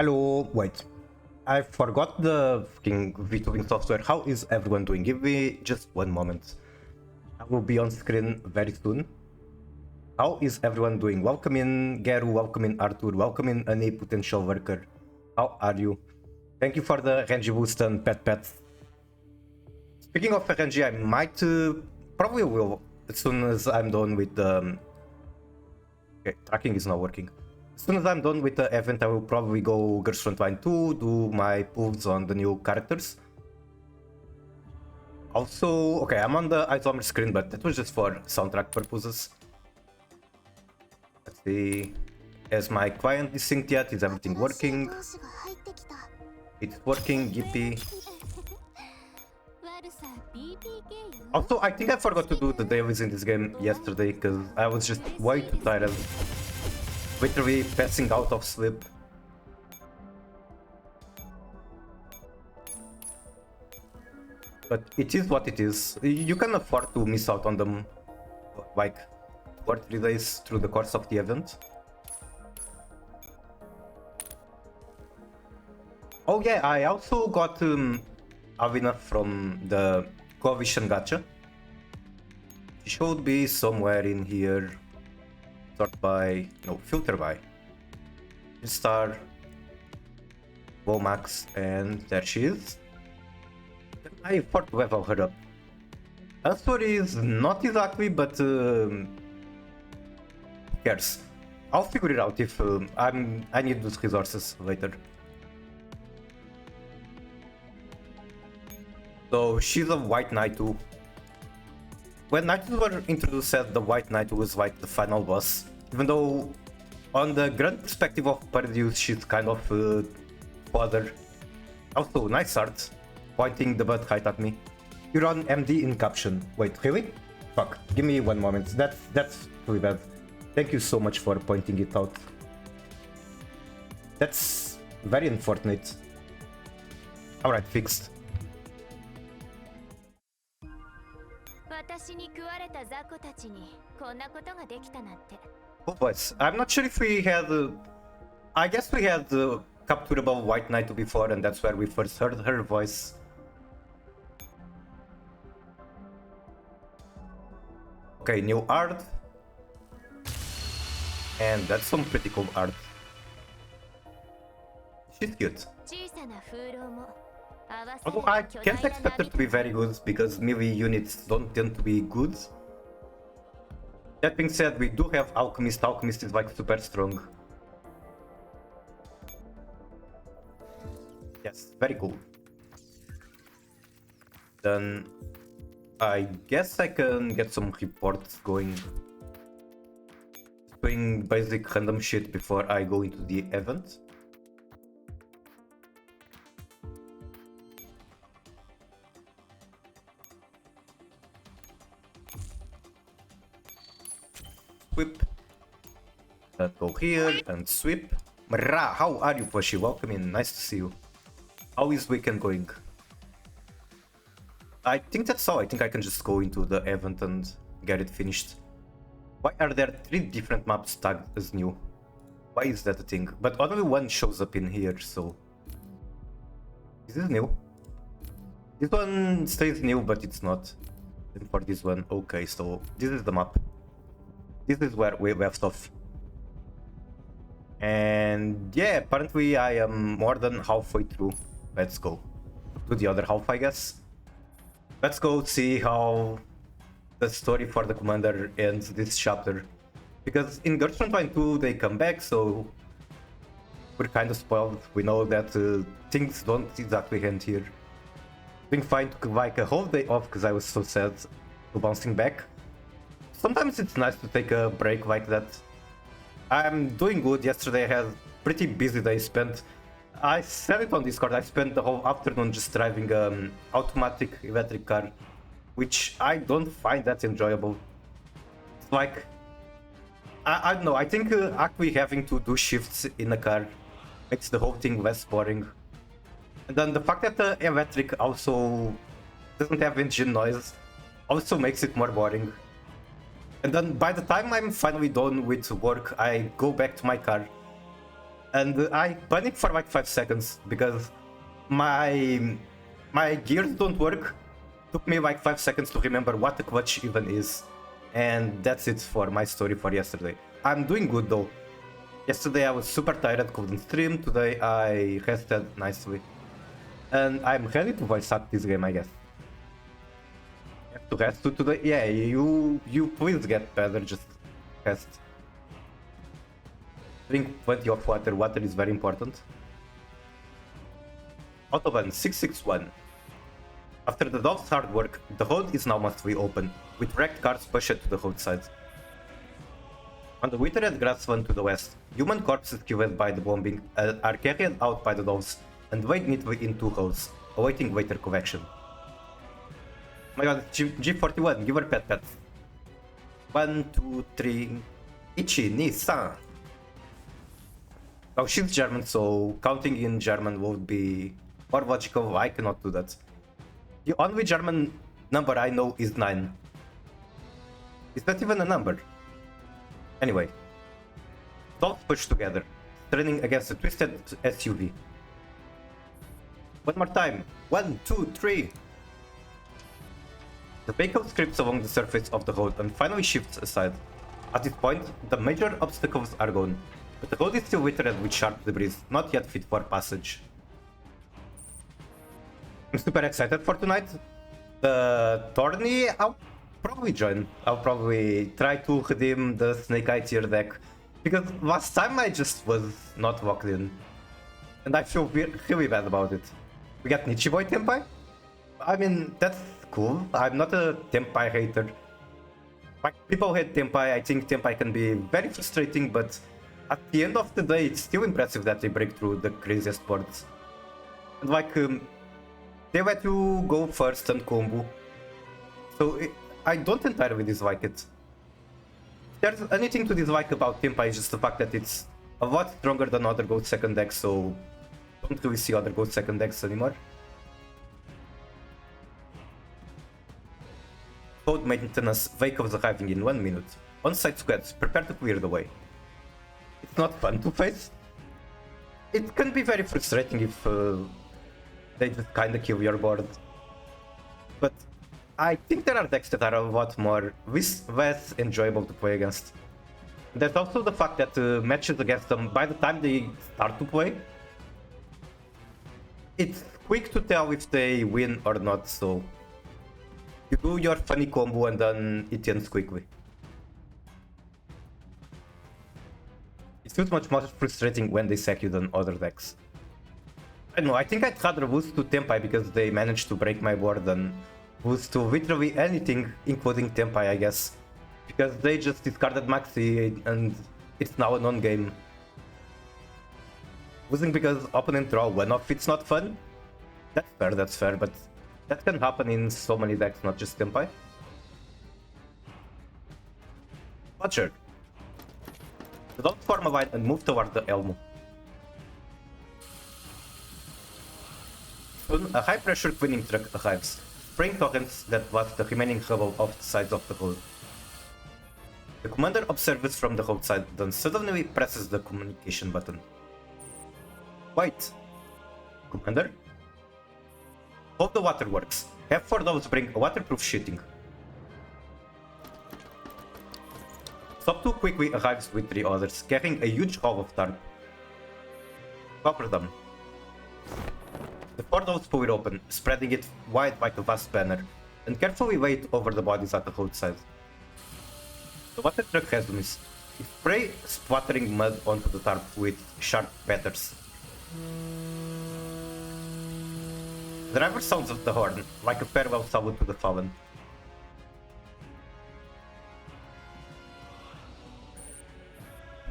Hello, wait. I forgot the fucking VTubing software. How is everyone doing? Give me just one moment. I will be on screen very soon. How is everyone doing? Welcome in Geru, welcome in Arthur, welcome in any potential worker. How are you? Thank you for the Renji boost and pet. Speaking of Renji, I might probably will as soon as I'm done with the okay, tracking is not working. As soon as I'm done with the event, I will probably go Gershon Twine 2, do my pulls on the new characters. Also, okay, I'm on the isomer screen, but that was just for soundtrack purposes. Let's see. Is my client desynced yet? Is everything working? It's working, Gippy. Also, I think I forgot to do the dailies in this game yesterday because I was just way too tired. Literally passing out of sleep. But it is what it is. You can afford to miss out on them like 2 or 3 days through the course of the event. Oh yeah, I also got Avina from the Convolutional gacha. She should be somewhere in here. Sort by, no, filter by star Womax, and there she is. I thought to level her up. Answer is not exactly, but who cares? I'll figure it out if I need those resources later. So she's a white knight too. When knights were introduced as the white knight was like the final boss, even though on the grand perspective of Paradius she's kind of fodder. Also, nice art, pointing the butt right at me. You're on MD in caption. Wait, really? Fuck, give me one moment. That's really bad. Thank you so much for pointing it out. That's very unfortunate. Alright, fixed. Oh boys, I'm not sure if we had I guess we had capturable white knight before, and that's where we first heard her voice. Okay, new art, and that's some pretty cool art. She's cute. Although I can't expect her to be very good because melee units don't tend to be good. That being said, we do have Alchemist. Alchemist is like super strong. Yes, very cool. Then I guess I can get some reports going. Doing basic random shit before I go into the event. Sweep. Let's go here and sweep. Mra, how are you, Poshi? Welcome in. Nice to see you. How is weekend going? I think that's all. I think I can just go into the event and get it finished. Why are there 3 different maps tagged as new? Why is that a thing? But only one shows up in here, so... Is this new? This one stays new, but it's not. And for this one, okay, so this is the map. This is where we left off. And yeah, apparently I am more than halfway through. Let's go to the other half, I guess. Let's go see how the story for the commander ends this chapter. Because in Gershon Twine 2 they come back, so we're kind of spoiled. We know that things don't exactly end here. Being fine took like a whole day off because I was so sad to bouncing back. Sometimes it's nice to take a break like that. I'm doing good. Yesterday I had a pretty busy day spent. I said it on Discord, I spent the whole afternoon just driving an automatic electric car, which I don't find that enjoyable. It's like, I don't know, I think actually having to do shifts in a car makes the whole thing less boring. And then the fact that the electric also doesn't have engine noise also makes it more boring. And then by the time I'm finally done with work, I go back to my car. And I panicked for like 5 seconds because my my gears don't work. Took me like 5 seconds to remember what the clutch even is. And that's it for my story for yesterday. I'm doing good though. Yesterday I was super tired, couldn't stream. Today I rested nicely. And I'm ready to voice act this game, I guess. You have to rest too today? Yeah, you please get better, just rest. Drink plenty of water. Water is very important. Autobahn 661. After the dog's hard work, the road is now mostly open, with wrecked cars pushed to the roadside. On the withered grassland to the west, human corpses killed by the bombing are carried out by the dogs and laid neatly in 2 rows, awaiting waiter collection. Oh my god, G41, give her pet. 1, 2, 3. Ichi, ni, san. Oh, she's German, so counting in German would be more logical. I cannot do that. The only German number I know is 9. Is that even a number? Anyway. Dogs push together, straining against a twisted SUV. One more time. 1, 2, 3. The vehicle scrapes along the surface of the road and finally shifts aside. At this point, the major obstacles are gone, but the road is still littered with sharp debris, not yet fit for passage. I'm super excited for tonight. The tourney, I'll probably join. I'll probably try to redeem the Snake Eye tier deck, because last time I just was not locked in. And I feel really bad about it. We got Nichiboy Tenpai? I mean, that's cool. I'm not a Tenpai hater. Like, people hate Tenpai. I think Tenpai can be very frustrating, but at the end of the day, it's still impressive that they break through the craziest boards. And like, they let you go first and combo. So I don't entirely dislike it. If there's anything to dislike about Tenpai, is just the fact that it's a lot stronger than other Goat second decks, so don't really see other Goat second decks anymore. Code maintenance, vehicles arriving in 1 minute. On-site squads, prepare to clear the way. It's not fun to face. It can be very frustrating if they just kinda kill your board. But I think there are decks that are a lot more less enjoyable to play against. There's also the fact that matches against them, by the time they start to play, it's quick to tell if they win or not, so you do your funny combo and then it ends quickly. It feels much more frustrating when they sack you than other decks. I don't know, I think I'd rather lose to Tenpai because they managed to break my board than lose to literally anything, including Tenpai, I guess. Because they just discarded Maxi and it's now a non-game. Losing because opponent draw one off, it's not fun? That's fair, but that can happen in so many decks, not just Tenpai. Butcher. Don't form a line and move toward the Elmo. Soon, a high-pressure cleaning truck arrives, spraying torrents that blast the remaining rubble off the sides of the road. The commander observes from the roadside, then suddenly presses the communication button. Wait. Commander? Hope the water works. Have 4 dogs bring a waterproof sheeting. Stop 2 quickly arrives with 3 others, carrying a huge roll of tarp. Cover them. The 4 dogs pull it open, spreading it wide like a vast banner, and carefully lay it over the bodies at the roadside. The water truck has this. It sprays splattering mud onto the tarp with sharp batters. The driver sounds the horn, like a farewell salute to the fallen.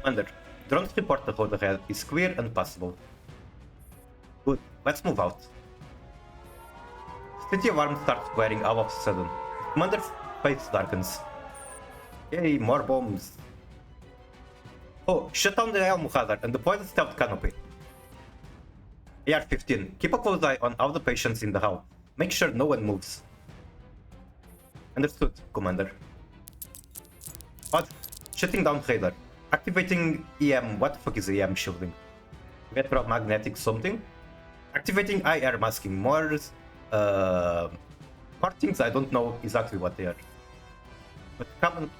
Commander, drone's report the road ahead is clear and passable. Good, let's move out. City alarm starts blaring all of a sudden. Commander's face darkens. Yay, more bombs. Oh, shut down the Elmo radar and deploy the stealth canopy. AR-15, keep a close eye on all the patients in the hall. Make sure no one moves. Understood, Commander. What? Shutting down radar. Activating EM. What the fuck is EM shielding? Electromagnetic something. Activating IR masking. More things I don't know exactly what they are. But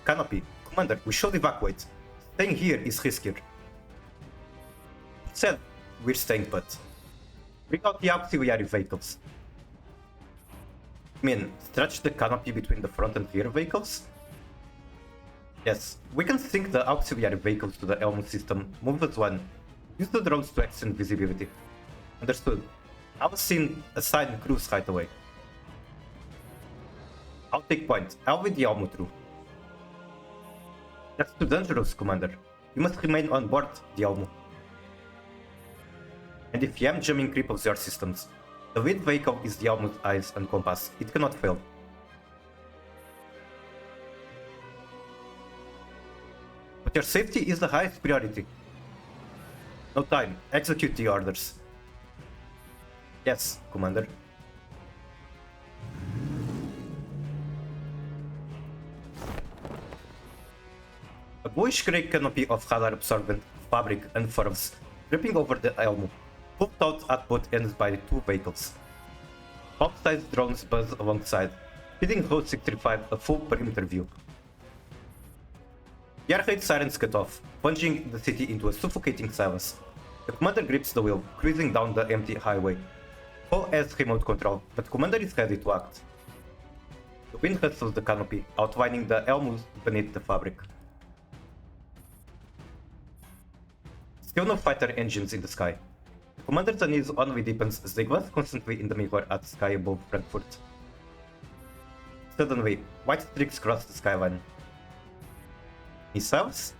canopy. Commander, we should evacuate. Staying here is riskier. Said we're staying put. Bring out the auxiliary vehicles. I mean, stretch the canopy between the front and rear vehicles? Yes, we can sync the auxiliary vehicles to the Elmo system, move as one. Use the drones to extend visibility. Understood. I will send a side cruise right away. I'll take point. I'll lead the Elmo through. That's too dangerous, Commander. You must remain on board the Elmo. And if Yam jamming cripples your systems, the lead vehicle is the Elmo's eyes and compass. It cannot fail. But your safety is the highest priority. No time. Execute the orders. Yes, Commander. A bluish grey canopy of radar absorbent fabric unfurls, dripping over the Elmo, popped out at both ends by the two vehicles. Pop-sized drones buzz alongside, feeding Road 635 a full perimeter view. The air raid sirens cut off, plunging the city into a suffocating silence. The Commander grips the wheel, cruising down the empty highway. Paul has remote control, but Commander is ready to act. The wind hustles the canopy, outlining the Elmo beneath the fabric. Still no fighter engines in the sky. The Commander's unease only deepens as they glance constantly in the mirror at the sky above Frankfurt. Suddenly, white streaks cross the skyline. Missiles?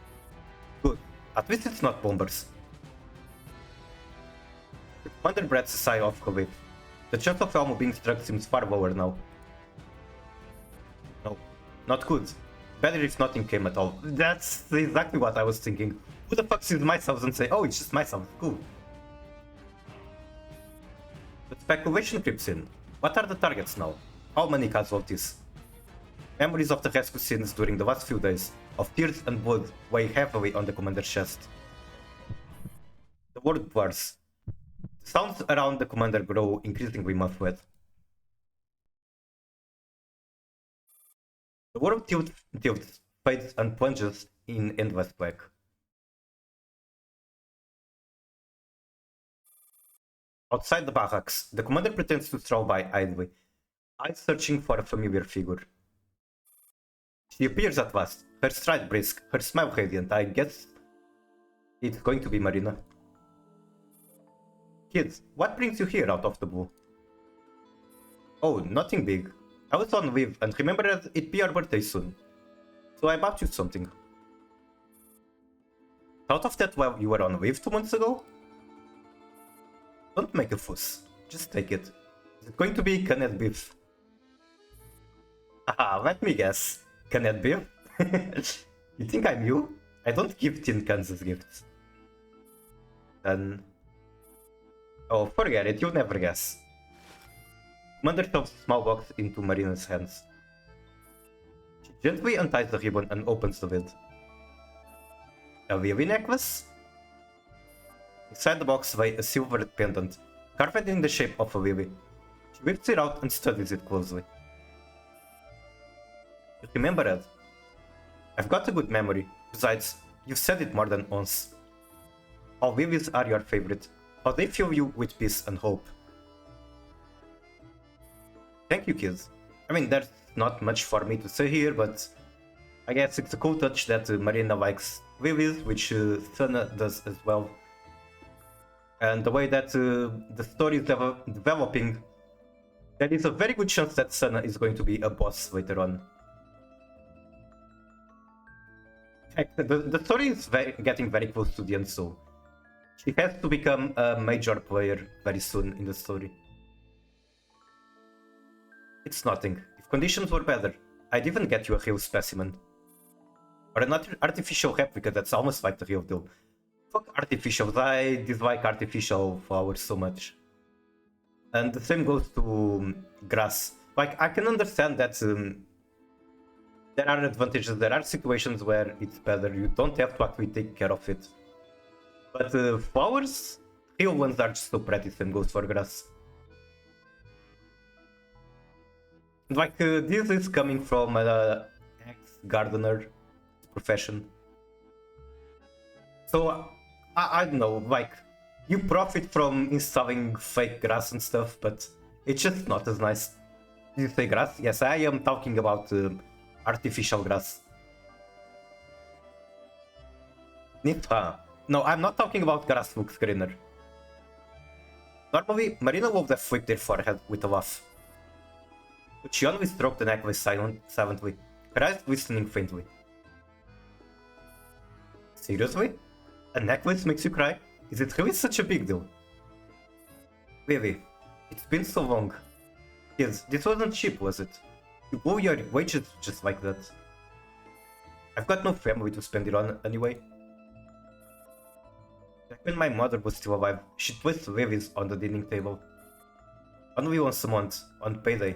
Good. At least it's not bombers. The Commander breathes a sigh of relief. The chance of Elmo being struck seems far lower now. No, not good. Better if nothing came at all. That's exactly what I was thinking. Who the fuck sees missiles and say, oh, it's just missiles, cool. But speculation creeps in. What are the targets now? How many casualties? Memories of the rescue scenes during the last few days, of tears and blood, weigh heavily on the Commander's chest. The world blurs. The sounds around the Commander grow increasingly muffled. The world tilts, fades, and plunges in endless black. Outside the barracks, the Commander pretends to stroll by idly, eyes searching for a familiar figure. She appears at last, her stride brisk, her smile radiant. I guess it's going to be Marina. Kids, what brings you here out of the blue? Oh, nothing big. I was on leave and remembered it'd be our birthday soon. So I bought you something. Thought of that while you were on leave 2 months ago? Don't make a fuss. Just take it. Is it going to be canned beef? Ah, let me guess. Canned beef? You think I'm you? I don't give tin cans as gifts. Then... oh, forget it, you'll never guess. Commander shoves the small box into Marina's hands. She gently unties the ribbon and opens the lid. A lily necklace? Inside the box lay a silver pendant, carved in the shape of a lily. She whips it out and studies it closely. You remember it? I've got a good memory. Besides, you've said it more than once. How lilies are your favorite. How they fill you with peace and hope. Thank you, kids. I mean, there's not much for me to say here, but I guess it's a cool touch that Marina likes lilies, which Sana does as well. And the way that the story is developing, there is a very good chance that Sana is going to be a boss later on. Heck, the story is getting very close to the end, so she has to become a major player very soon in the story. It's nothing. If conditions were better, I'd even get you a real specimen. Or an artificial replica that's almost like the real deal. Fuck artificials, I dislike artificial flowers so much. And the same goes to grass. Like, I can understand that there are advantages, there are situations where it's better, you don't have to actually take care of it. But flowers? hill ones are just so pretty, same goes for grass. Like, this is coming from an ex-gardener profession. So, I don't know, like, you profit from installing fake grass and stuff, but it's just not as nice. Did you say grass? Yes, I am talking about artificial grass. Nitha. No, I'm not talking about grass looks greener. Normally, Marina would have flicked their forehead with a laugh. But she only stroked the necklace silently, her eyes glistening faintly. Seriously? A necklace makes you cry? Is it really such a big deal? Really? It's been so long. Yes, this wasn't cheap, was it? You blow your wages just like that. I've got no family to spend it on anyway. Back when my mother was still alive, she placed lilies on the dining table. Only once a month, on payday.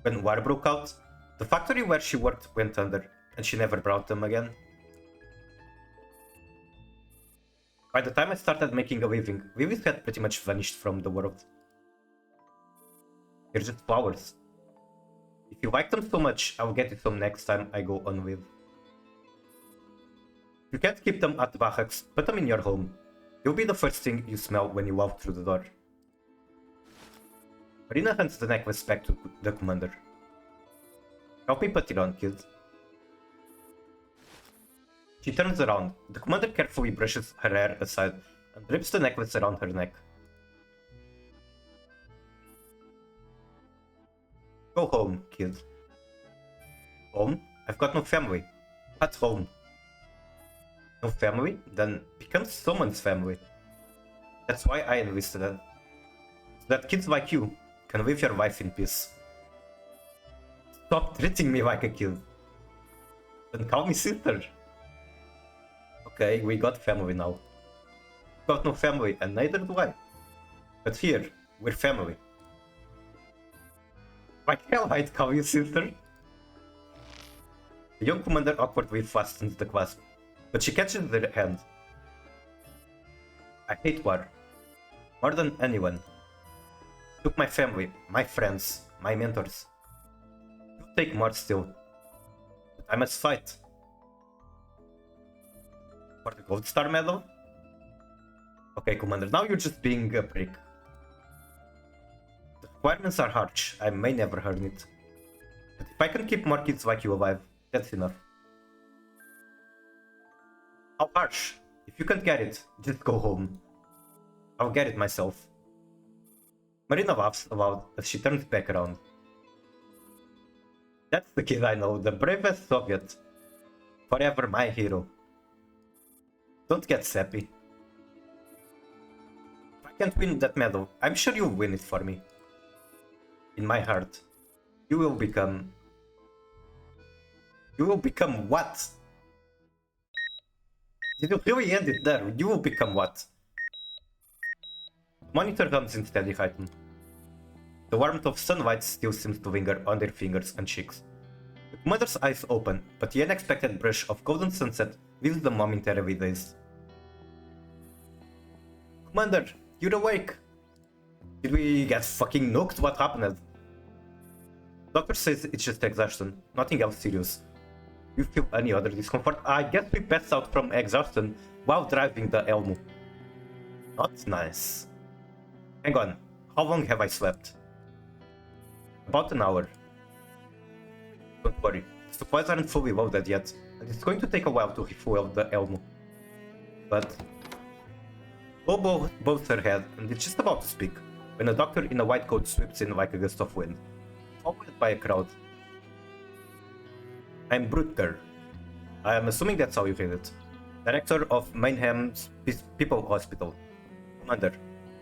When war broke out, the factory where she worked went under, and she never brought them again. By the time I started making a living, lilies had pretty much vanished from the world. They're just flowers. If you like them so much, I'll get you some next time I go on leave. You can't keep them at the barracks, put them in your home. They'll be the first thing you smell when you walk through the door. Marina hands the necklace back to the commander. Help me put it on, kid. She turns around. The commander carefully brushes her hair aside and wraps the necklace around her neck. Go home, kid. Home? I've got no family. At home. No family? Then become someone's family. That's why I enlisted her. So that kids like you can live your life in peace. Stop treating me like a kid. Then call me sister. Okay, we got family now. Got no family, and neither do I. But here, we're family. Like hell I'd call you sister. The young commander awkwardly fastens the clasp, but she catches their hand. I hate war. More than anyone. Took my family, my friends, my mentors. You take more still. But I must fight. For the Gold Star medal? Okay, Commander, now you're just being a prick. The requirements are harsh, I may never earn it. But if I can keep more kids like you alive, that's enough. How harsh? If you can't get it, just go home. I'll get it myself. Marina laughs aloud as she turns back around. That's the kid I know, the bravest Soviet. Forever my hero. Don't get sappy. If I can't win that medal, I'm sure you'll win it for me. In my heart, you will become... You will become what? Did you really end it there? You will become what? The monitor hums in steady heighten. The warmth of sunlight still seems to linger on their fingers and cheeks. The commander's eyes open, but the unexpected brush of golden sunset leaves them momentarily dazed. Commander, you're awake! Did we get fucking nuked? What happened? Doctor says it's just exhaustion, nothing else serious. You feel any other discomfort? I guess we passed out from exhaustion while driving the Elmo. Not nice. Hang on, how long have I slept? About an hour. Don't worry, the supplies aren't fully loaded yet, and it's going to take a while to refuel the Elmo. But... Bobo bows her head and is just about to speak, when a doctor in a white coat sweeps in like a gust of wind, followed by a crowd. I'm Brutger. I am assuming that's how you read it. Director of Mainham's People Hospital. Commander,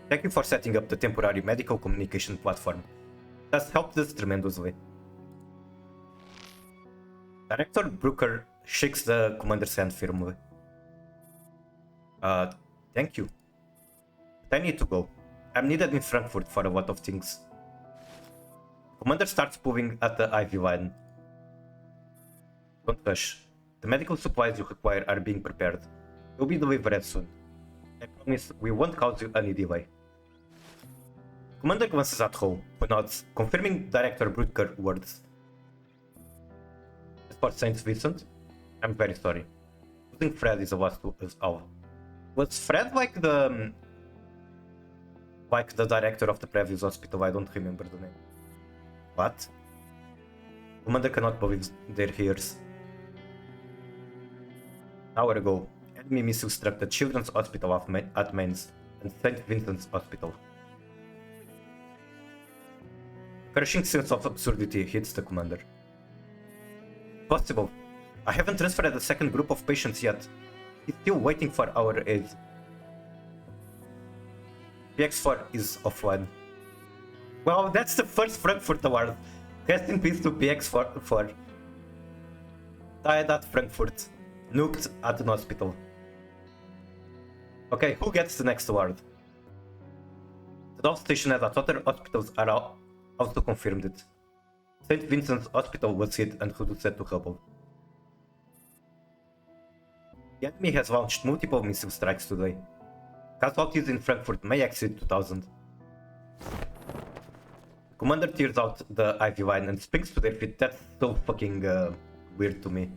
thank you for setting up the temporary medical communication platform. It has helped us tremendously. Director Brooker shakes the commander's hand firmly. Thank you. But I need to go. I'm needed in Frankfurt for a lot of things. Commander starts pulling at the IV line. Don't rush. The medical supplies you require are being prepared. They'll be delivered soon. I promise we won't cause you any delay. Commander glances at Ho, who nods, confirming Director Brutker words. As for Saint Vincent, I'm very sorry. Losing Fred is a loss to us all. Was Fred like the director of the previous hospital? I don't remember the name. What? Commander cannot believe their ears. An hour ago, enemy missile struck the Children's Hospital at Mainz and St. Vincent's Hospital. A crushing sense of absurdity hits the commander. Possible. I haven't transferred a second group of patients yet. He's still waiting for our aid. PX4 is offline. Well, that's the first Frankfurt award. Rest in peace to PX4. Died at Frankfurt. Nuked at an hospital. Okay, who gets the next award? The Dove station at other hospitals are also confirmed it. St. Vincent's Hospital was hit and reduced to rubble. The enemy has launched multiple missile strikes today. Casualties in Frankfurt may exceed 2,000. Commander tears out the IV line and springs to their feet. That's so fucking weird to me.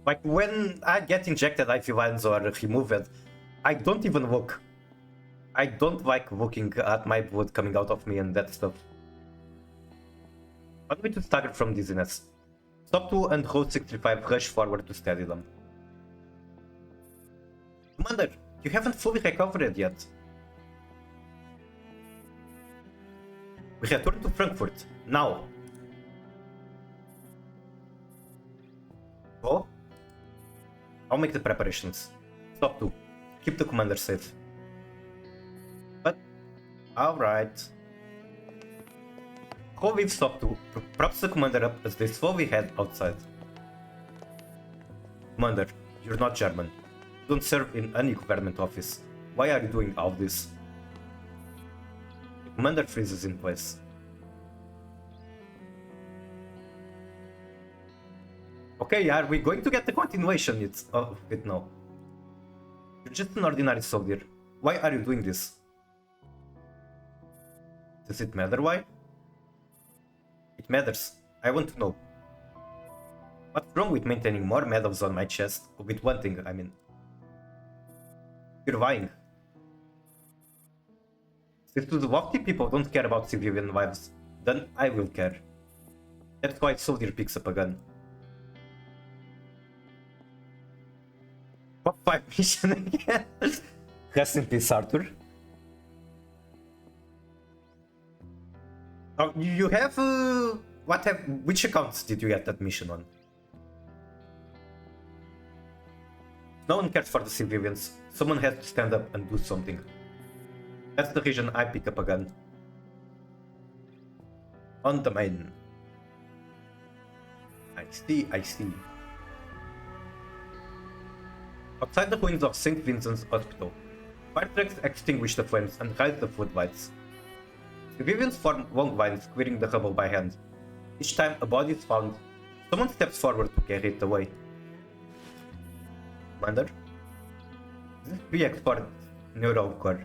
Like, when I get injected IV lines or removed, I don't even look. I don't like looking at my blood coming out of me and that stuff. Allow me to stagger from dizziness. Stop 2 and Road 65 rush forward to steady them. Commander, you haven't fully recovered yet. We return to Frankfurt, now. Oh? I'll make the preparations. Stop 2. Keep the commander safe. But, alright. Ho leaves Stop 2, props the commander up as they slowly head outside. Commander, you're not German. You don't serve in any government office. Why are you doing all this? The commander freezes in place. Okay, are we going to get the continuation of it now? You're just an ordinary soldier. Why are you doing this? Does it matter why? It matters. I want to know. What's wrong with maintaining more medals on my chest? With one thing, I mean. You're lying. If the wealthy people don't care about civilian lives, then I will care. That's why soldier picks up a gun. Top 5 mission again. Rest in peace, Arthur. Oh, you have which accounts did you get that mission on? No one cares for the civilians. Someone has to stand up and do something. That's the reason I pick up a gun. On the main. I see. Outside the ruins of St. Vincent's Hospital, fire trucks extinguish the flames and rise the floodlights. Civilians form long lines clearing the rubble by hand. Each time a body is found, someone steps forward to carry it away. Commander? This is PX4 neural core.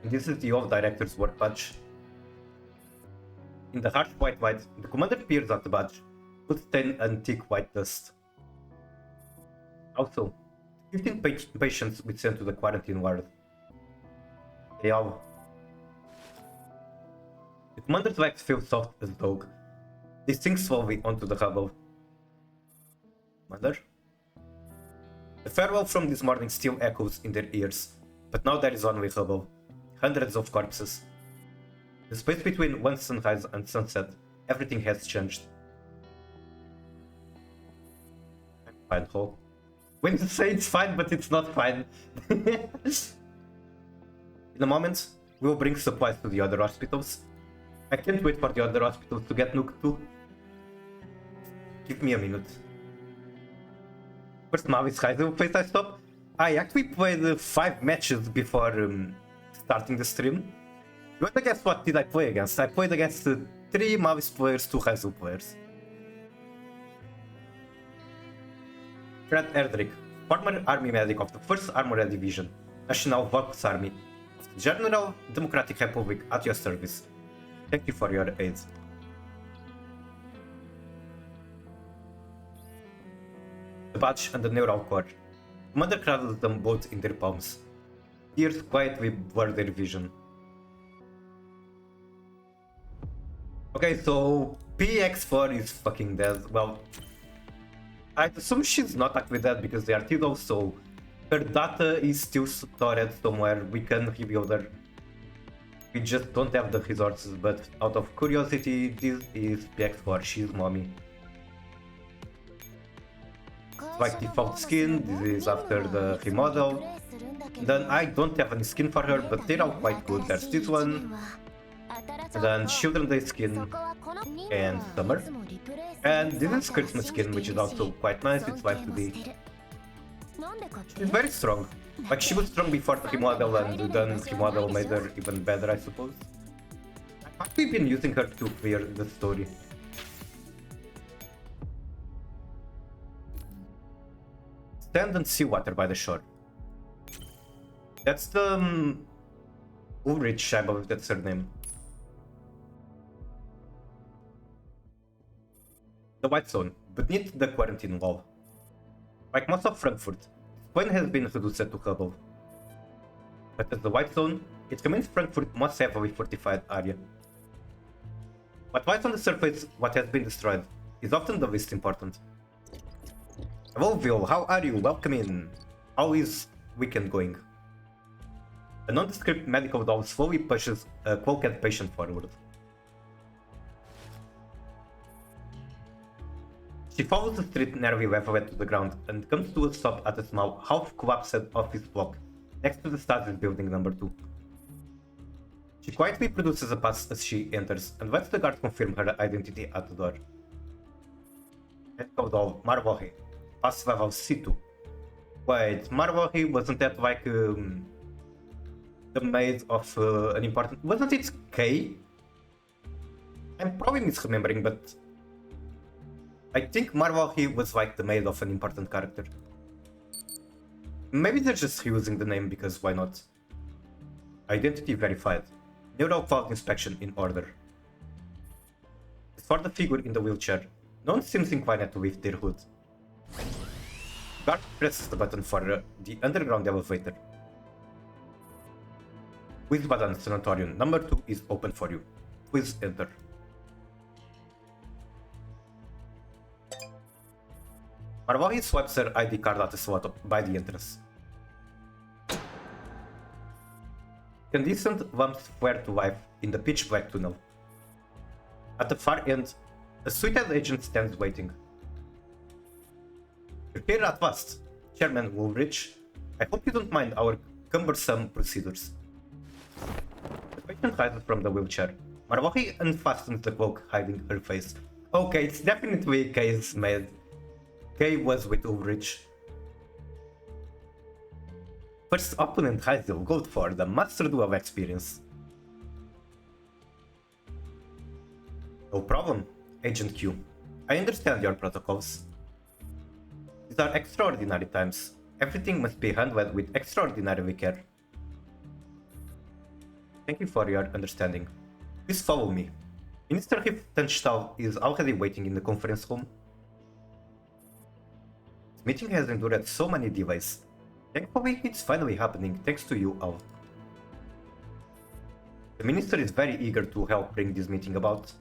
And this is the old director's work badge. In the harsh white light, the commander peers at the badge, blood-stained and thick white dust. Also, 15 patients we sent to the quarantine ward. They all... The commander's legs feel soft as dog. They sink slowly onto the rubble. Commander? The farewell from this morning still echoes in their ears, but now there is only rubble. Hundreds of corpses. The space between one sunrise and sunset, everything has changed. I'm fine, Ho. When you say it's fine, but it's not fine. In a moment, we will bring supplies to the other hospitals. I can't wait for the other hospitals to get nuked too. Give me a minute. First Mavis Heisel place I stop. I actually played 5 matches before starting the stream. You wanna guess what did I play against? I played against 3 Mavis players, 2 Heisel players. Fred Erdrich, former army medic of the 1st Armored Division, National Vox Army of the General Democratic Republic at your service. Thank you for your aid. The badge and the neural core. Commander cradles them both in their palms. Tears quietly blur their vision. Okay, so PX4 is fucking dead. Well, I assume she's not actually dead because they are Tidal, so her data is still stored somewhere. We can rebuild her. We just don't have the resources, but out of curiosity, this is PX4, she's mommy. Like default skin, this is after the remodel. Then I don't have any skin for her, but they're all quite good. There's this one. And then Children's Day skin and Summer. And this is Christmas skin, which is also quite nice, it's like to be. She's very strong. Like she was strong before the remodel, and then remodel made her even better, I suppose. I've actually been using her to clear the story. Sand and seawater by the shore. That's the Ulrich, I believe that's her name. The White Zone, beneath the quarantine wall. Like most of Frankfurt, its point has been reduced to rubble. But as the White Zone, it remains Frankfurt's most heavily fortified area. What lies on the surface, what has been destroyed, is often the least important. Volville, how are you? Welcome in. How is weekend going? A nondescript medical doll slowly pushes a cloaked patient forward. She follows the street nearly leveled to the ground and comes to a stop at a small, half-collapsed office block next to the Stasis building number 2. She quietly produces a pass as she enters and lets the guard confirm her identity at the door. Medical doll Marvohi, pass level C2. Wait, Marvohi, wasn't that like the maid of an important... Wasn't it K? I'm probably misremembering, but I think Marvohi was like the maid of an important character. Maybe they're just using the name because why not? Identity verified. Neural cloud inspection in order. As for the figure in the wheelchair, no one seems inclined to lift their hood. Guard presses the button for the underground elevator. Wiesbaden Sanatorium number 2 is open for you. Please enter. Marvohi swipes her ID card at a slot by the entrance. Incandescent lamps flare to life in the pitch black tunnel. At the far end, a suited agent stands waiting. You're here at last, Chairman Woolrich. I hope you don't mind our cumbersome procedures. The patient rises from the wheelchair. Marvohi unfastens the cloak, hiding her face. Okay, it's definitely Kay's maid. Kay was with Ulrich. First opponent Heisel goes for the Master Duel experience. No problem, Agent Q. I understand your protocols. These are extraordinary times. Everything must be handled with extraordinary care. Thank you for your understanding. Please follow me. Minister Riefenstahl is already waiting in the conference room. This meeting has endured so many delays. Thankfully, it's finally happening thanks to you all. The minister is very eager to help bring this meeting about.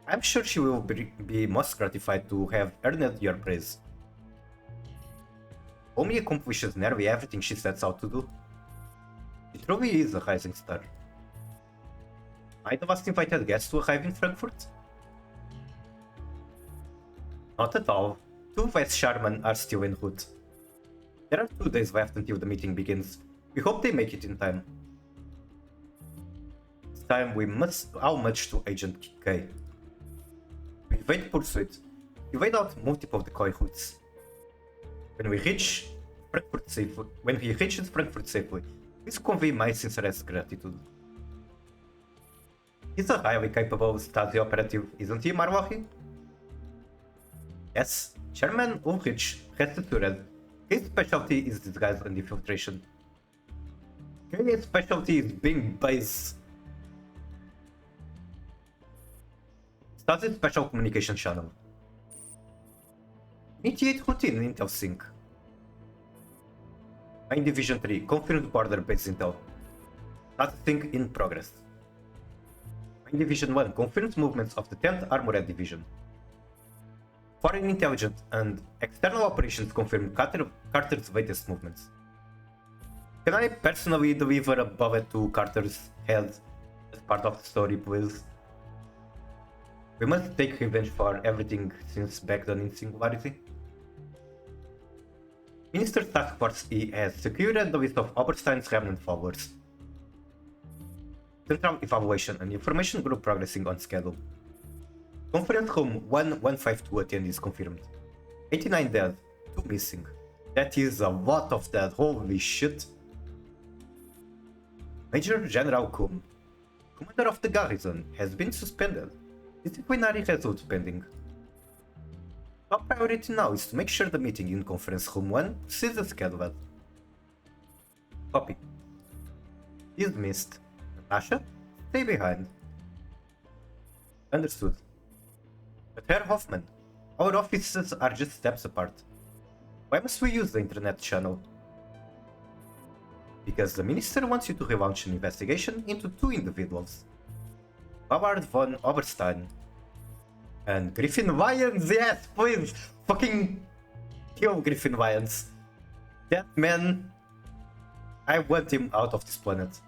I'm sure she will be most gratified to have earned your praise. Omi accomplishes nearly everything she sets out to do. She truly is a rising star. Am I the last invited guest to arrive in Frankfurt? Not at all. 2 vice chairmen are still en route. There are 2 days left until the meeting begins. We hope they make it in time. This time we must owe much to Agent K. We evade pursuit. We laid out multiple decoy routes. When he reaches Frankfurt safely, please convey my sincerest gratitude. He's a highly capable Stasi operative, isn't he, Marvohi? Yes, Chairman Ulrich rest assured. His specialty is disguise and infiltration. His specialty is being base. Started special communication channel. Initiate routine intel sync. Main Division 3, confirmed border base intel. Data sync in progress. Main Division 1, confirmed movements of the 10th Armored Division. Foreign intelligence and external operations confirm Carter's latest movements. Can I personally deliver a bullet to Carter's head as part of the story, please? We must take revenge for everything since back then in Singularity. Minister's Task Force E has secured the list of Oberstein's remnant followers. Central Evaluation and Information Group progressing on schedule. Conference Room 1152 attendees confirmed. 89 dead, 2 missing. That is a lot of dead, holy shit. Major General Kuhn, commander of the garrison, has been suspended. Disciplinary results pending. Top priority now is to make sure the meeting in Conference Room 1 proceeds as scheduled. Copy. Dismissed. Natasha, stay behind. Understood. But Herr Hoffman, our offices are just steps apart. Why must we use the internet channel? Because the minister wants you to relaunch an investigation into 2 individuals. Ballard von Oberstein and Griffin Lyons. Yes, please, fucking kill Griffin Lyons. That man, I want him out of this planet.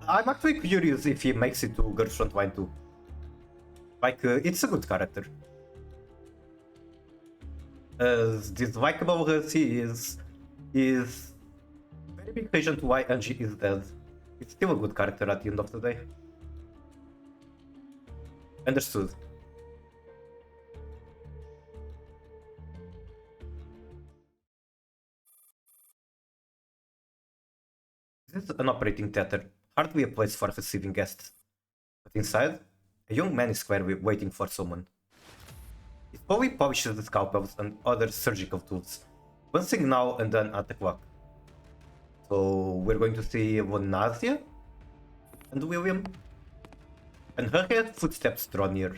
I'm actually curious if he makes it to Girls Frontline 2. Like, it's a good character. As dislikable as he is very big reason to why Angie is dead. It's still a good character at the end of the day. Understood. This is an operating theater, hardly a place for receiving guests. But inside, a young man is squarely waiting for someone. He slowly polishes the scalpels and other surgical tools, glancing now and then at the clock. So we're going to see Vonazia and William, and her head footsteps draw near.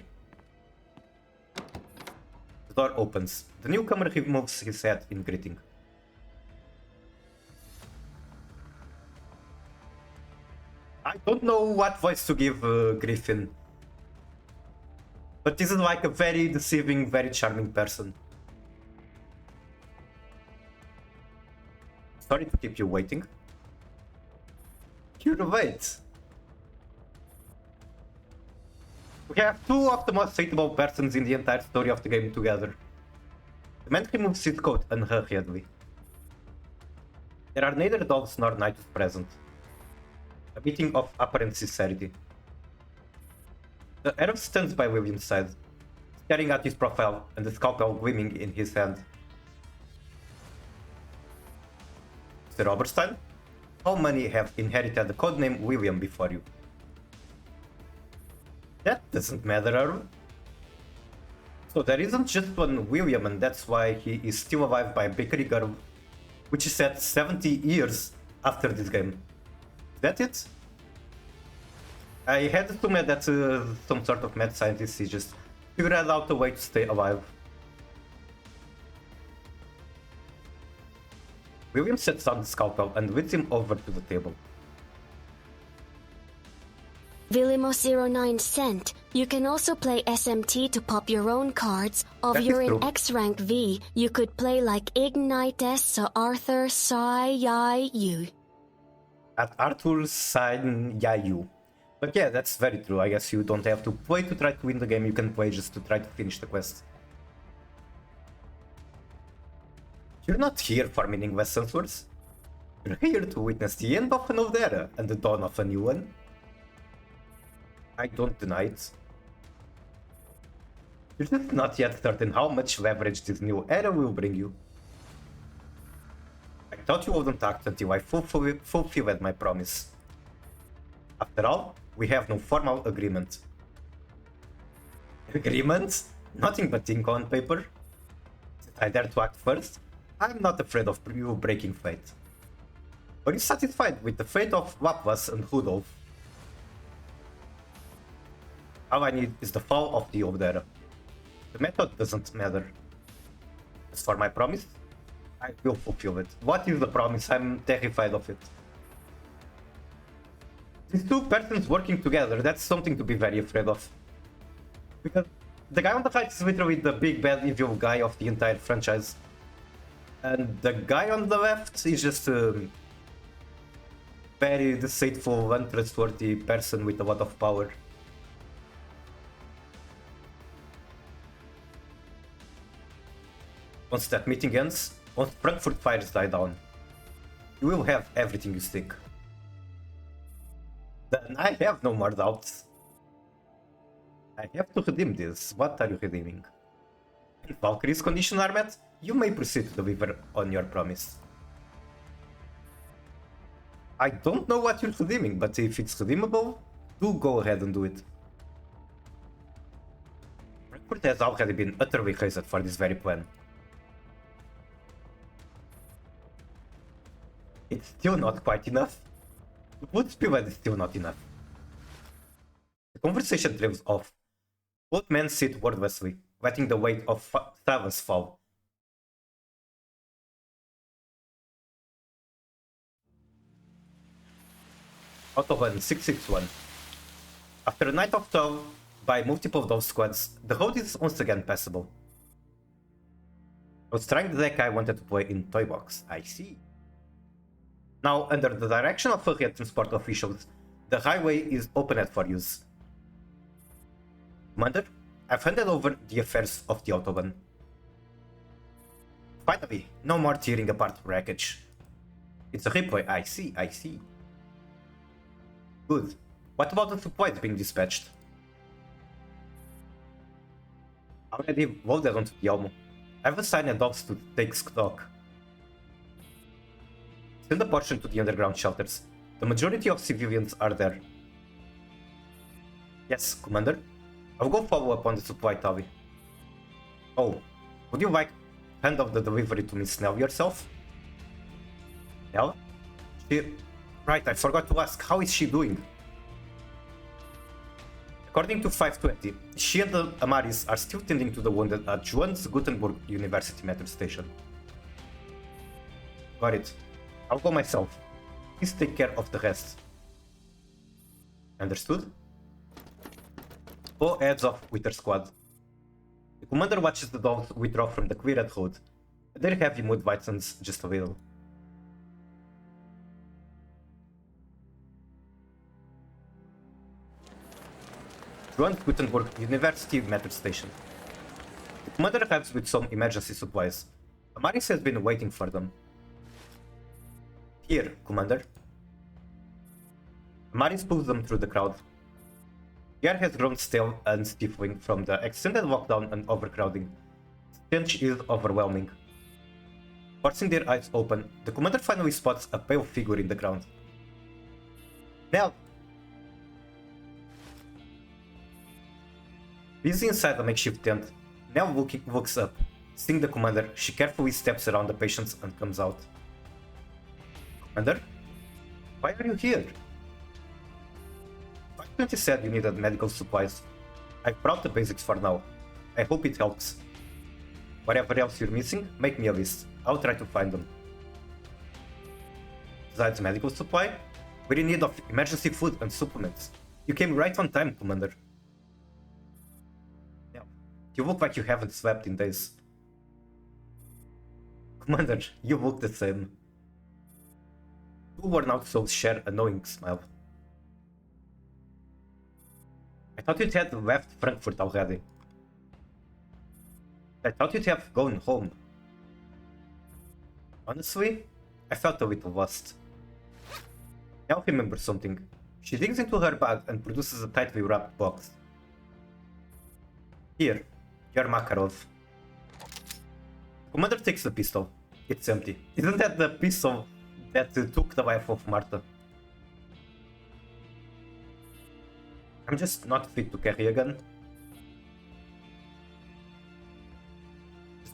The door opens. The newcomer removes his head in greeting. I don't know what voice to give Griffin, but this is like a very deceiving, very charming person. Sorry to keep you waiting. You're right. We have 2 of the most suitable persons in the entire story of the game together. The man removes his coat unhurriedly. There are neither dogs nor knights present. A meeting of apparent sincerity. The Arab stands by William's side, staring at his profile and the scalpel gleaming in his hand. Mr. Oberstein, how many have inherited the codename William before you? That doesn't matter, Aaron. So there isn't just one William, and that's why he is still alive by a bakery girl, which is set 70 years after this game. Is that it? I had assumed that some sort of mad scientist is just figured out a way to stay alive. William sets down the scalpel and leads him over to the table. Vilimo09 sent. You can also play SMT to pop your own cards. If you're in X rank V, you could play like Ignite S or Arthur Sai Yai Yu. At Arthur Sai Yai Yu. But yeah, that's very true. I guess you don't have to play to try to win the game, you can play just to try to finish the quest. You're not here for meaningless sensors. You're here to witness the end of an old era and the dawn of a new one. I don't deny it. You're just not yet certain how much leverage this new era will bring you. I thought you wouldn't act until I fulfilled my promise. After all, we have no formal agreement. Agreement? Nothing but ink on paper. I dare to act first. I'm not afraid of you breaking fate. Are you satisfied with the fate of Wapwas and Rudolph? All I need is the fall of the Obdera. The method doesn't matter. As for my promise, I will fulfill it. What is the promise? I'm terrified of it. These two persons working together, that's something to be very afraid of. Because the guy on the right is literally the big bad evil guy of the entire franchise. And the guy on the left is just a very deceitful, untrustworthy person with a lot of power. Once that meeting ends, once Frankfurt fires die down, you will have everything you seek. Then I have no more doubts. I have to redeem this. What are you redeeming? If Valkyrie's conditions are met, you may proceed to deliver on your promise. I don't know what you're redeeming, but if it's redeemable, do go ahead and do it. Frankfurt has already been utterly razed for this very plan. It's still not quite enough. Woodspillhead is still not enough. The conversation trails off. Both men sit wordlessly, letting the weight of silence fall. Autobahn 661. After a night of toil by multiple dove squads, the road is once again passable. I was trying the deck I wanted to play in Toy Box, I see. Now, under the direction of area transport officials, the highway is opened for use. Commander, I've handed over the affairs of the Autobahn. Finally, no more tearing apart wreckage. It's a replay, I see. Good. What about the supplies being dispatched? Already loaded onto the Elmo. I've assigned dogs to take stock. Send a portion to the underground shelters. The majority of civilians are there. Yes, Commander. I'll go follow up on the supply tally. Oh, would you like to hand off the delivery to Miss Snell yourself? Snell? Right, I forgot to ask, how is she doing? According to 520, she and the Amaris are still tending to the wounded at Johannes Gutenberg University metro station. Got it. I'll go myself. Please take care of the rest. Understood? Poe heads off with her squad. The commander watches the dogs withdraw from the cleared road. Their heavy mood lightens just a little. Johannes Gutenberg University metro station. The commander arrives with some emergency supplies. Amaris has been waiting for them. Here, Commander. Amaris pulls them through the crowd. The air has grown stale and stifling from the extended lockdown and overcrowding. The stench is overwhelming. Forcing their eyes open, the commander finally spots a pale figure in the ground. Nell! Busy inside the makeshift tent, Nell looks up. Seeing the commander, she carefully steps around the patients and comes out. Commander? Why are you here? 520 said you needed medical supplies. I've brought the basics for now. I hope it helps. Whatever else you're missing, make me a list. I'll try to find them. Besides medical supply, we're in need of emergency food and supplements. You came right on time, Commander. Yeah, you look like you haven't slept in days. Commander, you look the same. Two worn-out souls share a knowing smile. I thought you'd had left Frankfurt already. I thought you'd have gone home. Honestly, I felt a little lost. Now remember something. She digs into her bag and produces a tightly wrapped box. Here, your Makarov. Commander takes the pistol. It's empty. Isn't that the pistol that took the life of Martha? I'm just not fit to carry a gun.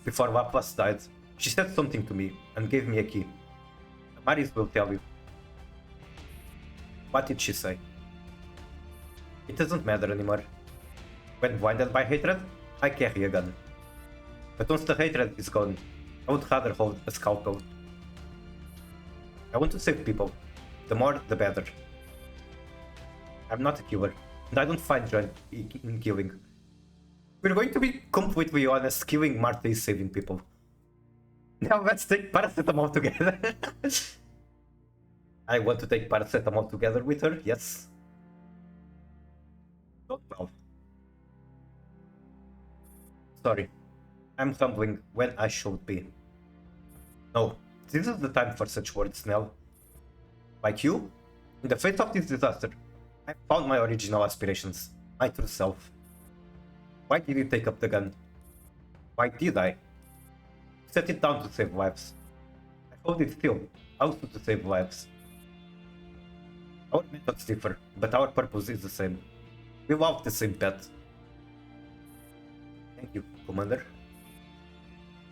before Wapas died, she said something to me and gave me a key. Maris will tell you. What did she say? It doesn't matter anymore. When blinded by hatred, I carry a gun. But once the hatred is gone, I would rather hold a scalpel. I want to save people. The more, the better. I'm not a killer, and I don't find joy in killing. We're going to be completely honest, killing Martha is saving people. Now let's take paracetamol together. I want to take paracetamol together with her, yes. Not well. Sorry, I'm humbling when I should be. No, this is the time for such words, Nell. Like you, in the face of this disaster, I found my original aspirations, my true self. Why did you take up the gun? Why did I? Set it down to save lives. I hold it still, also to save lives. Our methods differ, but our purpose is the same. We love the same pet. Thank you, Commander.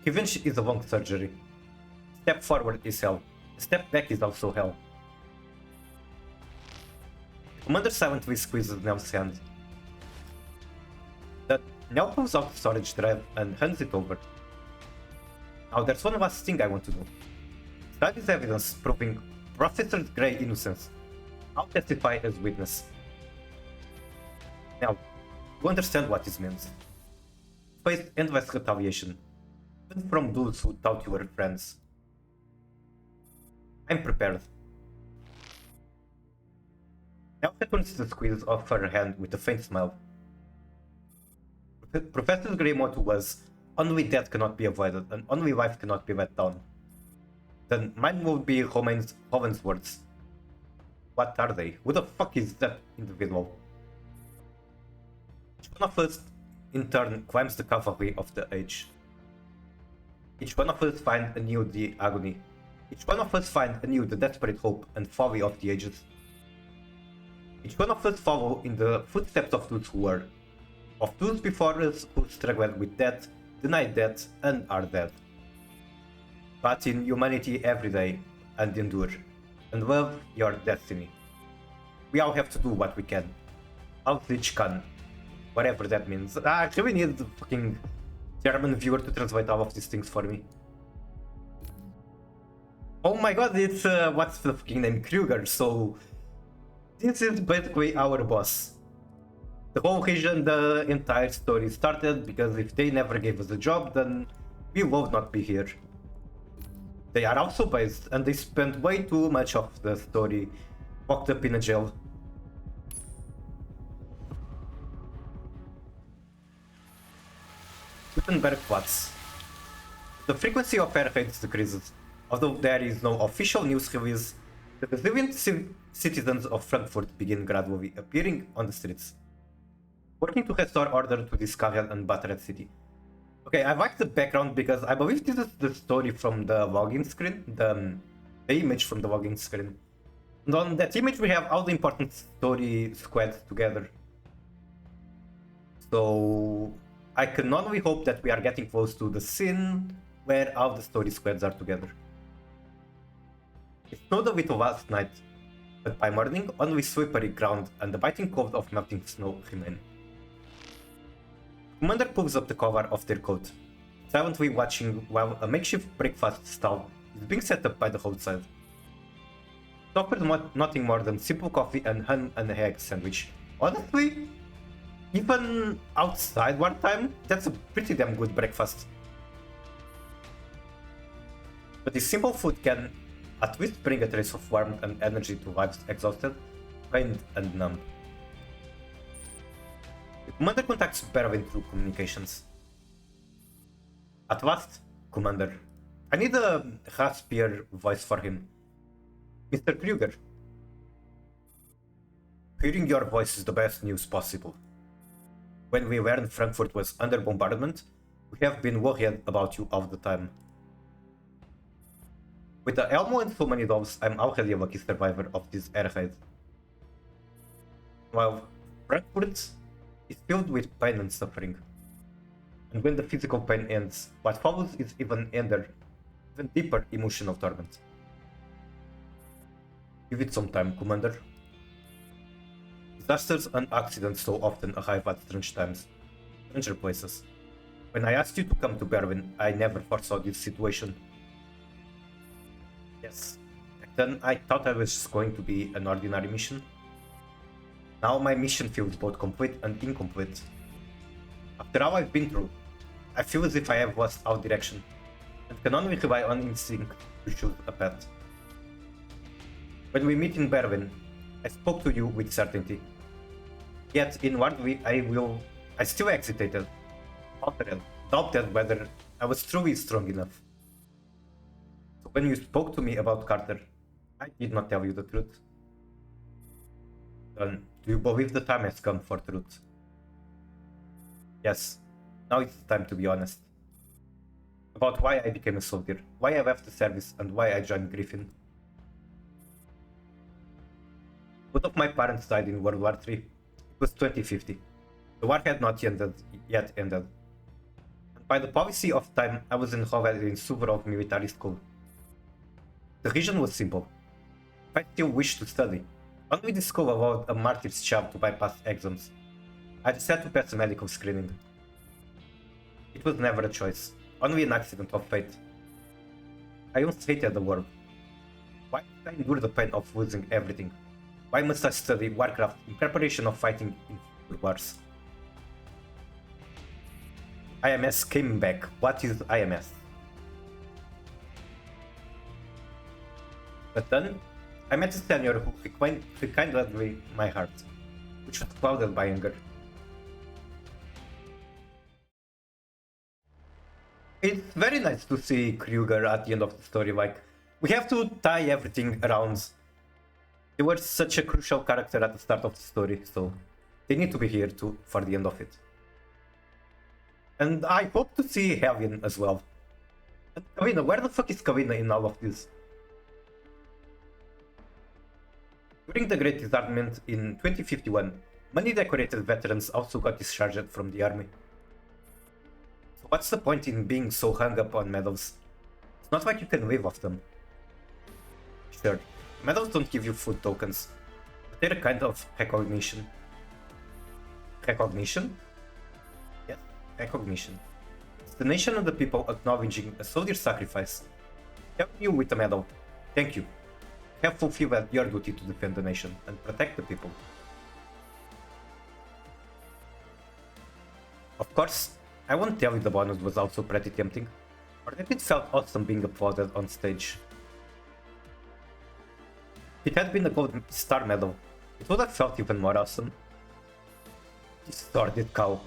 Revenge is a long surgery. Step forward is hell. Step back is also hell. Commander silently squeezes Nell's hand. Nell pulls out the storage drive and hands it over. Now there's one last thing I want to do. Drive is evidence proving Professor Grey's innocence. I'll testify as witness. Now, you understand what this means. Face endless retaliation, even from those who thought you were friends. I'm prepared. Now returns the squeeze of her hand with a faint smile. Professor Grey motto was, only death cannot be avoided, and only life cannot be let down. Then mine will be Hoven's words. What are they? Who the fuck is that individual? Each one of us, in turn, climbs the cavalry of the age. Each one of us finds anew the agony. Each one of us finds anew the desperate hope and folly of the ages. Each one of us follow in the footsteps of those who were, of those before us who struggled with death, denied death, and are dead. But in humanity every day, and endure, and love your destiny. We all have to do what we can. Outreach can. Whatever that means. I actually need the fucking German viewer to translate all of these things for me. Oh my god, it's what's the fucking name? Kruger, so this is basically our boss. The whole region, the entire story started because if they never gave us a job, then we would not be here. They are also based, and they spent way too much of the story locked up in a jail. Gutenberg Platz. The frequency of air raids decreases. Although there is no official news release, the resilient citizens of Frankfurt begin gradually appearing on the streets, working to restore order to this carried and battered city. Okay, I like the background because I believe this is the story from the login screen, the image from the login screen. And on that image we have all the important story squads together. So I can only hope that we are getting close to the scene where all the story squads are together. It snowed a little last night, but by morning only slippery ground and the biting cold of melting snow remain. Commander pulls up the cover of their coat, silently watching while a makeshift breakfast stall is being set up by the roadside. It offers nothing more than simple coffee and ham and egg sandwich. Honestly, even outside wartime, that's a pretty damn good breakfast. But this simple food can at least bring a trace of warmth and energy to lives exhausted, pained and numb. The commander contacts Berwin through communications. At last, Commander. I need a raspier voice for him. Mr. Kruger. Hearing your voice is the best news possible. When we learned Frankfurt was under bombardment, we have been worried about you all the time. With the Elmo and so many dolls, I'm already a lucky survivor of this air raid. While Frankfurt is filled with pain and suffering. And when the physical pain ends, what follows is even deeper emotional torment. Give it some time, Commander. Disasters and accidents so often arrive at strange times, stranger places. When I asked you to come to Berwyn, I never foresaw this situation. Yes, back then I thought I was just going to be an ordinary mission. Now my mission feels both complete and incomplete. After all I've been through, I feel as if I have lost all direction, and can only rely on instinct to choose a path. When we meet in Berwyn, I spoke to you with certainty. Yet inwardly I still hesitated, doubted whether I was truly strong enough. So when you spoke to me about Carter, I did not tell you the truth. Then, do you believe the time has come for truth? Yes, now it's time to be honest. About why I became a soldier, why I left the service, and why I joined Griffin. Both of my parents died in World War III. It was 2050. The war had not yet ended. And by the policy of time, I was enrolled in Suvorov military school. The reason was simple. If I still wished to study, only this school allowed a martyr's child to bypass exams. I just had to pass a medical screening. It was never a choice, only an accident of fate. I once hated the world. Why did I endure the pain of losing everything? Why must I study Warcraft in preparation of fighting in future wars? IMS came back. What is IMS? But then, I met a senior who rekindled my heart, which was clouded by anger. It's very nice to see Kruger at the end of the story. Like, we have to tie everything around. They were such a crucial character at the start of the story, so they need to be here too for the end of it. And I hope to see Hellion as well. And Kalina, where the fuck is Kalina in all of this? During the Great Disarmament in 2051, many decorated veterans also got discharged from the army. So what's the point in being so hung up on medals? It's not like you can live off them. Sure, medals don't give you food tokens, but they're a kind of recognition. Recognition? Yes, recognition. It's the nation and the people acknowledging a soldier's sacrifice. Help you with a medal. Thank you. Have fulfilled your duty to defend the nation and protect the people. Of course, I won't tell you the bonus was also pretty tempting, or that it felt awesome being applauded on stage. If it had been a gold star medal, it would have felt even more awesome. Distorted cow.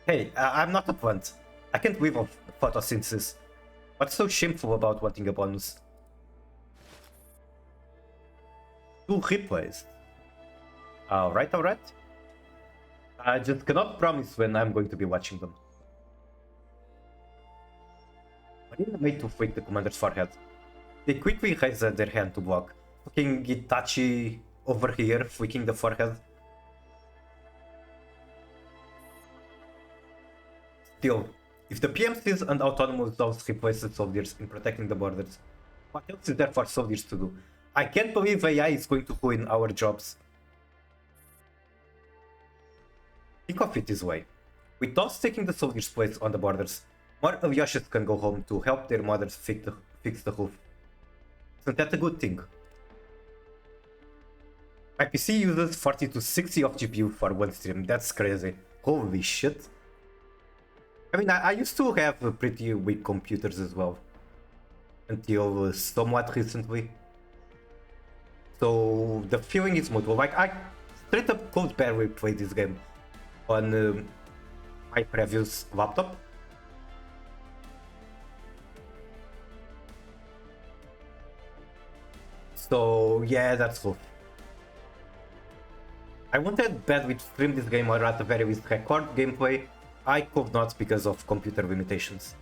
Hey, I'm not a plant. I can't live off photosynthesis. What's so shameful about wanting a bonus? 2 replays. Alright. I just cannot promise when I'm going to be watching them. Marina made to flick the commander's forehead. They quickly raised their hand to block. Fucking Itachi over here, flicking the forehead. Still, if the PMCs and autonomous zones replace the soldiers in protecting the borders, what else is there for soldiers to do? I can't believe AI is going to ruin our jobs. Think of it this way. With those taking the soldiers' place on the borders, more Alyoshes can go home to help their mothers fix the roof. Isn't that a good thing? My PC uses 40 to 60 of GPU for one stream. That's crazy. Holy shit. I mean, I used to have pretty weak computers as well. Until somewhat recently. So the feeling is mutual. Like, I straight up could barely play this game on my previous laptop. So yeah, that's rough. I wanted badly to stream this game or at the very least record gameplay. I could not because of computer limitations.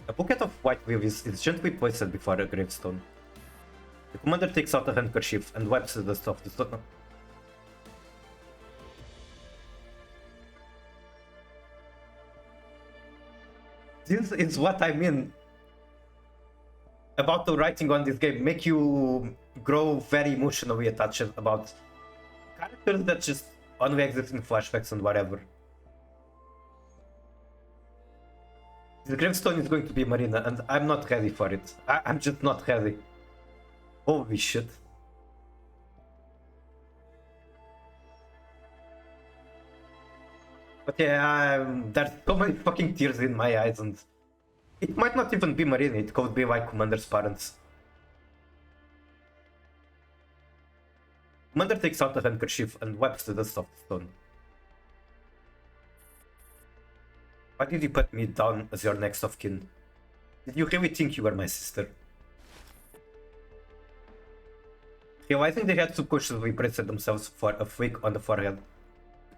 A bouquet of white lilies is gently placed before a gravestone. The commander takes out a handkerchief and wipes the dust off the stone. This is what I mean about the writing on this game. Make you grow very emotionally attached about characters that just only exist in flashbacks and whatever. The gravestone is going to be Marina, and I'm not ready for it. I'm just not ready. Holy shit. But yeah, there's so many fucking tears in my eyes, and it might not even be Marina, it could be like Commander's parents. Commander takes out the handkerchief and wipes the dust off the stone. Why did you put me down as your next of kin? Did you really think you were my sister? Realizing they had subconsciously braced themselves for a flick on the forehead,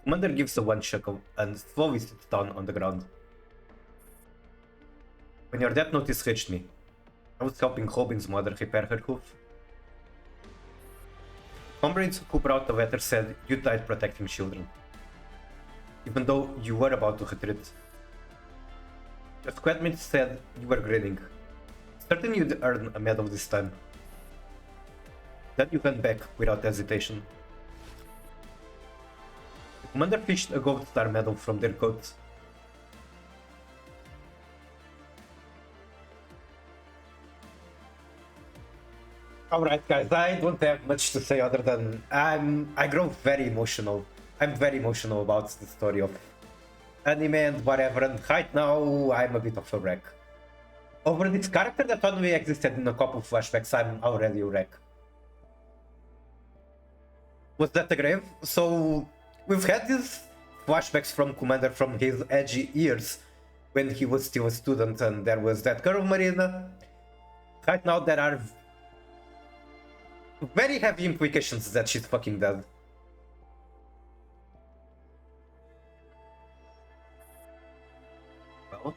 Commander gives a one chuckle and slowly sits down on the ground. When your death notice reached me, I was helping Robin's mother repair her hoof. Comrades who brought the letter said you died protecting children, even though you were about to retreat. Your squadmates said you were grinning, certain you'd earn a medal this time. Then you went back without hesitation. The commander fished a gold star medal from their coat. Alright guys, I don't have much to say other than I grow very emotional. I'm very emotional about the story of anime and whatever, and right now I'm a bit of a wreck. Over this character that only existed in a couple of flashbacks, I'm already a wreck. Was that the grave? So we've had these flashbacks from Commander from his edgy years when he was still a student, and there was that girl Marina. Right now there are very heavy implications that she's fucking dead. Well,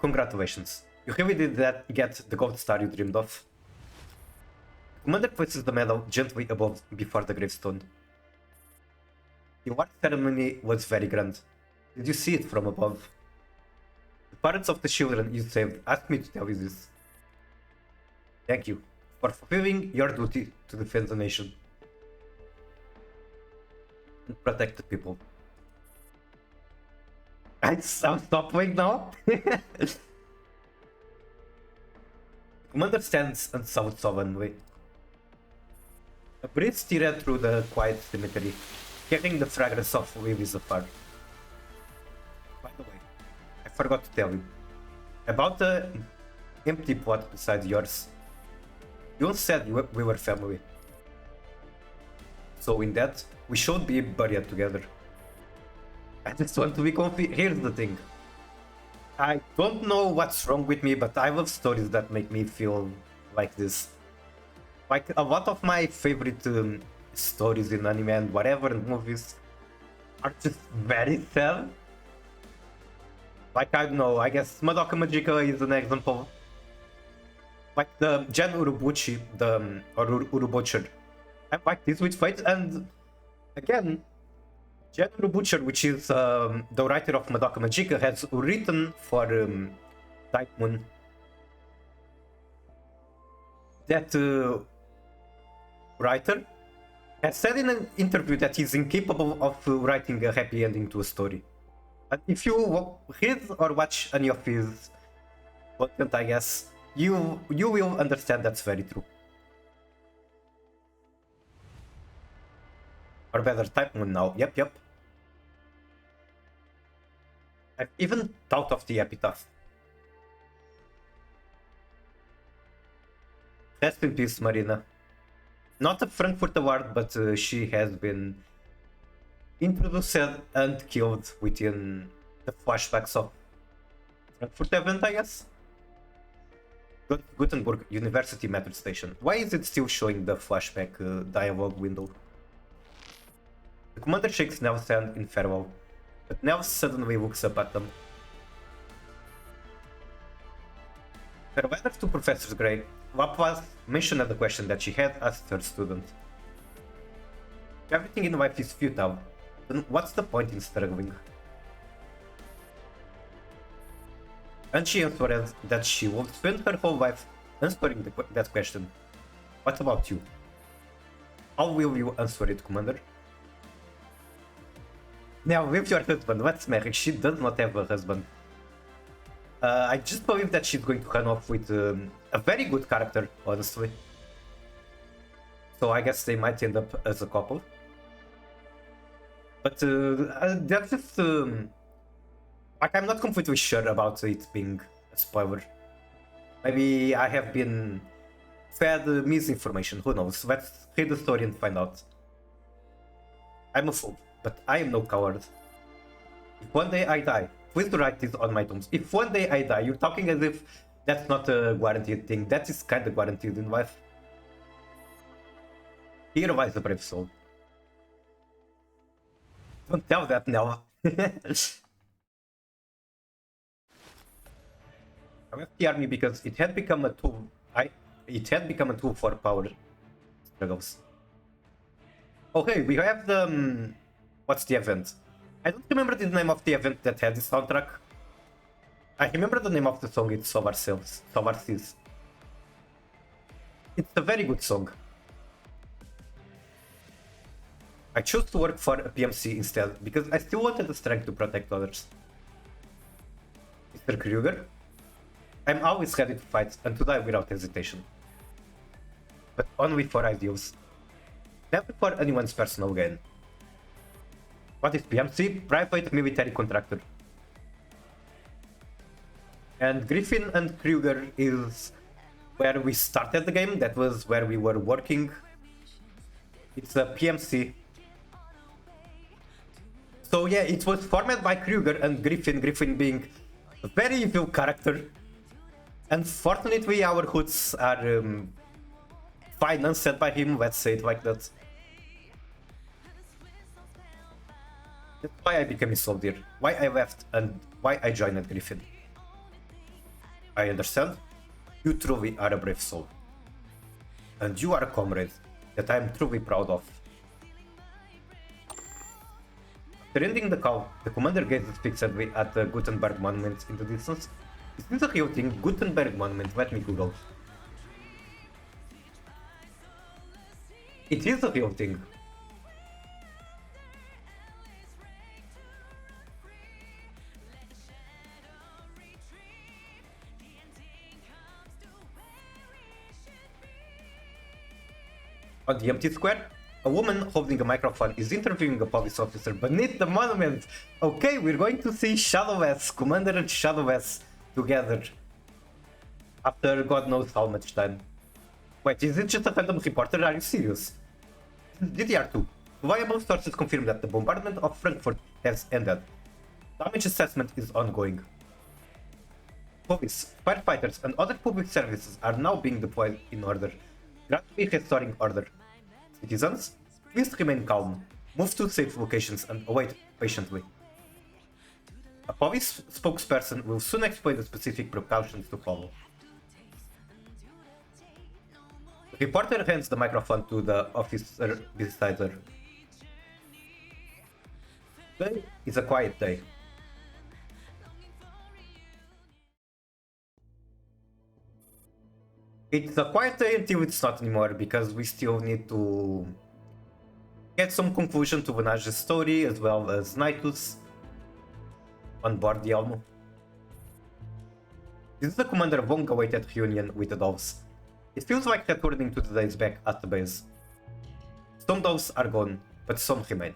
congratulations. You really did get the gold star you dreamed of. Commander places the medal gently above before the gravestone. The award ceremony was very grand. Did you see it from above? The parents of the children you saved asked me to tell you this. Thank you for fulfilling your duty to defend the nation and protect the people. I'll stop playing now. Commander stands and south solemnly. A breeze stirred through the quiet cemetery, carrying the fragrance of lilies afar. By the way, I forgot to tell you about the empty plot beside yours. You once said we were family. So in that, we should be buried together. I just want to be comfy. Here's the thing. I don't know what's wrong with me, but I love stories that make me feel like this. Like a lot of my favorite stories in anime and whatever and movies are just very sad. Like I don't know, I guess Madoka Magica is an example. Like the Gen Urobuchi, or Urobucher. I like this with Fate, and again, Gen Urobucher, which is the writer of Madoka Magica, has written for Type Moon. That writer has said in an interview that he's incapable of writing a happy ending to a story. And if you read or watch any of his content, I guess, you will understand that's very true. Or better, Type Moon now. Yep. I've even thought of the epitaph. Rest in peace, Marina. Not a Frankfurt Award, but she has been introduced and killed within the flashbacks of Frankfurt event, I guess? Gutenberg University Metro Station. Why is it still showing the flashback dialogue window? The commander shakes Nell's hand in farewell, but Nell suddenly looks up at them. Her letter to Professor Gray, Laplace mentioned the question that she had asked her student. If everything in life is futile, then what's the point in struggling? And she answered that she would spend her whole life answering that question. What about you? How will you answer it, Commander? Now, with your husband, what's marriage? She does not have a husband. I just believe that she's going to run off with a very good character, honestly. So I guess they might end up as a couple. But that's just... like, I'm not completely sure about it being a spoiler. Maybe I have been fed misinformation, who knows? Let's read the story and find out. I'm a fool, but I am no coward. If one day I die, please write this on my tombs. If one day I die, you're talking as if that's not a guaranteed thing. That is kind of guaranteed in life. Here lies a brave soul. Don't tell that now. I left the army because it had become a tool. It had become a tool for power struggles. Okay, we have the what's the event? I don't remember the name of the event that had the soundtrack. I remember the name of the song. It's Solar Seas. It's a very good song. I chose to work for a PMC instead because I still wanted the strength to protect others. Mr. Kruger, I'm always ready to fight and to die without hesitation. But only for ideals. Never for anyone's personal gain. What is PMC? Private military contractor. And Griffin and Kruger is where we started the game. That was where we were working. It's a PMC. So yeah, it was formed by Kruger and Griffin being a very evil character. Unfortunately, our hoods are financed by him, let's say it like that. That's why I became a soldier, why I left and why I joined Griffin. I understand. You truly are a brave soul. And you are a comrade that I am truly proud of. After ending the call, the commander gazes fixedly at the Gutenberg monument in the distance. Is this a real thing? Gutenberg monument, let me Google. It is a real thing. On the empty square, a woman holding a microphone is interviewing a police officer beneath the monument. Okay, we're going to see Shadow S, Commander and Shadow S together. After God knows how much time. Wait, is it just a random reporter? Are you serious? DDR2. Reliable sources confirm that the bombardment of Frankfurt has ended. Damage assessment is ongoing. Police, firefighters, and other public services are now being deployed in order, gradually restoring order. Citizens, please remain calm, move to safe locations and await patiently. A police spokesperson will soon explain the specific precautions to follow. The reporter hands the microphone to the officer beside her. Today is a quiet day. It's a quiet day until it's not anymore, because we still need to get some conclusion to Vanage's story, as well as Nitus on board the Elmo. This is the commander of long-awaited reunion with the dolls. It feels like returning to the days back at the base. Some dolls are gone, but some remain.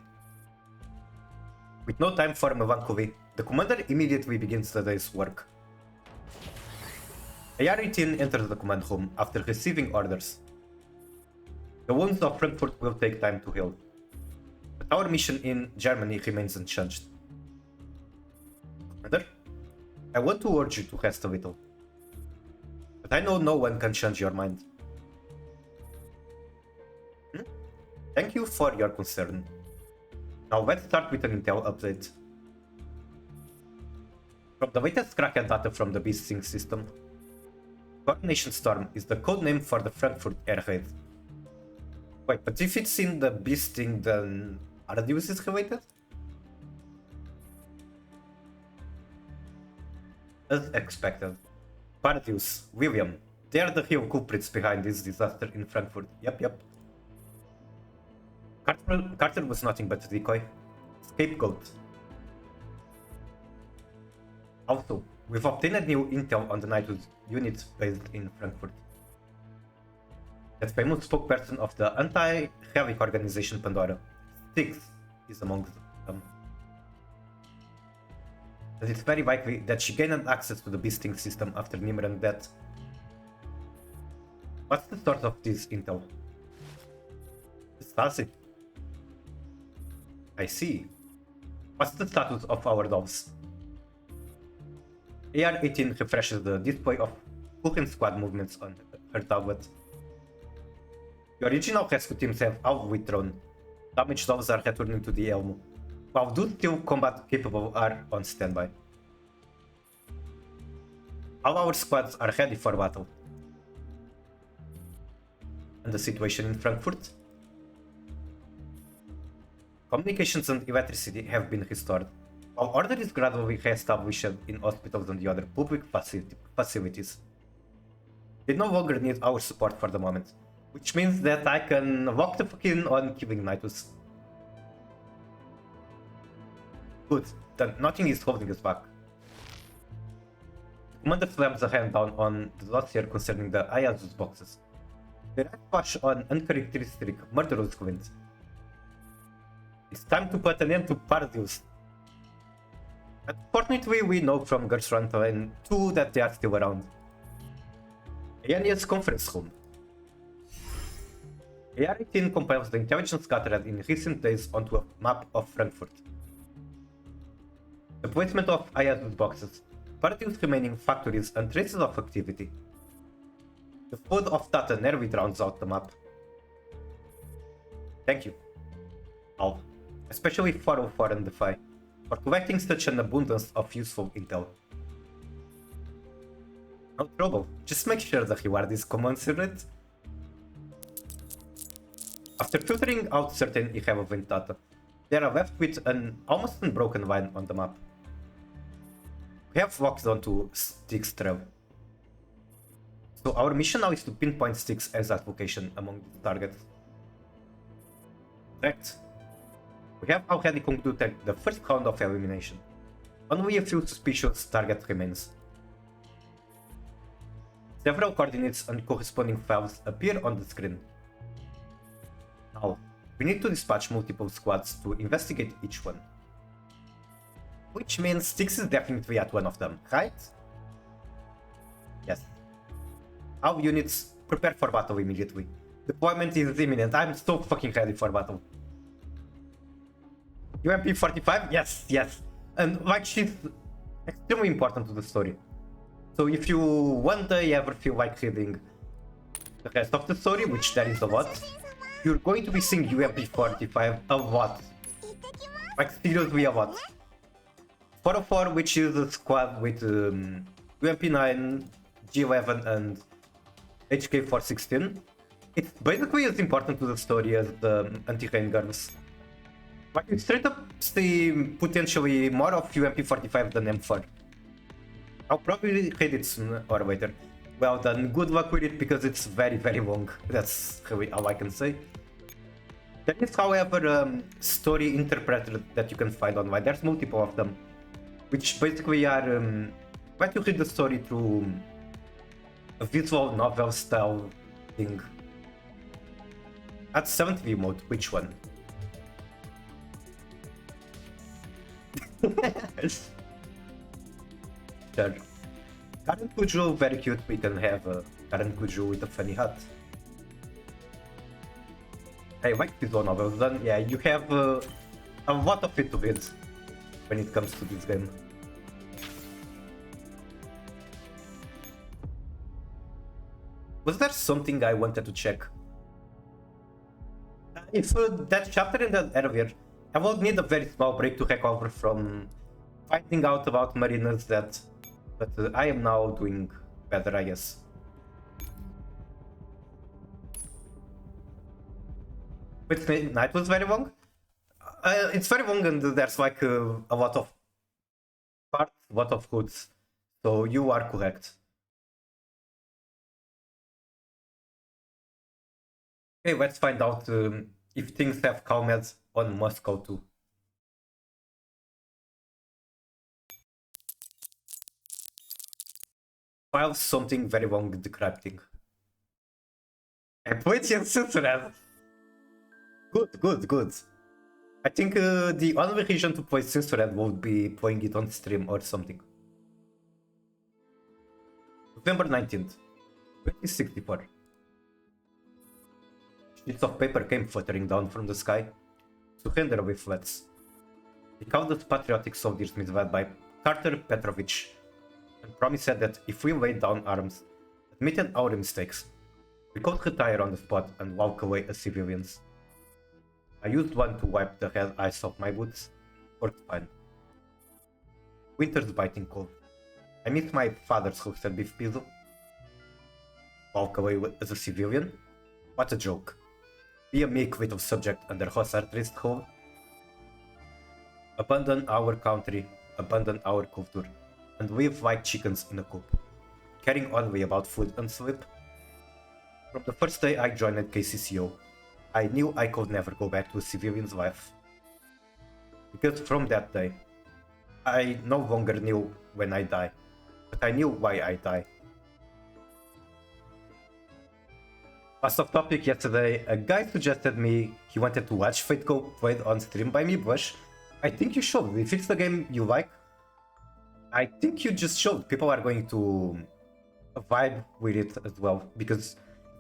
With no time for melancholy, the commander immediately begins the day's work. AR-18 enters the command room after receiving orders. The wounds of Frankfurt will take time to heal, but our mission in Germany remains unchanged. Commander, I want to urge you to rest a little, but I know no one can change your mind. Thank you for your concern. Now let's start with an intel update. From the latest Kraken data from the Beast Sync system, Coordination Storm is the codename for the Frankfurt air raid. Wait, but if it's in the Beast thing, then are the uses related? as expected. Paradius, William, they are the real culprits behind this disaster in Frankfurt. Yep. Carter was nothing but a decoy. Scapegoat. Also, we've obtained new intel on the Knighthood unit based in Frankfurt. That famous spokesperson of the anti-Helic organization Pandora, Styx, is among them. And it's very likely that she gained access to the beasting system after Nimran's death. What's the source of this intel? Stasi. I see. What's the status of our doves? AR-18 refreshes the display of current squad movements on her tablet. The original rescue teams have all withdrawn. Damaged doves are returning to the Elmo, while those still combat capable are on standby. All our squads are ready for battle. And the situation in Frankfurt? Communications and electricity have been restored, while order is gradually re-established in hospitals and the other public facilities. They no longer need our support for the moment, which means that I can walk the fuck in on killing Nitus. Good, then nothing is holding us back. Commander slams a hand down on the dossier concerning the Ayazu's boxes. They flash on uncharacteristic murderous glint. It's time to put an end to Paradius. Unfortunately, we know from Gershwanta and 2 that they are still around. Iania's conference room. AR-18 compiles the intelligence gathered in recent days onto a map of Frankfurt. The placement of Ayazu's boxes, Paradius' remaining factories and traces of activity. The flood of data nearly drowns out the map. Thank you, all, especially 404 and Defy, for collecting such an abundance of useful intel. No trouble, just make sure the reward is commensurate. After filtering out certain irrelevant data, they are left with an almost unbroken line on the map. We have walked onto Styx's trail. So our mission now is to pinpoint Styx's exact location among the targets. Correct. We have already concluded the first round of elimination. Only a few suspicious targets remains. Several coordinates and corresponding files appear on the screen. Now, we need to dispatch multiple squads to investigate each one. Which means Styx is definitely at one of them, right? Yes. All units, prepare for battle immediately. Deployment is imminent. I'm so fucking ready for battle. UMP 45? Yes. And like, she's extremely important to the story. So if you one day ever feel like reading the rest of the story, which there is a lot, you're going to be seeing UMP 45 a lot. Like, seriously a lot. 404, which is a squad with UMP 9, G11 and HK 416. It's basically as important to the story as the anti-rain girls. Like, you straight up see potentially more of UMP 45 than M4. I'll probably read it sooner or later. Well done, good luck with it because it's very, very long. That's really all I can say. There is, however, story interpreter that you can find online. There's multiple of them, which basically are let you read the story through a visual novel style thing. At 7th view mode, which one? Sure. Karen Kujo, very cute. We can have Karen Kujo with a funny hat. I like visual novels, then yeah, you have a lot of it to read when it comes to this game. Was there something I wanted to check? If that chapter ended earlier, I will need a very small break to recover from finding out about Marina's death, but I am now doing better, I guess. Which night was very long? It's very long and there's like a lot of parts, a lot of good So you are correct. Okay, let's find out if things have calmed on Moscow too. File something very wrong decrypting. And put your censored. Good. I think the only reason to play censored would be playing it on stream or something. November 19th, 2064. Sheets of paper came fluttering down from the sky to render leaflets. Recounted patriotic soldiers misled by Carter Petrovich and promised that if we laid down arms, admitted our mistakes, we could retire on the spot and walk away as civilians. I used one to wipe the red ice off my boots. Worked fine. Winter's biting cold. I miss my father's roasted beef pizza. Walk away as a civilian? What a joke. Be a meek little subject under Hossartrist hold. Abandon our country, abandon our culture, and live like chickens in a coop, caring only about food and sleep. From the first day I joined KCCO, I knew I could never go back to a civilian's life. Because from that day, I no longer knew when I die, but I knew why I die. Last off topic, yesterday, a guy suggested me he wanted to watch Fate Go played on stream by me, Bush. I think you should. If it's the game you like, I think you just showed. People are going to vibe with it as well, because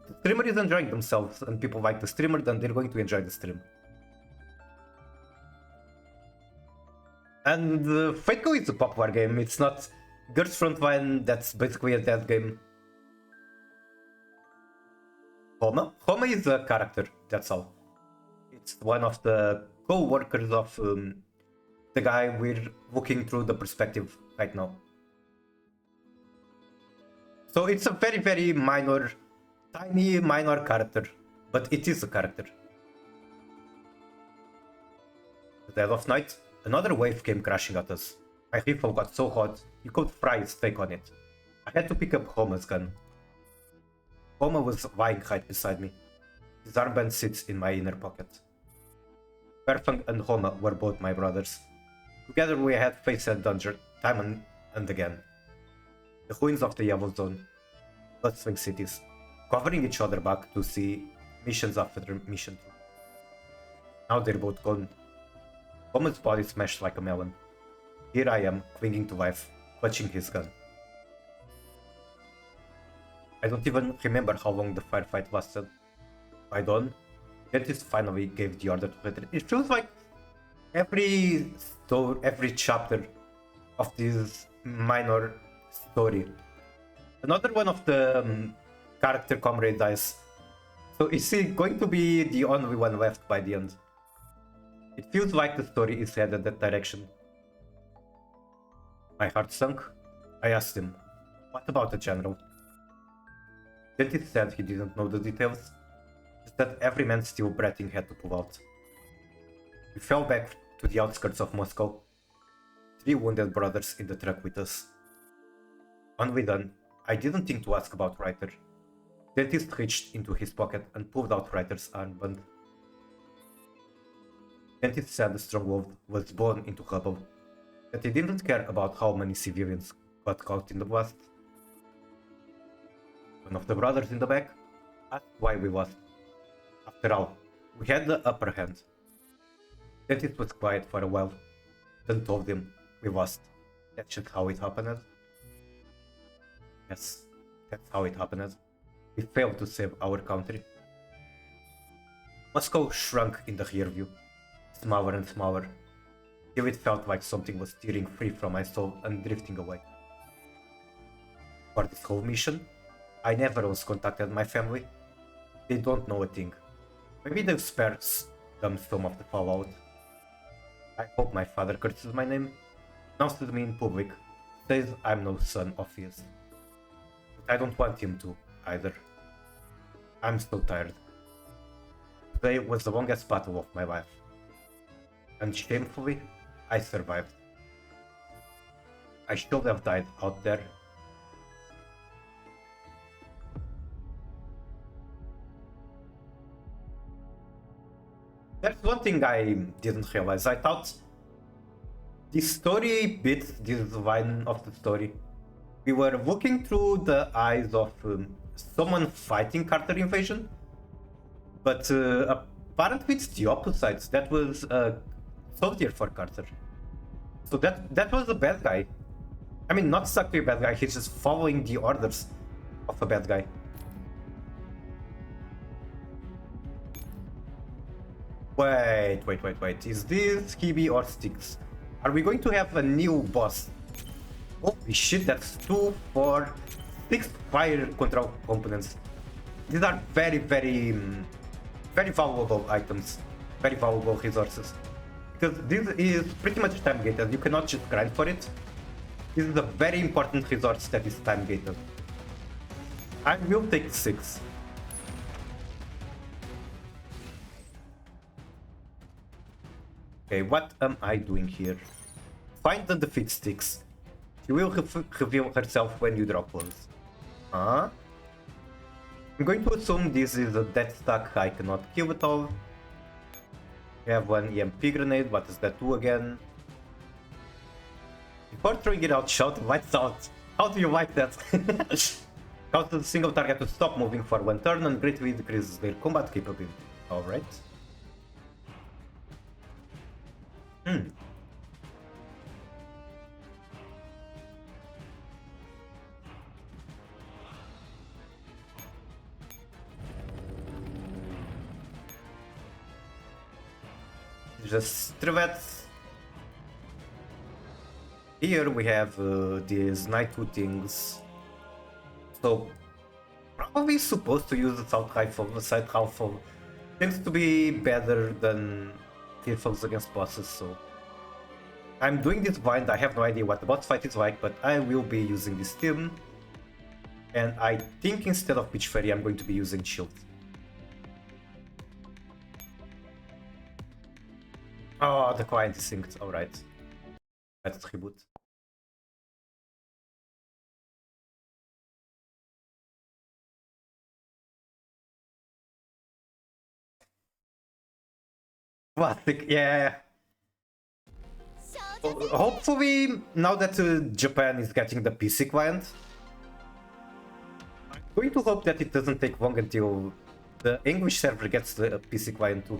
the streamer is enjoying themselves and people like the streamer, then they're going to enjoy the stream. And Fate Go is a popular game. It's not Girls Frontline, that's basically a dead game. Homa is a character, that's all. It's one of the co-workers of the guy we're looking through the perspective right now. So it's a very, very minor, tiny minor character, but it is a character. The dead of night, another wave came crashing at us. My rifle got so hot, you could fry a steak on it. I had to pick up Homa's gun. Homa was lying right beside me. His armband sits in my inner pocket. Perfang and Homa were both my brothers. Together we had faced that danger time and again. The ruins of the Yellow Zone, bustling cities, covering each other back to see missions after mission. Now they're both gone. Homa's body smashed like a melon. Here I am, clinging to life, clutching his gun. I don't even remember how long the firefight lasted. By dawn, Dentist finally gave the order to return. It feels like every chapter of this minor story, another one of the character comrade dies. So is he going to be the only one left by the end? It feels like the story is headed that direction. My heart sunk. I asked him, what about the general? Dentist said he didn't know the details, just that every man still breathing had to pull out. We fell back to the outskirts of Moscow, 3 wounded brothers in the truck with us. Only then, I didn't think to ask about Reiter. Dentist reached into his pocket and pulled out Reiter's armband. Dentist said the Stronghold was blown into rubble, that he didn't care about how many civilians got caught in the blast. One of the brothers in the back asked why we lost. After all, we had the upper hand. Dentist was quiet for a while, then told him we lost. That's just how it happened. Yes, that's how it happened. We failed to save our country. Moscow shrunk in the rear view, smaller and smaller, till it felt like something was tearing free from my soul and drifting away. For this whole mission, I never once contacted my family. They don't know a thing. Maybe they've spared them some of the fallout. I hope my father curses my name, announces me in public, says I'm no son of his. But I don't want him to, either. I'm so tired. Today was the longest battle of my life. And shamefully, I survived. I should have died out there. That's one thing I didn't realize. I thought the story bit, this line of the story, we were looking through the eyes of someone fighting Carter invasion, but apparently it's the opposite. That was a soldier for Carter. So that was a bad guy. I mean, not exactly a bad guy, he's just following the orders of a bad guy. Wait. Is this Kibi or Styx? Are we going to have a new boss? Holy shit, that's 2, 4, 6 fire control components. These are very valuable items. Very valuable resources. Because this is pretty much time gated. You cannot just grind for it. This is a very important resource that is time gated. I will take 6. Okay, what am I doing here? Find and defeat Styx. She will reveal herself when you draw close. Huh? I'm going to assume this is a death stack I cannot kill at all. We have one EMP grenade, what does that do again? Before throwing it out, shout lights out. How do you like that? Causes a single target to stop moving for 1 turn and greatly decreases their combat capability. Alright. Just Trivets. Here we have these Knighthood things. So probably supposed to use the South Rifle. The Side Rifle tends to be better than rifles against bosses, so I'm doing this blind. I have no idea what the boss fight is like, but I will be using this team. And I think instead of Beach Fairy, I'm going to be using Shield. Oh, the client is synced. Alright. Let's reboot. Classic, yeah. Hopefully, now that Japan is getting the PC client, I'm going to hope that it doesn't take long until the English server gets the PC client too.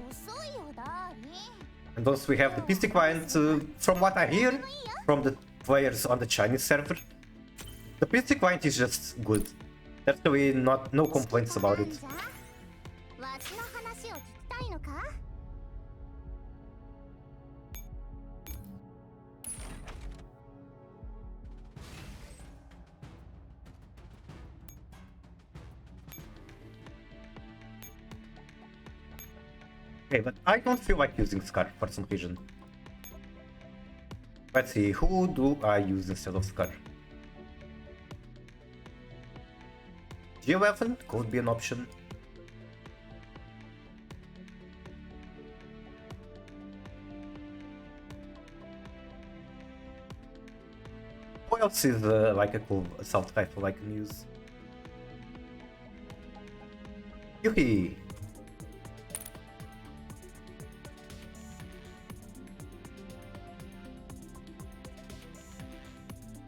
And once we have the PC client, from what I hear from the players on the Chinese server, the PC client is just good. That's the way, no complaints about it. Okay, but I don't feel like using Scar for some reason. Let's see, who do I use instead of Scar? G11 could be an option. What else is like a cool assault rifle I can use? Yuhi!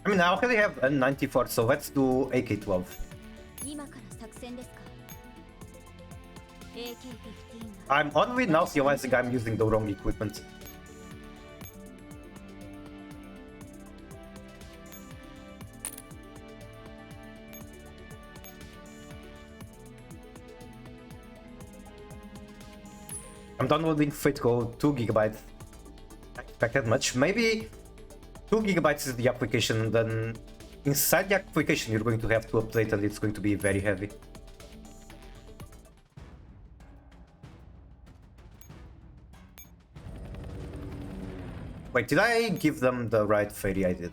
I mean, I already have a 94, so let's do AK-12. I'm only now realizing I'm using the wrong equipment. I'm downloading Fate Code 2 GB. I expected much. Maybe 2 GB is the application, then inside the application you're going to have to update and it's going to be very heavy. Wait, did I give them the right fairy? I did.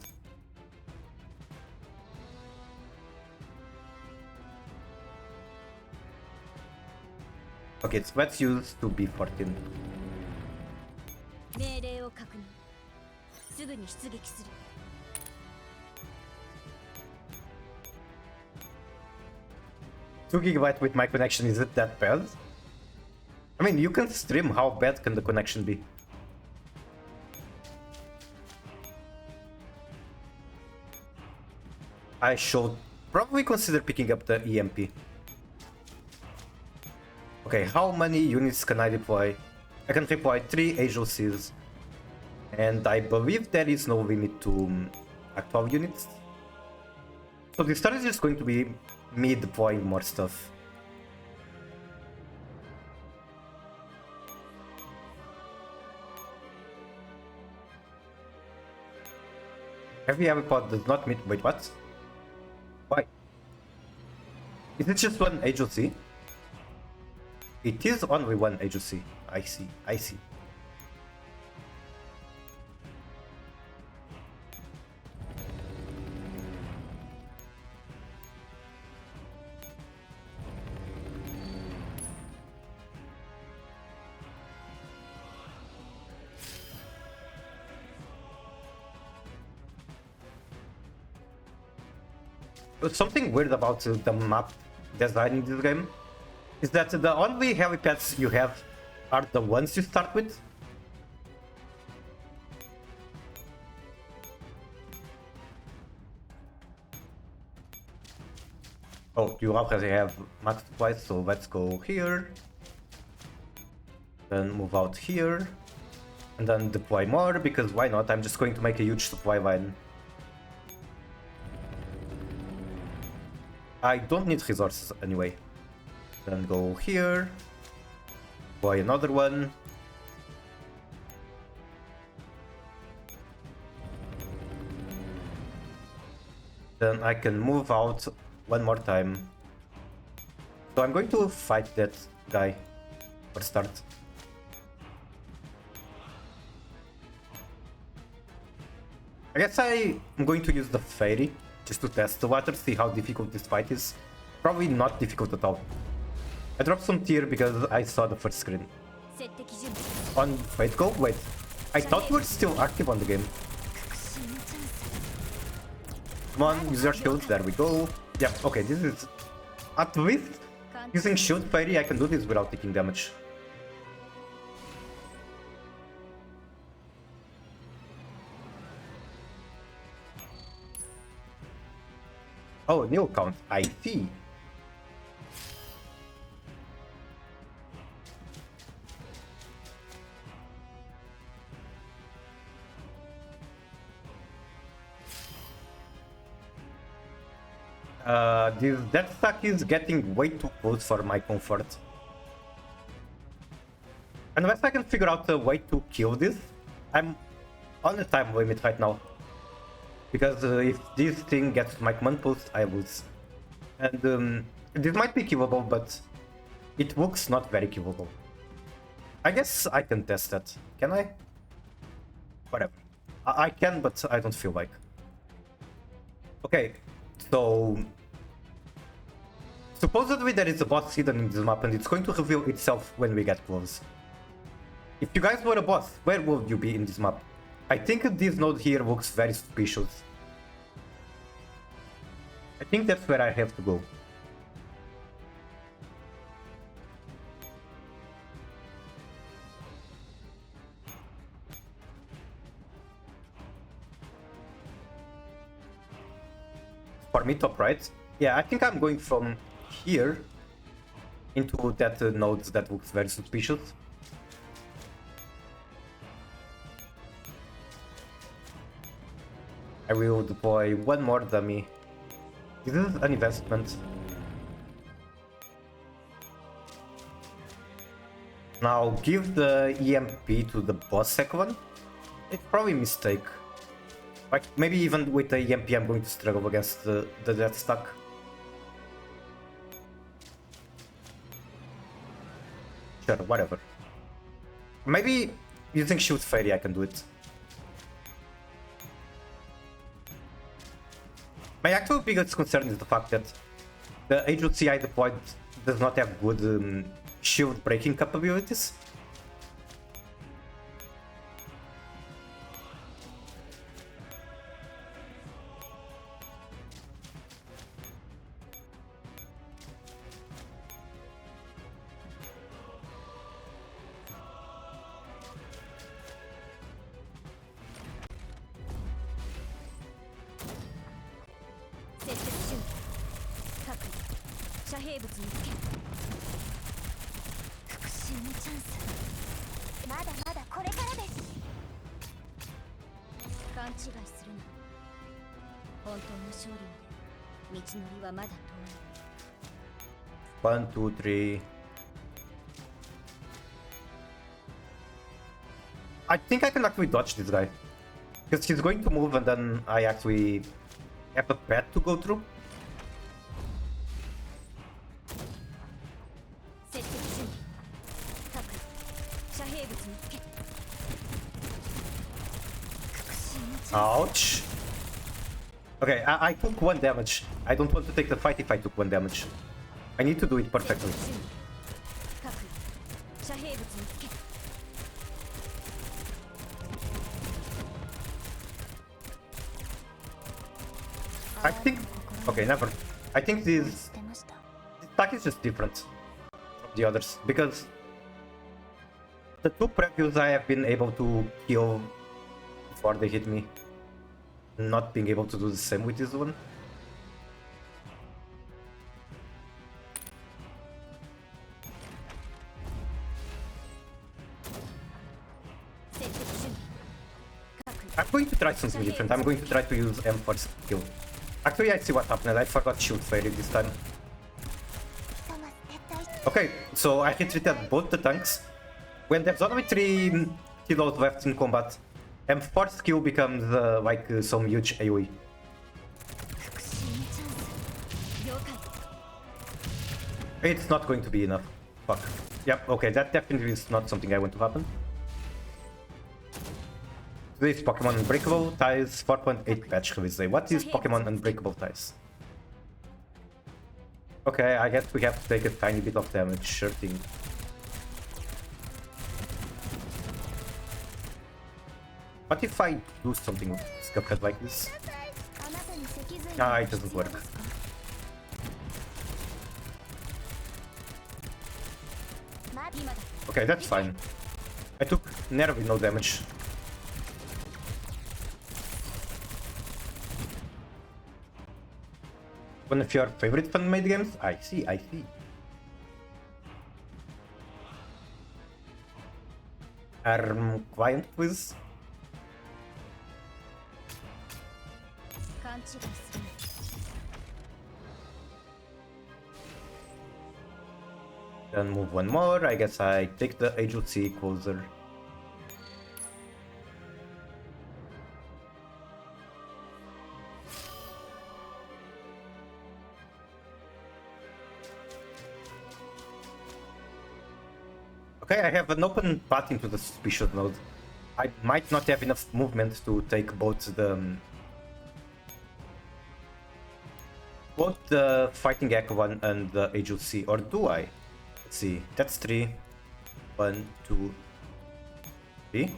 Okay, so let's use 2B14. 2 GB with my connection, is it that bad? I mean, you can stream, how bad can the connection be? I should probably consider picking up the EMP. Okay, how many units can I deploy? I can deploy 3 agencies. And I believe there is no limit to actual units. So the strategy is going to be me deploying more stuff. Heavy pod does not meet. Wait, what? Why? Is it just one agency? It is only one agency. I see, I see. Something weird about the map design in this game is that the only helipads you have are the ones you start with. Oh, you already have max twice, so let's go here. Then move out here. And then deploy more, because why not? I'm just going to make a huge supply line. I don't need resources anyway. Then go here. Buy another one. Then I can move out one more time. So I'm going to fight that guy for start. I guess I'm going to use the fairy just to test the water, see how difficult this fight is. Probably not difficult at all. I dropped some tier because I saw the first screen. On wait, go, wait. I thought we were still active on the game. Come on, use your shield, there we go. Yeah, okay, this is... At least, using shield fairy, I can do this without taking damage. Oh, new account, I see. This death stack is getting way too close for my comfort. Unless I can figure out a way to kill this, I'm on a time limit right now. Because if this thing gets my command post, I lose. And this might be killable, but it looks not very killable. I guess I can test that. Can I? Whatever. I can, but I don't feel like. Okay, so... Supposedly there is a boss hidden in this map and it's going to reveal itself when we get close. If you guys were a boss, where would you be in this map? I think this node here looks very suspicious. I think that's where I have to go. For me, top right? Yeah, I think I'm going from here into that node that looks very suspicious. I will deploy one more dummy. This is an investment. Now give the EMP to the boss second. It's probably a mistake. Like maybe even with the EMP I'm going to struggle against the death stack. Sure, whatever. Maybe using Shield Fairy I can do it. My actual biggest concern is the fact that the agency I deployed does not have good shield breaking capabilities. One, two, three. I think I can actually dodge this guy. Because he's going to move and then I actually have a path to go through. Ouch. Okay, I took 1 damage. I don't want to take the fight if I took 1 damage. I need to do it perfectly. I think... Okay, never. I think this attack is just different from the others. Because the 2 previews I have been able to kill before they hit me. Not being able to do the same with this one. I'm going to try something different. I'm going to try to use M for skill. Actually, I see what happened. I forgot Shield Fairy this time. Okay, so I hit treated both the tanks. When there's only 3 kilos left in combat, M4 skill becomes like some huge AoE. It's not going to be enough. Fuck. Yep, okay, that definitely is not something I want to happen. This Pokemon Unbreakable Ties 4.8 patch release. What is Pokemon Unbreakable Ties? Okay, I guess we have to take a tiny bit of damage, sure thing. What if I do something with Cuphead like this? Ah, it doesn't work. Okay, that's fine. I took nearly no damage. One of your favorite fan-made games? I see, I see. ARM client, please. Then move 1 more. I guess I take the agency closer. Okay, I have an open path into the suspicious node. I might not have enough movement to take both the Fighting Echo one and the agency, or do I? Let's see, that's 3. 1, 2, 3.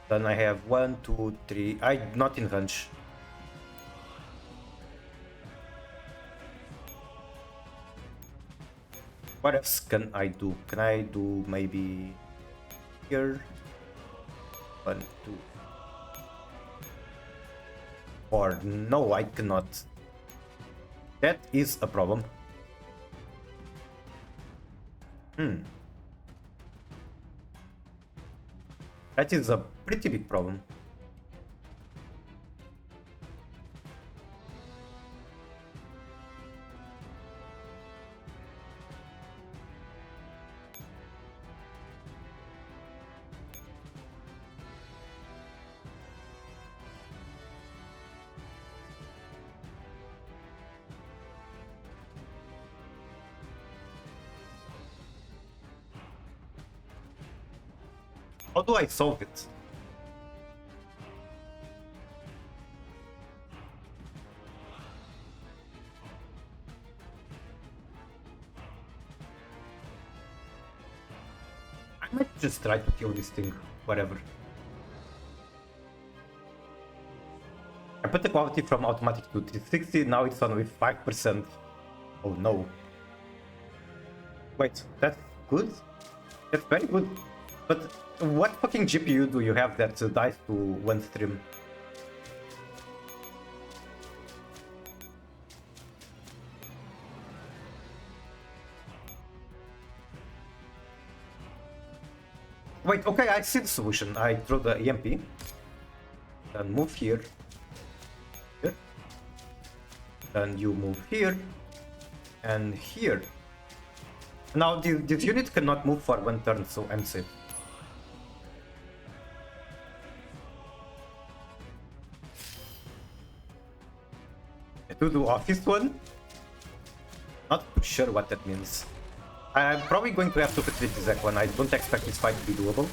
Then I have 1, 2, 3. I'm not in range. What else can I do? Can I do maybe here? 1, 2, 4. No, I cannot. That is a problem. That is a pretty big problem. How do I solve it? I might just try to kill this thing, whatever. I put the quality from automatic to 360, now it's on with 5%. Oh no. Wait, that's good? That's very good. But what fucking GPU do you have that dies to 1 stream? Wait, okay, I see the solution. I throw the EMP. Then move here. Here. Then you move here. And here. Now this unit cannot move for one turn, so I'm safe. To do office one? Not too sure what that means. I'm probably going to have to complete this deck one. I don't expect this fight to be doable.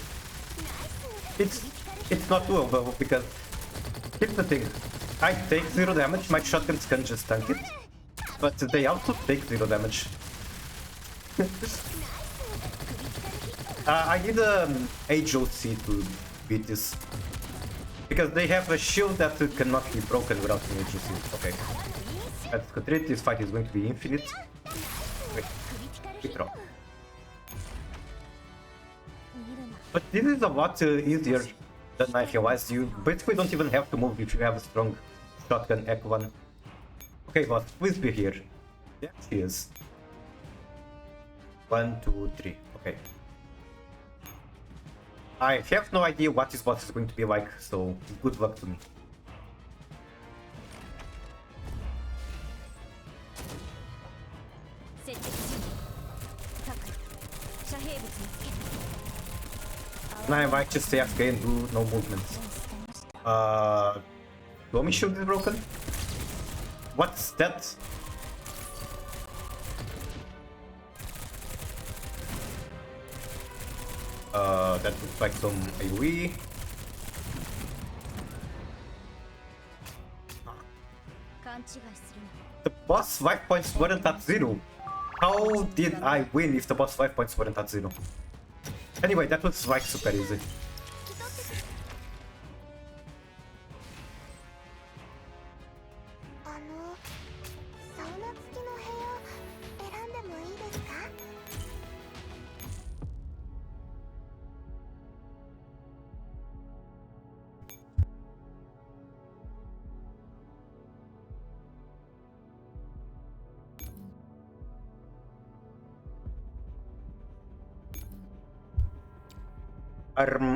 It's not doable because here's the thing. I take 0 damage, my shotguns can just tank it. But they also take 0 damage. I need HOC to beat this. Because they have a shield that cannot be broken without an HOC. Okay. Let's continue. This fight is going to be infinite. Wait. Quick draw. But this is a lot easier than I realized. You basically don't even have to move if you have a strong shotgun Echo 1. Okay, boss, please be here. There she is. 1, 2, 3. Okay. I have no idea what this boss is going to be like, so good luck to me. Now I might just AFK and do no movements. Lomi shield is broken? What's that? That looks like some AoE. The boss life points weren't at 0. How did I win if the boss life points weren't at 0? Anyway, that was like super easy.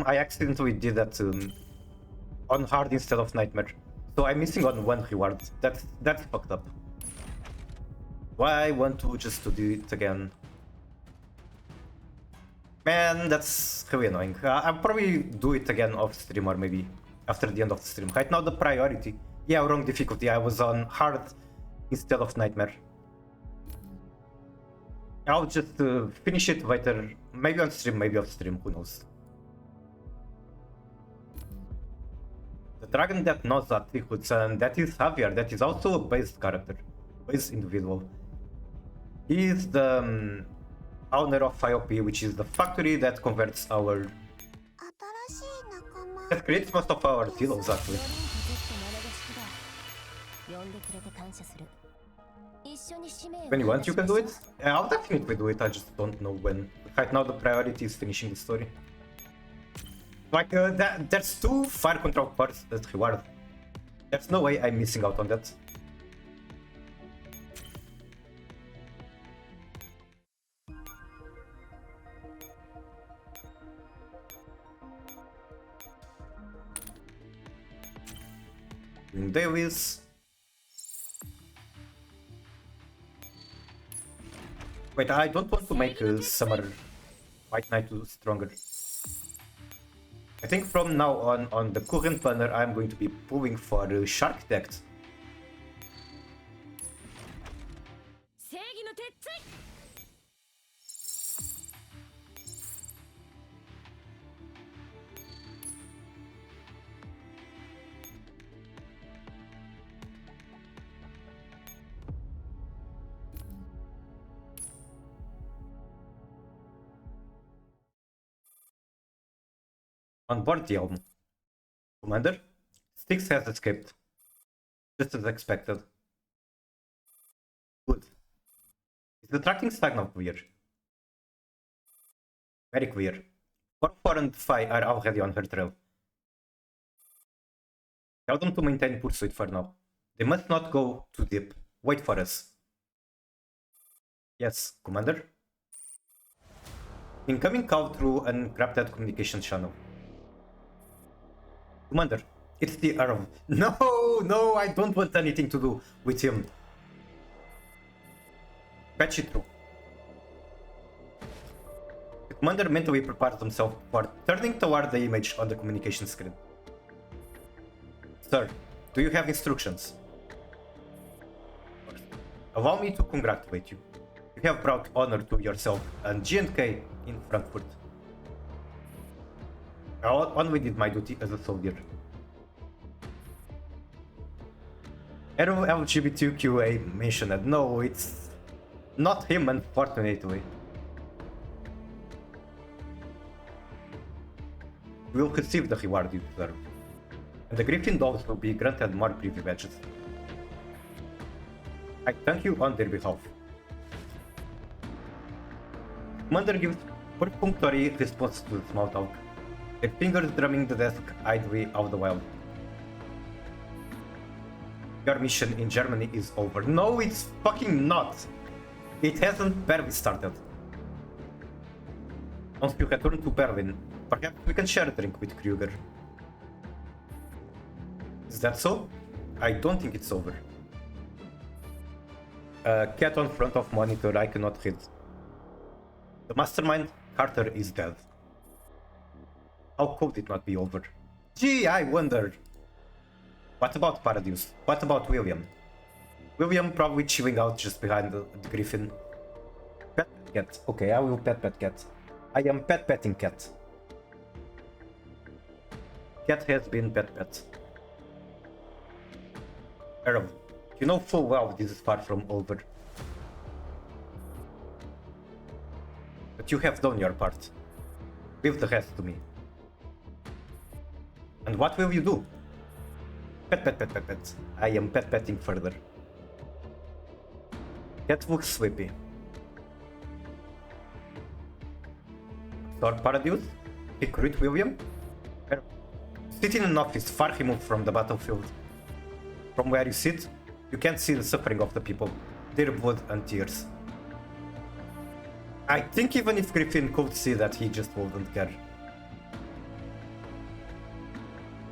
I accidentally did that on hard instead of nightmare, so I'm missing on one reward. That's fucked up. Why I want to just to do it again? Man, that's really annoying. I'll probably do it again off stream or maybe after the end of the stream. Right now the priority. Yeah, wrong difficulty. I was on hard instead of nightmare. I'll just finish it later. Maybe on stream, maybe off stream. Who knows? The dragon that knows attributes, and that is Javier. That is also a base character, base individual. He is the owner of IOP, which is the factory that converts our... that creates most of our tilos, actually. When you want, you can do it. I'll definitely do it, I just don't know when. Right now the priority is finishing the story. Like, there's 2 fire control parts that reward. There's no way I'm missing out on that. Doing dailies. Wait, I don't want to make Summer White Knight stronger. I think from now on the current banner, I'm going to be pulling for Shark Deck. On board the album. Commander, Styx has escaped. Just as expected. Good. Is the tracking stag now clear? Very clear. 4 and 5 are already on her trail. Tell them to maintain pursuit for now. They must not go too deep. Wait for us. Yes, Commander. Incoming call through unencrypted communication channel. Commander, it's the Earl. No, no, I don't want anything to do with him. Patch it through. The commander mentally prepares himself for turning toward the image on the communication screen. Sir, do you have instructions? Allow me to congratulate you. You have brought honor to yourself and G&K in Frankfurt. I only did my duty as a soldier. Arrow LGBTQA mentioned. No, it's not him, unfortunately. You will receive the reward you deserve. And the Griffin dolls will be granted more privileges. I thank you on their behalf. Commander gives perfunctory response to the small talk, their fingers drumming the desk idly out the wild. Your mission in Germany is over. No, it's fucking not! It hasn't barely started. Once you return to Berlin, perhaps we can share a drink with Krüger. Is that so? I don't think it's over. Cat on front of monitor, I cannot read. The mastermind, Carter, is dead. How could it not be over? Gee, I wonder. What about Paradise? What about William? William probably chilling out just behind the Griffin. Pet cat. Okay, I will pet cat. I am petting cat. Cat has been pet. Earl, you know full well this is far from over. But you have done your part. Leave the rest to me. And what will you do? Pet. I am petting further. Cat looks sleepy. Sir Paradise? Recruit William? Sit in an office far removed from the battlefield. From where you sit, you can't see the suffering of the people, their blood and tears. I think even if Griffin could see that, he just wouldn't care.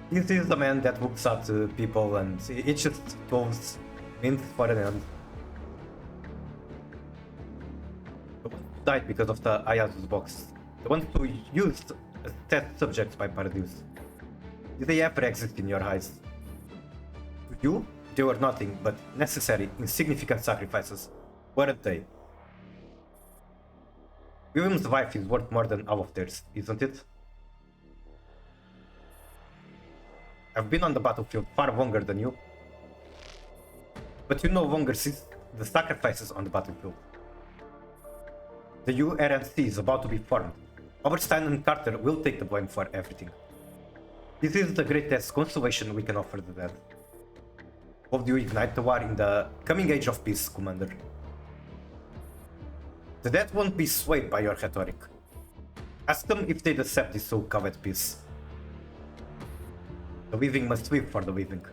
This is the man that looks at people and it just goes in for an end. The ones who died because of the Ayazu's box. The ones who used as test subjects by Paradise. Did they ever exist in your eyes? To you, they were nothing but necessary, insignificant sacrifices, weren't they? William's life is worth more than all of theirs, isn't it? I've been on the battlefield far longer than you. But you no longer see the sacrifices on the battlefield. The URNC is about to be formed. Oberstein and Carter will take the blame for everything. This is the greatest consolation we can offer the dead. Hope you ignite the war in the coming age of peace, Commander. The dead won't be swayed by your rhetoric. Ask them if they'd accept this so-called peace. The living must live for the living.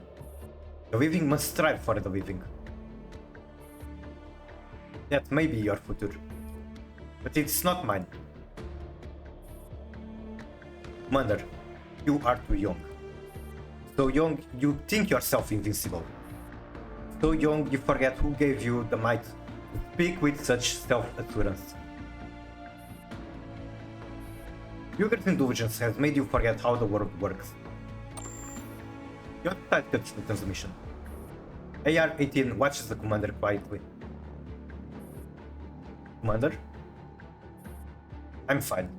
The living must strive for the living. That may be your future, but it's not mine. Commander, you are too young. So young, you think yourself invincible. So young, you forget who gave you the might to speak with such self-assurance. Krüger's indulgence has made you forget how the world works. Your side cuts the transmission. AR-18 watches the commander quietly. Commander? I'm fine.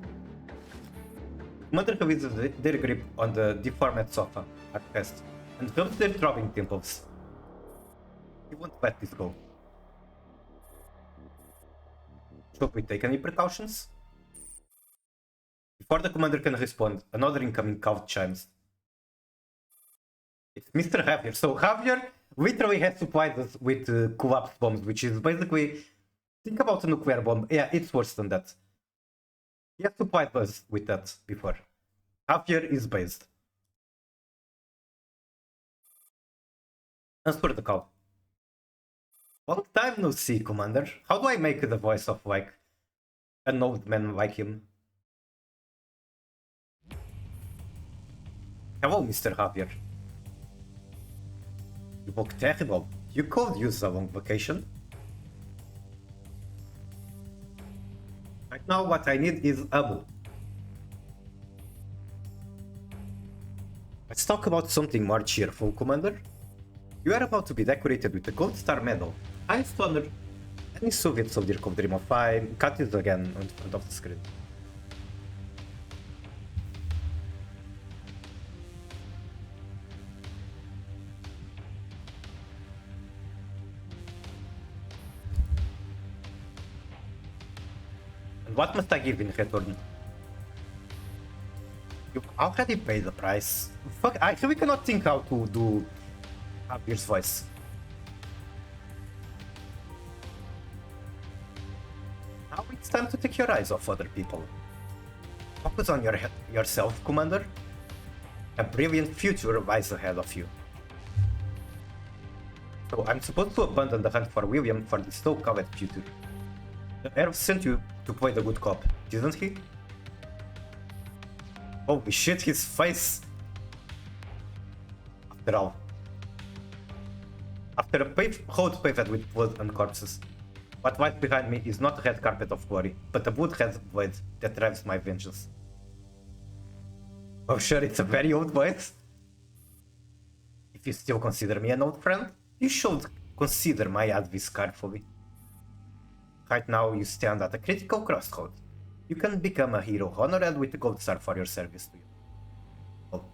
Commander releases their grip on the deformed sofa at rest and rubs their throbbing temples. He won't let this go. Should we take any precautions? Before the commander can respond, another incoming call chimes. It's Mr. Javier. So Javier literally has supplied us with collapse bombs, which is basically, think about a nuclear bomb. Yeah, it's worse than that. He has supplied us with that before. Javier is based. Answer the call. Long time no see, Commander. How do I make the voice of like an old man like him? Hello, Mr. Javier. You look terrible. You could use a long vacation. Right now, what I need is ammo. Let's talk about something more cheerful, Commander. You are about to be decorated with the Gold Star Medal. Highest honor. Any Soviet soldier could dream of fine. Cut it again on front of the screen. And what must I give in return? You already paid the price. Fuck, I really cannot think how to do Javier's voice. Now it's time to take your eyes off other people. Focus on yourself, Commander. A brilliant future lies ahead of you. So I'm supposed to abandon the hunt for William for the so-called future. The Earth sent you to play the good cop, didn't he? Holy shit, his face! After all. After a road paved with blood and corpses, what lies behind me is not a red carpet of glory, but a blood-red blade that drives my vengeance. Oh sure, it's a very old blade. If you still consider me an old friend, you should consider my advice carefully. Right now, you stand at a critical crossroad. You can become a hero honored with the gold star for your service to you.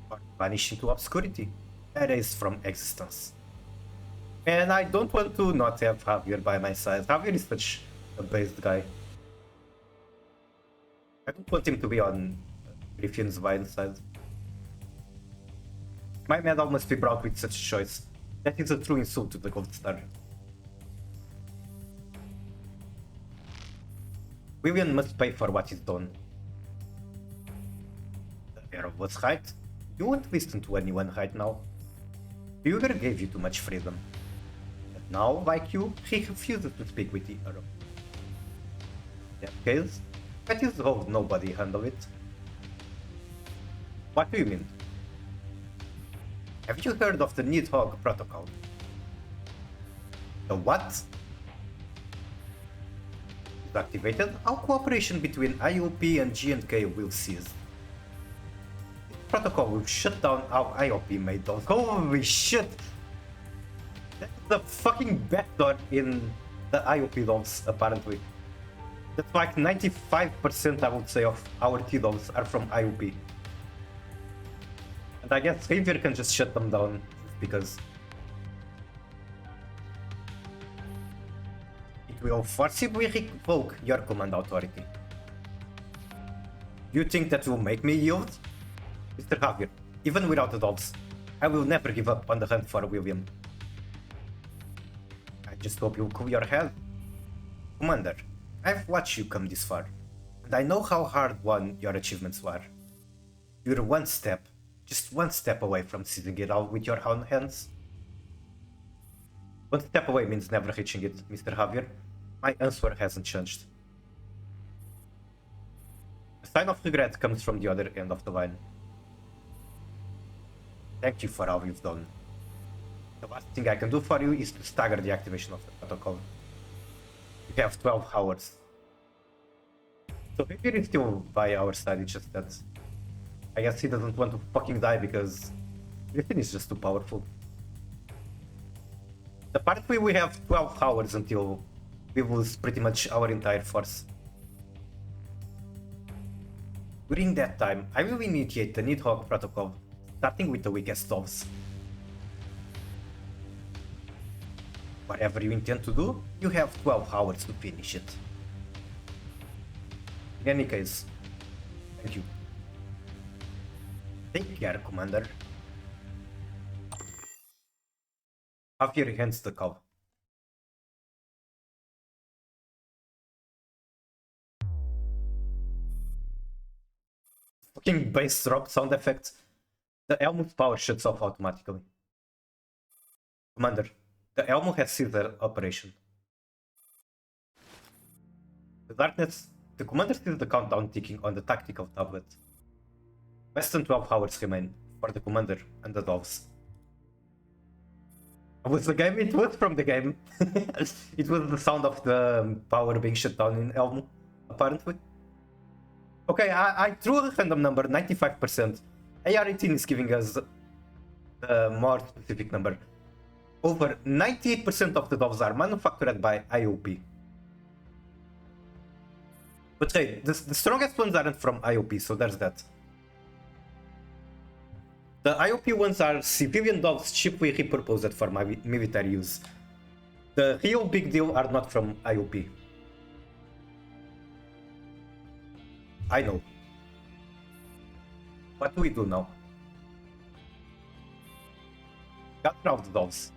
Or vanish into obscurity, erased from existence. And I don't want to not have Javier by my side. Javier is such a based guy. I don't want him to be on Griffin's blind side. My medal must be brought with such a choice. That is a true insult to the gold star. William must pay for what he's done. The Arrow was right. You won't listen to anyone right now. Huger gave you too much freedom. But now, like you, he refuses to speak with the Arrow. In that case, let his rogue nobody handle it. What do you mean? Have you heard of the Nidhogg Protocol? The what? Activated, our cooperation between IOP and G&K will cease. This protocol will shut down our IOP made those. Holy shit! That's the fucking backdoor in the IOP dogs, apparently. That's like 95% I would say of our T-dogs are from IOP. And I guess Xavier can just shut them down because will forcibly revoke your command authority. You think that will make me yield? Mr. Javier, even without the dogs, I will never give up on the hunt for William. I just hope you'll cool your head. Commander, I've watched you come this far, and I know how hard won your achievements were. You're one step, just one step away from seizing it all with your own hands. One step away means never reaching it, Mr. Javier. My answer hasn't changed. A sign of regret comes from the other end of the line. Thank you for all you've done. The last thing I can do for you is to stagger the activation of the protocol. You have 12 hours. So Xavier is still by our side, it's just that I guess he doesn't want to fucking die because Griffin is just too powerful. Apparently we have 12 hours until we lose pretty much our entire force. During that time, I will initiate the Nidhogg protocol, starting with the weakest dogs. Whatever you intend to do, you have 12 hours to finish it. In any case, thank you. Take care, Commander. Javier hands the call. Fucking bass drop sound effect. The Elmo's power shuts off automatically. Commander, the Elmo has ceased their operation. The commander sees the countdown ticking on the tactical tablet. Less than 12 hours remain for the commander and the doves. Was the game? It was from the game. It was the sound of the power being shut down in Elmo, apparently. Okay, I threw a random number, 95%. AR-18 is giving us a more specific number. Over 98% of the doves are manufactured by IOP. But hey, the strongest ones aren't from IOP, so there's that. The IOP ones are civilian doves cheaply repurposed for military use. The real big deal are not from IOP. I know. What do we do now? Gather out the doves.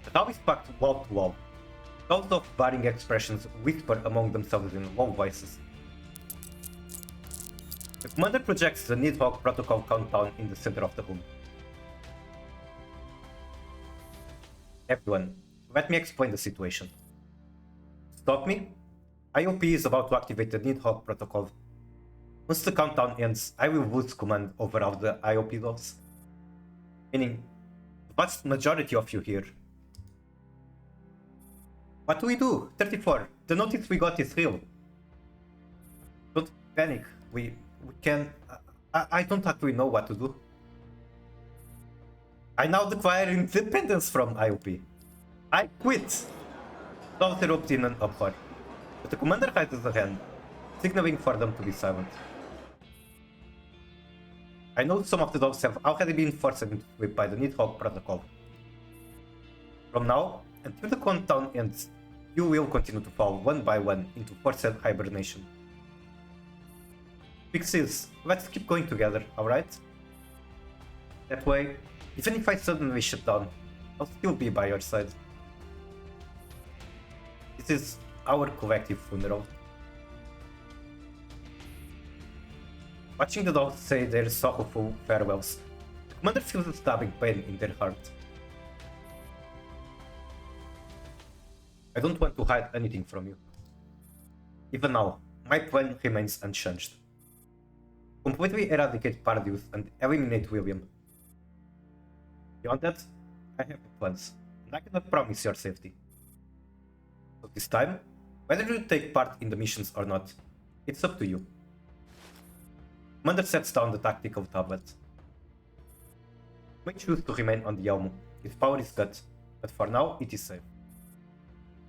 The dove is packed wall to wall. Doves of varying expressions whisper among themselves in low voices. The commander projects the Nidhogg protocol countdown in the center of the room. Everyone, let me explain the situation. Stop me? IOP is about to activate the Nidhogg protocol. Once the countdown ends, I will lose command over all the IOP doves. Meaning, the vast majority of you here. What do we do? 34. The notice we got is real. Don't panic. We can... I don't actually know what to do. I now declare independence from IOP. I quit. Doves erupted in an uproar. But the commander raises a hand, signaling for them to be silent. I know some of the doves have already been forced into sleep by the Nidhogg protocol. From now, until the countdown ends, you will continue to fall one by one into forced hibernation. Pixies, let's keep going together, alright? That way, even if I suddenly shut down, I'll still be by your side. This is our collective funeral. Watching the dogs say their sorrowful farewells, the commander feels a stabbing pain in their heart. I don't want to hide anything from you. Even now, my plan remains unchanged. Completely eradicate Pardius and eliminate William. Beyond that, I have plans, and I cannot promise your safety. So this time, whether you take part in the missions or not, it's up to you. Commander sets down the tactical tablet. You may choose to remain on the Elmo. Its power is cut, but for now it is safe.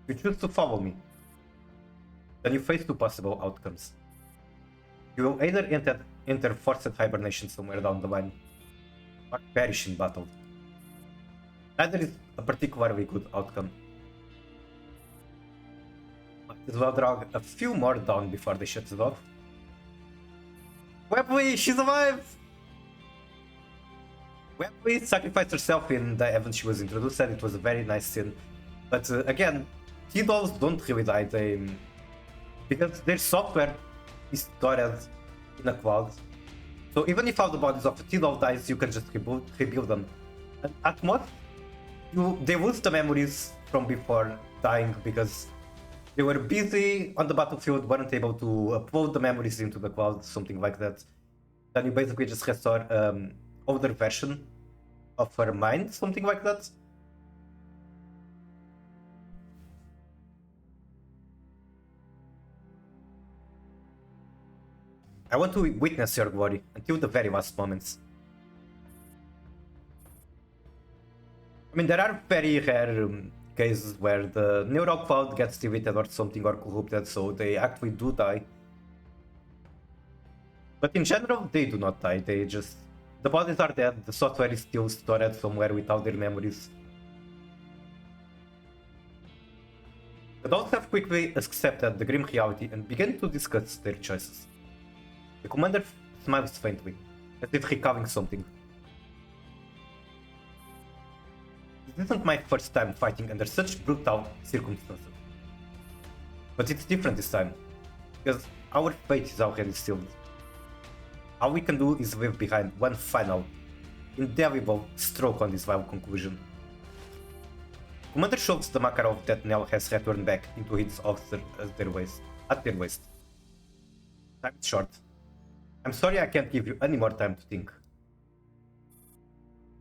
You choose to follow me, then you face two possible outcomes. You will either enter forced hibernation somewhere down the line, or perish in battle. Neither is a particularly good outcome. Might as well drag a few more down before they shut it off. Webley, she's alive! Webley sacrificed herself in the event she was introduced, and it was a very nice scene. But again, T-dolls don't really die, because their software is stored in a cloud. So even if all the bodies of a T-doll dies, you can just rebuild them. And at most, they lose the memories from before dying because they were busy on the battlefield, weren't able to upload the memories into the cloud, something like that. Then you basically just restore older version of her mind, something like that. I want to witness your glory until the very last moments. I mean, there are very rare cases where the neural cloud gets deleted or something or corrupted, so they actually do die. But in general, they do not die. They just... the bodies are dead, the software is still stored somewhere without their memories. The dolls have quickly accepted the grim reality and began to discuss their choices. The commander smiles faintly, as if recalling something. This isn't my first time fighting under such brutal circumstances. But it's different this time, because our fate is already sealed. All we can do is leave behind one final, indelible stroke on this vile conclusion. Commander shows the Makarov that Nell has returned back into his officer at their waist. Time is short. I'm sorry I can't give you any more time to think.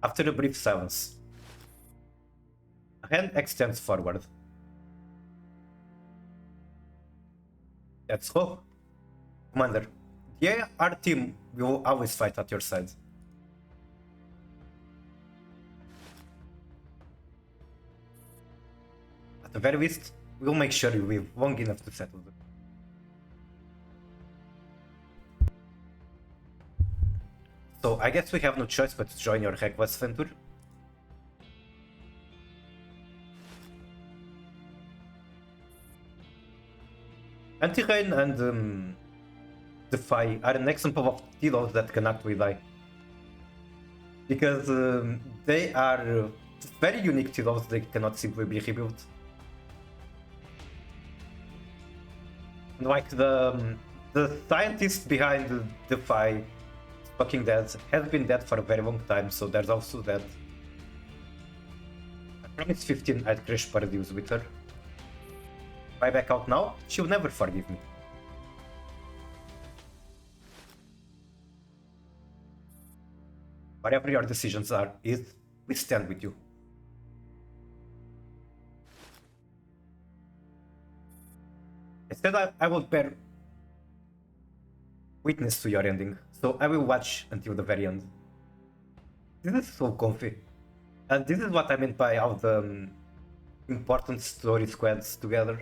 After a brief silence, a hand extends forward. That's all. Commander, our team will always fight at your side. At the very least, we'll make sure you live long enough to settle them. So I guess we have no choice but to join your reckless venture. Anti-Rain and Defy are an example of T-Lows that can actually die. Because they are very unique T-Lows, they cannot simply be rebuilt. Like the scientist behind Defy fucking dead has been dead for a very long time, so there's also that. I promised 15 I'd crash Paradius with her. If I back out now, she'll never forgive me. Whatever your decisions are, we stand with you. Instead, I will bear witness to your ending, so I will watch until the very end. This is so comfy. And this is what I meant by how the important story squads together.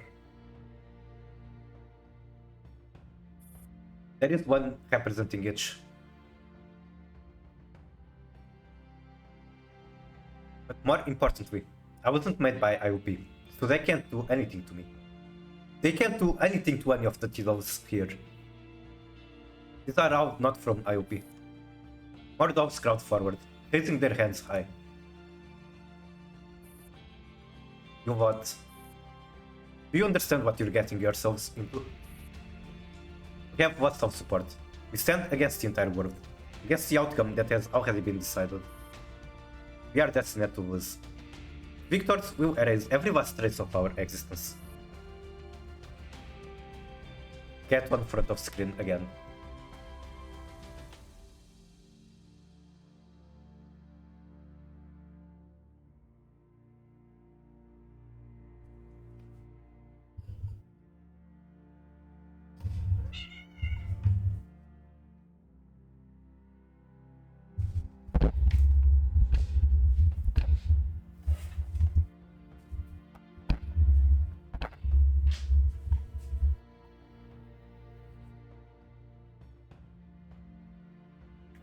There is one representing each. But more importantly, I wasn't made by IOP, so they can't do anything to me. They can't do anything to any of the T-Lows here. These are all not from IOP. More dogs crowd forward, raising their hands high. You what? Do you understand what you're getting yourselves into? We have lots of support. We stand against the entire world, against the outcome that has already been decided. We are destined to lose. Victors will erase every last trace of our existence. Get on front of screen again.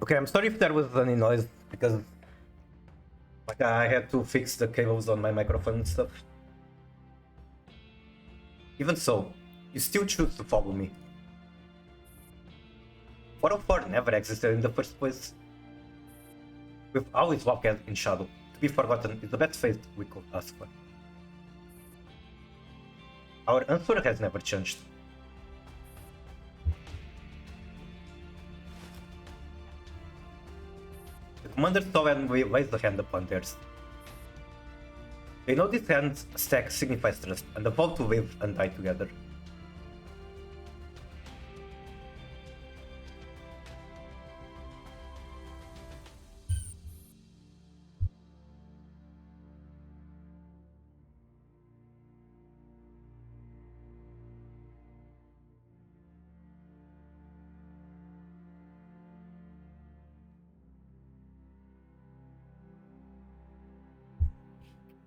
Okay, I'm sorry if there was any noise, because like I had to fix the cables on my microphone and stuff. Even so, you still choose to follow me. 404 never existed in the first place. We've always walked in shadow. To be forgotten is the best fate we could ask for. Our answer has never changed. The commander solemnly lays a hand upon theirs. They know this hand's stack signifies trust and a vow to live and die together.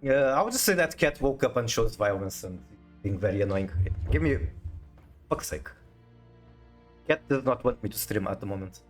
I would just say that Cat woke up and shows violence and being very annoying. Give me... fuck's sake. Cat does not want me to stream at the moment.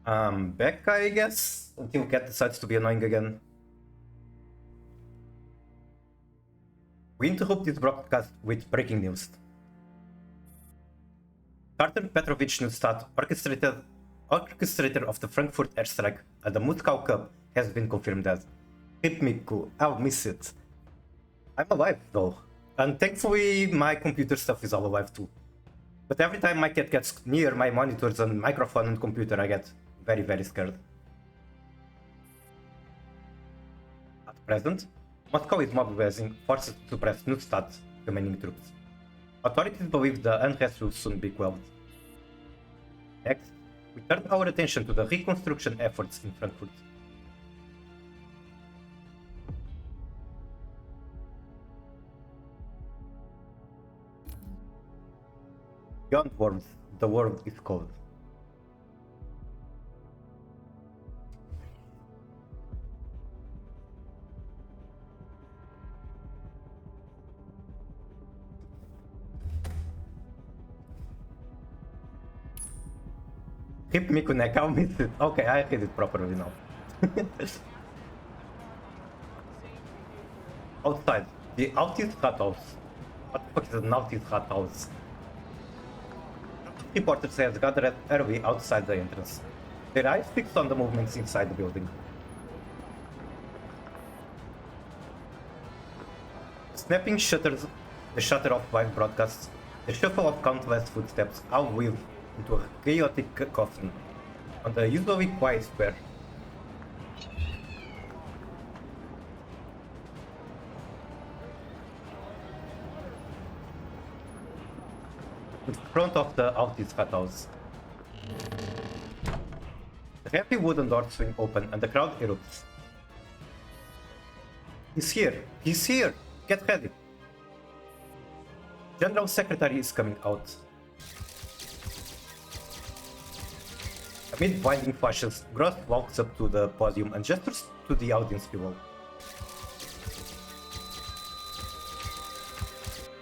Back, I guess, until Cat decides to be annoying again. We interrupt this broadcast with breaking news. Carter Petrovich Neustadt, orchestrator of the Frankfurt airstrike at the Moscow Cup, has been confirmed dead. Hit me cool, I'll miss it. I'm alive though, and thankfully my computer stuff is all alive too. But every time my cat gets near my monitors and microphone and computer, I get very, very scared. At present, Moscow is mobilizing forces to suppress Neustadt's remaining troops. Authorities believe the unrest will soon be quelled. Next, we turn our attention to the reconstruction efforts in Frankfurt. Beyond words, the world is cold. Hip me connect, I'll miss it. Okay, I hit it properly now. Outside, the Altis Rat House. What the fuck is an Altis Rat House? Reporters have gathered early outside the entrance. Their eyes fixed on the movements inside the building. Snapping shutters, the shutter of live broadcasts, the shuffle of countless footsteps all weave into a chaotic cacophony on the usually quiet square. In front of the Altis Rat House. The heavy wooden doors swing open and the crowd erupts. He's here! He's here! Get ready! General Secretary is coming out. Amid blinding flashes, Gross walks up to the podium and gestures to the audience below.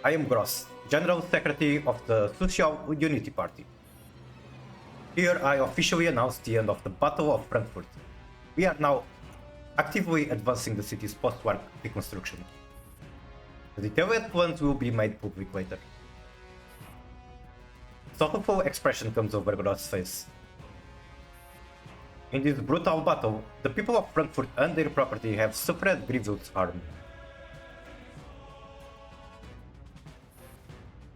I am Gross, General Secretary of the Social Unity Party. Here I officially announce the end of the Battle of Frankfurt. We are now actively advancing the city's post-war reconstruction. The detailed plans will be made public later. A sorrowful expression comes over Gross' face. In this brutal battle, the people of Frankfurt and their property have suffered grievous harm.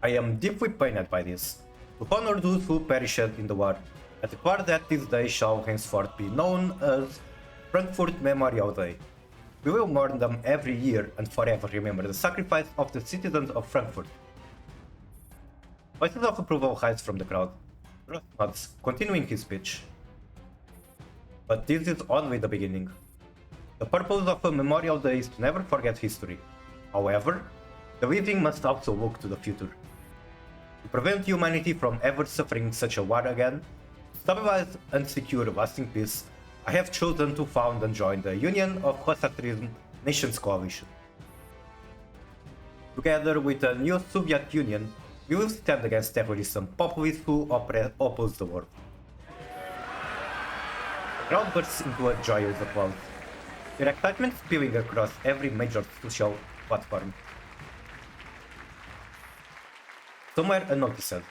I am deeply pained by this. To honor those who perished in the war, I declare that this day shall henceforth be known as Frankfurt Memorial Day. We will mourn them every year and forever remember the sacrifice of the citizens of Frankfurt. Voices of approval rise from the crowd. Ross nods, continuing his speech. But this is only the beginning. The purpose of a Memorial Day is to never forget history. However, the living must also look to the future. To prevent humanity from ever suffering such a war again, to stabilize and secure lasting peace, I have chosen to found and join the Union of Rossatrism Nations Coalition. Together with the new Soviet Union, we will stand against terrorists and populists who oppose the war. The crowd bursts into a joyous applause, their excitement spilling across every major social platform. Somewhere unnoticed,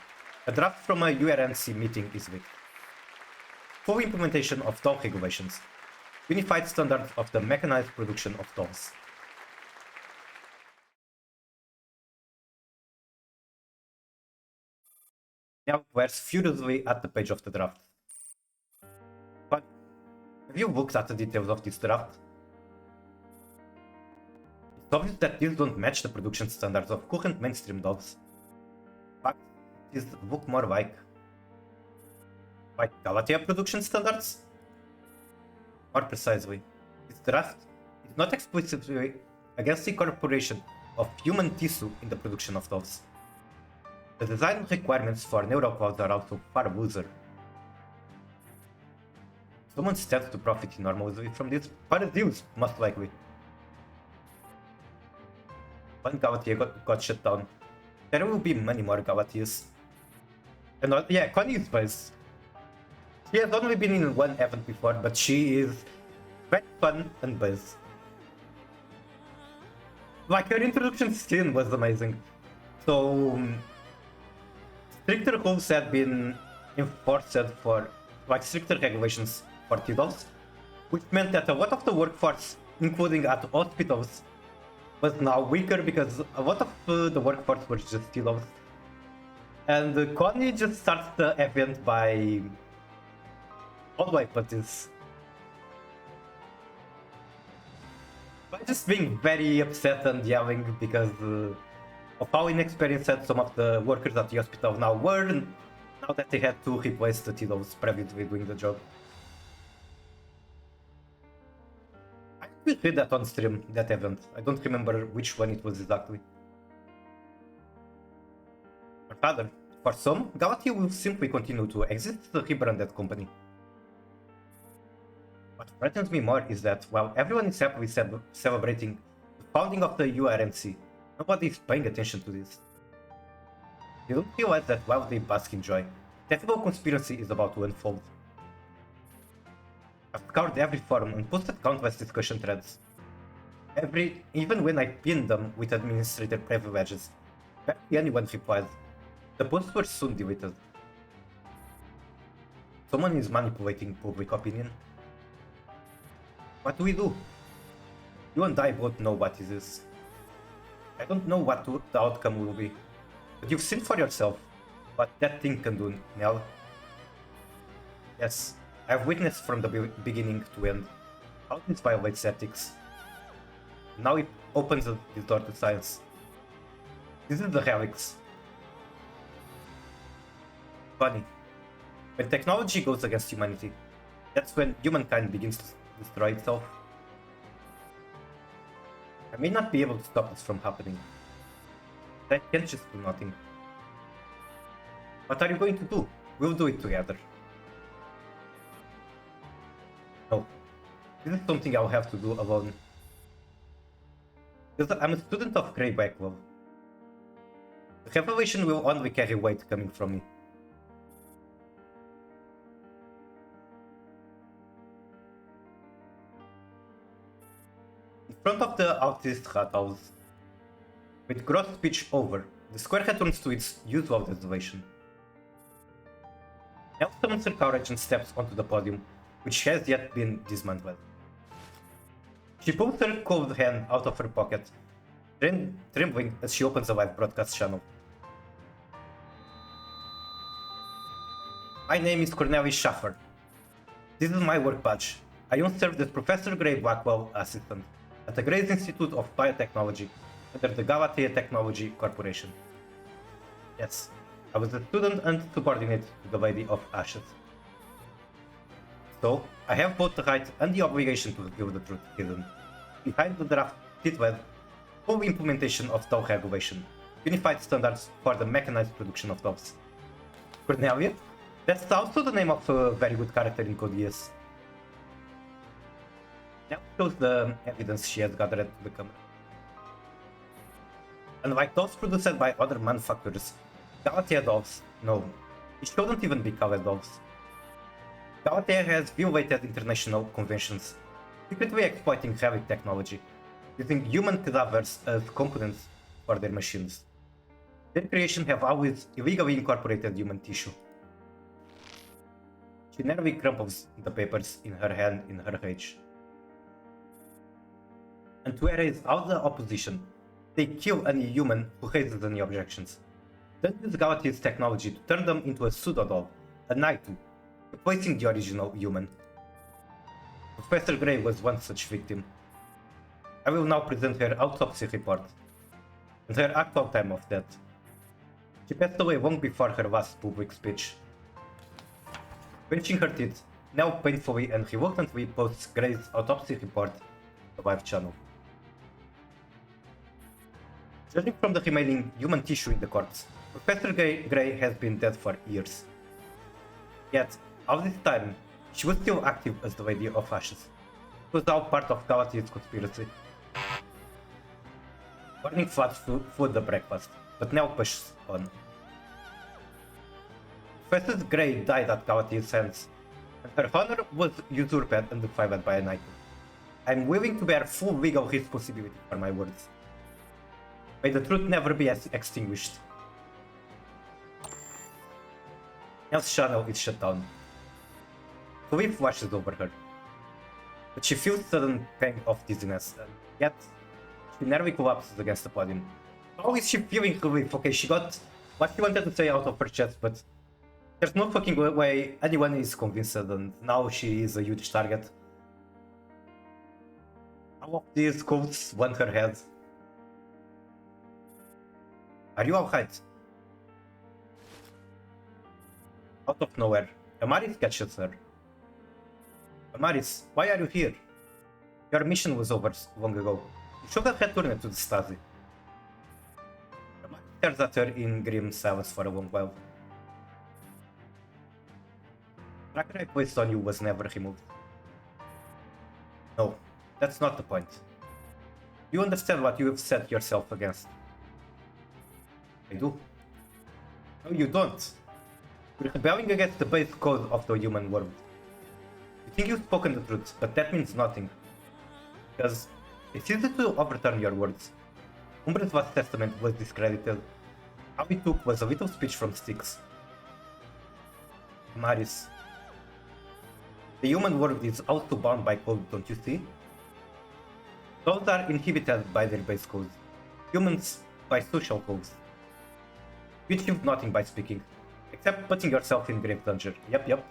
a draft from a URNC meeting is leaked. Full implementation of toll regulations, unified standards of the mechanized production of tolls. Now glares furiously at the page of the draft. But have you looked at the details of this draft? It's obvious that these don't match the production standards of current mainstream dolls. In fact, these look more like Galatea production standards? More precisely, this draft is not explicitly against the incorporation of human tissue in the production of dolls. The design requirements for neuroclouds are also far looser. Someone stands to profit enormously from this, Paradise, most likely. One Galatea got shut down. There will be many more Galateas. And yeah, Connie is based. She has only been in one event before, but she is very fun and buzz. Like, her introduction scene was amazing. So, stricter rules had been enforced for, like, stricter regulations for T-dolls, which meant that a lot of the workforce, including at hospitals, was now weaker because a lot of the workforce was just T-dolls. And Connie just starts the event by... How do I put this? By just being very upset and yelling because of how inexperienced some of the workers at the hospital now were, now that they had to replace the T-dolls previously doing the job. I actually read that on stream, that event. I don't remember which one it was exactly. Or rather, for some, Galatia will simply continue to exist as a rebranded company. What frightens me more is that while everyone is happily celebrating the founding of the URNC, nobody is paying attention to this. They don't realize that while they bask in joy, the evil conspiracy is about to unfold. I've scoured every forum and posted countless discussion threads. Even when I pinned them with administrator privileges, barely anyone replied. The posts were soon deleted. Someone is manipulating public opinion. What do we do? You and I both know what it is. I don't know what the outcome will be, but you've seen for yourself what that thing can do, Nell. Yes, I've witnessed from the beginning to end how this violates ethics. Now it opens the door to science. This is the relics. Funny. When technology goes against humanity, that's when humankind begins to destroy itself. I may not be able to stop this from happening. I can't just do nothing. What are you going to do? We'll do it together. No. This is something I'll have to do alone. Because I'm a student of Grey Backlove. The revelation will only carry weight coming from me. In front of the autist rat house, with gross speech over, the square returns to its usual desolation. Nell summons her courage and steps onto the podium, which has yet been dismantled. She pulls her cold hand out of her pocket, trembling as she opens a live broadcast channel. My name is Cornelis Schaffer. This is my work badge. I once served as Professor Gray Blackwell Assistant at the Gray's Institute of Biotechnology under the Galatea Technology Corporation. Yes, I was a student and subordinate to the Lady of Ashes. So, I have both the right and the obligation to reveal the truth hidden behind the draft titled Full Implementation of Doll Regulation, Unified Standards for the Mechanized Production of Dolls. Cornelia? That's also the name of a very good character in Code Geass. Now shows the evidence she has gathered to the camera. Unlike dolls produced by other manufacturers, Galatea dolls, no, it shouldn't even be called dolls. Galatea has violated international conventions, secretly exploiting relic technology, using human cadavers as components for their machines. Their creation have always illegally incorporated human tissue. She nearly crumples the papers in her hand in her rage. And to erase all the opposition, they kill any human who raises any objections. Then use Galatea's technology to turn them into a pseudo-doll, a Naitu, replacing the original human. Professor Gray was one such victim. I will now present her autopsy report and her actual time of death. She passed away long before her last public speech. Clenching her teeth, Nell painfully and reluctantly posts Gray's autopsy report to the live channel. Judging from the remaining human tissue in the corpse, Professor Gray has been dead for years. Yet, all this time, she was still active as the Lady of Ashes. It was all part of Galatea's conspiracy. Burning floods food the breakfast, but Nell pushes on. Professor Gray died at Galatea's hands, Her honor was usurped and defied by an item. I'm willing to bear full legal responsibility for my words. May the truth never be extinguished. Nell's channel is shut down. Sleep flashes over her. But she feels sudden pang of dizziness, and yet she nearly collapses against the podium. How is she feeling relief? Okay, she got what she wanted to say out of her chest, but there's no fucking way anyone is convinced, and now she is a huge target. All of these quotes want her head. Are you alright? Out of nowhere, Amaris catches her. Amaris, why are you here? Your mission was over long ago. You should have returned to the Stasi. Amaris stares at her in grim silence for a long while. The tracker I placed on you was never removed. No, that's not the point. You understand what you have set yourself against? I do. No, you don't. You're rebelling against the base code of the human world. You think you've spoken the truth, but that means nothing. Because it's easy to overturn your words. Umbra's vast testament was discredited. All we took was a little speech from Styx. Maris. The human world is also bound by code, don't you see? Those are inhibited by their base codes. Humans by social codes. You achieved nothing by speaking, except putting yourself in grave danger. Yep.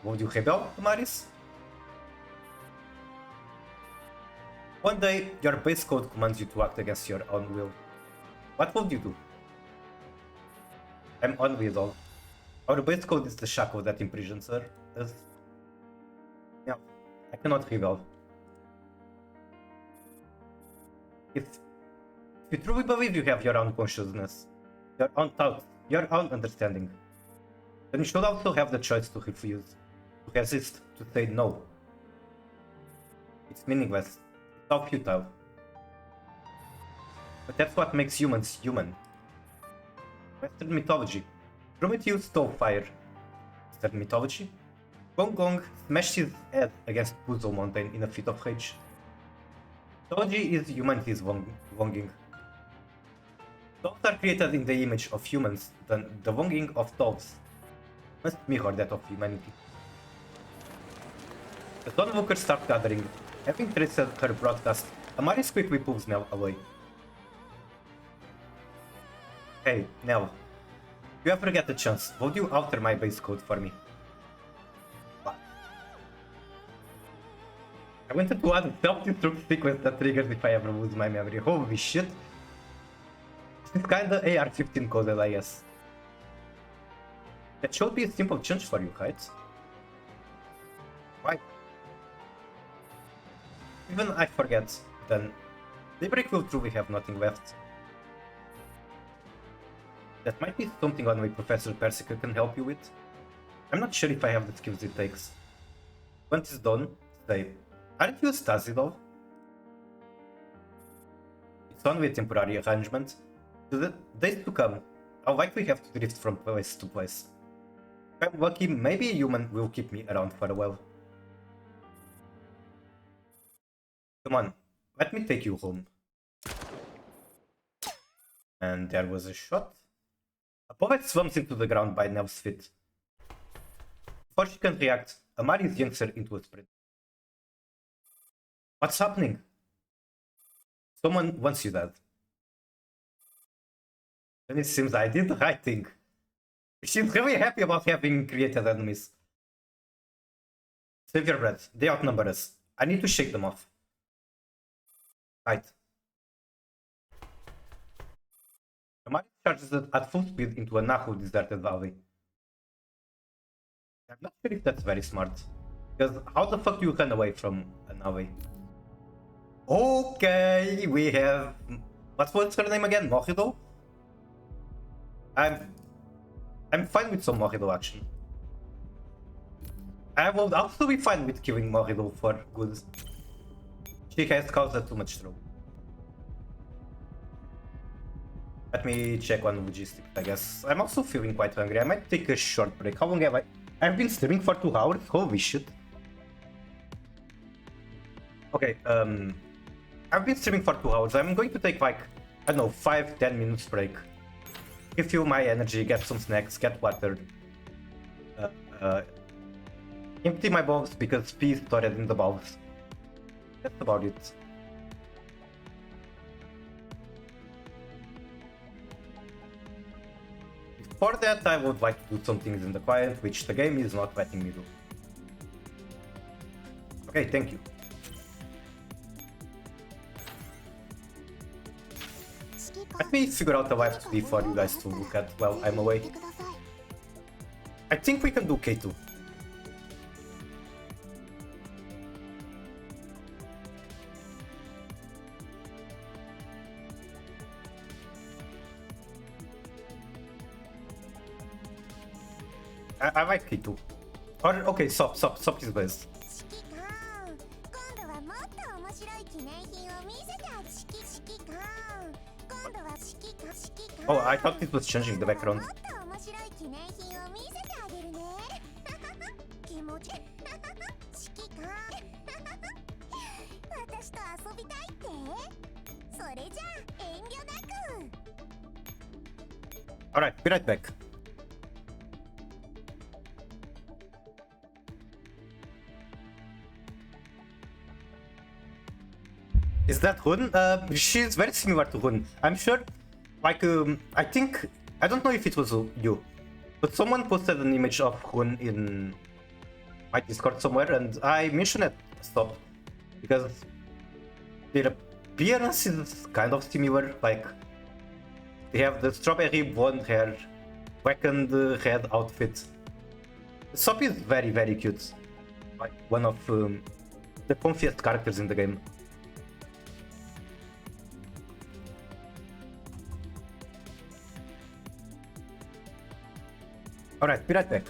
Would you rebel, Maris? One day, your base code commands you to act against your own will. What would you do? I'm unwilled. Our base code is the shackle that imprisons her. No, I cannot rebel. If you truly believe you have your own consciousness, your own thoughts, your own understanding, then you should also have the choice to refuse, to resist, to say no. It's meaningless. It's all futile. But that's what makes humans human. Western mythology. Prometheus stole fire. Western mythology. Gong Gong smashed his head against Puzzle Mountain in a fit of rage. Mythology is humanity's longing. Dolls are created in the image of humans, then the longing of dolls must mirror that of humanity. The onlookers start gathering. Having traced her broadcast, Amaris quickly pulls Nell away. Hey, Nell. If you ever get the chance, would you alter my base code for me? What? I wanted to add a self-destruct sequence that triggers if I ever lose my memory. Holy shit. It's kinda AR-15 coded, I guess. That should be a simple change for you, right? Why? Even I forget, then Daybreak will truly have nothing left. That might be something only Professor Persica can help you with. I'm not sure if I have the skills it takes. Once it's done, say, aren't you a Stasi though? It's only a temporary arrangement. The days to come, I'll likely have to drift from place to place. If I'm lucky, maybe a human will keep me around for a while. Come on, let me take you home. And there was a shot. A bullet slumps into the ground by Nell's feet. Before she can react, Amaris yanks her into a sprint. What's happening? Someone wants you dead. Then it seems I did the right thing. She's really happy about having created enemies. Save your breath. They outnumber us. I need to shake them off. Right. Amaris charges at full speed into a Nahu deserted valley. I'm not sure if that's very smart. Because how the fuck do you run away from an alley? Okay, we have... What's her name again? Mojito? I'm fine with some Mojito action. I will also be fine with killing Mojito for good. She has caused too much trouble. Let me check on logistics, I guess. I'm also feeling quite hungry. I might take a short break. How long have I... I've been streaming for 2 hours? Holy shit. Okay, I've been streaming for 2 hours. I'm going to take like, I don't know, 5-10 minutes break. Refuel my energy, get some snacks, get water. Empty my bowls because pee is stored in the bowls. That's about it. Before that, I would like to do some things in the client, which the game is not letting me do. Okay, thank you. Let me figure out a live to for you guys to look at while I'm away. I think we can do K2. I like K2. Or, okay, stop is best. Oh, I thought it was changing the background. Alright, be right back. Is that Hun? She's very similar to Hun. I'm sure, like, I think, I don't know if it was you, but someone posted an image of Hun in my Discord somewhere, and I mentioned it, stop, because their appearance is kind of similar, like, they have the strawberry blonde hair, black and red outfit. Sop is very, very cute, like, one of the comfiest characters in the game. Alright, be right back.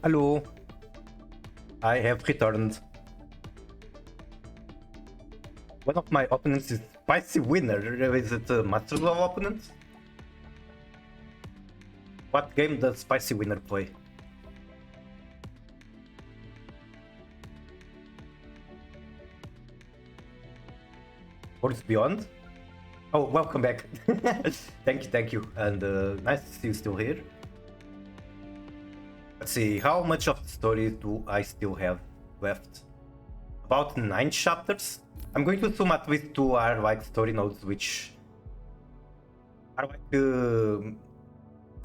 Hello. I have returned. One of my opponents is Spicy Winner. Is it a Masters of opponent? What game does Spicy Winner play? Worlds Beyond? Oh, welcome back. Thank you. And nice to see you still here. Let's see, how much of the story do I still have left? About 9 chapters? I'm going to assume at least 2 are like story nodes, which are like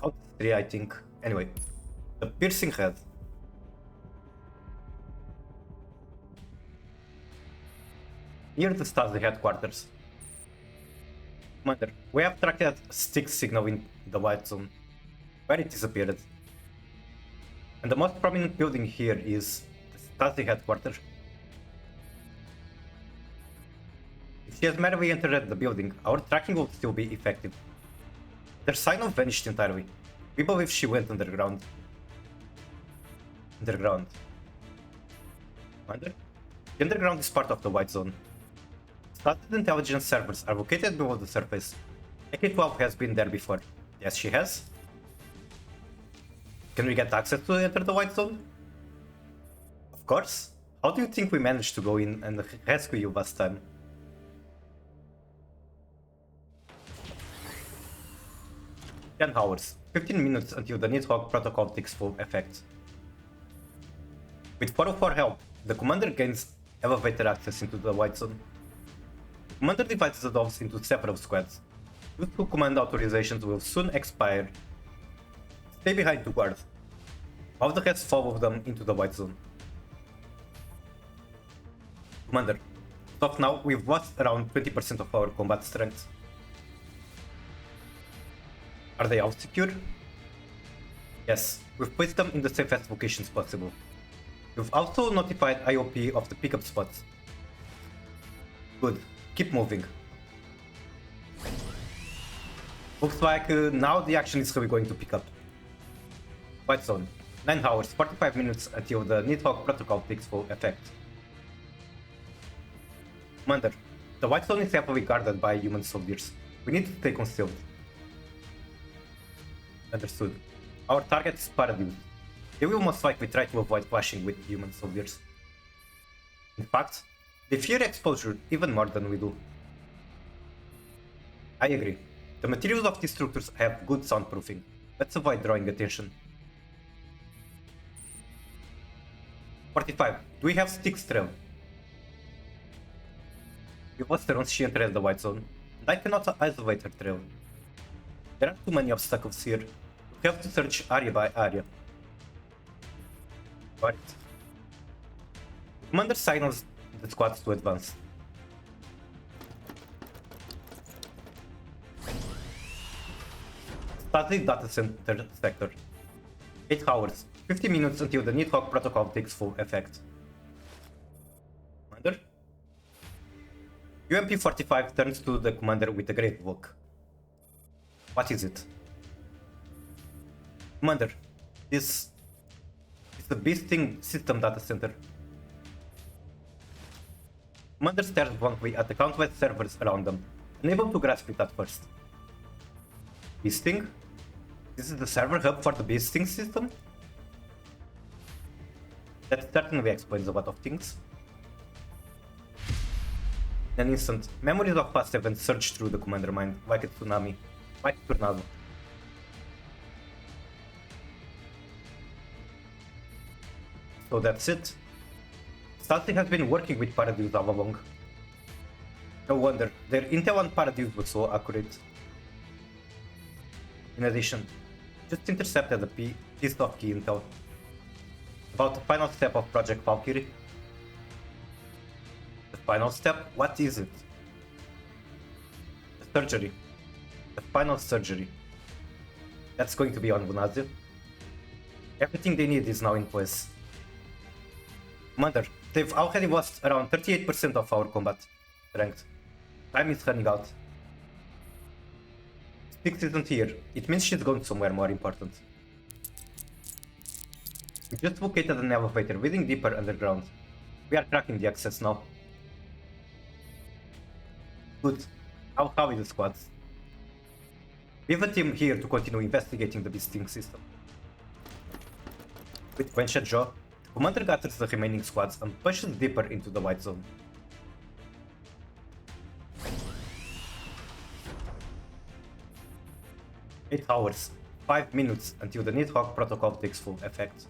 out 3, I think. Anyway, the piercing head. Near the Stasi headquarters. Commander, we have tracked a stick signal in the white zone, where it disappeared. And the most prominent building here is the Stasi headquarters. If she has merely entered the building, our tracking will still be effective. Their signal vanished entirely. We believe she went underground. Underground. Commander? The underground is part of the white zone. Stasi's intelligence servers are located below the surface. AK-12 has been there before. Yes, she has. Can we get access to enter the white zone? Of course. How do you think we managed to go in and rescue you last time? "10 hours, 15 minutes until the Nidhogg protocol takes full effect. With 404 help, the commander gains elevator access into the white zone. The commander divides the dogs into several squads. Those two command authorizations will soon expire. Stay behind to guard. All the rest follow them into the white zone. Commander, as of now, we've lost around 20% of our combat strength. Are they all secure? Yes, we've placed them in the safest locations possible. We've also notified IOP of the pickup spots. Good, keep moving. Looks like now the action is really going to pick up. White zone, 9 hours, 45 minutes until the Nidhogg protocol takes full effect. Commander, the white zone is heavily guarded by human soldiers. We need to stay concealed. Understood. Our target is Paradise. They will most likely try to avoid clashing with human soldiers. In fact, they fear exposure even more than we do. I agree. The materials of these structures have good soundproofing. Let's avoid drawing attention. 45. Do we have Stick's trail? We lost her once she entered the white zone, and I cannot isolate her trail. There are too many obstacles here. We have to search area by area. Right. Commander signals the squads to advance. Stasi data center sector. 8 hours, 50 minutes until the Nidhogg protocol takes full effect. Commander? UMP-45 turns to the commander with a great look. What is it? Commander, this is the Beasting System Data Center. Commander stares blankly at the countless servers around them, unable to grasp it at first. Beasting? This is the server hub for the Beasting system? That certainly explains a lot of things. In an instant, memories of past events surge through the commander mind like a tsunami, like a tornado. So that's it. Stasi has been working with Paradise all along. No wonder, their intel on Paradise was so accurate. In addition, just intercepted a piece of key intel about the final step of Project Valkyrie. The final step? What is it? The surgery. The final surgery. That's going to be on Vunazia. Everything they need is now in place. Commander, they've already lost around 38% of our combat strength. Time is running out. Styx isn't here. It means she's gone somewhere more important. We just located an elevator leading deeper underground. We are cracking the access now. Good. How is the squads? We have a team here to continue investigating the beasting system. With clenched jaw, the commander gathers the remaining squads and pushes deeper into the white zone. Eight hours, 5 minutes until the Nidhogg protocol takes full effect.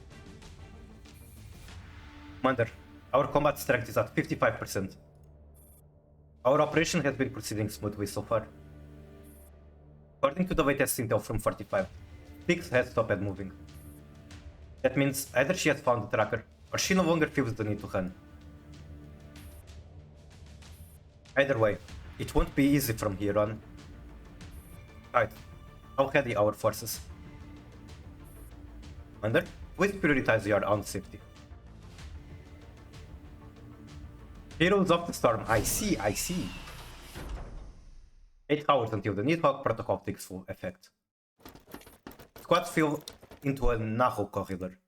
Commander, our combat strength is at 55%. Our operation has been proceeding smoothly so far. According to the latest intel from 45, Styx has stopped moving. That means either she has found the tracker, or she no longer feels the need to run. Either way, it won't be easy from here on. Right, how ready our forces? Commander, please prioritize your own safety. Heroes of the Storm, I see. 8 hours until the Nidhogg protocol takes full effect. Squads fill into a narrow corridor.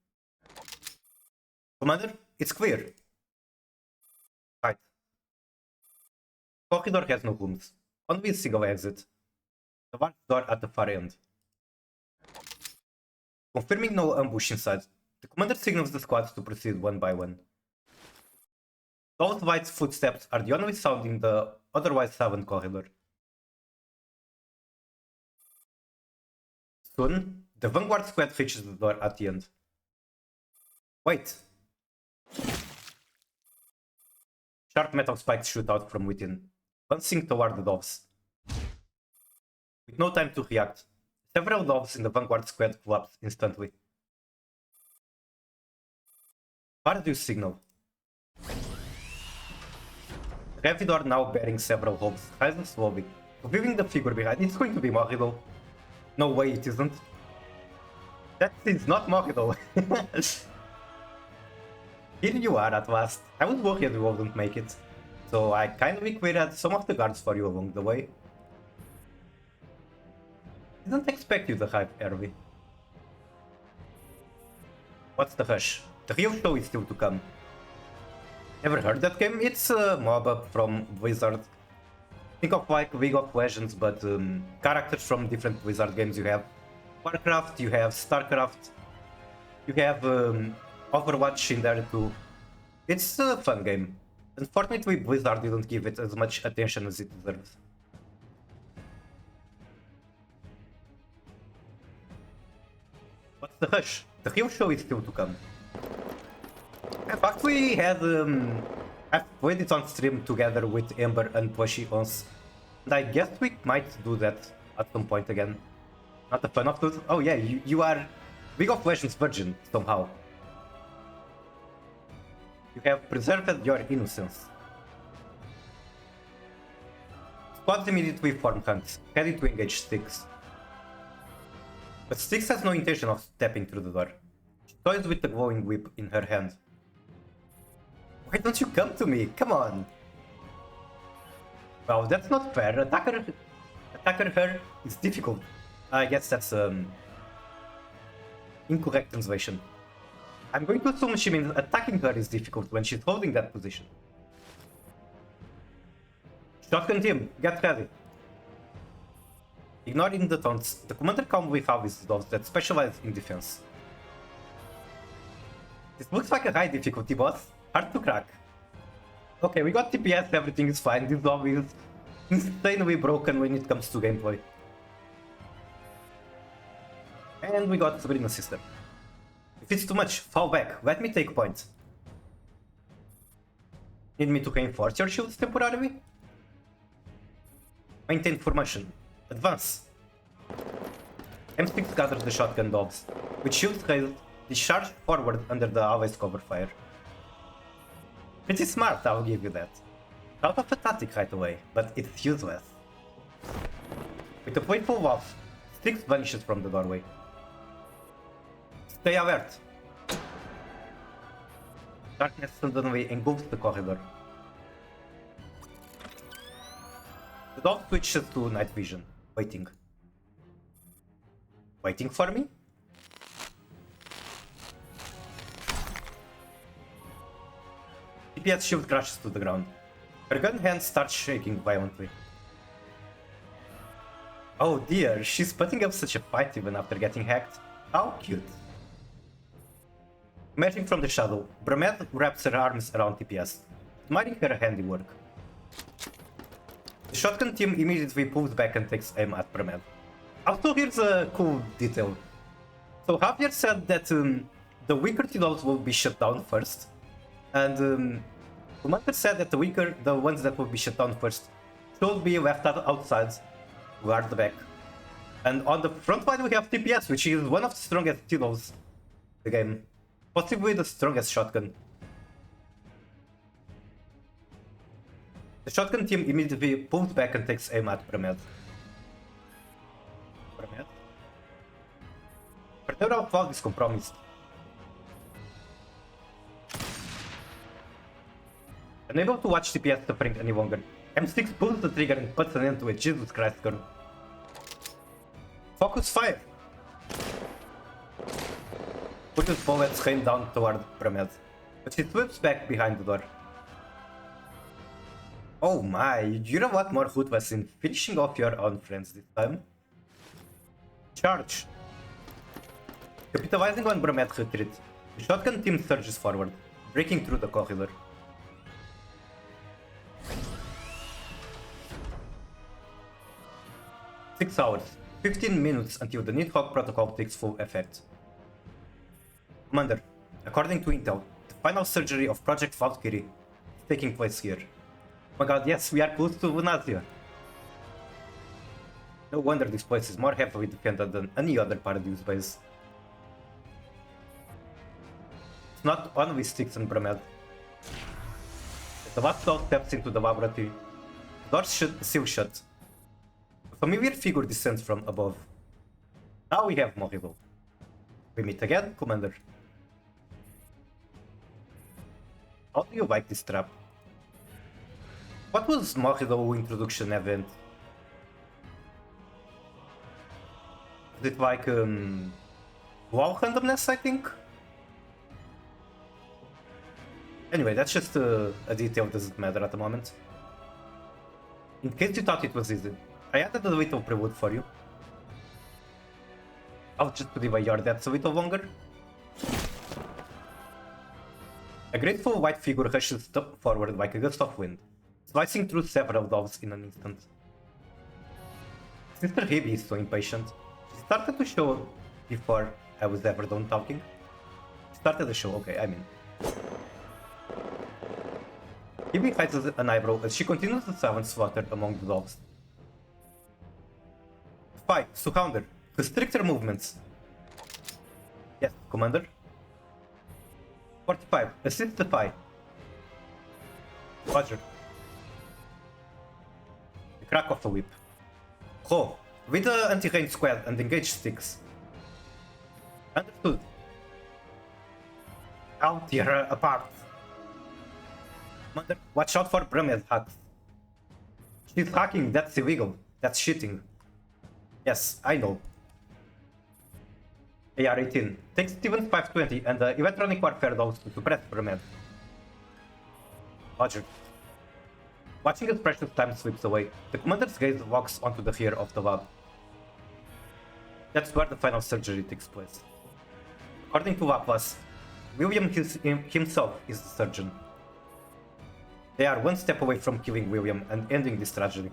Commander, it's clear. Right. Corridor has no rooms, only a single exit. The large door at the far end. Confirming no ambush inside, the commander signals the squads to proceed one by one. Those white footsteps are the only sound in the otherwise silent corridor. Soon, the vanguard squad reaches the door at the end. Wait! Sharp metal spikes shoot out from within, bouncing toward the doves. With no time to react, several doves in the vanguard squad collapse instantly. Where do you signal? The heavy door now bearing several holes rises slowly, revealing the figure behind. It's going to be Morido. No way it isn't. That is not Morido. Here you are at last. I was worried you wouldn't make it. So I kindly cleared some of the guards for you along the way. Didn't expect you to arrive early. What's the rush? The real show is still to come. Ever heard that game? It's a MOBA from Blizzard. Think of like League of Legends, but characters from different Blizzard games. You have Warcraft, you have Starcraft, you have Overwatch in there too. It's a fun game. Unfortunately, Blizzard didn't give it as much attention as it deserves. What's the rush? The real show is still to come. In fact, we had I've played it on stream together with Ember and Plushy once, and I guess we might do that at some point again. Not a fan of those. Oh yeah, you are League of Legends virgin somehow. You have preserved your innocence. Squads immediately form hunts, ready to engage Styx. But Styx has no intention of stepping through the door. She toys with the glowing whip in her hand. Why don't you come to me? Come on! Well, that's not fair. Attacker her is difficult. I guess that's incorrect translation. I'm going to assume she means attacking her is difficult when she's holding that position. Shotgun team, get ready. Ignoring the taunts, the commander calmly harvests those that specialize in defense. This looks like a high difficulty boss. Hard to crack. Okay, we got TPS, everything is fine. This zombie is insanely broken when it comes to gameplay. And we got Sabrina's sister. If it's too much, fall back. Let me take points. Need me to reinforce your shields temporarily? Maintain formation. Advance. M6 gathers the shotgun dogs. With shields raised, they charge forward under the always cover fire. Pretty smart, I'll give you that. Out of a tactic right away, but it's useless. With a playful laugh, Styx vanishes from the doorway. Stay alert! Darkness suddenly engulfs the corridor. The dog switches to night vision, waiting. Waiting for me? TPS shield crashes to the ground. Her gun hand starts shaking violently. Oh dear, she's putting up such a fight even after getting hacked. How cute. Emerging from the shadow, Bramed wraps her arms around TPS, admiring her handiwork. The shotgun team immediately pulls back and takes aim at Bramed. Also, here's a cool detail. So Javier said that the weaker T-Dolls will be shut down first, and Commander said that the ones that will be shut down first should be left outside, guard the back. And on the front line we have TPS, which is one of the strongest T-Dolls in the game. Possibly the strongest shotgun. The shotgun team immediately pulls back and takes aim at Bramed. Bramed? Perderam o qual descompromisso. Unable to watch TPS suffering any longer, M6 pulls the trigger and puts an end to it. Jesus Christ, girl. Focus fire! Pushes bullets rain down toward Bramed, but she slips back behind the door. Oh my, you're a lot more ruthless in finishing off your own friends this time. Charge! Capitalizing on Bramed's retreat, the shotgun team surges forward, breaking through the corridor. Six hours, 15 minutes until the Nidhogg protocol takes full effect. Commander, according to Intel, the final surgery of Project Valkyrie is taking place here. Oh my god, yes, we are close to Lunasia. No wonder this place is more heavily defended than any other Paradise base. It's not only Styx and Bramed. As the last doll steps into the laboratory, the doors seal shut. A familiar figure descends from above. Now we have Mohilo. We meet again, Commander. How do you like this trap? What was Mohilo introduction event? Is it like wall randomness, I think? Anyway, that's just a detail that doesn't matter at the moment. In case you thought it was easy, I added a little prelude for you. I'll just delay your deaths a little longer. A graceful white figure rushes forward like a gust of wind, slicing through several dolls in an instant. Sister Hebe is so impatient. She started the show before I was ever done talking. Started the show, okay, I mean. Hebe hides an eyebrow as she continues the silent slaughter among the dolls. 5. Suhounder. Restrict her movements. Yes, Commander. 45. Assist the 5. Roger. The crack of the whip. Ho. With the anti-range squad and engage Styx. Understood. Out here apart. Commander, watch out for Bramed hacks. She's hacking, that's illegal. That's cheating. Yes, I know. AR-18. Take Steven's 520 and the electronic warfare dolls to suppress Bramed. Roger. Watching as precious time slips away, the commander's gaze walks onto the rear of the lab. That's where the final surgery takes place. According to Laplace, William himself is the surgeon. They are one step away from killing William and ending this tragedy.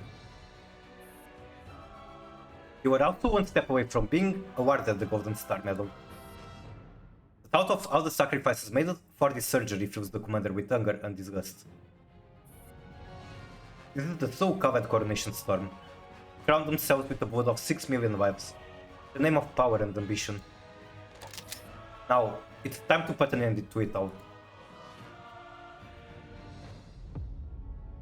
You are also one step away from being awarded the Golden Star Medal. The thought of all the sacrifices made for this surgery fills the commander with anger and disgust. This is the so-called Coronation Storm. They crown themselves with the blood of 6 million lives, the name of power and ambition. Now, it's time to put an end to it all.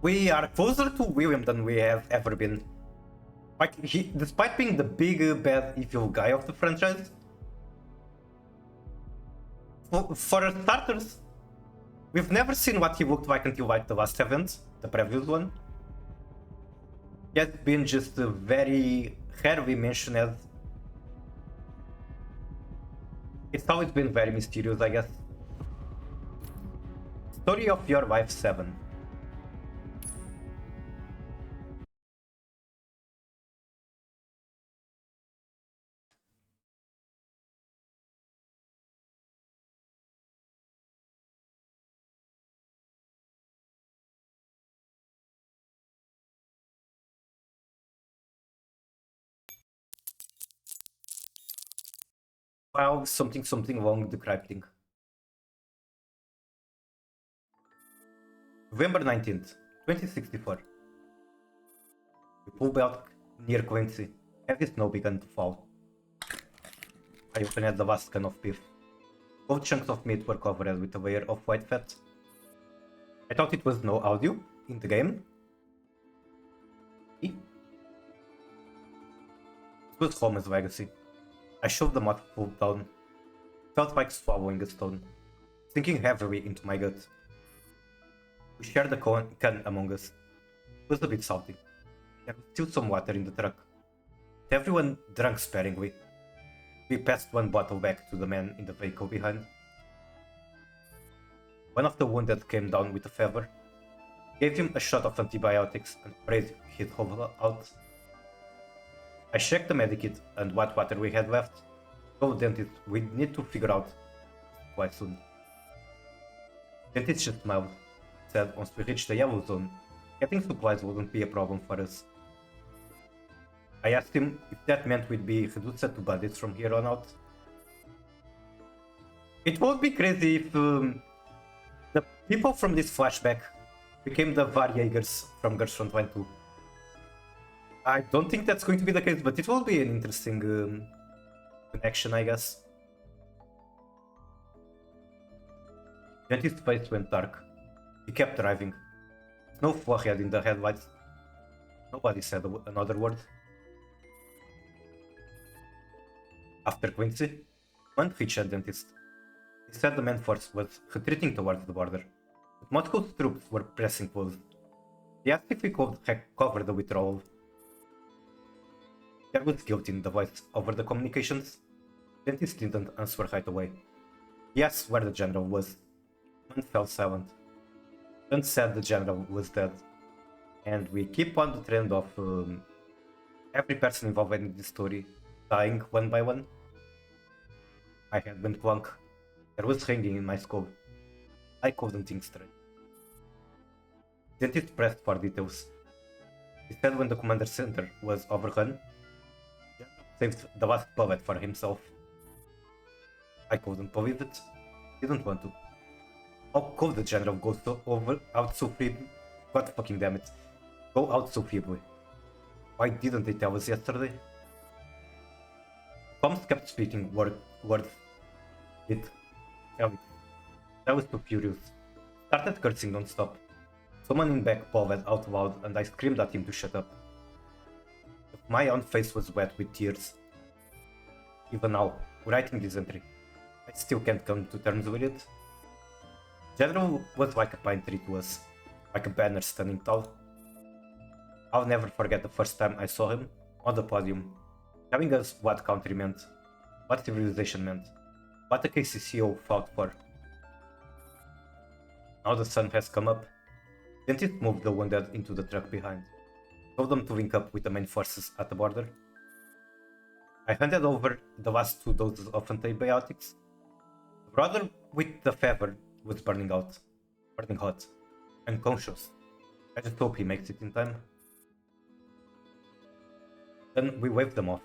We are closer to William than we have ever been. Like, despite being the big, bad, evil guy of the franchise, for starters, we've never seen what he looked like until like the last event, the previous one. He has been just very rarely mentioned. It's always been very mysterious, I guess. Story of Your Wife 7. Wow, something wrong with the crypting. November 19th, 2064. We pull back near Quincy. Heavy snow began to fall. I opened the vast can of beef. Both chunks of meat were covered with a layer of white fat. I thought it was no audio in the game. It was Homer's legacy. I shoved the mouthful down. Felt like swallowing a stone, sinking heavily into my gut. We shared the can among us. It was a bit salty. There was still some water in the truck. Everyone drank sparingly. We passed one bottle back to the man in the vehicle behind. One of the wounded came down with a fever. Gave him a shot of antibiotics and prayed he'd hold out. I checked the medikit and what water we had left. Told dentist we'd need to figure out quite soon. Dentist just smiled. Said once we reached the yellow zone, getting supplies wouldn't be a problem for us. I asked him if that meant we'd be reduced to bandits from here on out. It won't be crazy if the people from this flashback became the Varjägers from Girls Front Line 2. I don't think that's going to be the case, but it will be an interesting connection, I guess. Dentist's face went dark. He kept driving. No forehead in the headlights. Nobody said another word. After Quincy, one reached a dentist. He said the main force was retreating towards the border, but Moscow's troops were pressing close. He asked if we could cover the withdrawal. There was guilt in the voice over the communications. Dentist didn't answer right away. He asked where the general was. Man fell silent. Then said the general was dead. And we keep on the trend of every person involved in this story dying one by one. My head went clunk. There was ringing in my skull. I couldn't think straight. Dentist pressed for details. He said when the commander center was overrun, saved the last bullet for himself. I couldn't believe it. Didn't want to. How could the general go out so feebly? God fucking damn it. Go out so feebly. Why didn't they tell us yesterday? Comms kept speaking words. I was too furious. Started cursing non-stop. Someone in back bawled out loud and I screamed at him to shut up. My own face was wet with tears. Even now, writing this entry, I still can't come to terms with it. General was like a pine tree to us, like a banner standing tall. I'll never forget the first time I saw him on the podium, telling us what country meant, what civilization meant, what the KCCO fought for. Now the sun has come up. Dentist moved the wounded into the truck behind, told them to link up with the main forces at the border. I handed over the last 2 doses of antibiotics. The brother with the fever was burning hot, unconscious. I just hope he makes it in time. Then we waved them off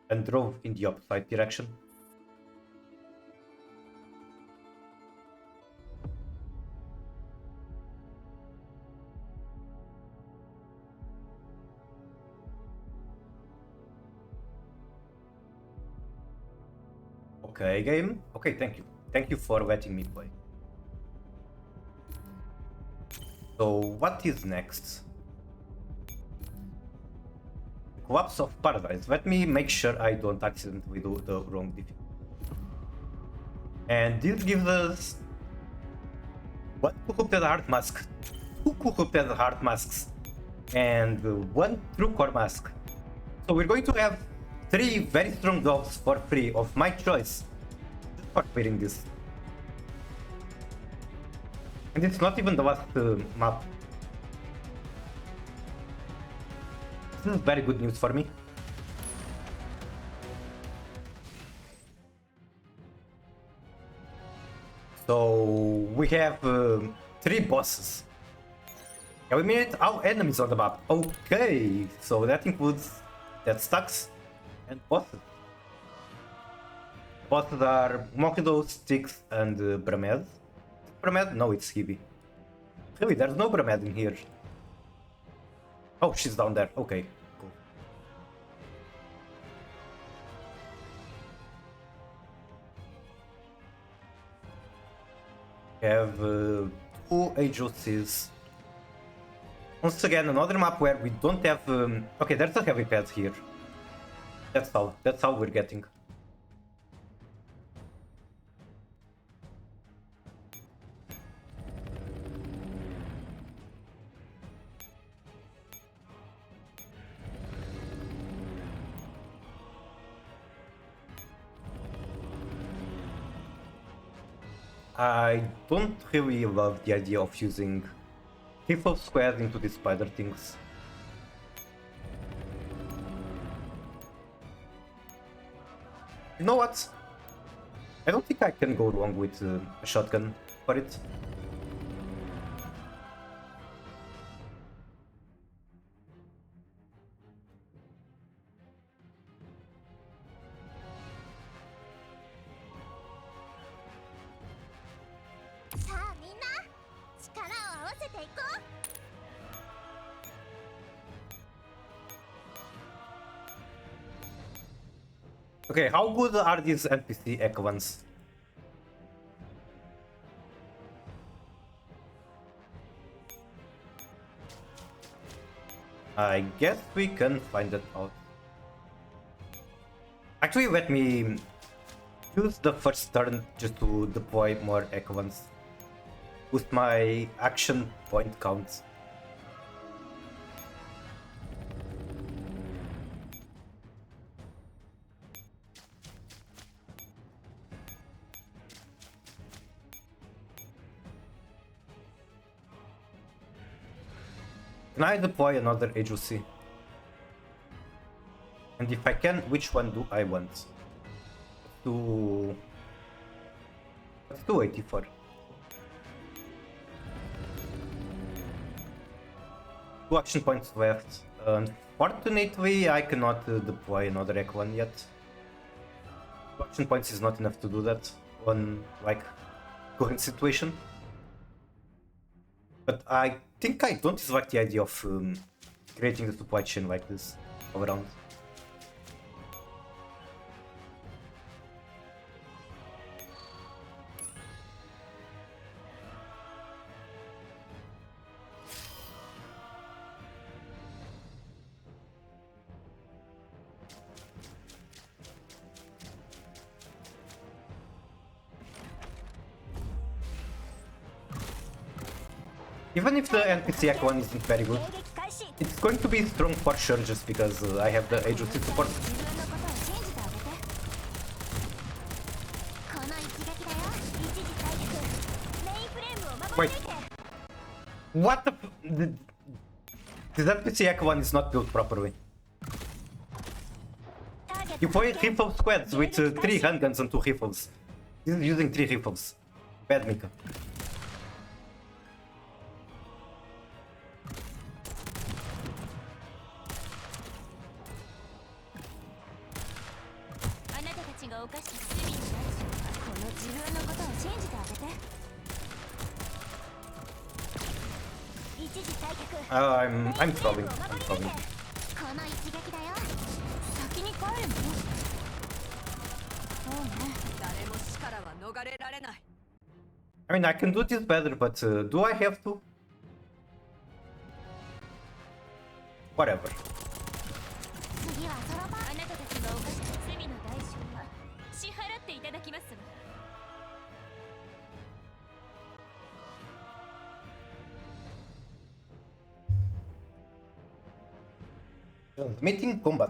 and drove in the opposite direction. Okay, game. Okay, thank you. Thank you for letting me play. So, what is next? Collapse of Paradise. Let me make sure I don't accidentally do the wrong difficulty. And this gives us... One corrupted heart mask, 2 corrupted heart masks, and 1 true core mask. So we're going to have 3 very strong dogs for free of my choice. Just for clearing this. And it's not even the last map. This is very good news for me. So we have 3 bosses. Yeah, we made our enemies on the map. Okay, so that includes that stacks and bosses. Bosses are Mokido, Styx, and Bramed. Bramed? No, it's Hebe. Really, there's no Bramed in here. Oh, she's down there. Okay, cool. We have 2 agencies. Once again, another map where we don't have... Okay, there's a heavy pad here. That's how we're getting. I don't really love the idea of using Rifle squares into these spider things. You know what? I don't think I can go wrong with a shotgun for it. Okay, how good are these NPC Equans? I guess we can find it out. Actually, let me use the first turn just to deploy more Equans. Boost my action point counts. Can I deploy another agency? And if I can, which one do I want? Let's do 84. Two action points left. Unfortunately, I cannot deploy another Econ yet. 2 action points is not enough to do that on like current situation. But I think I don't dislike the idea of creating the supply chain like this all around. Even if the NPC Econ isn't very good, it's going to be strong for sure just because I have the agency support. Wait. What the This NPC Econ is not built properly. You play rifle squads with 3 handguns and 2 rifles. This is using 3 rifles. Bad Mika. I'm trolling. I mean, I can do this better, but do I have to? Whatever. Meeting combat.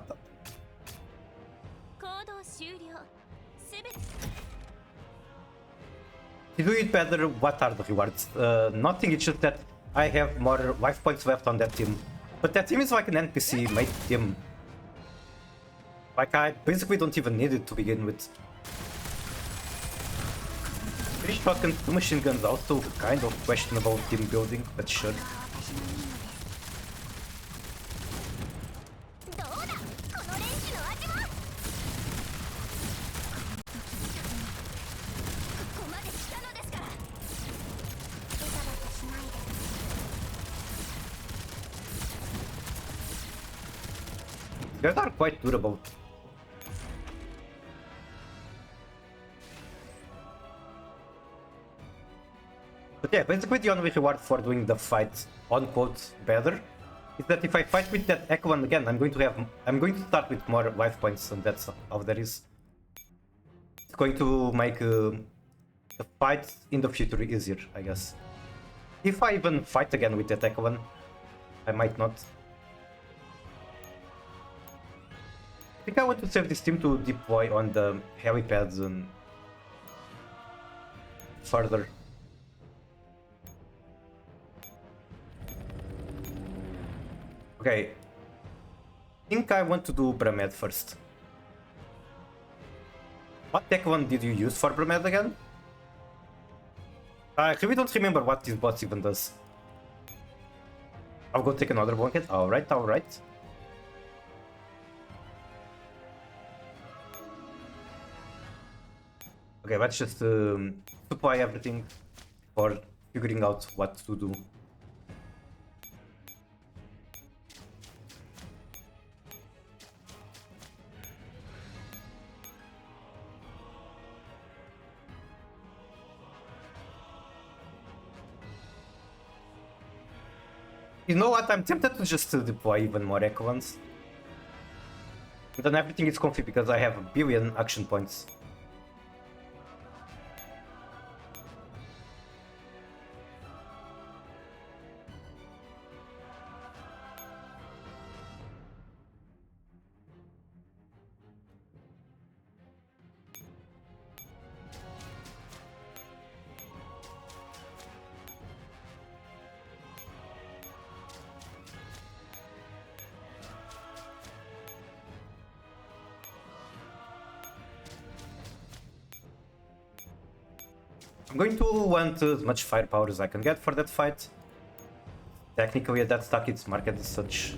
to do it better, what are the rewards? Nothing, it's just that I have more life points left on that team. But that team is like an NPC made team. Like I basically don't even need it to begin with. 3 shotguns, 2 machine guns, also kind of questionable team building, but sure. Guys are quite durable. But yeah, basically the only reward for doing the fight on quote better is that if I fight with that Echo one again, I'm going to start with more life points, and that's how that is. It's going to make the fight in the future easier, I guess. If I even fight again with that Echo one, I might not. I think I want to save this team to deploy on the helipads and further. Okay. I think I want to do Bramed first. What tech one did you use for Bramed again? I really don't remember what this boss even does. I'll go take another blanket. Alright, alright. Okay, let's just supply everything for figuring out what to do. You know what, I'm tempted to just deploy even more Echo ones. And then everything is comfy because I have a billion action points. I'm going to want as much firepower as I can get for that fight. Technically at that stack it's marked as such.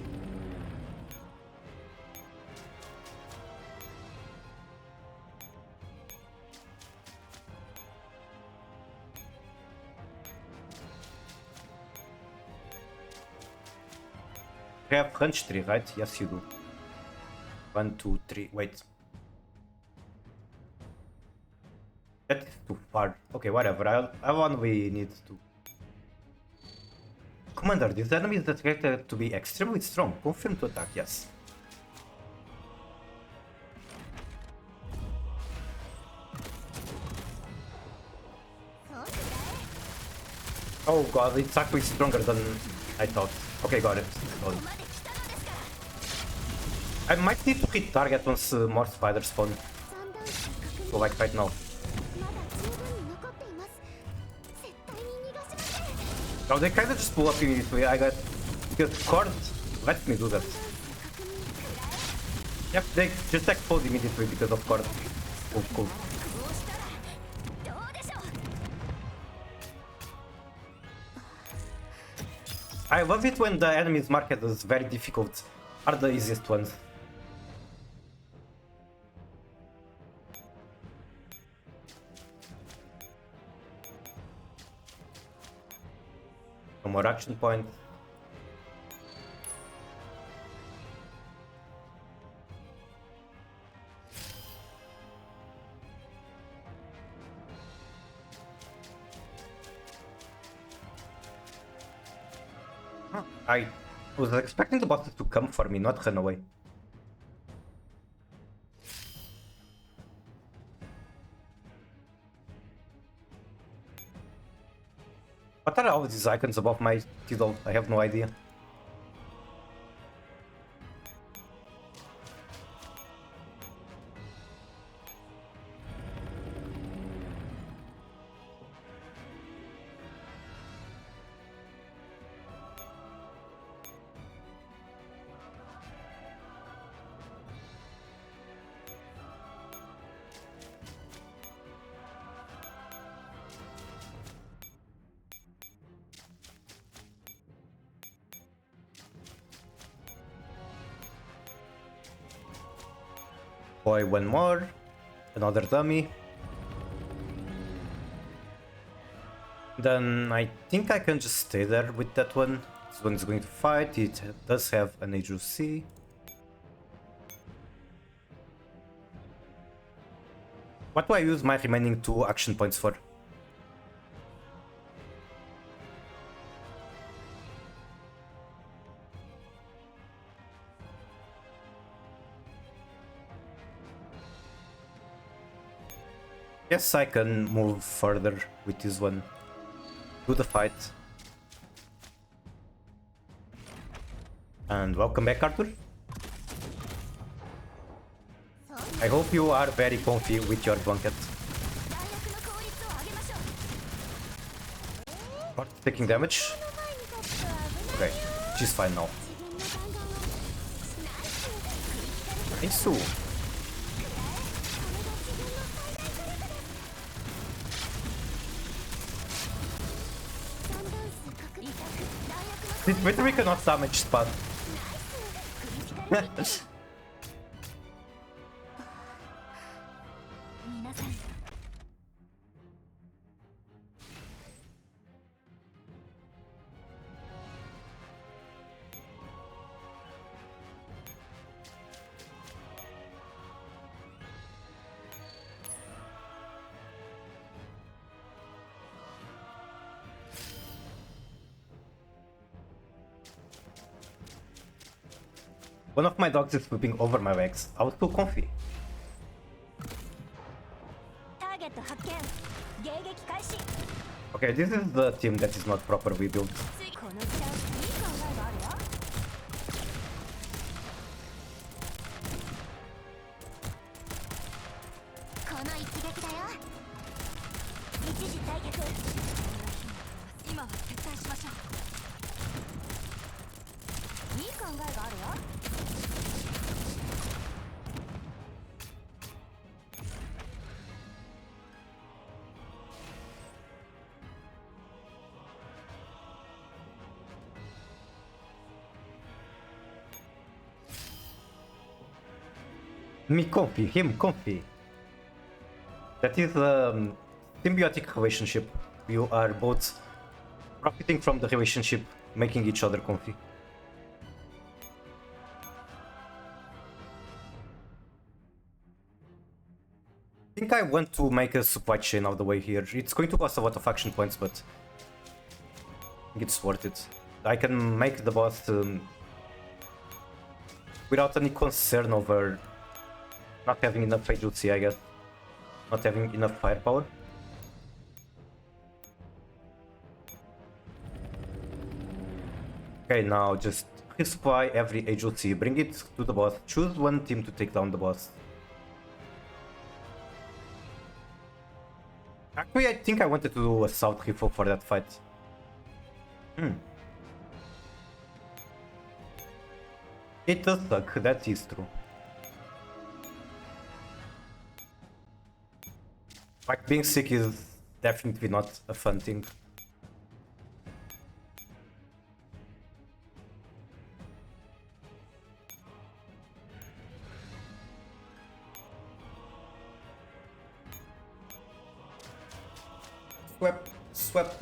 You have hunch tree, right? Yes you do. 1, 2, 3, wait. That is too far. Okay, whatever. I'll only need to. Commander, this enemy is detected to be extremely strong. Confirm to attack, yes. Oh god, it's actually stronger than I thought. Okay, got it. Got it. I might need to hit target once more spiders spawn. So like right now. Oh, they kinda just pull up immediately. I got... because Cord lets me do that. Yep, they just explode immediately because of Cord. Cool, cool. I love it when the enemies marked as very difficult are the easiest ones. No more action point. I was expecting the bosses to come for me, not run away. What are all these icons above my Tidal? I have no idea. Boy, one more. Another dummy. Then I think I can just stay there with that one. This one is going to fight. It does have an AJC. What do I use my remaining 2 action points for? Yes, I can move further with this one. Do the fight. And welcome back, Arthur. I hope you are very comfy with your blanket. Not taking damage. Okay, she's fine now. Nice. Did Victory cannot damage spot? One of my dogs is swooping over my legs. I was too comfy. Okay, this is the team that is not properly built. Me comfy, him comfy. That is a symbiotic relationship. You are both profiting from the relationship, making each other comfy. I think I want to make a supply chain all the way here. It's going to cost a lot of action points, but I think it's worth it. I can make the boss without any concern over not having enough agency, I guess. Not having enough firepower. Okay, now just resupply every agency, bring it to the boss, choose one team to take down the boss. Actually, I think I wanted to do a south rifle for that fight. It does suck, that is true. Like, being sick is definitely not a fun thing. Swap, swap.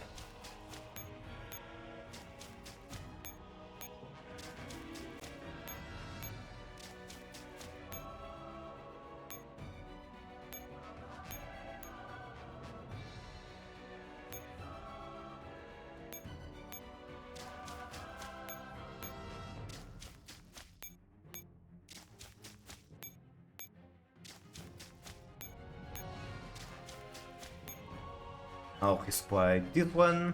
Now resupply this one.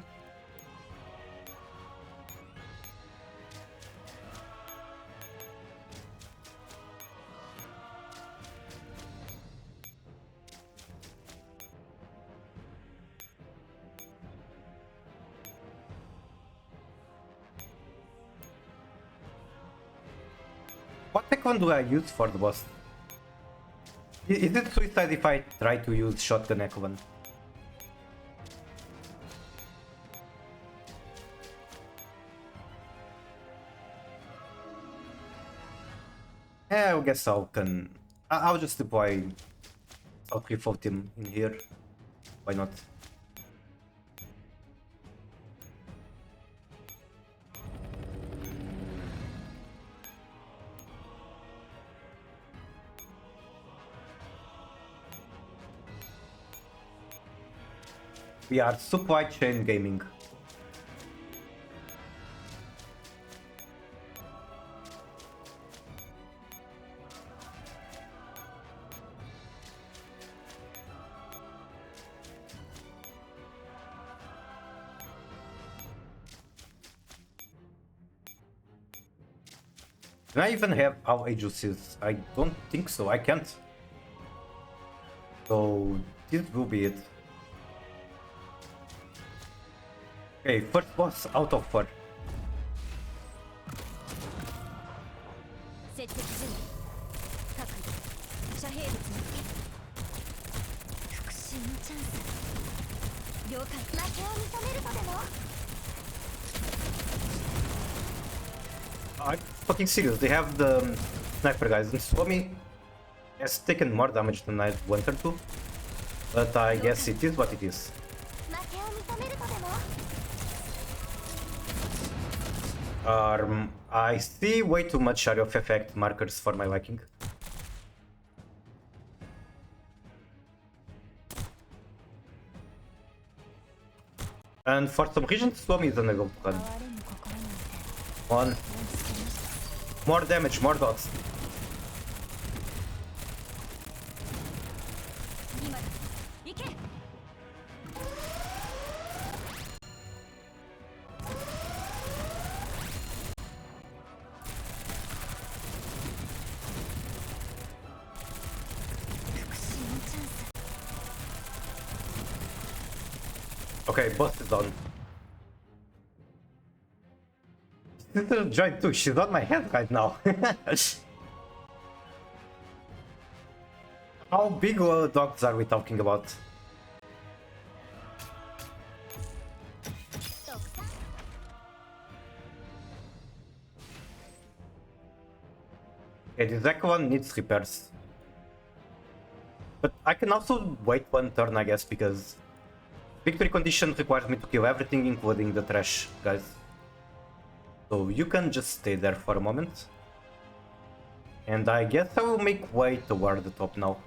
What tech one do I use for the boss? Is it suicide if I try to use shotgun echo one? I guess I can I'll just deploy all 314 in here. Why not? We are supply chain gaming. Can I even have our agencies? I don't think so. I can't. So this will be it. Okay, first boss out of 4. 接敵準備各遮蔽物の復讐のチャンス了解負けを認めるとでも I'm fucking serious. They have the sniper guys. And Swami has taken more damage than I wanted to. But I guess it is what it is. 負けを認めるとでも I see way too much area of effect markers for my liking. And for some reason, Swami is unable to run. 哀れむ心なんて Come on. もう捨てました More damage, more dots. 今だ行け Okay, boss is on. Sister joined too. She's on my head right now. How big dogs are we talking about? Okay, the second one needs repairs. But I can also wait one turn, I guess, because victory condition requires me to kill everything, including the trash guys. So you can just stay there for a moment. And I guess I will make way toward the top now.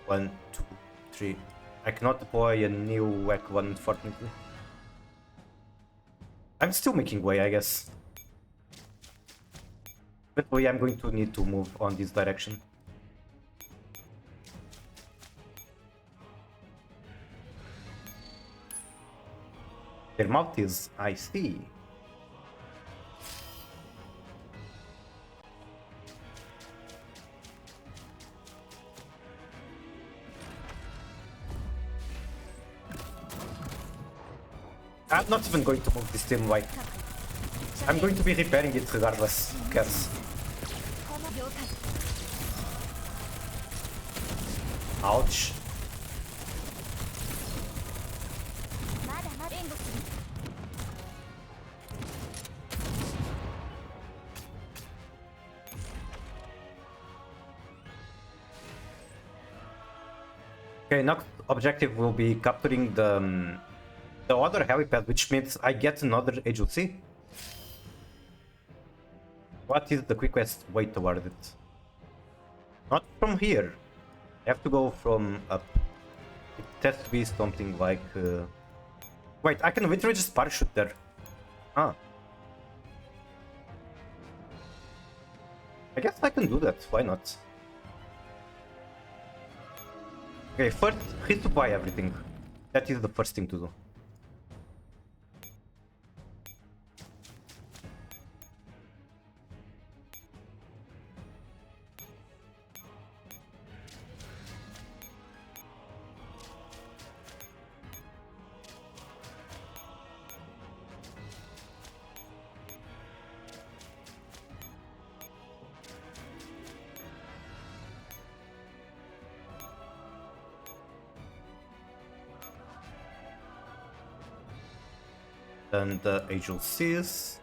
1, 2, 3. I cannot deploy a new whack one, unfortunately. I'm still making way, I guess. Eventually I'm going to need to move on this direction. Their mouth is, I see. I'm not even going to move this team, like, I'm going to be repairing it regardless, who cares? 了解 Ouch. まだまだ援護する Okay, next objective will be capturing the other helipad, which means I get another agency. What is the quickest way toward it? Not from here. I have to go from up. It has to be something like... Wait, I can literally just parachute there. Ah. I guess I can do that, why not? Okay, first, resupply everything. That is the first thing to do. Then the agencies.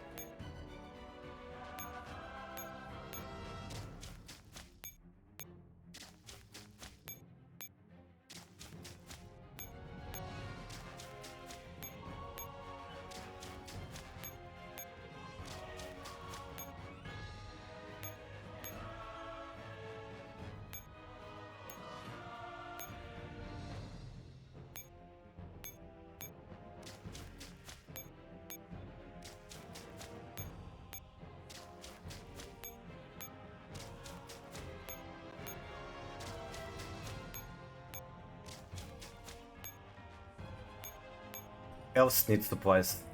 else needs supplies?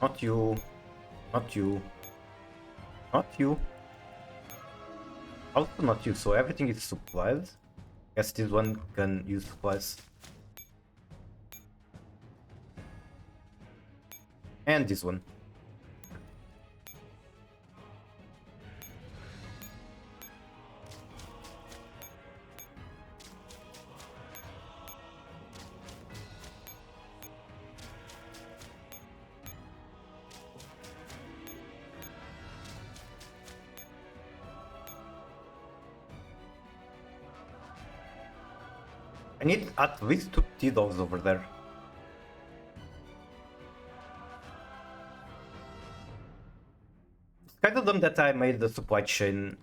Not you. Not you. Not you. Also not you, so everything is supplied. Guess this one can use supplies. And this one. I need at least 2 T-dogs over there. It's kind of dumb that I made the supply chain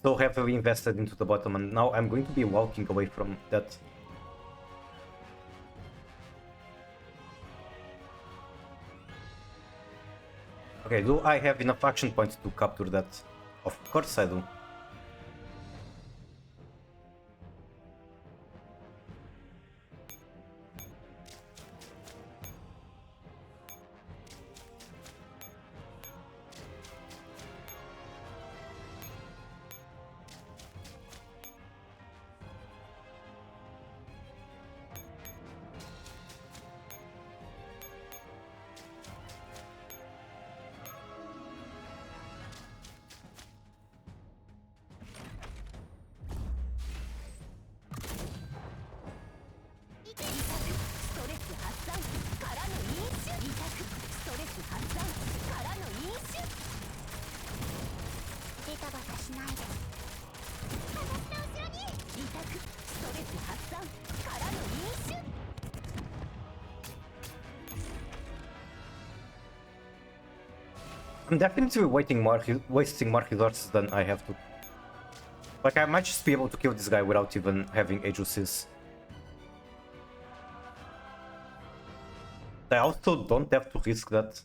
so heavily invested into the bottom, and now I'm going to be walking away from that. Okay, do I have enough action points to capture that? Of course I do. I'm definitely wasting more resources than I have to. Like, I might just be able to kill this guy without even having agencies. I also don't have to risk that.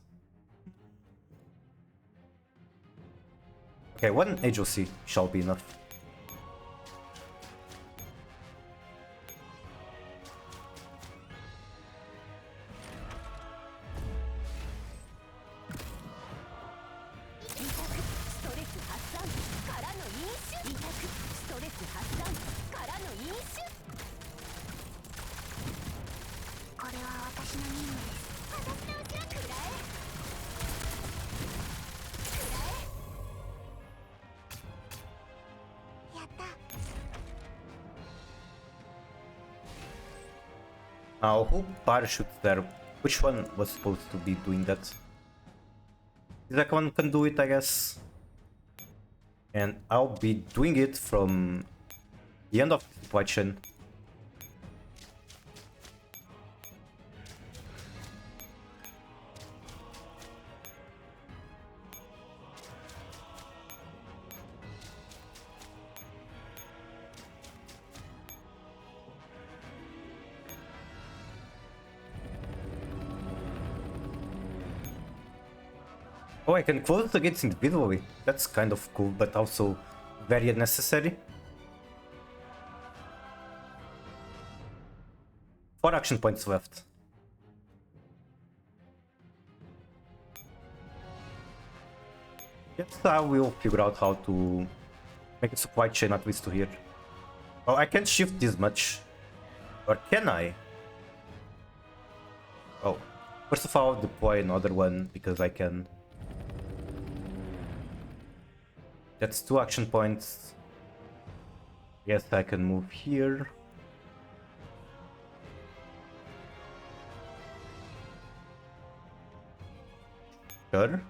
Okay, one agency shall be enough. Now, who parachutes there? Which one was supposed to be doing that? That one can do it, I guess. And I'll be doing it from the end of the supply chain. Oh, I can close the gates individually. That's kind of cool, but also very unnecessary. 4 action points left. Yes, I will figure out how to make a supply chain at least to here. Oh, I can't shift this much. Or can I? Oh, first of all, I'll deploy another one because I can. That's 2 action points. Yes, I can move here. Sure.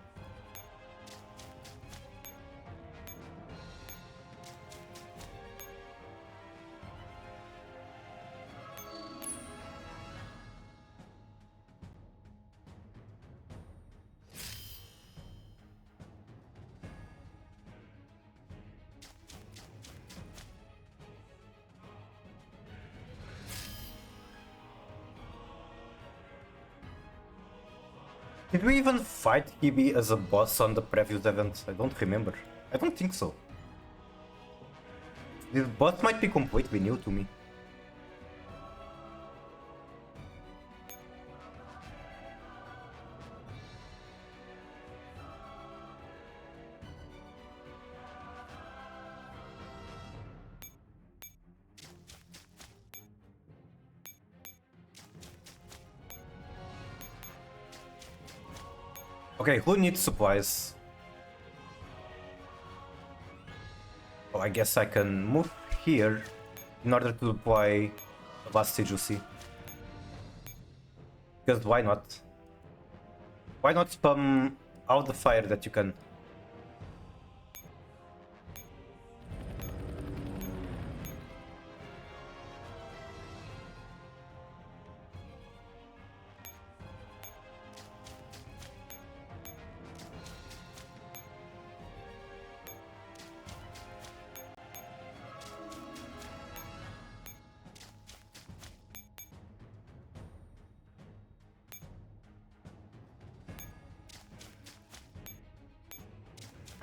Did we even fight Kibi as a boss on the previous event? I don't remember. I don't think so. This boss might be completely new to me. Okay, who needs supplies? Oh, I guess I can move here in order to deploy the last agency. Because why not? Why not spam out the fire that you can?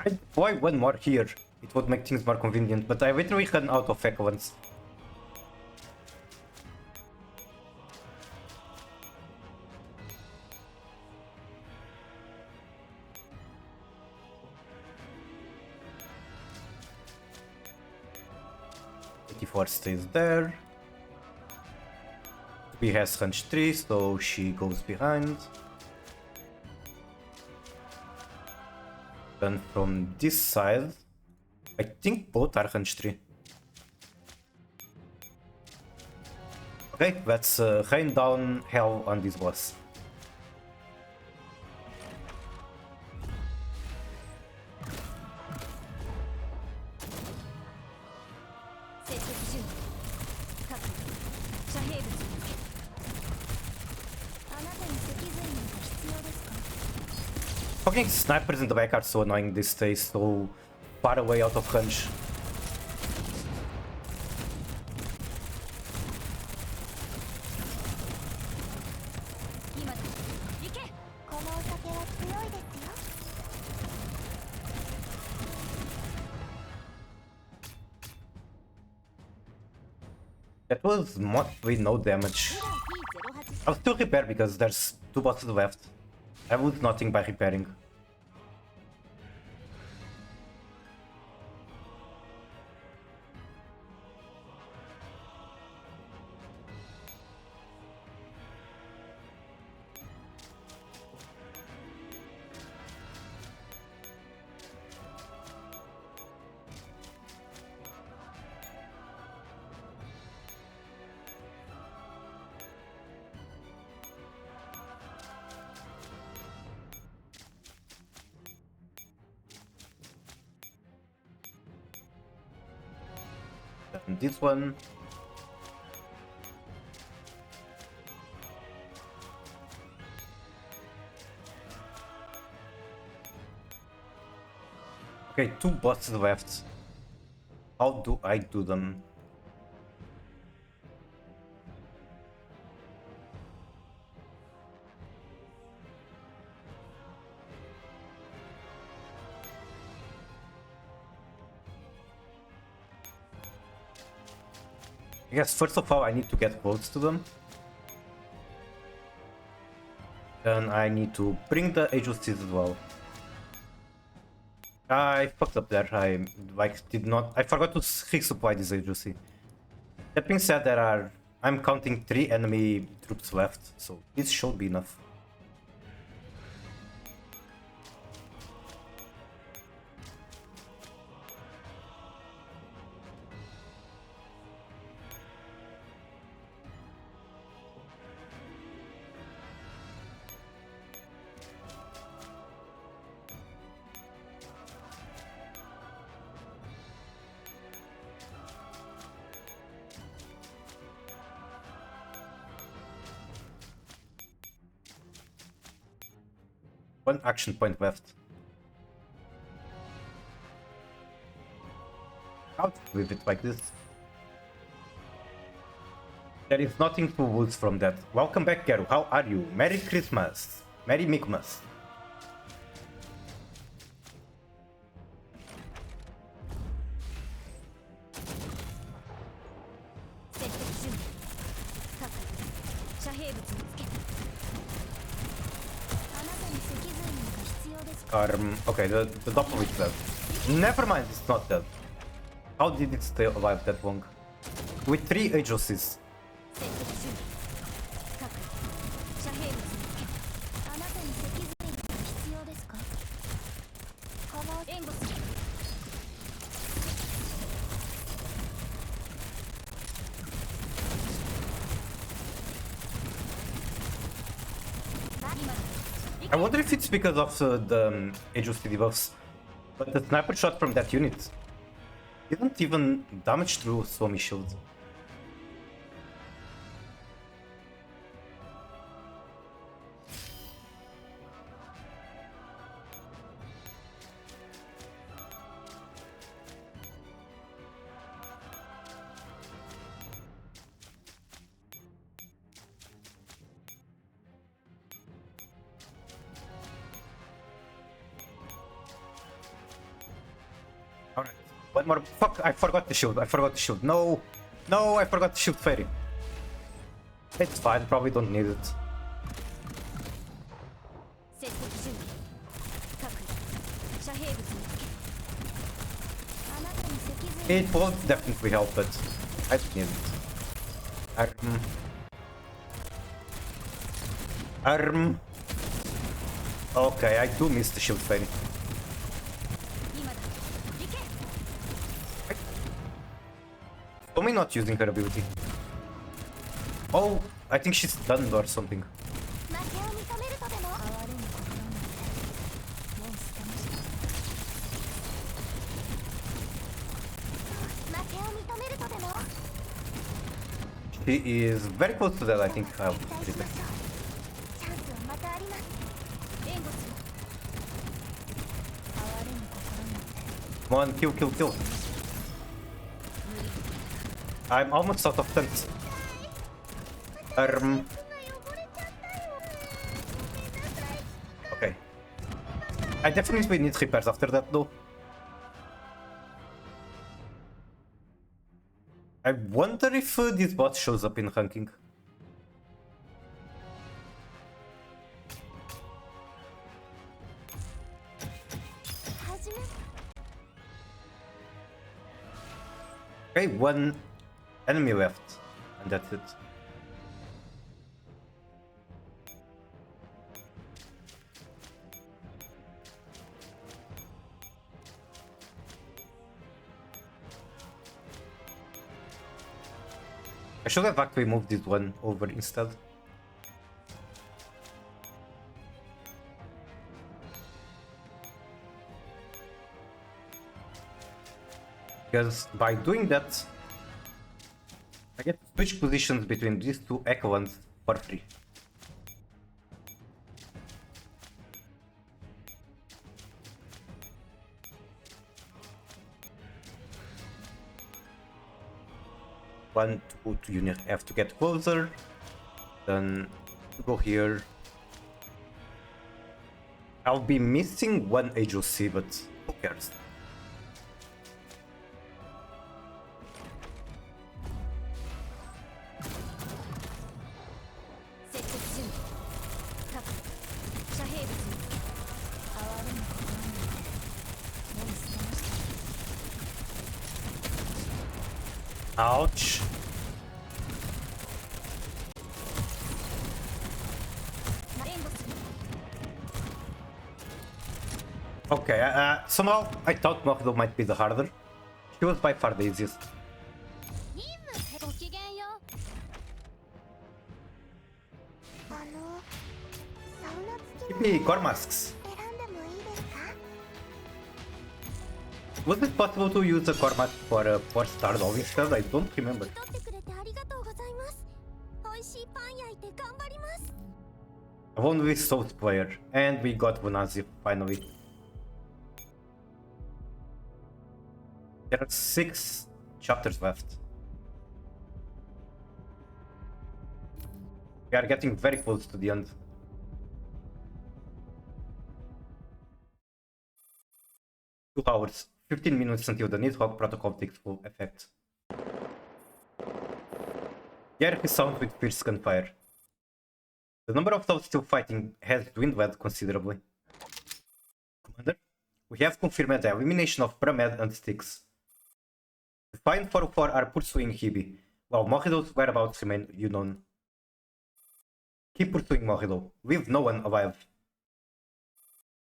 I'd deploy one more here. It would make things more convenient, but I literally ran out of equivalents. Stays there. We has range 3, so she goes behind. Then from this side, I think both are range 3. Okay, let's rain down hell on this boss. Fucking snipers in the back are so annoying these days, so far away out of range. That was mostly no damage. I'll still repair because there's 2 bosses left. I would nothing by repairing. And this one. Okay, 2 bosses left. How do I do them? I guess first of all I need to get close to them. Then I need to bring the agencies as well. I fucked up there. I forgot to resupply this agency. That being said, I'm counting 3 enemy troops left, so this should be enough. One action point left. I'll leave it like this. There is nothing to lose from that. Welcome back, Gero. How are you? Merry Christmas. Merry Michaelmas. Okay, the doppel is dead. Never mind, it's not dead. How did it stay alive that long? With 3 agencies. I wonder if it's because of the Age of City buffs, but the sniper shot from that unit didn't even damage through Suomi shield. Alright, one more. Fuck, I forgot the shield. I forgot the shield. No, no, I forgot the shield fairy. It's fine, probably don't need it. 接続準備各遮蔽物につけあなたに脊髄 It will definitely help, but I don't need it. Arm. Okay, I do miss the shield fairy. 今だ行け Tommy not using her ability. Oh, I think she's stunned or something. 負けを認めるとでも哀れむ心なんてもう捨てました負けを認めるとでも She is very close to that, I think. I'll 期待し read ま it. しょうチャンスはまたあります援護する哀れむ心なんて Come on, kill, kill, kill. I'm almost out of tents. Okay. I definitely need repairs after that though. I wonder if this bot shows up in ranking. Okay, one enemy left, and that's it. I should have actually moved this one over instead. Because by doing that, I get to switch positions between these two echelons for free. One, two, you have to get closer. Then go here. I'll be missing one AOC, but who cares? Ouch. Okay, somehow I thought Mokdo might be the harder. She was by far the easiest. Give me core masks. Was it possible to use a core mask for Stardoll instead? I don't remember. I've only South player, and we got Vunazi finally. There are 6 chapters left. We are getting very close to the end. Two hours, 15 minutes until the Nidhogg protocol takes full effect. Here he sounds with fierce gunfire. The number of those still fighting has dwindled considerably. Commander, we have confirmed the elimination of Pramed and Styx. The Fine 404 are pursuing Hibi, while Mohido's whereabouts remain unknown. Keep pursuing Mohido. Leave no one alive.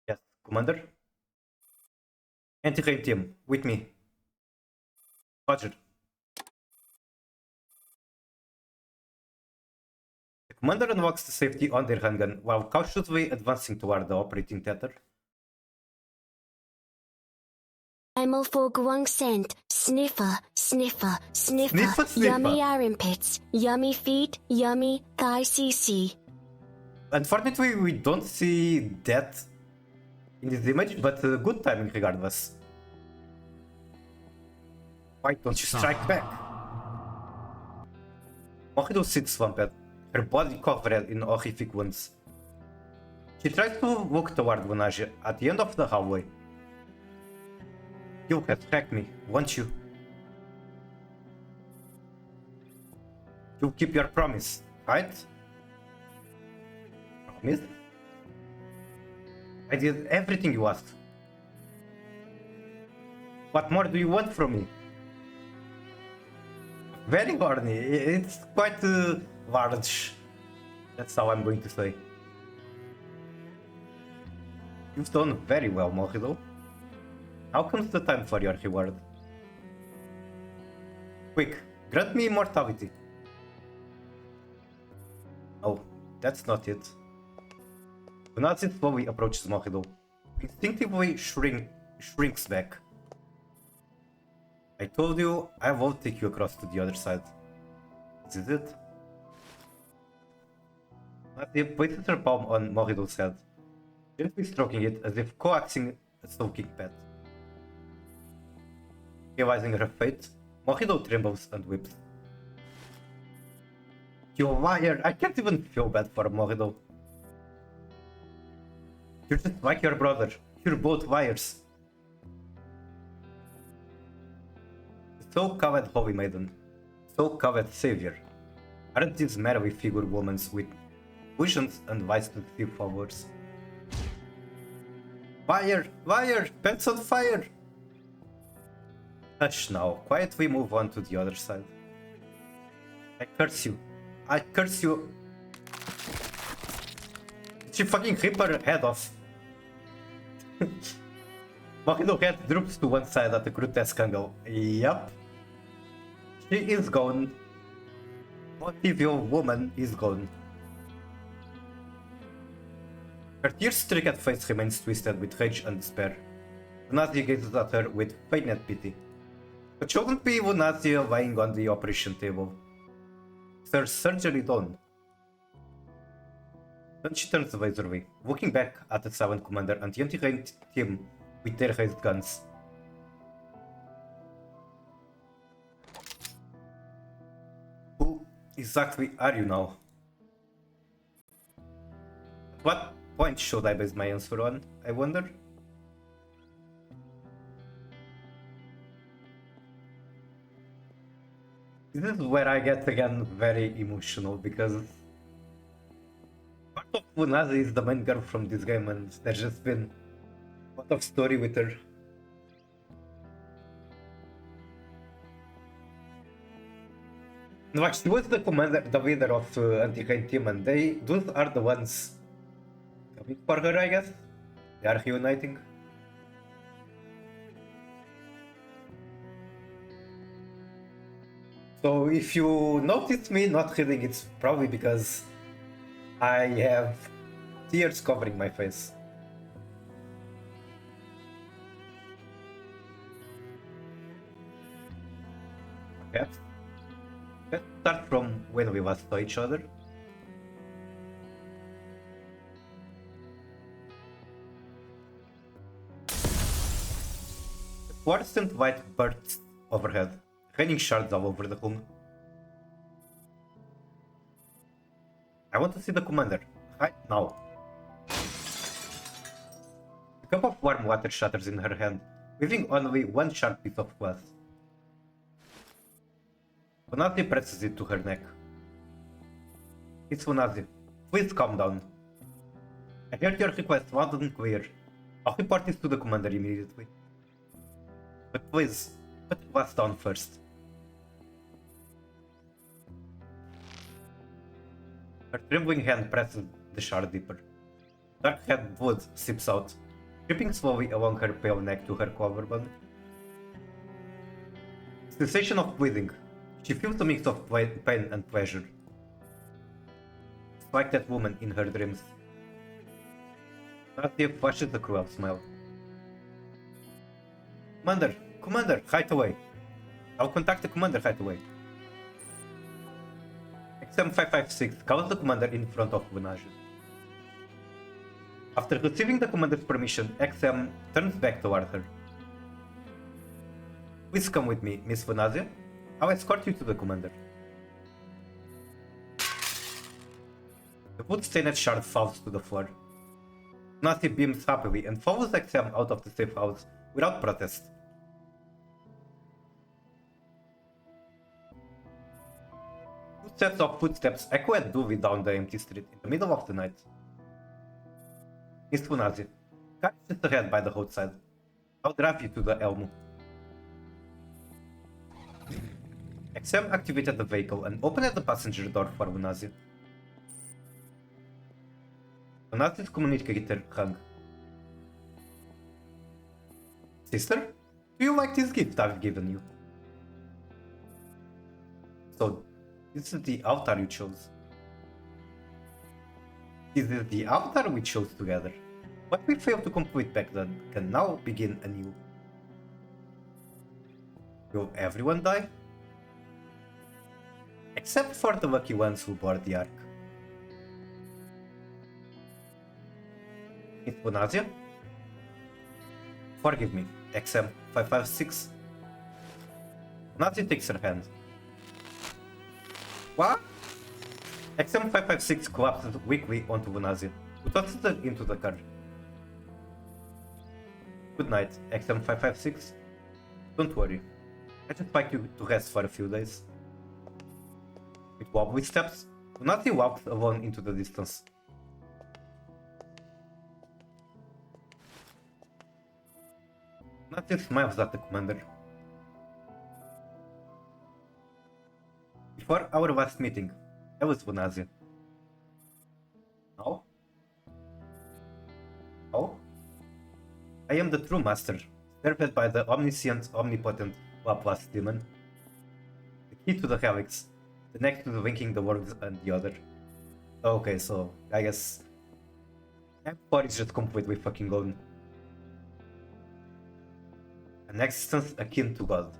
Yes, Commander? Anti-raid team, with me. Roger. The Commander unlocks the safety on their handgun while cautiously advancing toward the operating tether. Primal for Guang scent. Sniffer, sniffer, sniffer. Sniffer, sniffer. Yummy armpits. Yummy feet. Yummy thigh CC. Unfortunately, we don't see that in this image, but good timing regardless. Why don't you strike back? Mohido sits slumped, her body covered in horrific wounds. She tries to walk toward Vonage at the end of the hallway. You have tracked me, won't you? You'll keep your promise, right? Promise? I did everything you asked. What more do you want from me? Very horny. It's quite large. That's how I'm going to say. You've done very well, Mohido. Now comes the time for your reward. Quick, grant me immortality. Oh, that's not it. Unazi slowly approaches Mohido. Instinctively shrinks back. I told you I won't take you across to the other side. This is it. Unazi places her palm on Mohido's head, gently stroking it as if coaxing a sulking pet. Realizing her fate, Mohido trembles and weeps. You liar! I can't even feel bad for Mohido. You're just like your brother. You're both liars. So-called Holy Maiden, so-called Savior. Aren't these merely figured women with visions and lies to deceive followers? Liar! Liar! Pants on fire! Hush now, quietly move on to the other side. I curse you. I curse you. She fucking rip her head off. Mohido's head droops to one side at a grotesque angle. Yup. She is gone. What evil woman is gone? Her tear-streaked face remains twisted with rage and despair. Lunasia gazes at her with feigned pity. But shouldn't be Lunasia lying on the operation table. Is her surgery done? Then she turns evasively, looking back at the silent commander and the anti-ranked team with their raised guns. Who exactly are you now? At what point should I base my answer on, I wonder? This is where I get again very emotional because part of Lunasia is the main girl from this game and there's just been a lot of story with her. No, she was the commander, the leader of anti-raid team, and those are the ones coming for her, I guess. They are reuniting. So if you notice me not reading, it's probably because I have tears covering my face. Okay. Let's start from when we last saw each other. The fluorescent light bursts overhead, raining shards all over the room. I want to see the commander, right now. A cup of warm water shatters in her hand, leaving only one sharp piece of glass. Lunasia presses it to her neck. It's Lunasia. Please calm down. I heard your request loud and clear. I'll report this to the commander immediately. But please, put the glass down first. Her trembling hand presses the shard deeper. Dark red blood seeps out, dripping slowly along her pale neck to her collarbone. Sensation of bleeding. She feels a mix of pain and pleasure. like that woman in her dreams. Nadia flashes a cruel smile. Commander! Commander! Right away! I'll contact the commander right away. XM556 calls the commander in front of Vanage. After receiving the commander's permission, XM turns back toward her. Please come with me, Miss Vanazia. I'll escort you to the commander. The blood-stained shard falls to the floor. Vanazia beams happily and follows XM out of the safe house without protest. Two sets of footsteps echo at Dewey down the empty street in the middle of the night. Miss Vanazia, car is just ahead by the roadside. I'll drive you to the Elmo. XM activated the vehicle and opened the passenger door for Vanazia. Vanazia's communicator rang. Sister, do you like this gift I've given you? So, this is the avatar you chose. This is the avatar we chose together. What we failed to complete back then can now begin anew. Will everyone die? Except for the lucky ones who board the Ark. Miss Vanazia? Forgive me, XM556. Vanazia takes her hand. What? XM556 collapses weakly onto Vanazia, who tosses her into the car. Good night, XM556. Don't worry. I'd just like you to rest for a few days. With wobbly steps, Vanazia walks alone into the distance. Vanazia smiles at the commander. Before our last meeting, I was Vanazia. Now? Oh? I am the true master, served by the omniscient, omnipotent Laplace demon. The key to the helix, the next to the linking the worlds and the other. Okay, so I guess M4 is just completely fucking gone. An existence akin to God.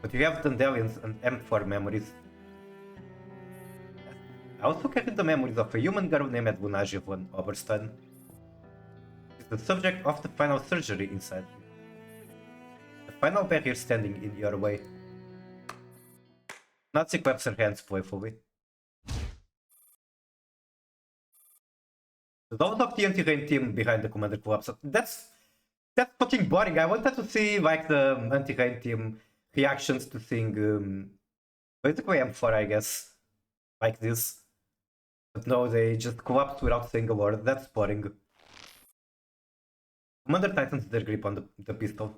But you have Dandelions and M4 memories. I also carried the memories of a human girl named Lunasia von Oberstein. She's the subject of the final surgery inside you. The final barrier standing in your way. Nazi claps her hands playfully. The doors of the anti-rain team behind the commander collapse. That's fucking boring. I wanted to see like the anti-rain team reactions to seeing basically M4, I guess, like this. But no, they just collapsed without saying a word. That's boring. Commander tightens their grip on the pistol.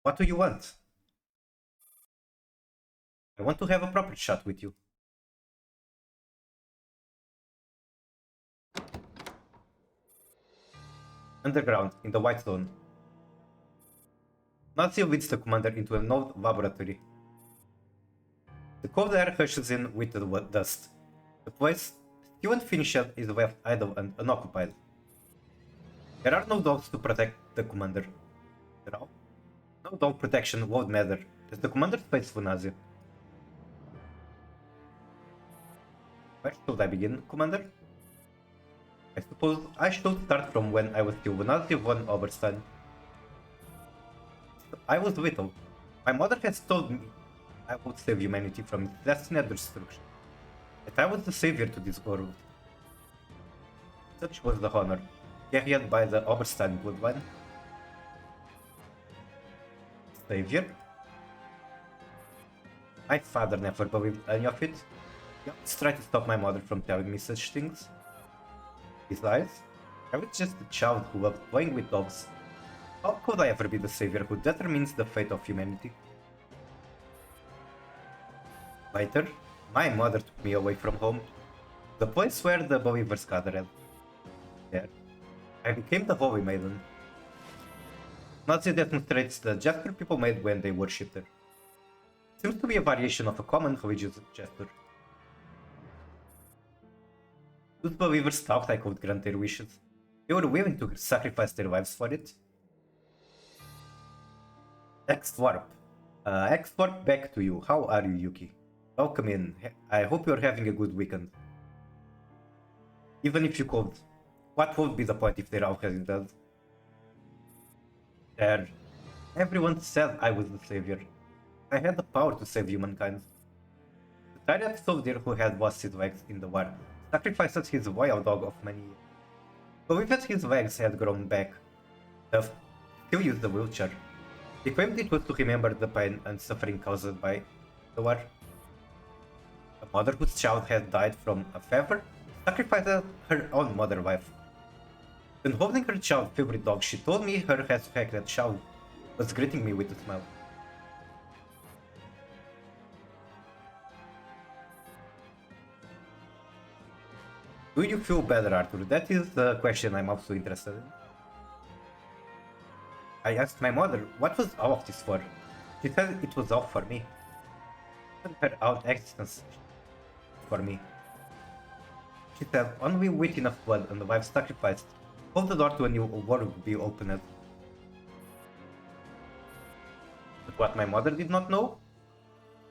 What do you want? I want to have a proper chat with you. Underground, in the White Zone. Nazi leads the commander into an old laboratory. The cold air hushes in with the dust. The place, still unfinished, is left idle and unoccupied. There are no dogs to protect the commander. No dog protection won't matter, as the commander faces Vanazia. Where should I begin, Commander? I suppose I should start from when I was still Vanazia von Oberstein. I was little. My mother has told me I would save humanity from its destiny and destruction. That I was the savior to this world. Such was the honor, carried by the Oberstein bloodline. Savior? My father never believed any of it. He always tried to stop my mother from telling me such things. Besides, I was just a child who loved playing with dogs. How could I ever be the savior who determines the fate of humanity? Later, my mother took me away from home, the place where the believers gathered. There, I became the Holy Maiden. Nazi demonstrates the gesture people made when they worshipped her. Seems to be a variation of a common religious gesture, Those believers thought I could grant their wishes. They were willing to sacrifice their lives for it. X-Warp. X-Warp, back to you. How are you, Yuki? Welcome in. I hope you're having a good weekend. Even if you could, what would be the point if they're already dead? There. Everyone said I was the savior. I had the power to save humankind. The tyrant soldier who had lost his legs in the war sacrificed his wild dog of many years. Believed that his legs had grown back. Duff still used the wheelchair. He claimed it was to remember the pain and suffering caused by the war. A mother whose child had died from a fever sacrificed her own mother life. When holding her child's favorite dog, she told me her resurrected child was greeting me with a smile. Do you feel better, Arthur? That is the question I'm also interested in. I asked my mother, what was all of this for? She said it was all for me. Her own existence for me. She said, only with enough blood and life sacrificed, hold the door to a new world would be opened. But what my mother did not know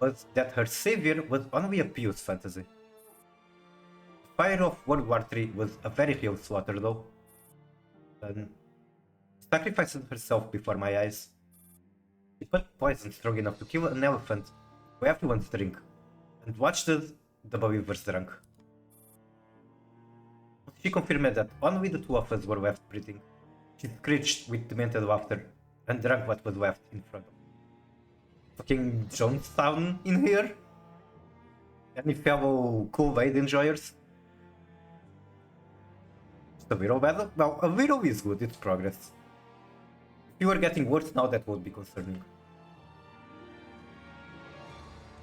was that her savior was only a pious fantasy. The fire of World War III was a very real slaughter though. And sacrificed herself before my eyes. She put poison strong enough to kill an elephant for everyone's drink, and watched the believers drunk. She confirmed that only the two of us were left breathing. She screeched with demented laughter and drank what was left in front of her. Fucking Jonestown in here? Any fellow Kool-Aid enjoyers? Just a little bad? Well, a little is good, it's progress. If you are getting worse now, that would be concerning.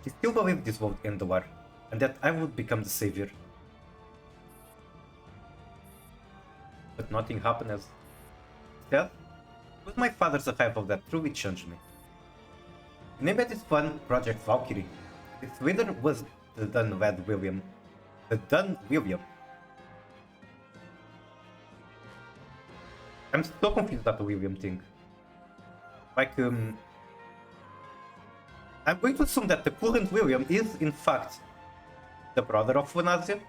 She still believed this would end the war, and that I would become the savior. But nothing happened as instead, it was my father's arrival that truly changed me. He named this plan Project Valkyrie. Its leader was the Dun Lad William. The Dun William. I'm so confused about the William thing. Like, I'm going to assume that the current William is, in fact, the brother of Vanazia.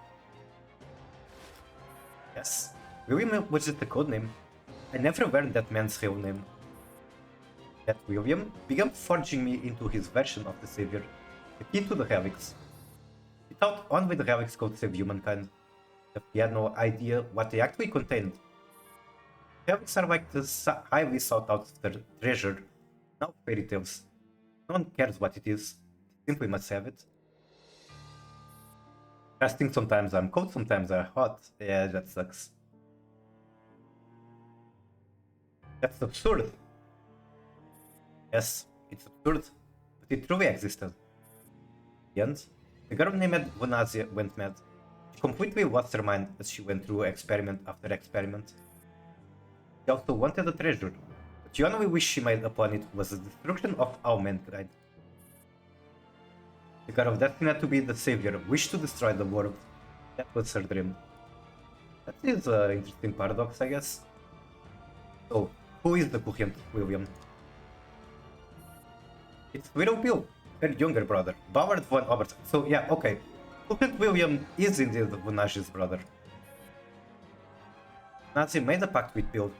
Yes, William was just a code name. I never learned that man's real name. That William began forging me into his version of the savior, the key to the relics. He thought only the relics could save humankind, but he had no idea what they actually contained. Relics are like the highly sought out treasure, now fairy tales. No one cares what it is, they simply must have it. Casting sometimes I'm cold, sometimes I'm hot. Yeah, that sucks. That's absurd. Yes, it's absurd, but it truly existed. And the girl named Vanazia went mad. She completely lost her mind as she went through experiment after experiment. She also wanted a treasure, but the only wish she made upon it was the destruction of all mankind. The girl destined to be the savior wished to destroy the world. That was her dream. That is an interesting paradox, I guess. So, who is the current William? It's Little Bill, her younger brother, Ballard von Oberst. So yeah, okay. Current William is indeed Vunazi's brother. Nazi made a pact with Bill.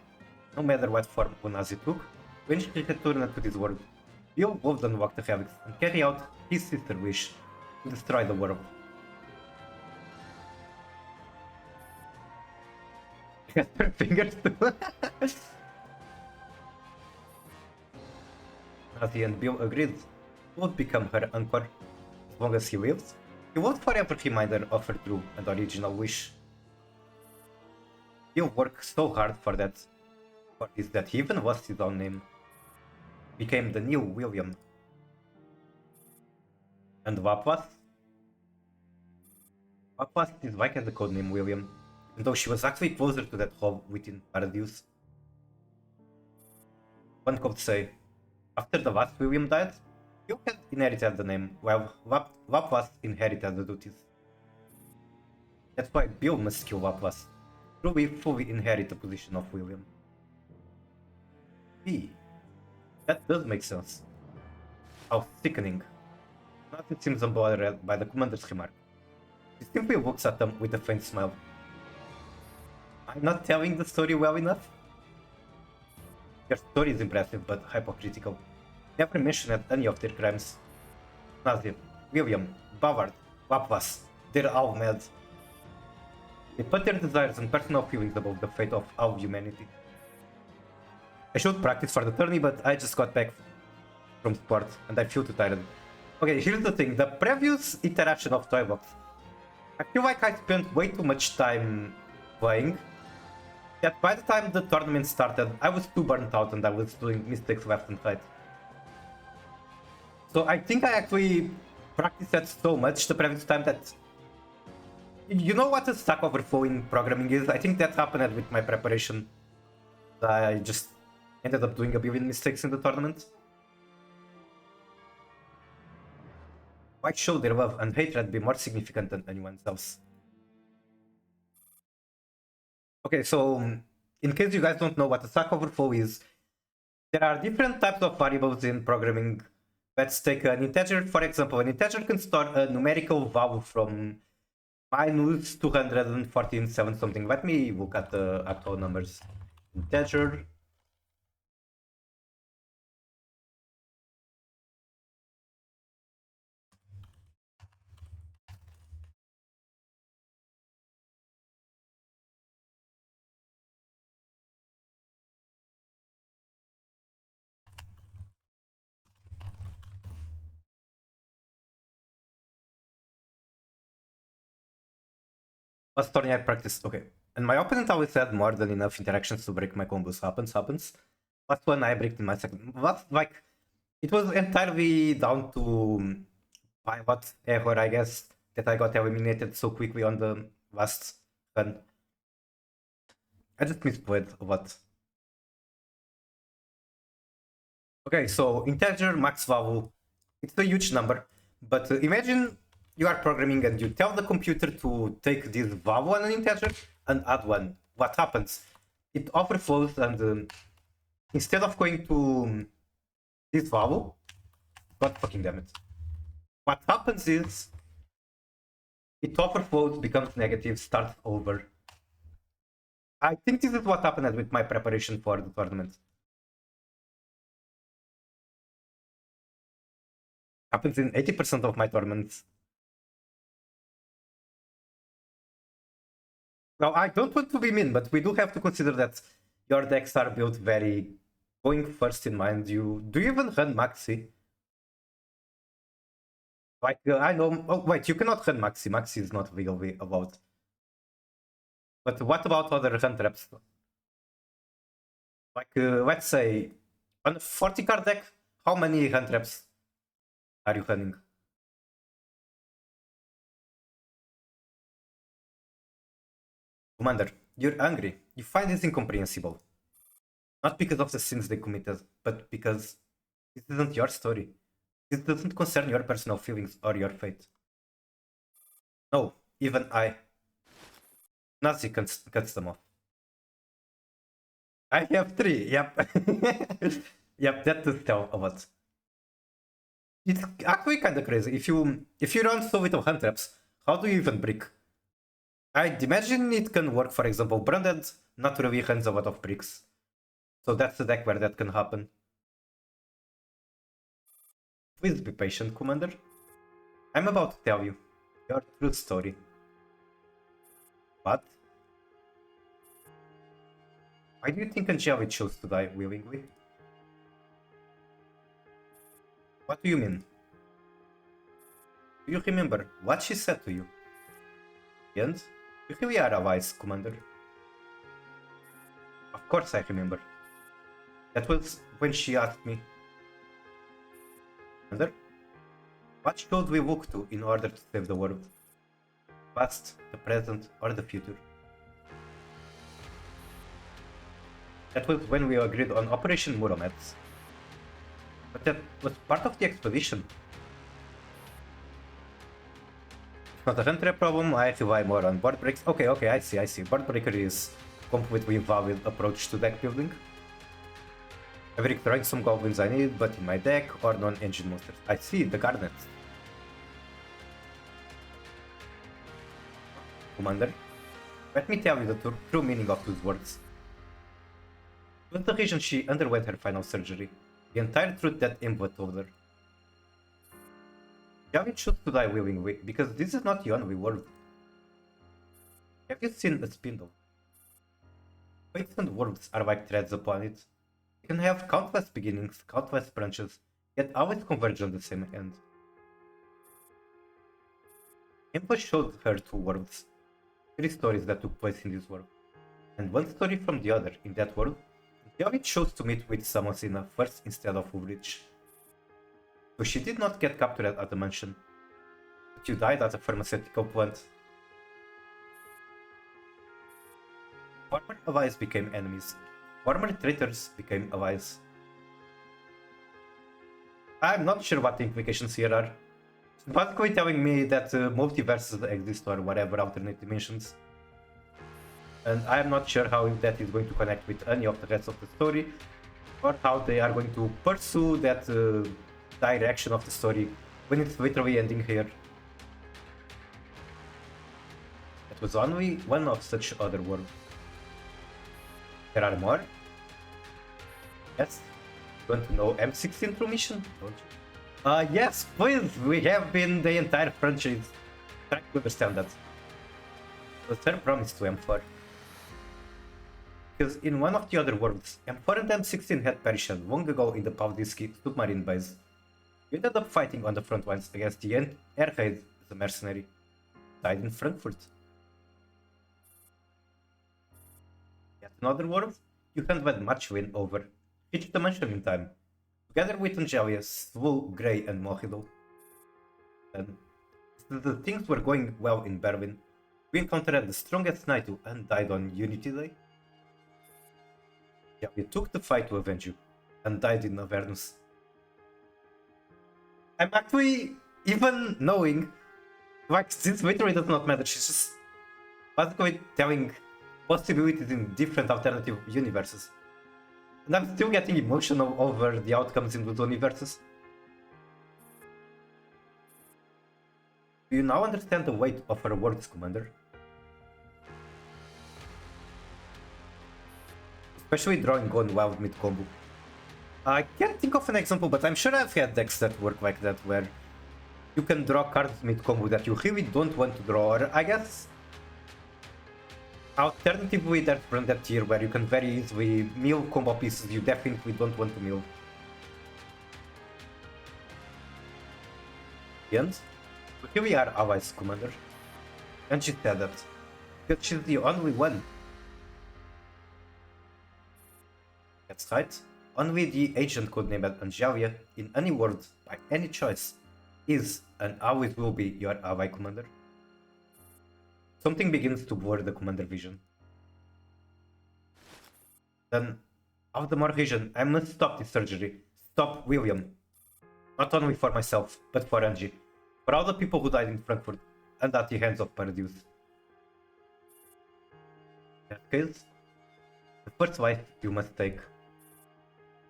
No matter what form Vunazi took, when she returned to this world, Bill would unlock the relics and carry out his sister's wish to destroy the world. She has her fingers too. Nazi and Bill agreed he would become her anchor. As long as he lives, he would forever remind her of her true and original wish. Bill worked so hard for this that he even lost his own name. Became the new William. And Wapwas? Wapwas is like as the codename William, even though she was actually closer to that hole within Paradise. One could say, after the last William died, Bill had inherited the name, while Wapwas inherited the duties. That's why Bill must kill Laplas. Ruby fully inherit the position of William. B. That does make sense. How sickening. Nothing seems unbothered by the commander's remark. He simply looks at them with a faint smile. I'm not telling the story well enough? Your story is impressive, but hypocritical. Never mentioned any of their crimes. Nazi, William, Bavard, Laplas, they're all mad. They put their desires and personal feelings above the fate of all humanity. I should practice for the tourney, but I just got back from sport and I feel too tired. Okay, here's the thing. The previous iteration of Toybox, I feel like I spent way too much time playing. Yet by the time the tournament started, I was too burnt out and I was doing mistakes left and right. So I think I actually practiced that so much the previous time that... You know what a Stack Overflow in programming is? I think that happened with my preparation. I just ended up doing a billion mistakes in the tournament. Why should their love and hatred be more significant than anyone else? Okay, so in case you guys don't know what a Stack Overflow is, there are different types of variables in programming. Let's take an integer, for example. An integer can store a numerical value from minus 214.7 something. Let me look at the actual numbers. Integer. Last tourney I practiced, okay. And my opponent always had more than enough interactions to break my combos. Happens. Last one I break in my second. Last, like, it was entirely down to pilot error, I guess, that I got eliminated so quickly on the last run. I just misplayed a lot. Okay, so integer max value, it's a huge number, but imagine you are programming and you tell the computer to take this value on an integer and add one. What happens? It overflows and instead of going to this value, god fucking damn it. What happens is it overflows, becomes negative, starts over. I think this is what happened with my preparation for the tournament. Happens in 80% of my tournaments. Now, I don't want to be mean, but we do have to consider that your decks are built very going first in mind. Do you even run Maxi? Like, I know... Oh, wait, you cannot run Maxi. Maxi is not legally allowed. But what about other run traps? Like, let's say, on a 40 card deck, how many run traps are you running? Commander, you're angry. You find this incomprehensible. Not because of the sins they committed, but because this isn't your story. This doesn't concern your personal feelings or your fate. No, even I. Nazi cuts them off. I have 3, yep. Yep, that does tell a lot. It's actually kind of crazy. If you run so little hand traps, how do you even brick? I'd imagine it can work, for example, Branded naturally runs a lot of bricks. So that's the deck where that can happen. Please be patient, Commander. I'm about to tell you your true story. What? Why do you think Angeli chose to die willingly? What do you mean? Do you remember what she said to you? And you really are a wise, Commander. Of course I remember. That was when she asked me, Commander, what should we look to in order to save the world? Past, the present, or the future? That was when we agreed on Operation Muromets. But that was part of the expedition. Not a hunter problem, I rely more on board breaks. Okay, I see. Board breaker is completely valid approach to deck building. I'm throwing some goblins I need, but in my deck, or non-engine monsters. I see, the Garnet. Commander, let me tell you the true meaning of those words. It was the reason she underwent her final surgery. The entire truth that Imva told her. Javi chose to die willingly, because this is not the only world. Have you seen a spindle? Fates and worlds are like threads upon it. You can have countless beginnings, countless branches, yet always converge on the same end. Impa showed her two worlds, 3 stories that took place in this world, and 1 story from the other in that world. Javi chose to meet with Samasina first instead of Ulrich. So she did not get captured at the mansion, but you died at a pharmaceutical plant. Former allies became enemies. Former traitors became allies. I'm not sure what the implications here are. It's basically telling me that multiverses exist or whatever alternate dimensions. And I'm not sure how that is going to connect with any of the rest of the story, or how they are going to pursue that direction of the story when it's literally ending here. It was only one of such other worlds. There are more? Yes? You want to know M16 through mission, don't you? Yes, please! We have been the entire franchise trying to understand that. Was her promise to M4. Because in one of the other worlds, M4 and M16 had perished long ago in the Pavlivsky submarine base. You ended up fighting on the front lines against the air raid as a mercenary. Died in Frankfurt. Yet another world, you handled much win over. Reached the mansion in time. Together with Angelia, Svul, Grey and Mohido. And the things were going well in Berlin. We encountered the strongest knight who died on Unity Day. Yeah, we took the fight to avenge you, and died in Avernus. I'm actually even knowing, like, this literally does not matter, she's just basically telling possibilities in different alternative universes. And I'm still getting emotional over the outcomes in those universes. Do you now understand the weight of her words, Commander? Especially drawing on wild mid combo. I can't think of an example, but I'm sure I've had decks that work like that, where you can draw cards mid combo that you really don't want to draw, or I guess alternatively there's from that tier where you can very easily mill combo pieces you definitely don't want to mill. And here we are allies, Commander. And she said that, because she's the only one. That's right. Only the agent codenamed Angelia in any world, by any choice, is and always will be your ally, Commander. Something begins to blur the Commander vision. Then, out the more vision, I must stop this surgery. Stop William. Not only for myself, but for Angie. For all the people who died in Frankfurt and at the hands of Paradius. In that case, the first life you must take.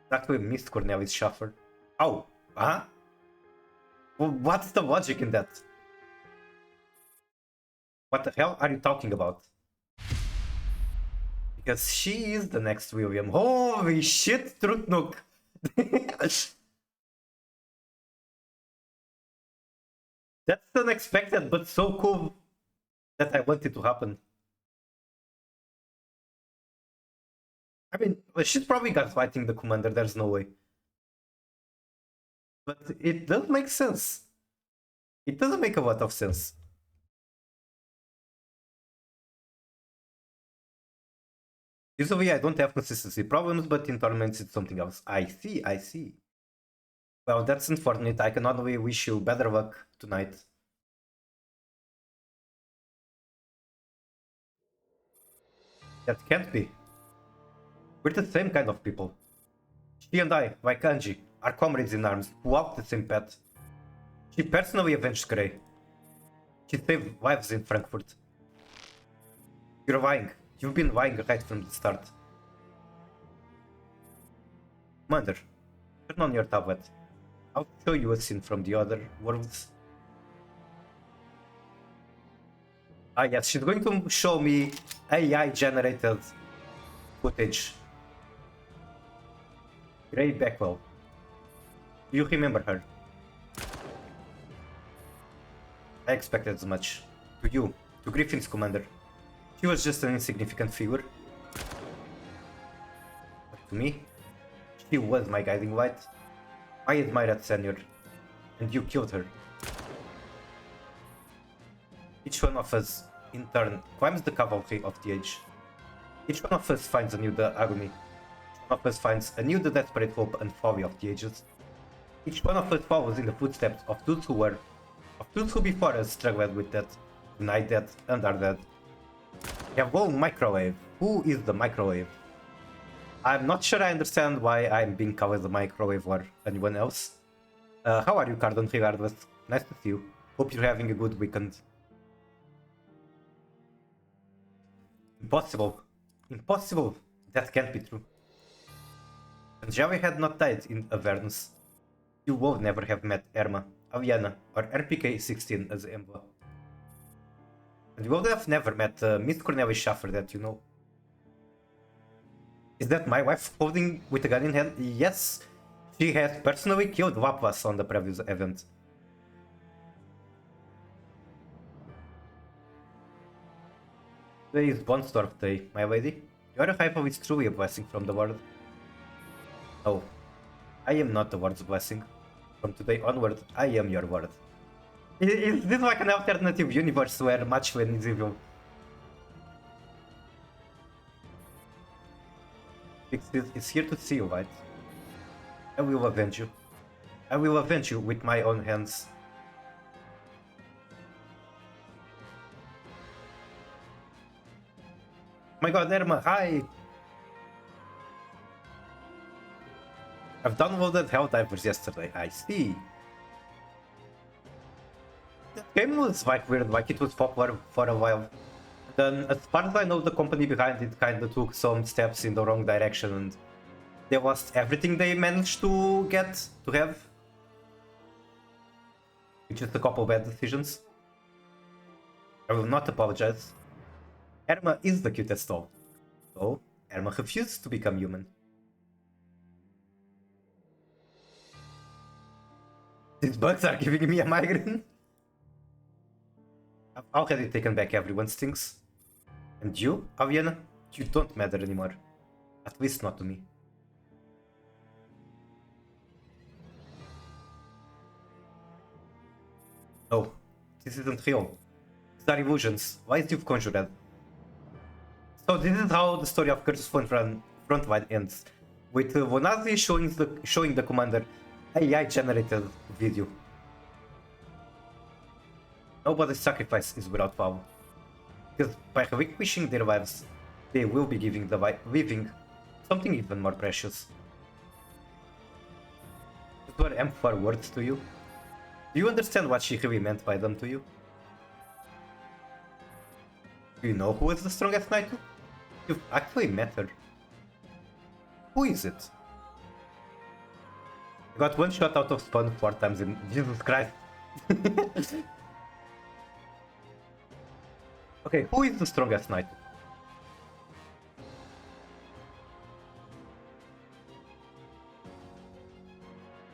Exactly missed Cornelis Schaffer. Oh, huh? Well, what's the logic in that? What the hell are you talking about? Because she is the next William. Holy shit, Truth Nook! That's unexpected, but so cool that I want it to happen. I mean, she's probably gaslighting the Commander, there's no way. But it does make sense. It doesn't make a lot of sense. Usually I don't have consistency problems, but in tournaments it's something else. I see. Well, that's unfortunate. I can only wish you better luck tonight. That can't be. We're the same kind of people. She and I, like Angie, are comrades in arms who walk the same path. She personally avenged Grey. She saved lives in Frankfurt. You're lying. You've been lying right from the start. Commander, turn on your tablet. I'll show you a scene from the other worlds. Ah yes, she's going to show me AI generated footage. Ray Beckwell. Do you remember her? I expected as much. To you, to Griffin's commander. She was just an insignificant figure. But to me, she was my guiding light. I admired Senior, and you killed her. Each one of us, in turn, climbs the cavalry of the age. Each one of us finds anew the agony. Each one of us finds anew the desperate hope and folly of the ages. Each one of us follows in the footsteps of those who before us struggled with death, denied death, and are dead. Hello, Microwave. Who is the Microwave? I'm not sure I understand why I'm being called the Microwave or anyone else. How are you, Cardon, regardless? Nice to see you. Hope you're having a good weekend. Impossible. Impossible. That can't be true. And Javi had not died in Avernus. You would never have met Erma, Aviana, or RPK-16 as Embla. And you would have never met Miss Cornelis Schaffer that you know. Is that my wife holding with a gun in hand? Yes, she has personally killed Laplas on the previous event. Today is Bonsdorf Day, my lady. Your arrival is truly a blessing from the Lord. No, I am not the Lord's blessing. From today onward, I am your Lord. Is this like an alternative universe where Matchlin is evil? It's here to see you, right? I will avenge you. I will avenge you with my own hands. My god, Erma, hi! I've downloaded Helldivers yesterday, I see. That game was like weird, like it was popular for a while. Then, as far as I know, the company behind it kinda took some steps in the wrong direction and they lost everything they managed to have. With just a couple bad decisions. I will not apologize. Erma is the cutest doll. So, Erma refused to become human. These bugs are giving me a migraine. I've already taken back everyone's things. And you, Aviana, you don't matter anymore. At least not to me. Oh, this isn't real. These are illusions. Lies you've conjured. So this is how the story of Curtis Frontline ends. With Vonazi showing the commander AI-generated video. Nobody's sacrifice is without value. Because by relinquishing their lives, they will be giving the living something even more precious. What were M4 words to you? Do you understand what she really meant by them to you? Do you know who is the strongest knight? You've actually met her. Who is it? I got one shot out of spawn 4 times in Jesus Christ. Okay, who is the strongest knight?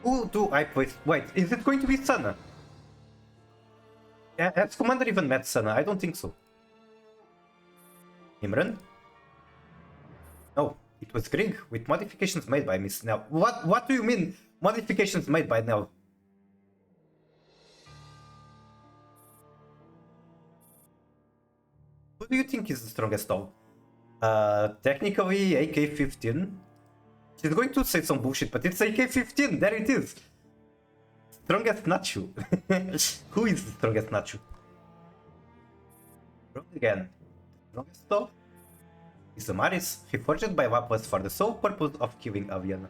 Who do I play? Wait, is it going to be Sana? Yeah, has Commander even met Sana? I don't think so. Imran? No, it was Grig with modifications made by Miss Nell. What do you mean? Modifications made by Nell? Who do you think is the strongest doll? Technically AK-15. She's going to say some bullshit, but it's AK-15, there it is! Strongest Nachu. Who is the strongest Nachu? Wrong again. Strongest doll? Is Amaris, reforged by Laplas for the sole purpose of killing Aviana.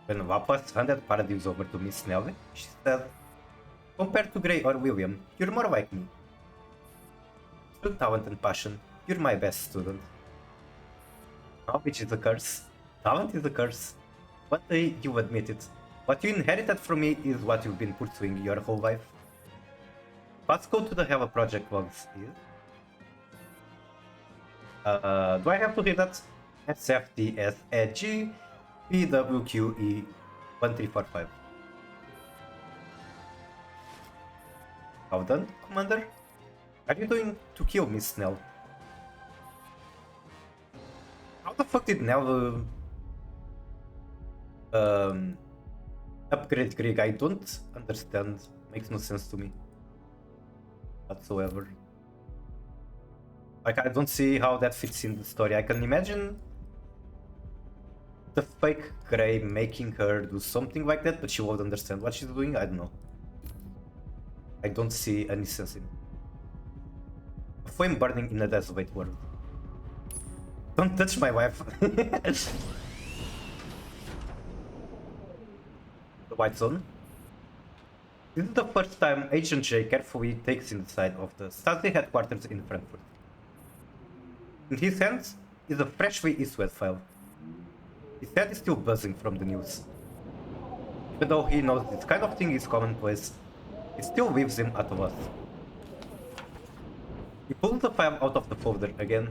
When Laplas handed Paradise over to Miss Nelly, she said, Compared to Gray or William, you're more like me. Through talent and passion, you're my best student. Knowledge is a curse. Talent is a curse. One day you admit it. What you inherited from me is what you've been pursuing your whole life. Let's go to the Hella Project logs here. Do I have to read that? SFTSEG PWQE 1345. How done, Commander? Are you doing to kill me, Snell? How the fuck did Nell upgrade Greg? I don't understand. Makes no sense to me whatsoever. Like, I don't see how that fits in the story. I can imagine the fake Grey making her do something like that, but she won't understand what she's doing. I don't know. I don't see any sense in it. A flame burning in a desolate world. Don't touch my wife. The White Zone. This is the first time Agent J carefully takes in the side of the Stasi headquarters in Frankfurt. In his hands is a freshly issued file. His head is still buzzing from the news. Even though he knows this kind of thing is commonplace, it still leaves him at a loss. He pulls the file out of the folder again.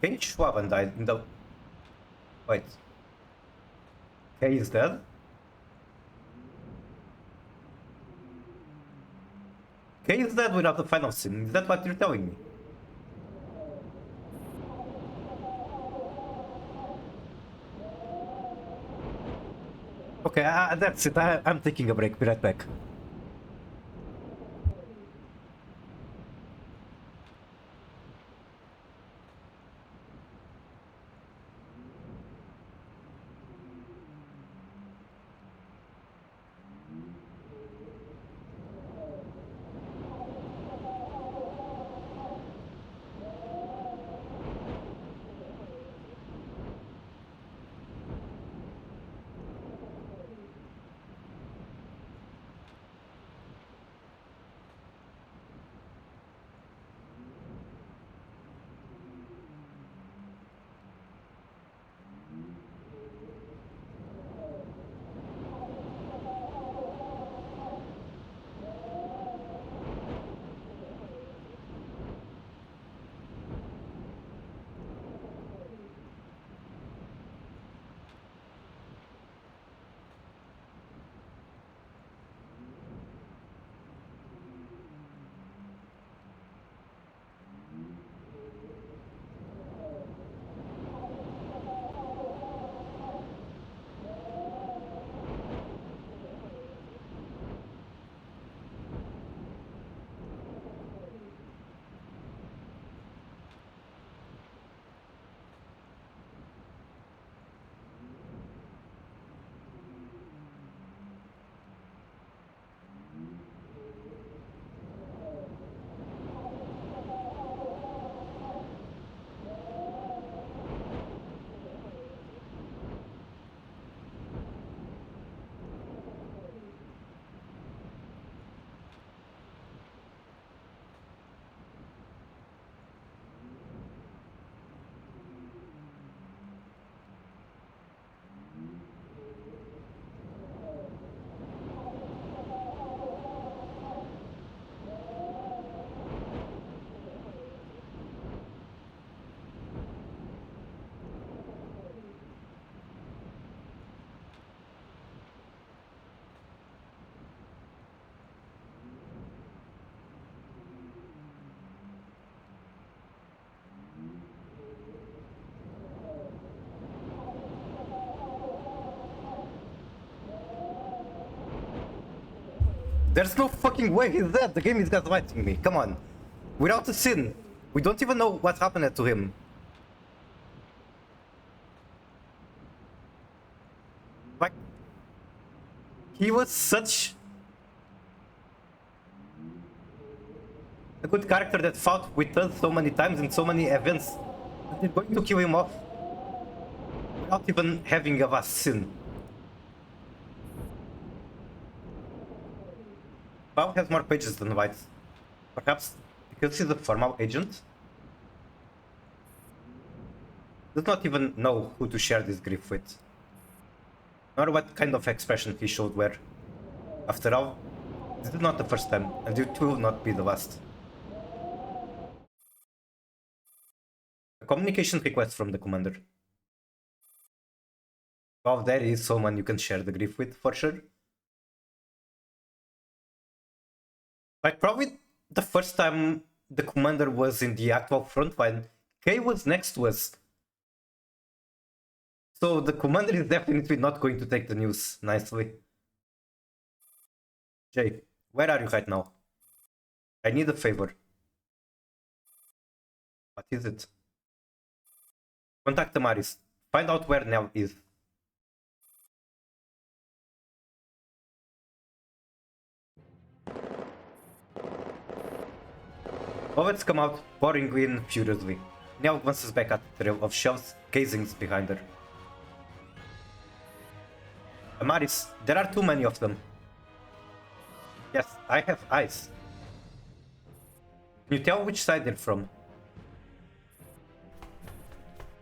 Kay Schwaben died in the... Wait. Kay is dead? Kay is dead without the final scene. Is that what you're telling me? Okay, that's it. I'm taking a break. Be right back. There's no fucking way he's dead. The game is gaslighting me. Come on. Without a sin. We don't even know what happened to him. Like, he was such a good character that fought with us so many times in so many events. They're going to kill him off without even having a vast sin. Pau has more pages than White. Perhaps because he's a formal agent? Does not even know who to share this grief with. Nor what kind of expression he showed where. After all, this is not the first time, and it will not be the last. A communication request from the commander. Well, there is someone you can share the grief with, for sure. Like, probably the first time the commander was in the actual front line, Kay was next to us. So the commander is definitely not going to take the news nicely. Jay, where are you right now? I need a favor. What is it? Contact Amaris. Find out where Nell is. Bullets come out, pouring in furiously. Nell glances back at the trail of shells, gazing behind her. Amaris, there are too many of them. Yes, I have eyes. Can you tell which side they're from?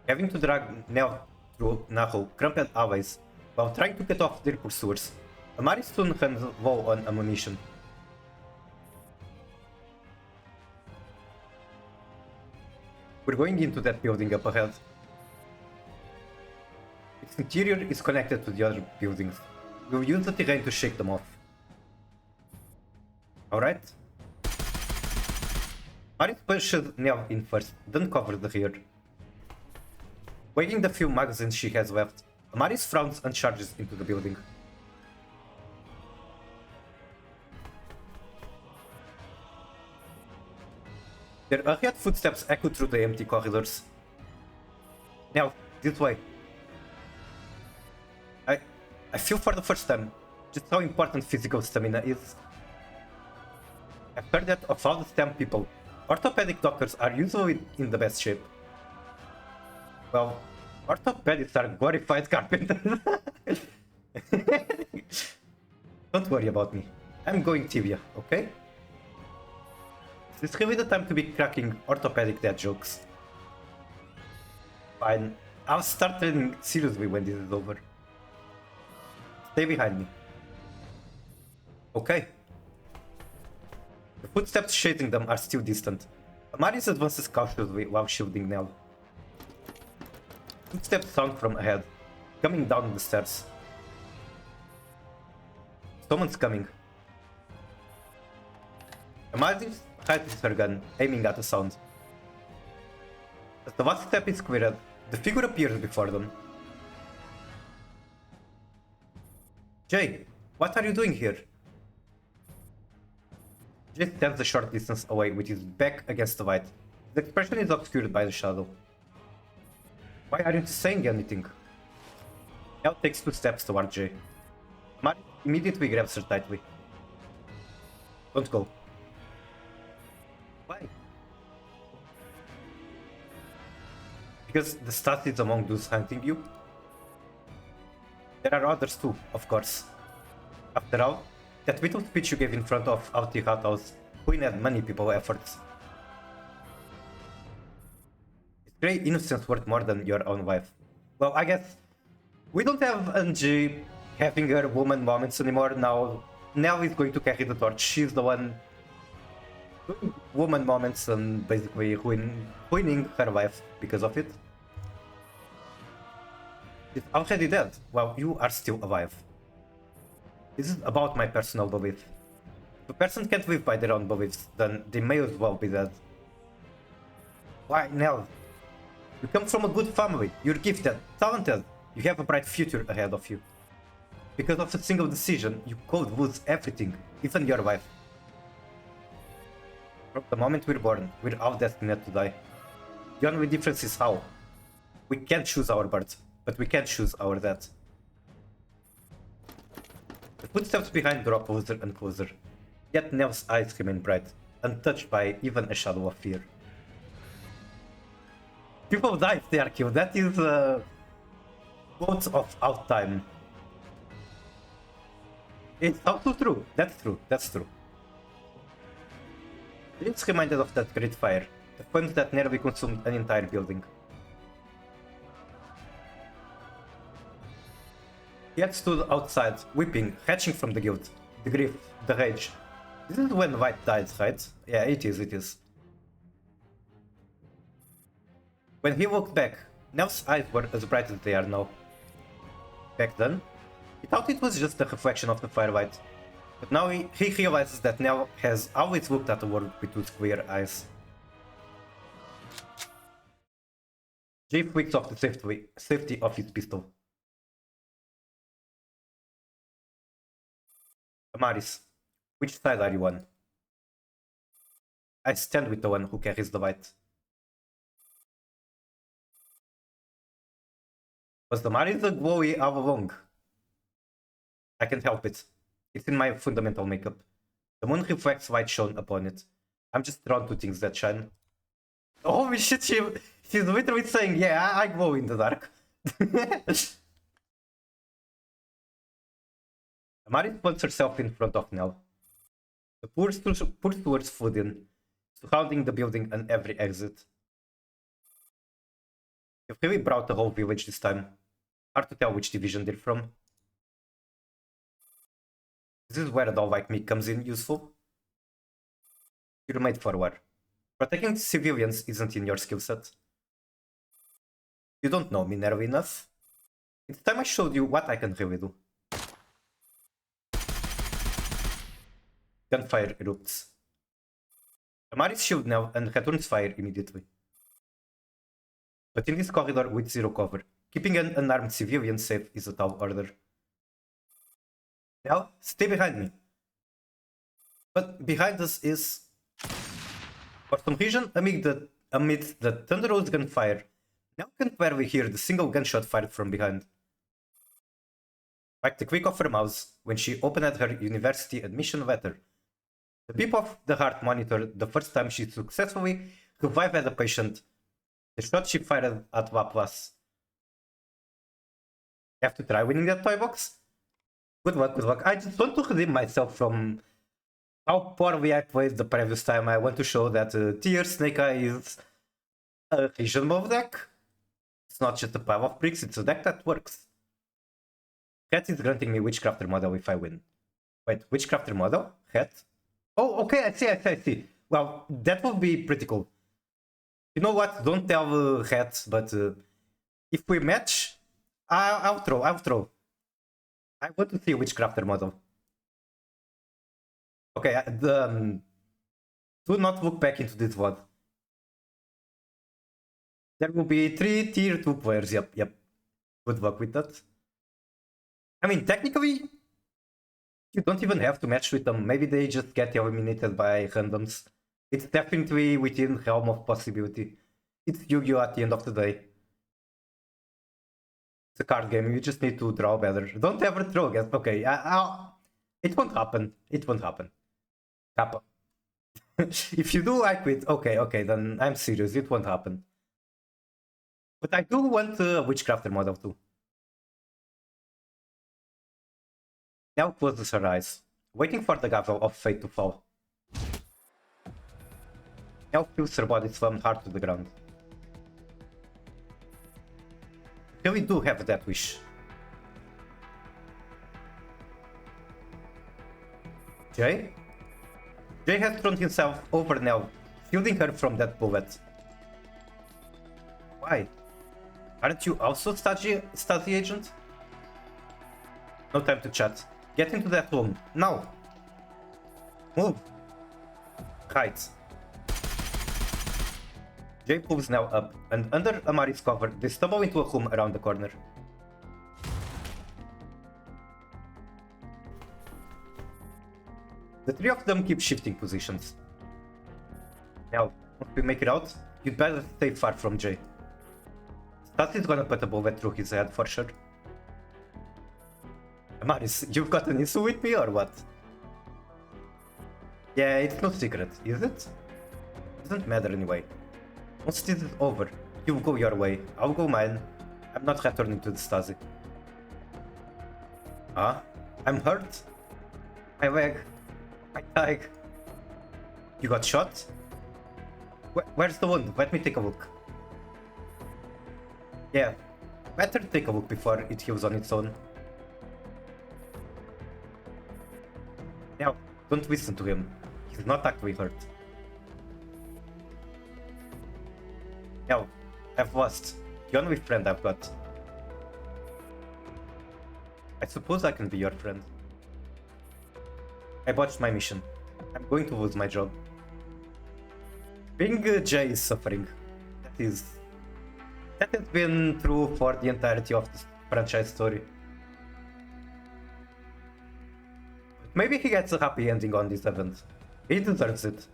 Having to drag Nell through narrow, crumpled alleys while trying to get off their pursuers, Amaris soon runs low on ammunition. We're going into that building up ahead. Its interior is connected to the other buildings. We'll use the terrain to shake them off. Alright? Maris pushes Nell in first, then covers the rear. Weighing the few magazines she has left, Amaris frowns and charges into the building. Their hurried footsteps echo through the empty corridors. Now, this way. I feel for the first time just how important physical stamina is. I've heard that of all the STEM people, orthopedic doctors are usually in the best shape. Well, orthopedics are glorified carpenters. Don't worry about me. I'm going tibia, okay? Is this really the time to be cracking orthopedic dad jokes? Fine, I'll start training seriously when this is over. Stay behind me. Okay. The footsteps shading them are still distant. Amaris advances cautiously while shielding Nell. Footsteps sound from ahead, coming down the stairs. Someone's coming. Amaris hides her gun, aiming at the sound. As the last step is cleared, the figure appears before them. Jay, what are you doing here? Jay stands a short distance away with his back against the light. His expression is obscured by the shadow. Why aren't you saying anything? Nell takes 2 steps toward Jay. Mari immediately grabs her tightly. Don't go. Why? Because the stat is among those hunting you? There are others too, of course. After all, that little speech you gave in front of Alti Hathaus ruined many people's efforts. Is Grey innocence worth more than your own wife? Well, I guess we don't have Angie having her woman moments anymore now. Nell is going to carry the torch. She's the one doing woman moments and basically ruining her wife because of it. It's already dead, while you are still alive. This is about my personal belief. If a person can't live by their own beliefs, then they may as well be dead. Why, Nell? You come from a good family, you're gifted, talented, you have a bright future ahead of you. Because of a single decision, you could lose everything, even your wife. From the moment we're born, we're all destined to die. The only difference is how. We can't choose our birth, but we can choose our death. The footsteps behind draw closer and closer, yet Nell's eyes remain bright, untouched by even a shadow of fear. People die if they are killed. That is quotes of out time. It's also true. That's true. That's true. It's reminded of that great fire, the flames that nearly consumed an entire building. He had stood outside, weeping, hatching from the guilt, the grief, the rage. This is when White died, right? Yeah, it is. When he looked back, Nell's eyes were as bright as they are now. Back then, he thought it was just a reflection of the firelight. But now he realizes that Nell has always looked at the world with those clear eyes. Jay flicks off the safety of his pistol. Amaris, which side are you on? I stand with the one who carries the light. Was the Amaris a glowy all along? I can't help it. It's in my fundamental makeup. The moon reflects light shone upon it. I'm just drawn to things that shine. Holy shit, she's literally saying, yeah, I glow in the dark. Amaris plants herself in front of Nell. The poor towards flood in, surrounding the building and every exit. You've really brought the whole village this time. Hard to tell which division they're from. This is where a doll like me comes in useful. You're made for war. Protecting civilians isn't in your skill set. You don't know me nearly enough. It's time I showed you what I can really do. Gunfire erupts. Amaris shield now and returns fire immediately. But in this corridor with zero cover, keeping an unarmed civilian safe is a tall order. Now, stay behind me. But behind us is... For some reason, amid the thunderous gunfire, Nell can barely hear the single gunshot fired from behind. Like the click of her mouse when she opened her university admission letter. The beep of the heart monitor the first time she successfully revived a patient. The shot she fired at Laplace. Have to try winning that toy box? Good luck, good luck. I just want to redeem myself from how poorly I played the previous time. I want to show that Tier Snake Eye is a reasonable deck. It's not just a pile of bricks, it's a deck that works. Hat is granting me Witchcrafter model if I win. Wait, Witchcrafter model? Hat? Oh, okay, I see. Well, that would be pretty cool. You know what? Don't tell Hat, but if we match, I'll throw. I want to see Witchcrafter model. Okay, do not look back into this one. There will be 3 tier 2 players, yep. Good luck with that. I mean, technically, you don't even have to match with them. Maybe they just get eliminated by randoms. It's definitely within realm of possibility. It's Yu-Gi-Oh! At the end of the day. It's a card game, you just need to draw better. Don't ever throw, guys. Okay, it won't happen. Kappa. If you do, I quit. Okay, then I'm serious, it won't happen. But I do want a Witchcrafter model too. Now closes her eyes, waiting for the gavel of fate to fall. Now feels her body slammed hard to the ground. I really do have that wish. Jay? Jay has thrown himself over Nell, shielding her from that bullet. Why? Aren't you also Stasi agent? No time to chat. Get into that room, now! Move! Right. Jay pulls Nell up, and under Amari's cover, they stumble into a room around the corner. The 3 of them keep shifting positions. Now, once we make it out, you'd better stay far from Jay. Stasi's gonna put a bullet through his head for sure. Amaris, you've got an issue with me or what? Yeah, it's no secret, is it? Doesn't matter anyway. Once this is over, you go your way, I'll go mine. I'm not returning to the Stasi. Huh? I'm hurt? My leg. My thigh. You got shot? Where's the wound? Let me take a look. Yeah, better take a look before it heals on its own. Now, don't listen to him. He's not actually hurt. Now, I've lost. The only friend I've got. I suppose I can be your friend. I botched my mission. I'm going to lose my job. Being Jay is suffering. That has been true for the entirety of this franchise story. Maybe he gets a happy ending on this event. He deserves it.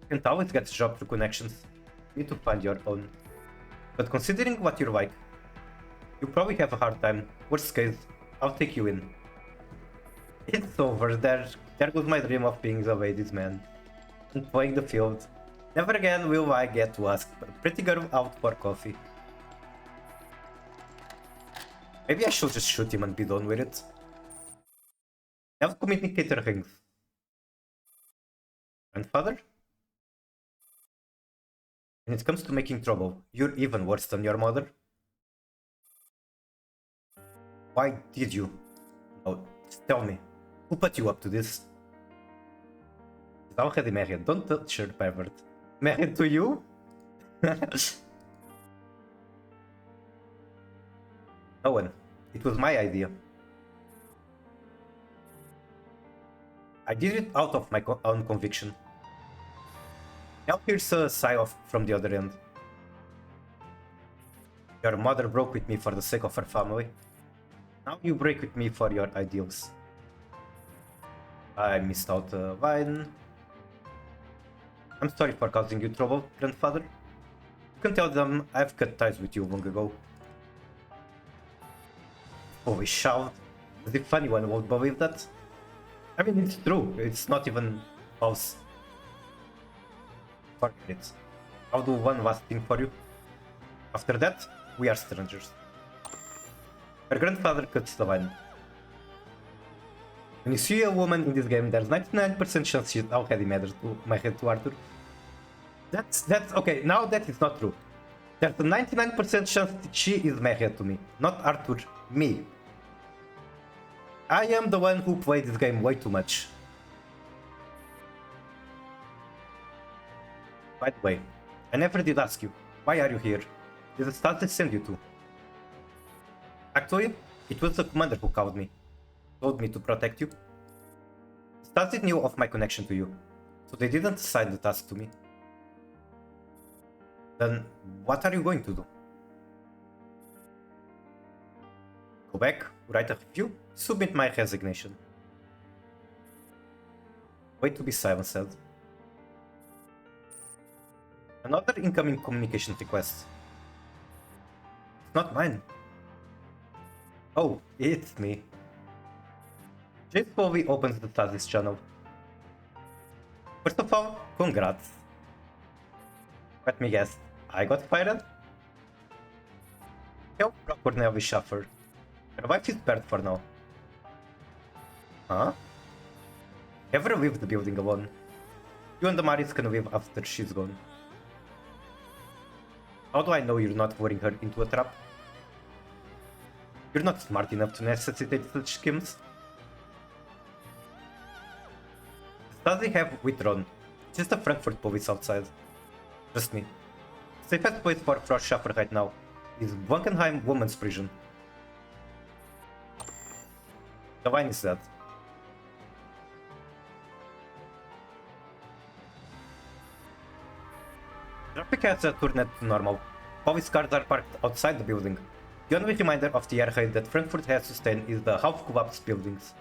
You can't always get a job through connections. You need to find your own. But considering what you're like, you probably have a hard time. Worst case, I'll take you in. It's over. There goes my dream of being the ladies' man and playing the field. Never again will I get to ask a pretty girl out for coffee. Maybe I should just shoot him and be done with it. I have communicator rings. Grandfather? When it comes to making trouble, you're even worse than your mother. Why did you? Oh, just tell me. Who put you up to this? He's already married. Don't touch her, pervert. Married to you? No one. It was my idea. I did it out of my own conviction. Now here's a sigh from the other end. Your mother broke with me for the sake of her family. Now you break with me for your ideals. I missed out a line. I'm sorry for causing you trouble, grandfather. You can tell them I've cut ties with you long ago. Oh, we shout. As if anyone won't believe that. I mean, it's true. It's not even false. Forget it. I'll do one last thing for you. After that, we are strangers. Her grandfather cuts the line. When you see a woman in this game, there's 99% chance she's already married to Arthur. That's okay. Now that is not true. There's a 99% chance that she is married to me, not Arthur. Me. I am the one who played this game way too much. By the way, I never did ask you. Why are you here? Did the Stasi send you to? Actually, it was the commander who called me. Told me to protect you. Stasi knew of my connection to you, so they didn't assign the task to me. Then, what are you going to do? Go back, write a review, submit my resignation. Wait to be silenced. Another incoming communication request. It's not mine. Oh, it's me. Jay slowly opens the Tazis channel. First of all, congrats. Let me guess, I got fired? Help Cornel be shuffer. Your wife is spared for now. Huh? Never leave the building alone. You and the Maris can leave after she's gone. How do I know you're not luring her into a trap? You're not smart enough to necessitate such schemes. The Stasi have withdrawn. Just the Frankfurt police outside. Trust me. The safest place for Frost Schaffer right now is Blankenheim Women's Prison. The line is that. Traffic has returned to normal. Police cars are parked outside the building. The only reminder of the air raid that Frankfurt has sustained is the half-collapsed buildings.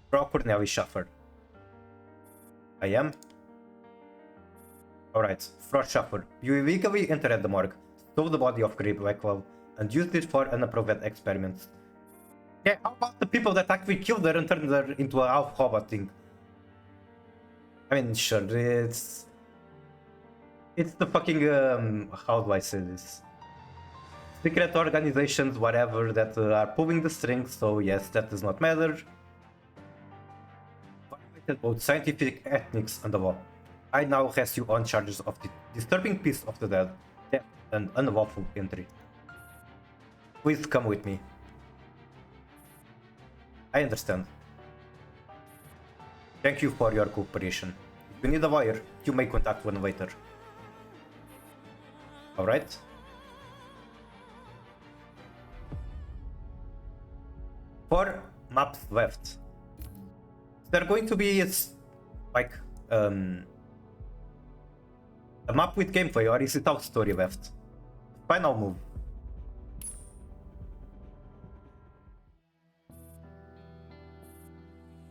Frau Cornelis Schaffer. I am? Alright, Frau Schaffer, you illegally entered the morgue, stole the body of Grey Blackwell, and used it for unapproved experiments. Yeah, how about the people that actually killed her and turned her into a half-robot thing? I mean, sure, it's the fucking, how do I say this? Secret organizations, whatever, that are pulling the strings, so yes, that does not matter. committed both scientific ethics and the law. I now arrest you on charges of the disturbing peace of the dead, theft, and unlawful entry. Please come with me. I understand. Thank you for your cooperation. If you need a lawyer, you may contact one later. Alright? Four maps left. There are going to be like a map with gameplay, or is it out story left? Final move.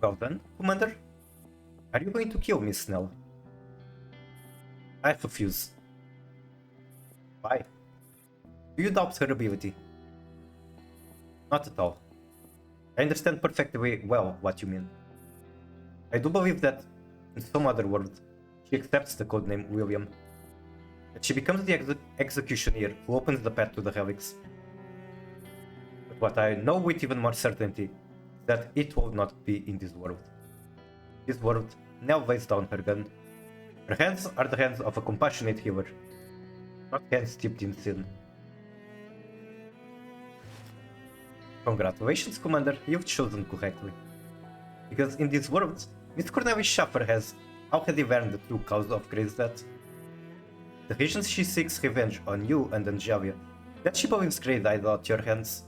Well done, Commander. Are you going to kill Miss Snell? I refuse. Why? Do you doubt her ability? Not at all. I understand perfectly well what you mean. I do believe that, in some other world, she accepts the codename William. That she becomes the executioner who opens the path to the relics. But what I know with even more certainty is that it will not be in this world. This world now lays down her gun. Her hands are the hands of a compassionate healer, not hands steeped in sin. Congratulations, Commander, you've chosen correctly. Because in this world, Miss Cornelis Schaffer has already learned the true cause of Gray's death. The reason she seeks revenge on you and Angelia, that she believes Gray died at your hands.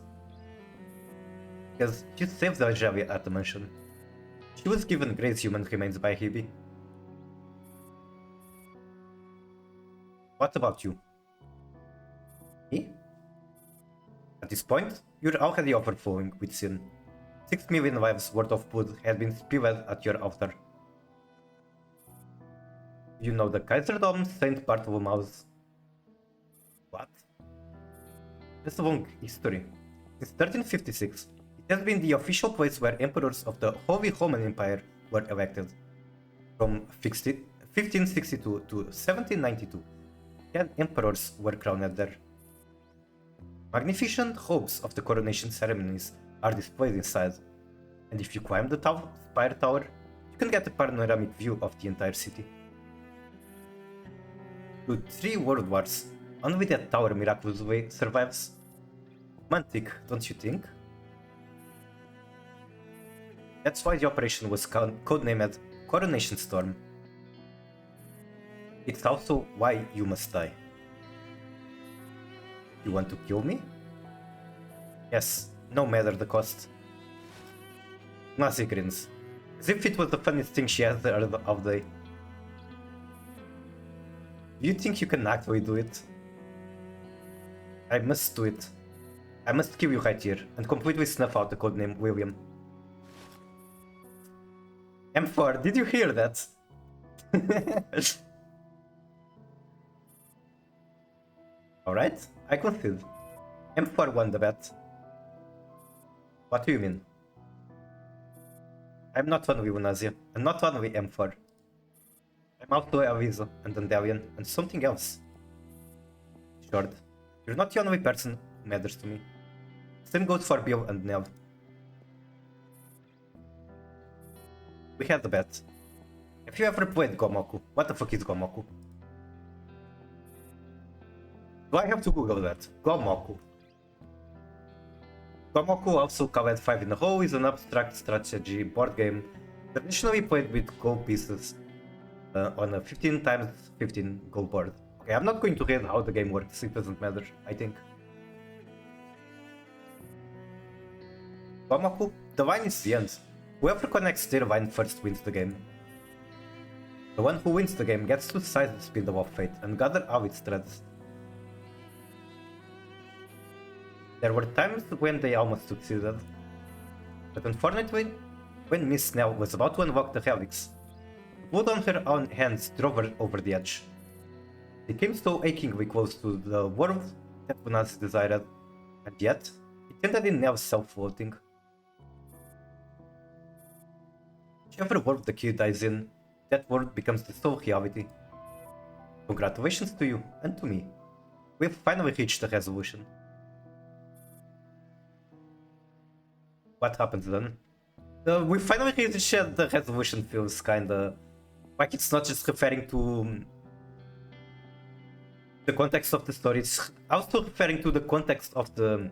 Because she saved Angelia at the mansion. She was given Gray's human remains by Hebe. What about you? Me? At this point, you're already overflowing with sin. 6 million lives worth of blood had been spilled at your altar. You know the Kaiserdom Saint Bartholomew's. What? That's a long history. Since 1356, it has been the official place where emperors of the Holy Roman Empire were elected. From 1562 to 1792, 10 emperors were crowned there. Magnificent robes of the coronation ceremonies are displayed inside, and if you climb the spire tower, you can get a panoramic view of the entire city. Through 3 world wars, only that tower miraculously survives. Romantic, don't you think? That's why the operation was codenamed Coronation Storm. It's also why you must die. You want to kill me? Yes, no matter the cost. Nazi grins, as if it was the funniest thing she has heard all day. Do you think you can actually do it? I must do it. I must kill you right here and completely snuff out the codename William. M4, did you hear that? Alright, I concede. M4 won the bet. What do you mean? I'm not only Unazia, and not only M4. I'm also Aviso and Dandelion and something else. Short, you're not the only person who matters to me. Same goes for Bill and Nell. We had the bet. Have you ever played Gomoku? What the fuck is Gomoku? Do I have to Google that? Gomoku. Gomoku, also called 5 in a row, is an abstract strategy board game traditionally played with gold pieces on a 15x15 gold board. Okay, I'm not going to read how the game works, it doesn't matter, I think. Gomoku, the line is the end. Whoever connects their line first wins the game. The one who wins the game gets to seize the spindle of fate and gather all its threads. There were times when they almost succeeded, but unfortunately, when Miss Snell was about to unlock the relics, blood on her own hands drove her over the edge. They came so achingly close to the world that Bunaz desired, and yet, it ended in Nell's self-loathing. Whichever world the kid dies in, that world becomes the sole reality. Congratulations to you, and to me. We've finally reached a resolution. What happens then? We finally reached the resolution feels kinda like it's not just referring to the context of the story, it's also referring to the context of the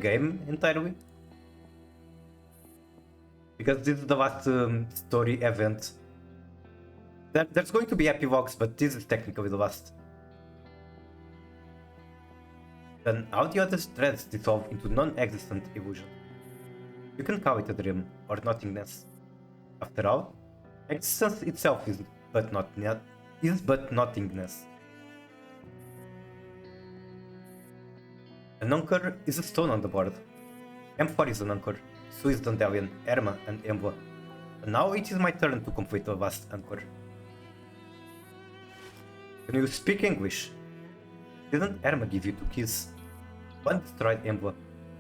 game entirely. Because this is the last story event. There's going to be epilogues, but this is technically the last. Then how the other threads dissolve into non-existent illusion. You can call it a dream or nothingness. After all, existence itself is but nothingness. An anchor is a stone on the board. M4 is an anchor, so is Dandelion, Erma, and Embla. And now it is my turn to complete the last anchor. Can you speak English? Didn't Erma give you 2 keys? One destroyed Embla.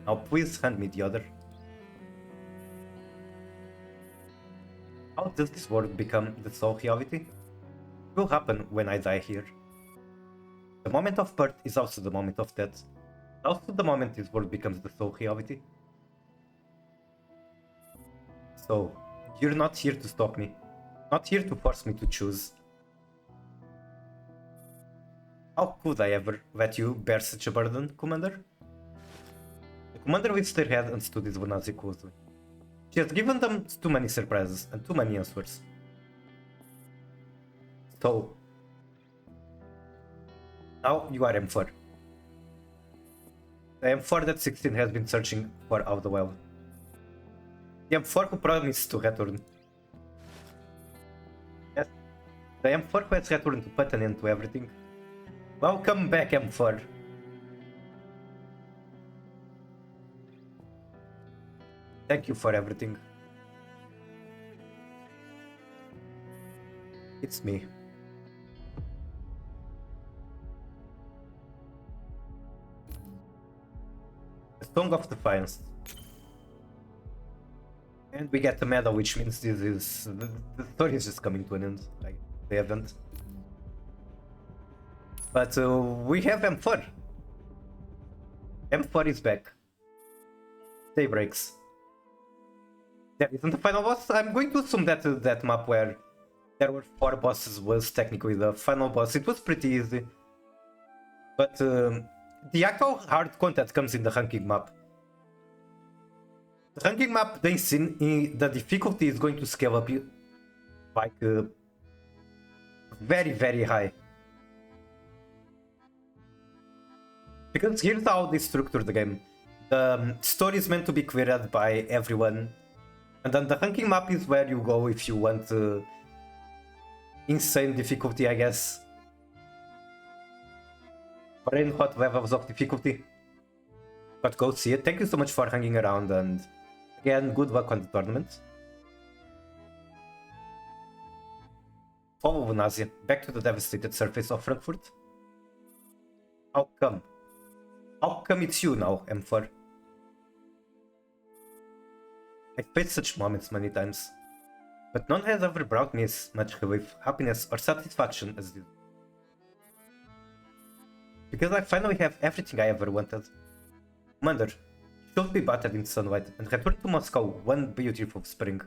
Now please hand me the other. How does this world become the sole reality? It will happen when I die here. The moment of birth is also the moment of death. Also the moment this world becomes the sole reality. So, you're not here to stop me. Not here to force me to choose. How could I ever let you bear such a burden, Commander? The Commander lifted her head and studied Vanazi closely. She has given them too many surprises and too many answers. So, now you are M4. The M4 that 16 has been searching for all the while. The M4 who promised to return. Yes, the M4 who has returned to put an end to everything. Welcome back, M4. Thank you for everything. It's me. The Song of Defiance. And we get the medal, which means this is the story is just coming to an end, like the event. But we have M4. M4 is back. Day breaks. That isn't the final boss. I'm going to assume that that map where there were 4 bosses was technically the final boss. It was pretty easy. But the actual hard content comes in the ranking map. The ranking map, the difficulty is going to scale up like very, very high. Because here's how they structure the game. The story is meant to be cleared by everyone. And then the ranking map is where you go if you want insane difficulty, I guess. Brain hot levels of difficulty. But go see it. Thank you so much for hanging around, and again, good luck on the tournament. Follow Vanazi back to the devastated surface of Frankfurt. How come? How come it's you now, M4? I've faced such moments many times, but none has ever brought me as much relief, happiness, or satisfaction as this. Because I finally have everything I ever wanted. Commander, you should be battered in sunlight and return to Moscow one beautiful spring.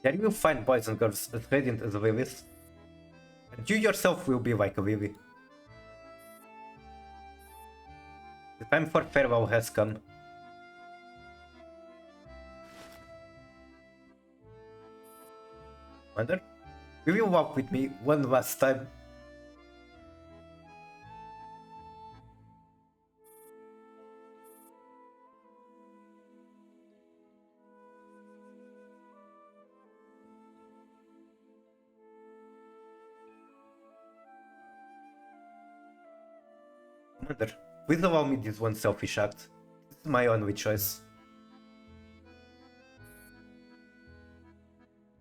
There you will find boys and girls as radiant as lilies, and you yourself will be like a lily. The time for farewell has come. Commander, will you walk with me one last time? Commander, please allow me this one selfish act. This is my only choice.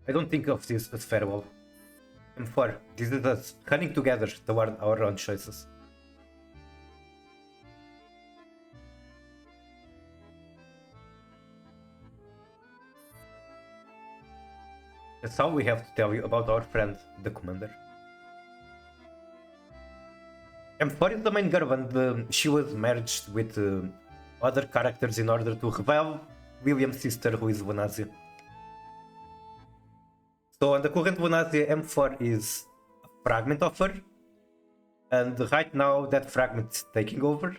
I don't think of this as farewell. M4, this is us running together toward our own choices. That's all we have to tell you about our friend, the Commander. M4 is the main girl, and she was merged with other characters in order to reveal William's sister, who is Vanazia. So on the current Vanazia, M4 is a fragment of her, and right now that fragment is taking over.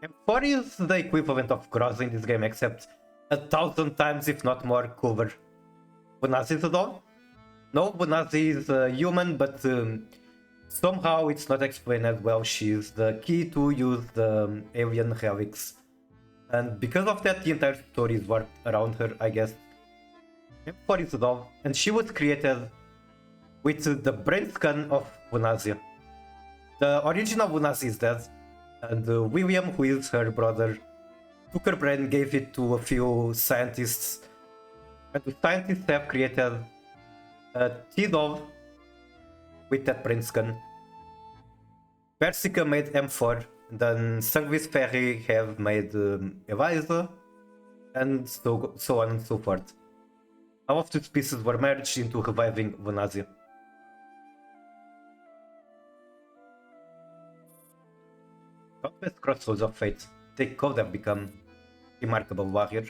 M4 is the equivalent of Groza in this game, except 1,000 times, if not more, cooler. Vanazia is a doll? No, Vanazia is a human, but somehow it's not explained as well. She's the key to use the alien relics. And because of that, the entire story is worked around her, I guess. M4 is a doll, and she was created with the brain scan of Vanazia. The original Vanazia is dead, and William, who is her brother, took her brain, gave it to a few scientists, and the scientists have created a T-doll with that brain scan. Persica made M4, then Sangvis Ferry have made Eliza, and so on and so forth. All of these pieces were merged into reviving Vanazia. Countless crossroads of fate, they could have become a remarkable warrior,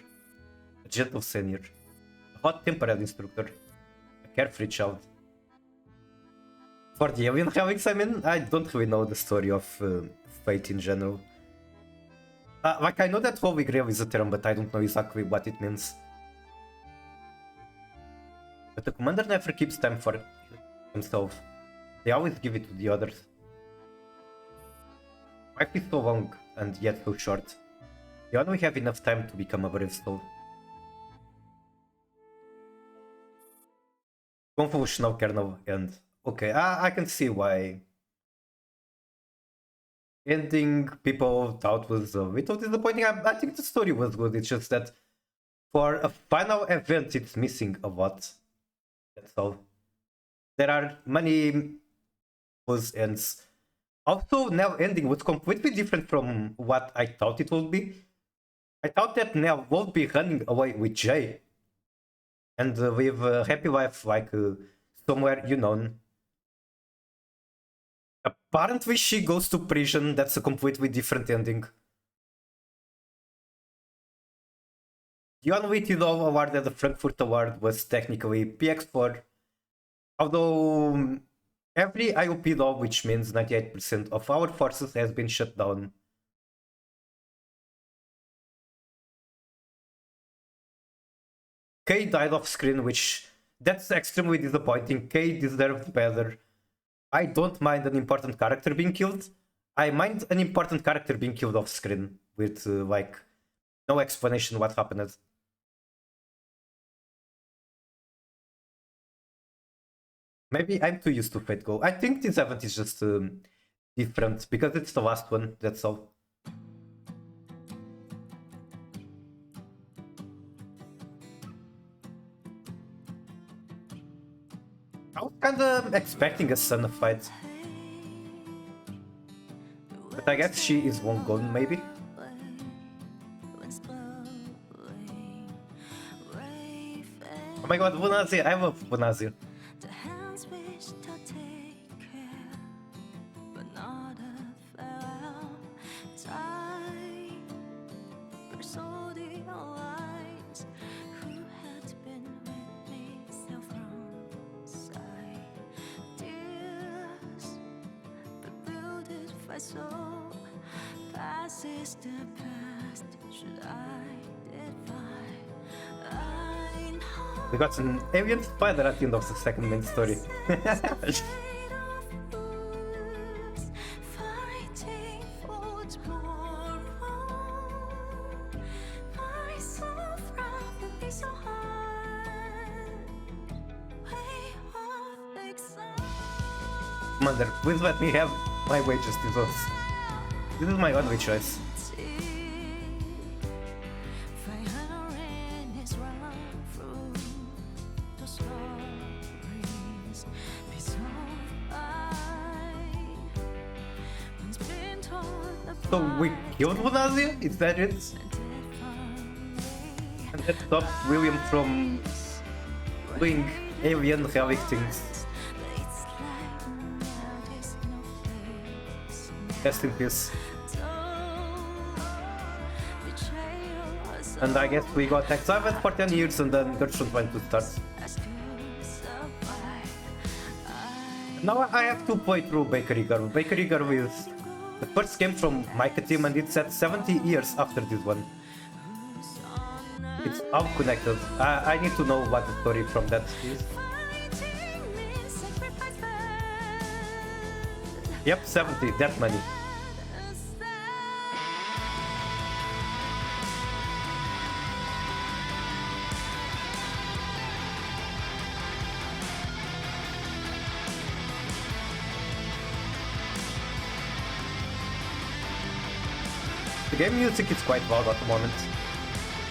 a gentle senior, a hot-tempered instructor, a carefree child. For the alien relics, I mean, I don't really know the story of fate in general. Like, I know that Holy Grail is a term, but I don't know exactly what it means. But the commander never keeps time for himself. They always give it to the others. Life is so long, and yet so short. You only have enough time to become a brave soul. Convolutional kernel end. Okay, I can see why. Ending people thought was a little disappointing. I think the story was good, it's just that for a final event it's missing a lot. That's all. There are many loose ends. Also, Nell ending was completely different from what I thought it would be. I thought that Nell would be running away with Jay and live a happy life, like somewhere unknown. Apparently she goes to prison. That's a completely different ending. The only T-Doll award at the Frankfurt Award was technically PX4, although every IOP doll, which means 98% of our forces, has been shut down. Kay died off screen, which that's extremely disappointing. Kay deserved better. I don't mind an important character being killed. I mind an important character being killed off screen with like no explanation what happened. Maybe I'm too used to Fate Go. I think this event is just different because it's the last one, that's all. I was kinda expecting a Sun fight. But I guess she is one gone, maybe? Oh my god, Vanazia! I love Vanazia. We got an alien spider at the end of the second main story. Commander, please let me have my wages to those. This is my only choice. So we killed Vanazia? Is that it? And that stops William from doing alien relic things. Rest in peace. And I guess we got Exiled for 10 years and then Gertrude went to start. Now I have to play through Bakery Girl. Bakery Girl is the first game from Micah team and it's at 70 years after this one. It's all connected. I need to know what the story from that is. Yep, 70, that many. The game music is quite loud at the moment.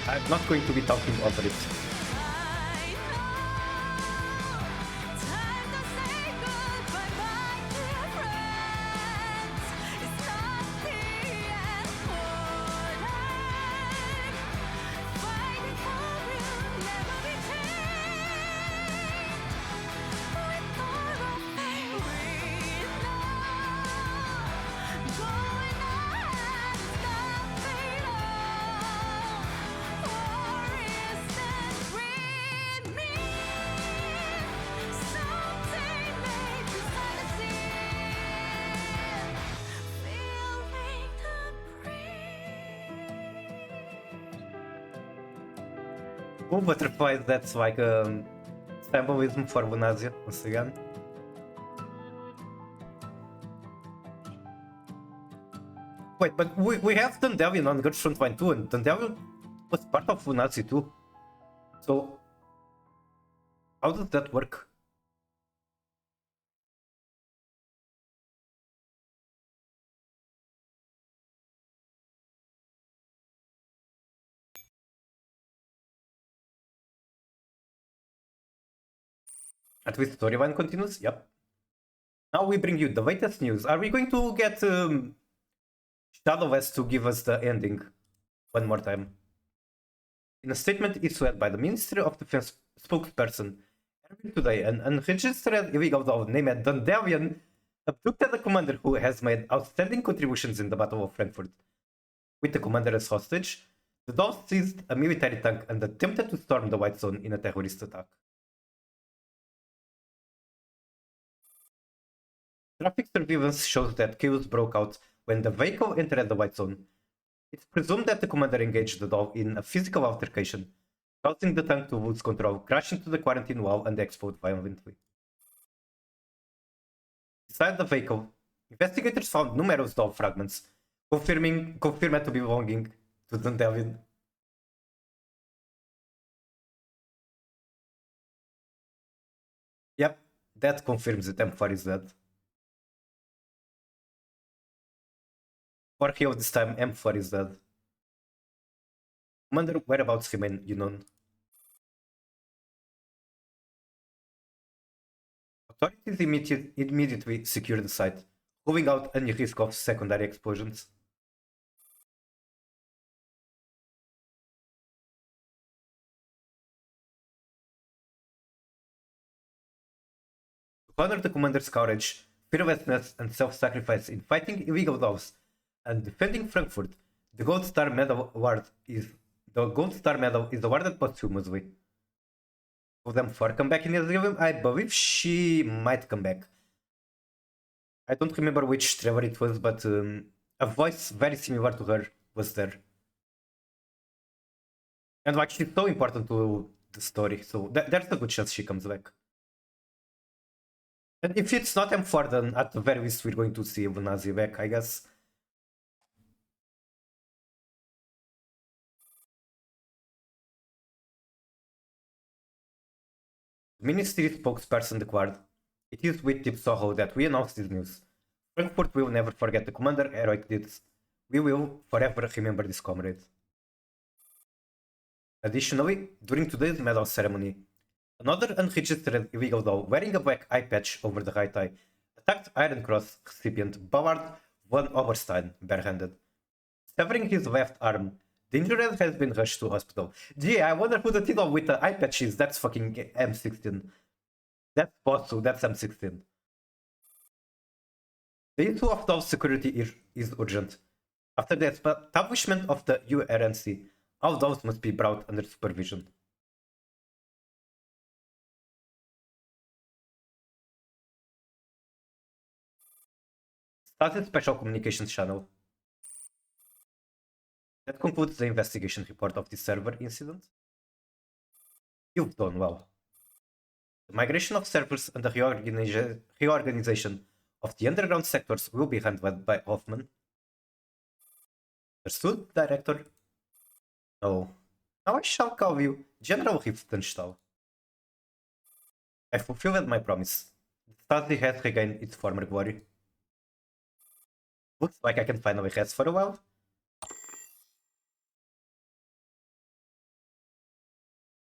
I'm not going to be talking over it. Oh, butterflies, that's like symbolism for Lunasia, once again. Wait, but we have Dandelion on Gertrude Line 2, and Dandelion was part of Lunasia too. So, how does that work? At least storyline continues, yep. Now we bring you the latest news. Are we going to get Shadowless to give us the ending one more time? In a statement issued by the Ministry of Defense spokesperson today, an unregistered illegal dog named Dandelion abducted a commander who has made outstanding contributions in the Battle of Frankfurt. With the commander as hostage, the dog seized a military tank and attempted to storm the White Zone in a terrorist attack. Traffic surveillance shows that chaos broke out when the vehicle entered the White Zone. It's presumed that the commander engaged the dog in a physical altercation, causing the tank to lose control, crash into the quarantine wall, and explode violently. Inside the vehicle, investigators found numerous dog fragments, confirmed to be belonging to Dandelion. Yep, that confirms that M4 is dead. For real this time, M4 is dead. Commander whereabouts remain unknown. Authorities immediately secured the site, ruling out any risk of secondary explosions. To honor the commander's courage, fearlessness, and self-sacrifice in fighting illegal dogs and defending Frankfurt, the Gold Star Medal is awarded posthumously. Will M4 come back in Asylum? I believe she might come back. I don't remember which trailer it was, but a voice very similar to her was there. And like, she's so important to the story, so there's a good chance she comes back. And if it's not M4, then at the very least we're going to see Lunasia back, I guess. Ministry spokesperson declared, "It is with deep sorrow that we announce this news. Frankfurt will never forget the commander heroic deeds. We will forever remember this comrade." Additionally, during today's medal ceremony, another unregistered illegal dog wearing a black eye patch over the right eye attacked Iron Cross recipient Ballard von Oberstein barehanded, severing his left arm. The injured has been rushed to hospital. Gee, I wonder who the Tito with the eye patch is. That's fucking M16. That's Bosu, that's M16. The issue of dog security is urgent. After the establishment of the URNC, All those must be brought under supervision. Started special communications channel. That concludes the investigation report of this server incident. You've done well. The migration of servers and the reorganization of the underground sectors will be handled by Hoffman. Understood, Director? No. Now I shall call you General Riefenstahl. I fulfilled my promise. The Stasi has regained its former glory. Looks like I can finally rest for a while.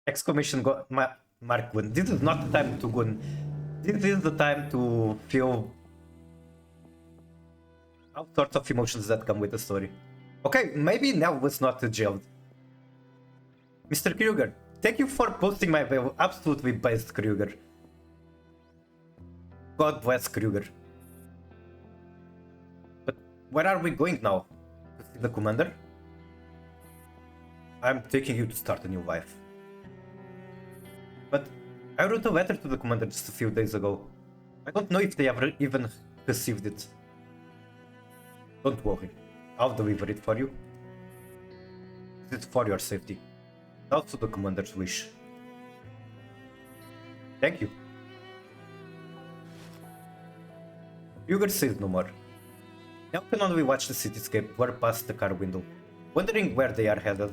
Exclamation Mark Gun. This is not the time to gun. This is the time to feel all sorts of emotions that come with the story. Okay, maybe now was not jailed. Mr. Kruger, thank you for posting my video. Absolutely best, Kruger. God bless Kruger. But where are we going now? To see the commander? I'm taking you to start a new life. But I wrote a letter to the commander just a few days ago. I don't know if they ever even received it. Don't worry, I'll deliver it for you. This is for your safety. Also the commander's wish. Thank you. Huger says no more. Now can only watch the cityscape blur past the car window, wondering where they are headed.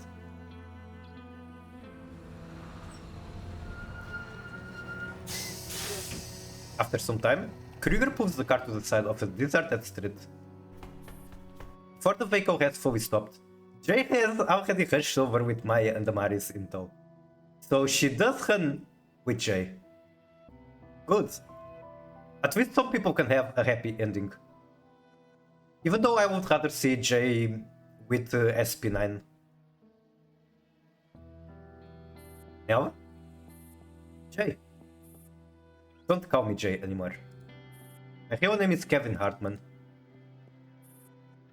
After some time, Kruger pulls the car to the side of a deserted street. Before the vehicle has fully stopped, Jay has already rushed over with Maya and Amaris in tow. So she does run with Jay. Good. At least some people can have a happy ending. Even though I would rather see Jay with SP9. Now? Jay. Don't call me Jay anymore. My real name is Kevin Hartman.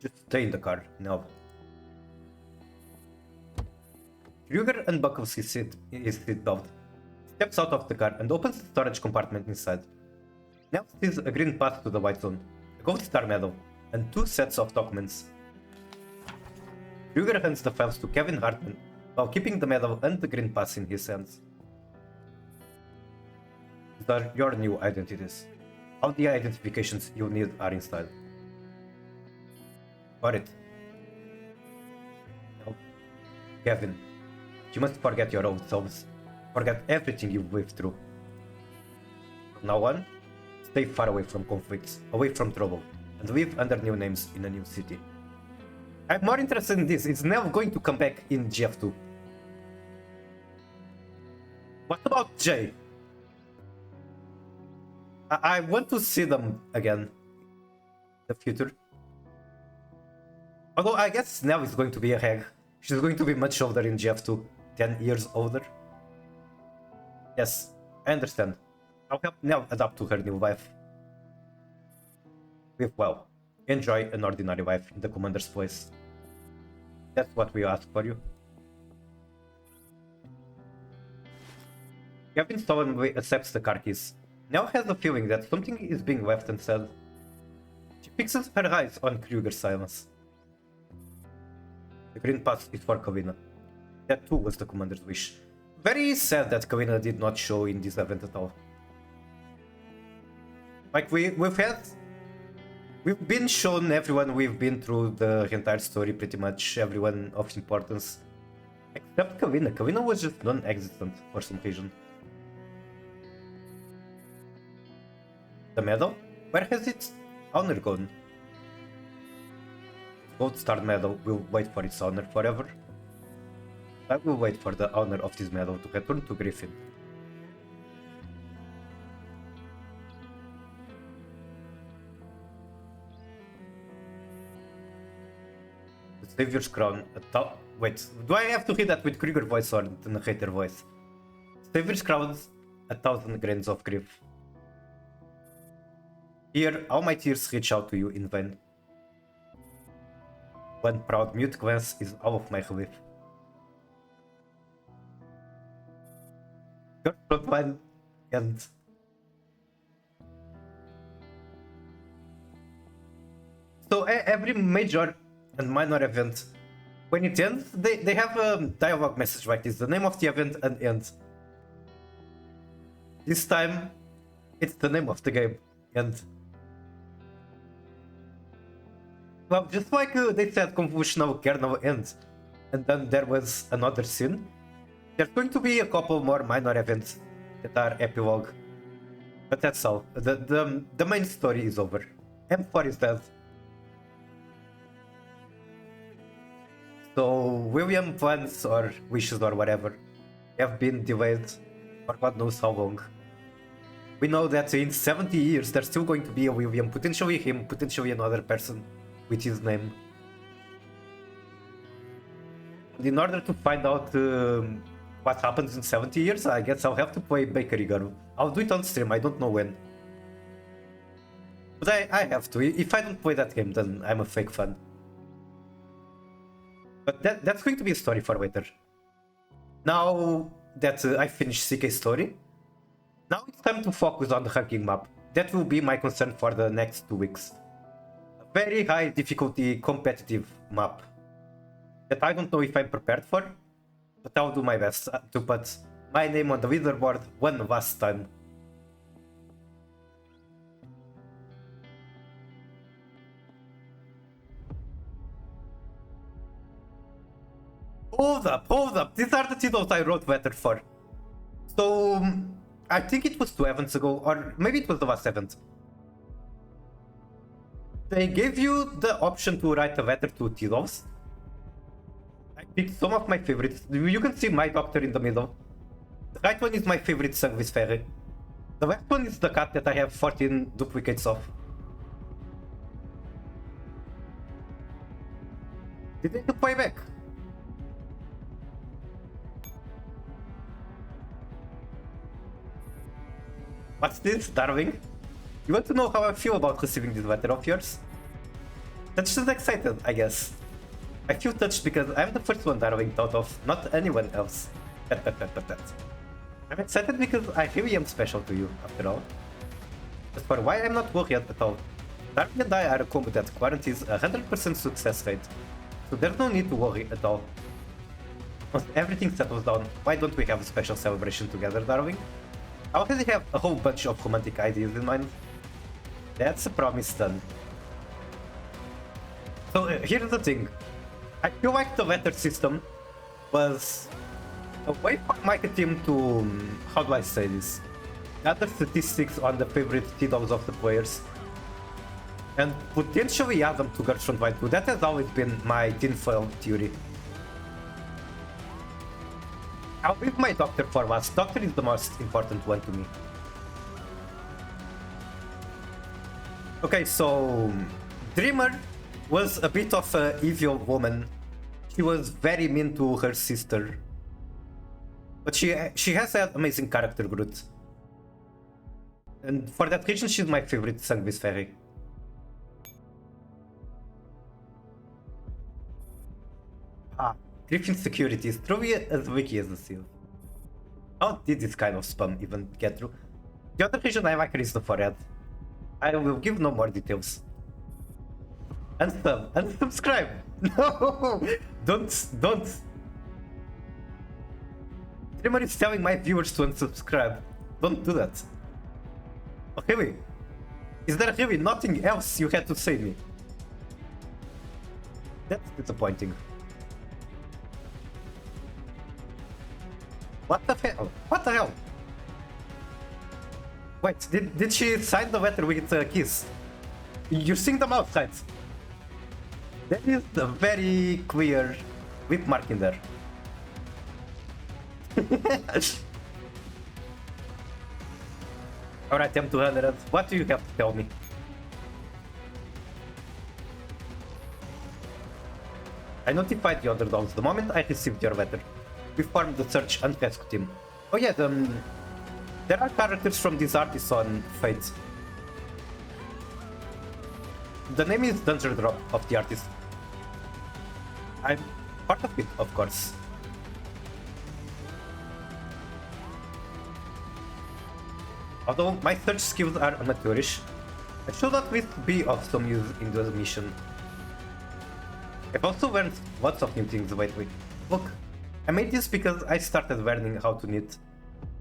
Just stay in the car, now. Kruger unbuckles his seatbelt, steps out of the car and opens the storage compartment inside. Now sees a green path to the white zone, a gold star medal, and 2 sets of documents. Kruger hands the files to Kevin Hartman while keeping the medal and the green pass in his hands. These are your new identities. All the identifications you need are inside. Got it. No. Kevin, you must forget your old selves. Forget everything you've lived through. From now on, stay far away from conflicts, away from trouble, and live under new names in a new city. I'm more interested in this. Is Nell going to come back in GF2? What about Jay? I want to see them again in the future. Although I guess Nell is going to be a hag. She's going to be much older in GF2. 10 years older. Yes, I understand. I'll help Nell adapt to her new life. Live well. Enjoy an ordinary life in the commander's place. That's what we ask for you. Kevin solemnly accepts the car keys. Nell has a feeling that something is being left unsaid. She fixes her eyes on Kruger's silence. The green pass is for Kalina. That too was the commander's wish. Very sad that Kalina did not show in this event at all. Like we've been shown everyone, we've been through the entire story, pretty much everyone of importance. Except Kalina. Kalina was just non-existent for some reason. The medal? Where has its owner gone? Gold Star medal will wait for its owner forever. I will wait for the owner of this medal to return to Griffin. The Savior's Crown. Wait, do I have to read that with Krieger voice or the narrator voice? Savior's Crown, 1,000 grains of grief. Here, all my tears reach out to you in vain. One proud mute glance is all of my relief. don't mind end. So every major and minor event, when it ends, they have a dialogue message like this: the name of the event and end. This time, it's the name of the game, and well, just like they said, Convolutional Kernel ends, and then there was another scene. There's going to be a couple more minor events that are epilogue, but that's all. The main story is over. M4 is dead. So William plans or wishes or whatever have been delayed for God knows how long. We know that in 70 years there's still going to be a William, potentially him, potentially another person with his name. And in order to find out what happens in 70 years, I guess I'll have to play Bakery Girl. I'll do it on stream, I don't know when. But I have to. If I don't play that game, then I'm a fake fan. But that's going to be a story for later. Now that I finished CK's story, now it's time to focus on the ranking map. That will be my concern for the next 2 weeks. A very high difficulty competitive map that I don't know if I'm prepared for, but I'll do my best to put my name on the leaderboard one last time. Hold up, these are the titles I wrote letter for. So, I think it was 2 events ago, or maybe it was the last event. They gave you the option to write a letter to titles. I picked some of my favorites. You can see my doctor in the middle. The right one is my favorite Service Ferry. The left one is the cat that I have 14 duplicates of. Did they play back? What's this, Darwin? You want to know how I feel about receiving this letter of yours? Touched and excited, I guess. I feel touched because I'm the first one Darwin thought of, not anyone else. I'm excited because I really am special to you, after all. As for why I'm not worried at all, Darwin and I are a combo that guarantees 100% success rate, so there's no need to worry at all. Once everything settles down, why don't we have a special celebration together, Darwin? I already have a whole bunch of romantic ideas in mind. That's a promise then. So here's the thing. I feel like the letter system was a way for my team to, how do I say this, gather statistics on the favorite titles of the players and potentially add them to Girls Front White 2. That has always been my tinfoil theory. I'll leave my doctor for last. Doctor is the most important one to me. Okay, so Dreamer was a bit of an evil woman. She was very mean to her sister. But she has an amazing character growth. And for that reason, she's my favorite Service Ferry. Griffin Security is truly as wiki as the seal. How did this kind of spam even get through? The other reason I like her is the forehead. I will give no more details. Unsubscribe! No! Don't! Streamer is telling my viewers to unsubscribe. Don't do that. Oh, really? Is there really nothing else you had to say to me? That's disappointing. What the hell? What the hell? Wait, did she sign the letter with a kiss? You're seeing them outside. That is a very clear whip mark in there. Alright, M200, what do you have to tell me? I notified the underdogs the moment I received your letter. We formed the search and rescue team. Oh yeah, there are characters from these artists on Fate. The name is Danger Drop of the artist. I'm part of it, of course. Although my search skills are amateurish, it should at least be of some use in the mission. I've also learned lots of new things lately. Look, I made this because I started learning how to knit.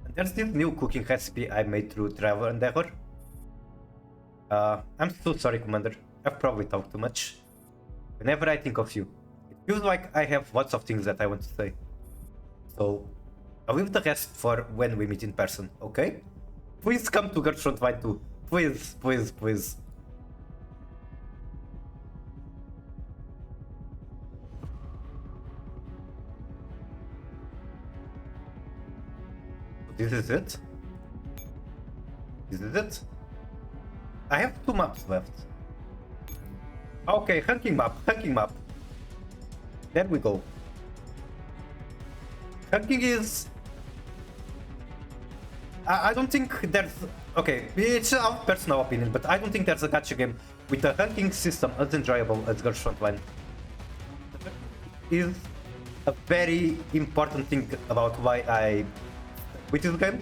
And there's this new cooking recipe I made through trial and error. I'm so sorry, Commander. I've probably talked too much. Whenever I think of you, it feels like I have lots of things that I want to say. So, I'll leave the rest for when we meet in person, okay? Please come to Girls Front Line 2. Please, please, please. This is it? This is it? I have 2 maps left. Okay, hunting map, hunting map. There we go. Hunting is... I don't think there's... Okay, it's our personal opinion, but I don't think there's a gacha game with a hunting system as enjoyable as Girls Frontline. Is a very important thing about why I with this game,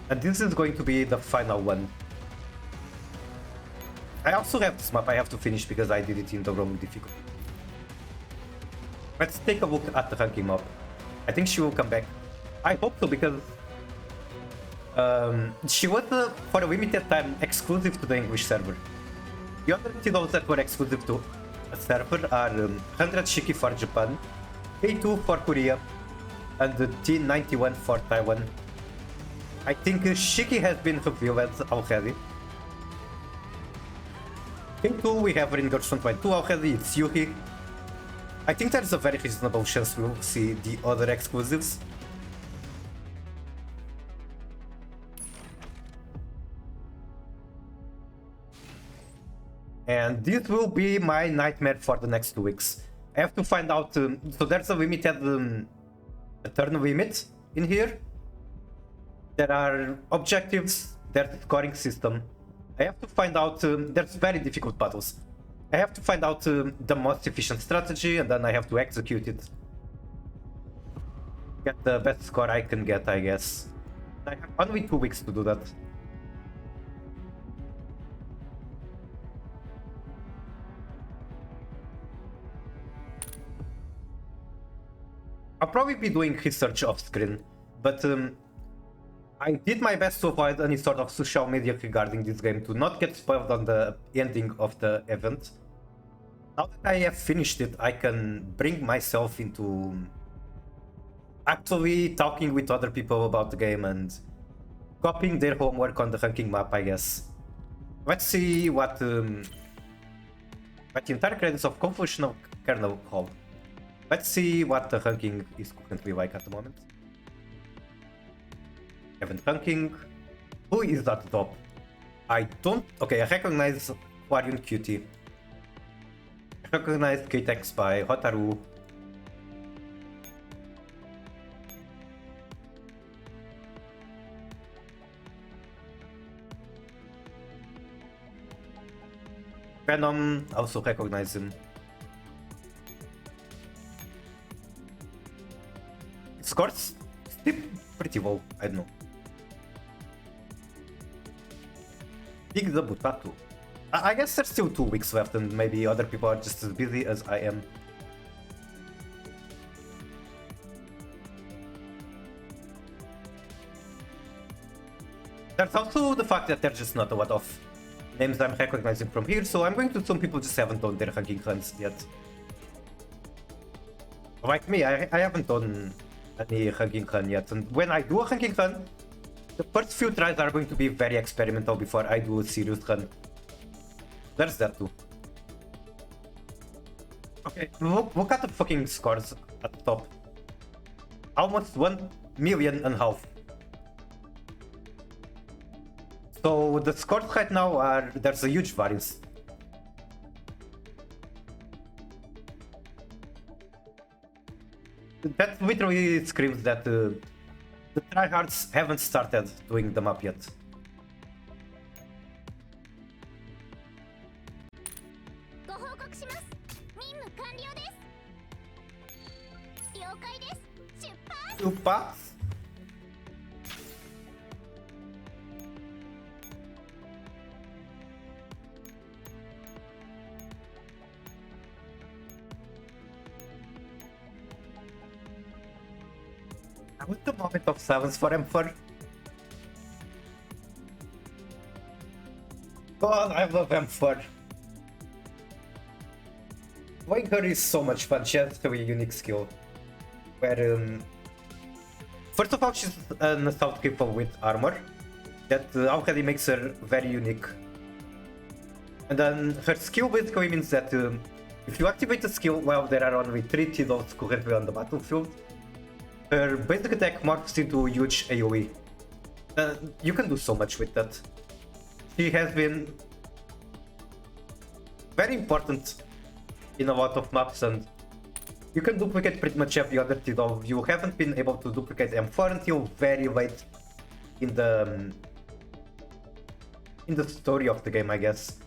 and this is going to be the final one. I also have this map I have to finish because I did it in the wrong difficulty. Let's take a look at the hunting map. I think she will come back. I hope so, because she was for a limited time exclusive to the English server. The other titles that were exclusive to a server are 100 Shiki for Japan, A2 for Korea, and T91 for Taiwan. I think Shiki has been revealed already. A2 we have in Girls Frontline 2 already, it's Yuhi. I think there's a very reasonable chance we'll see the other exclusives. And this will be my nightmare for the next 2 weeks. I have to find out, so there's a limited turn limit in here. There are objectives, there's a scoring system. I have to find out, there's very difficult battles. I have to find out the most efficient strategy, and then I have to execute it. Get the best score I can get, I guess. I have only 2 weeks to do that. I'll probably be doing research off screen, but I did my best to avoid any sort of social media regarding this game to not get spoiled on the ending of the event. Now that I have finished it, I can bring myself into actually talking with other people about the game and copying their homework on the ranking map, I guess. Let's see what the entire credits of Convolutional Kernel hold. Let's see what the ranking is currently like at the moment. Event ranking. Who is at the top? I don't... Okay, I recognize Aquarian Cutie. I recognize K-Tex by Hotaru. Venom, also recognize him. Scores still pretty low, I don't know. Big the Butatu. I guess there's still 2 weeks left, and maybe other people are just as busy as I am. There's also the fact that there's just not a lot of names I'm recognizing from here, so I'm going to assume people just haven't done their ranking runs yet. Like me, I haven't done any ranking run yet, and when I do a ranking run, the first few tries are going to be very experimental before I do a serious run. There's that too. Okay, look at the fucking scores at the top. Almost 1.5 million. So the scores right now are... there's a huge variance. That literally screams that the tryhards haven't started doing the map yet. What's the moment of silence for M4? God, I love M4. Playing her is so much fun. She has a unique skill. Where, first of all, she's an assault cripple with armor. That already makes her very unique. And then her skill basically means that if you activate a skill while there are only 3 T-Dolls currently on the battlefield, her basic attack morphs into a huge AoE. You can do so much with that. She has been very important in a lot of maps, and you can duplicate pretty much every other T-Doll. You haven't been able to duplicate M4 until very late in the story of the game, I guess.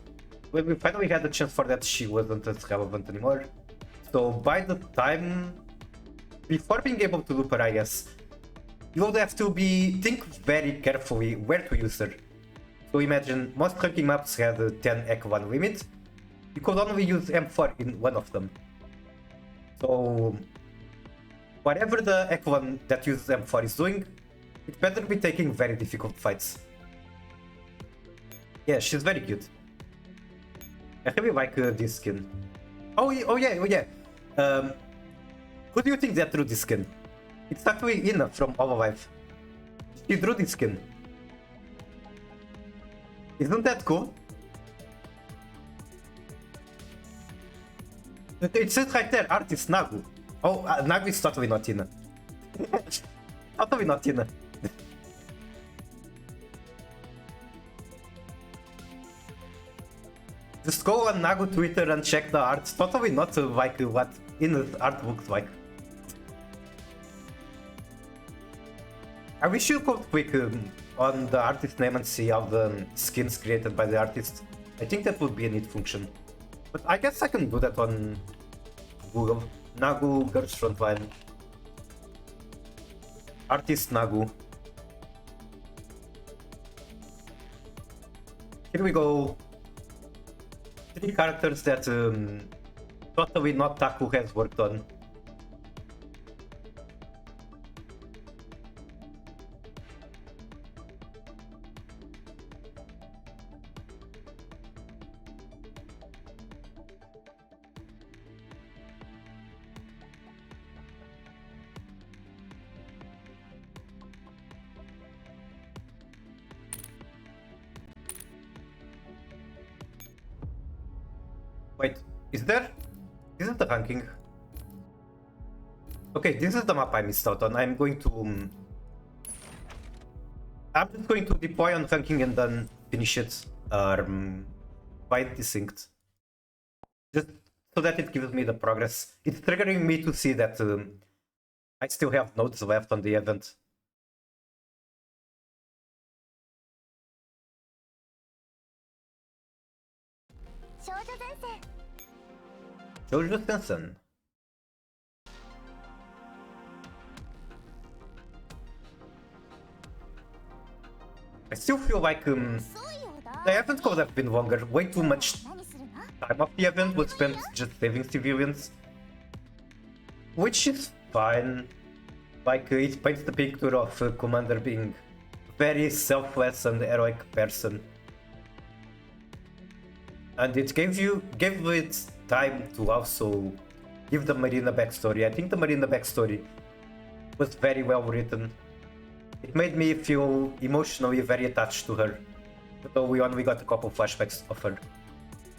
When we finally had the chance for that, she wasn't as relevant anymore. So by the time, before being able to loop her, I guess, you would have to think very carefully where to use her. So imagine, most ranking maps had a 10 Ec1 limit. You could only use M4 in one of them. So whatever the Ec1 that uses M4 is doing, it better be taking very difficult fights. Yeah, she's very cute. I really like this skin. Oh yeah. Who do you think that drew this skin? It's actually Ina from All Alive. She drew this skin. Isn't that cool? It says right there, artist Nagu. Oh, Nagu is totally not Ina. Totally not Ina. Just go on Nagu Twitter and check the art. It's totally not like what Ina's art looks like. I wish you could click on the artist name and see all the skins created by the artist. I think that would be a neat function. But I guess I can do that on Google. Nagu Girls Frontline. Artist Nagu. Here we go. 3 characters that totally not Taku has worked on. Wait, is there? This is the ranking. Okay, this is the map I missed out on. I'm going to... I'm just going to deploy on ranking and then finish it. By desynced. Just so that it gives me the progress. It's triggering me to see that I still have nodes left on the event. Shoujo Sensen. I still feel like the event could have been longer. Way too much time of the event was spent just saving civilians. Which is fine. Like it paints the picture of Commander being a very selfless and heroic person. And it gave it time to also give the Marina backstory. I think the Marina backstory was very well written. It made me feel emotionally very attached to her, though we only got a couple flashbacks of her.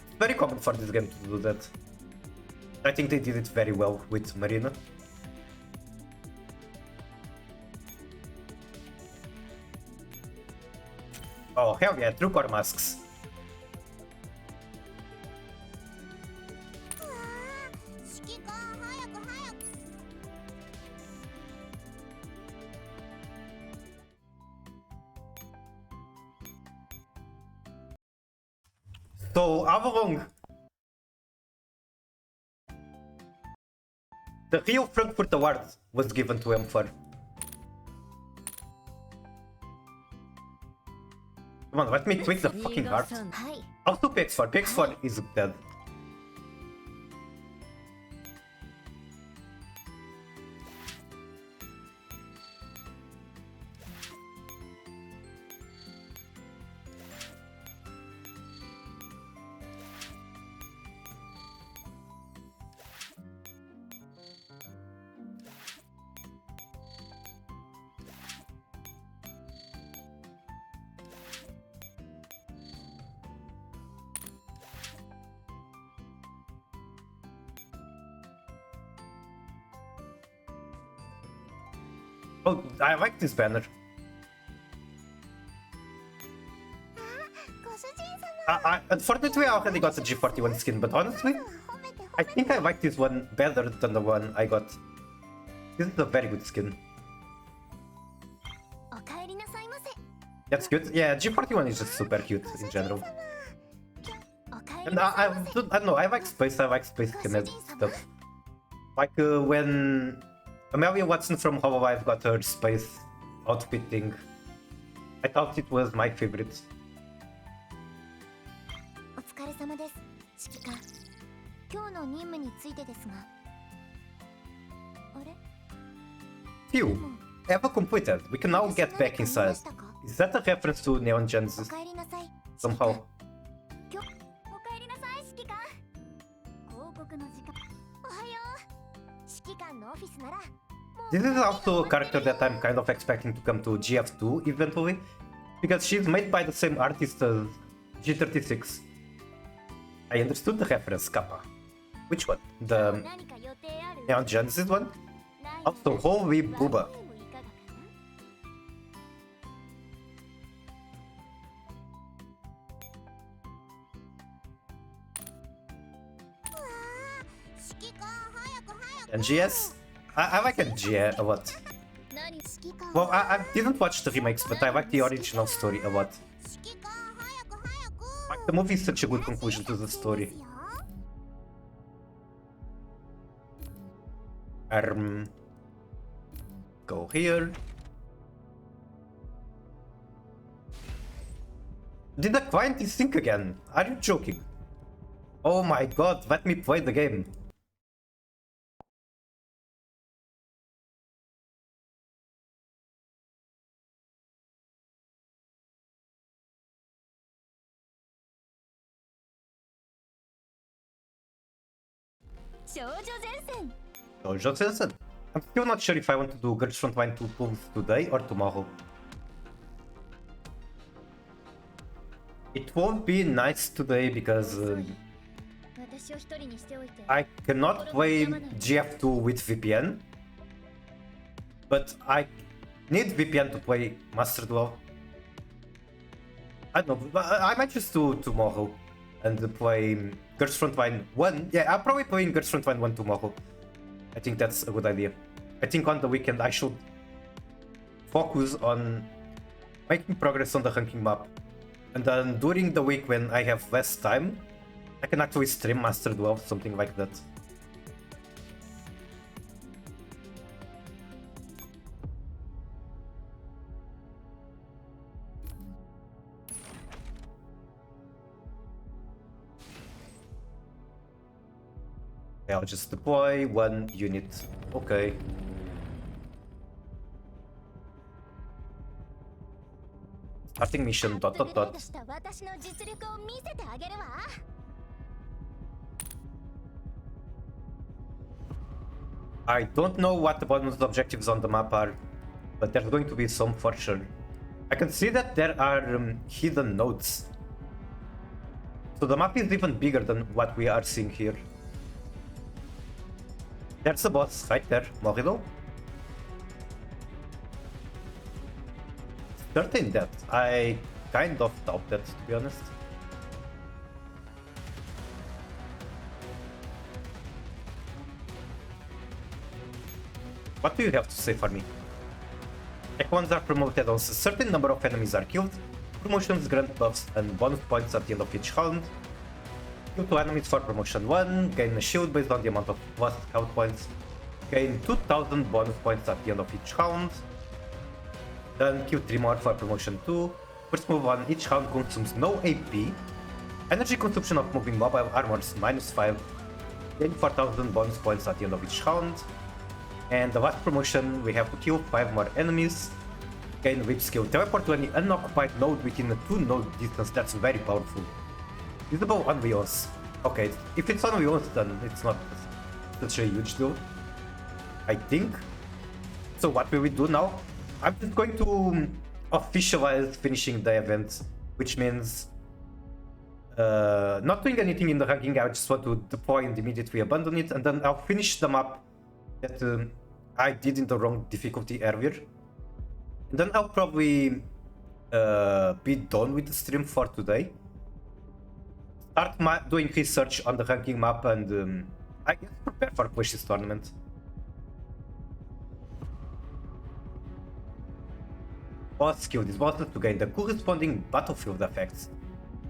It's very common for this game to do that. I think they did it very well with Marina. Oh hell yeah, true core masks. So, how long? The real Frankfurt Award was given to M4. Come on, let me tweak the fucking art. Also PX4. PX4 is dead. Oh, I like this banner. Unfortunately, I already got the G41 skin, but honestly, I think I like this one better than the one I got. This is a very good skin. That's good. Yeah, G41 is just super cute in general. And I don't know, I like space kinetic stuff. Like when Amelia Watson from Hololive got her space outfit thing, I thought it was my favorite. Phew, ever completed. We can now get back inside. Is that a reference to Neon Genesis? Somehow. This is also a character that I'm kind of expecting to come to GF2 eventually, because she's made by the same artist as G36. I understood the reference, Kappa. Which one? The Neon Genesis one? Also, holy booba. And GS? I like NG a lot. Well, I didn't watch the remakes, but I like the original story a lot. Like, the movie is such a good conclusion to the story. Go here. Did the client desync again? Are you joking? Oh my god, let me play the game. Shoujo Sensen. I'm still not sure if I want to do Girls Frontline 2 pulls today or tomorrow. It won't be nice today because I cannot play GF2 with VPN, but I need VPN to play Master Duel. I don't know, but I might just do tomorrow and play Girls Frontline 1. Yeah, I'll probably play Girls Frontline 1 tomorrow. I think that's a good idea. I think on the weekend I should focus on making progress on the ranking map. And then during the week when I have less time, I can actually stream Master Duel, something like that. Okay, I'll just deploy one unit. Okay. Starting mission ... I don't know what the bonus objectives on the map are, but there's going to be some for sure. I can see that there are hidden nodes. So the map is even bigger than what we are seeing here. There's the boss right there, Morido. Certain that. I kind of doubt that, to be honest. What do you have to say for me? Tech 1s are promoted once a certain number of enemies are killed. Promotions grant buffs and bonus points at the end of each round. Kill 2 enemies for promotion 1, gain a shield based on the amount of lost health points. Gain 2000 bonus points at the end of each round. Then kill 3 more for promotion 2. First move on each round consumes no AP. Energy consumption of moving mobile armors -5. Gain 4000 bonus points at the end of each round. And the last promotion, we have to kill 5 more enemies. Gain whip skill, teleport to any unoccupied node within a 2 node distance. That's very powerful. Usable on Leons. Okay, if it's on Leons, then it's not such a huge deal, I think. So what will we do now? I'm just going to officialize finishing the event, which means not doing anything in the ranking. I just want to deploy and immediately abandon it, and then I'll finish the map that I did in the wrong difficulty earlier. Then I'll probably be done with the stream for today. Start doing research on the ranking map and I guess prepare for push this tournament. Boss skill. This bosses to gain the corresponding battlefield effects.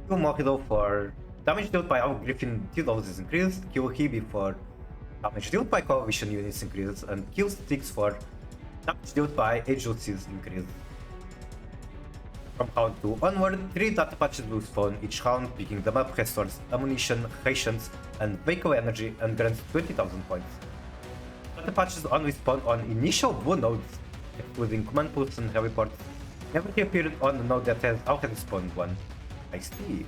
Kill Morido for damage dealt by our Griffin T-Lows is increased, kill Hebe for damage dealt by coalition units increased, and kill Styx for damage dealt by agencies increased. From round 2 onward, 3 data patches will spawn each round, picking them up restores ammunition, rations, and vehicle energy and grants 20,000 points. Data patches only spawn on initial blue nodes, excluding command posts and heliports. Never appeared on the node that has already spawned one. I see.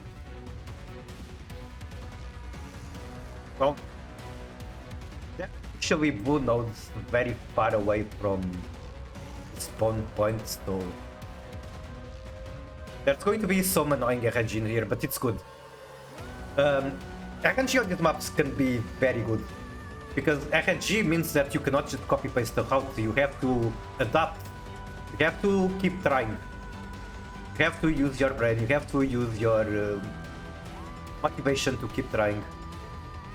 Well, there are actually blue nodes very far away from spawn points, so there's going to be some annoying RNG in here, but it's good. RNG on these maps can be very good, because RNG means that you cannot just copy paste the route, you have to adapt, you have to keep trying, you have to use your brain, you have to use your motivation to keep trying.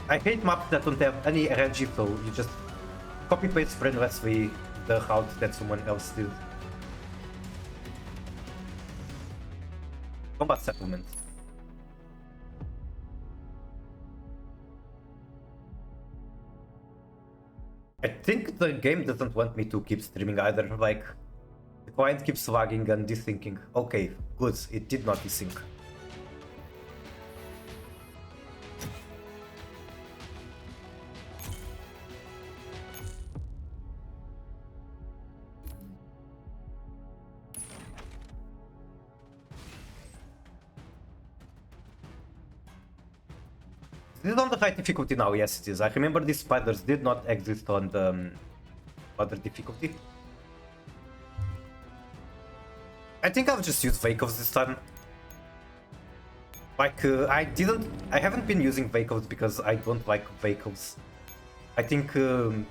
I hate maps that don't have any RNG, so you just copy paste brainlessly the route that someone else did. Combat settlement. I think the game doesn't want me to keep streaming either, like the client keeps lagging and desyncing. Okay, good, it did not desync. This is on the high difficulty now, yes it is. I remember these spiders did not exist on the other difficulty. I think I'll just use vehicles this time. Like, I haven't been using vehicles because I don't like vehicles. I think, I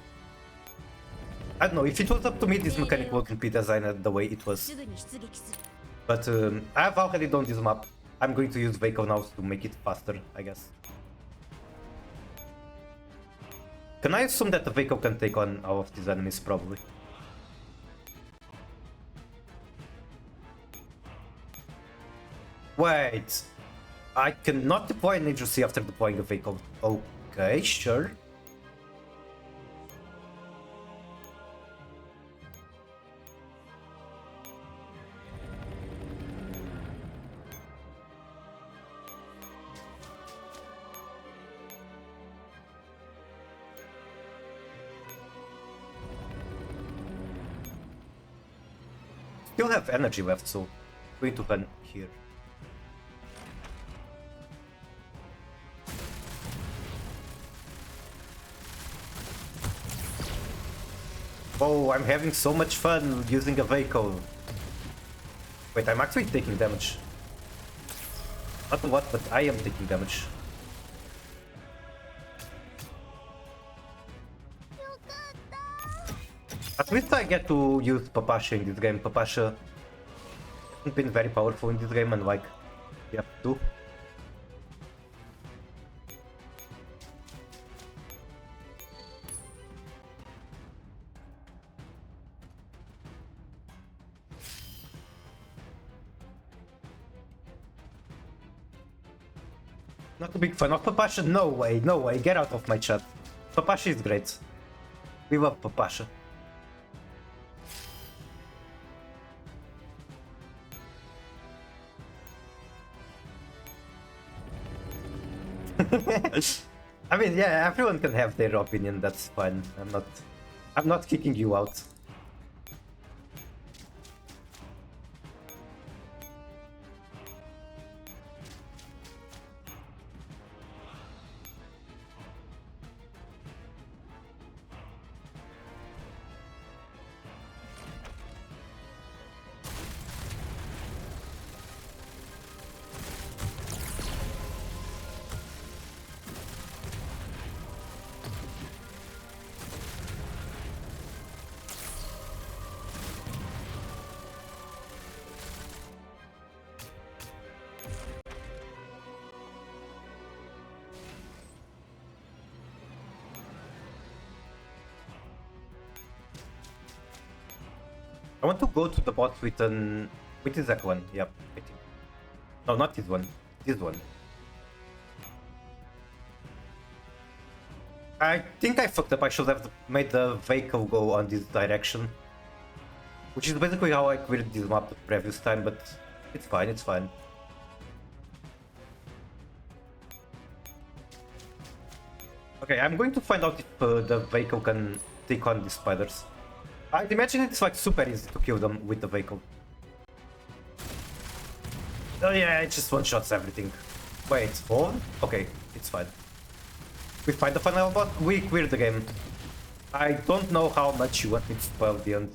don't know, if it was up to me, this mechanic wouldn't be designed the way it was. But I've already done this map. I'm going to use vehicle now to make it faster, I guess. Can I assume that the vehicle can take on all of these enemies, probably? Wait, I cannot deploy an agency after deploying a vehicle. Okay, sure. Still have energy left, so I'm going to run here. Oh, I'm having so much fun using a vehicle. Wait, I'm actually taking damage. Not a lot, but I am taking damage. At least I get to use Papasha in this game. Papasha hasn't been very powerful in this game, and like, you have to. Not a big fan of Papasha. No way, no way. Get out of my chat. Papasha is great. We love Papasha. I mean, yeah, everyone can have their opinion. That's fine. I'm not kicking you out. I want to go to the bot with this one. Yep, I think. No, not this one. This one. I think I fucked up. I should have made the vehicle go on this direction. Which is basically how I cleared this map the previous time, but it's fine, it's fine. Okay, I'm going to find out if the vehicle can take on these spiders. I'd imagine it's like super easy to kill them with the vehicle. Oh yeah, it just one-shots everything. Wait, hold? Okay, it's fine. We find the final bot, we cleared the game. I don't know how much you want me to spoil the end.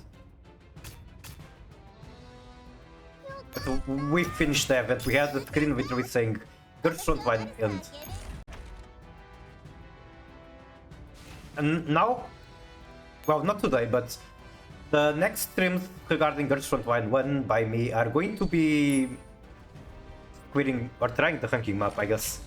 But we finished the event, we had the screen literally saying Girls Front Line end. And now, well, not today, but the next streams regarding Girls Front Line 1 by me are going to be quitting or trying the ranking map, I guess.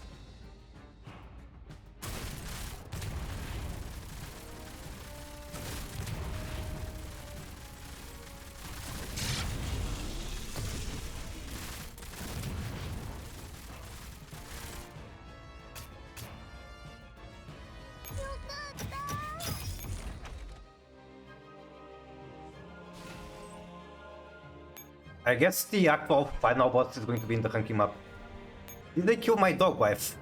I guess the actual final boss is going to be in the ranking map. Did they kill my dog wife?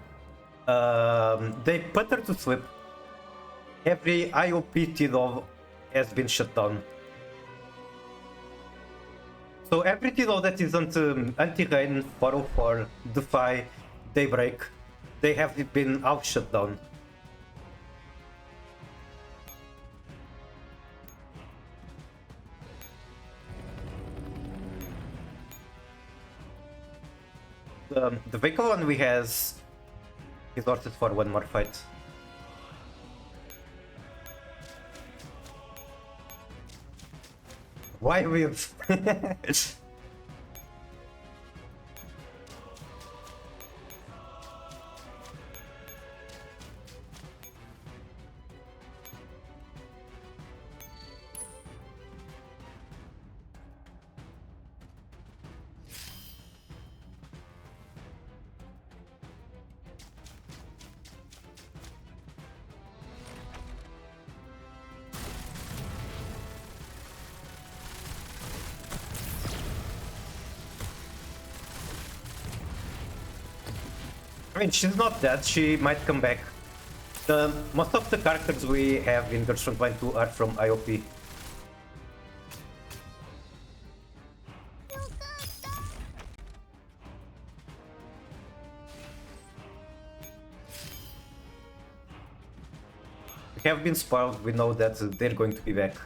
They put her to sleep. Every IOP Tidal has been shut down. So every Tidal that isn't anti-rain, 404, Defy, Daybreak, they have been all shut down. The vehicle only has resorted for one more fight. Why with? I mean, she's not dead, she might come back. Most of the characters we have in Girls Front Line 2 are from IOP. We have been spoiled, we know that they're going to be back.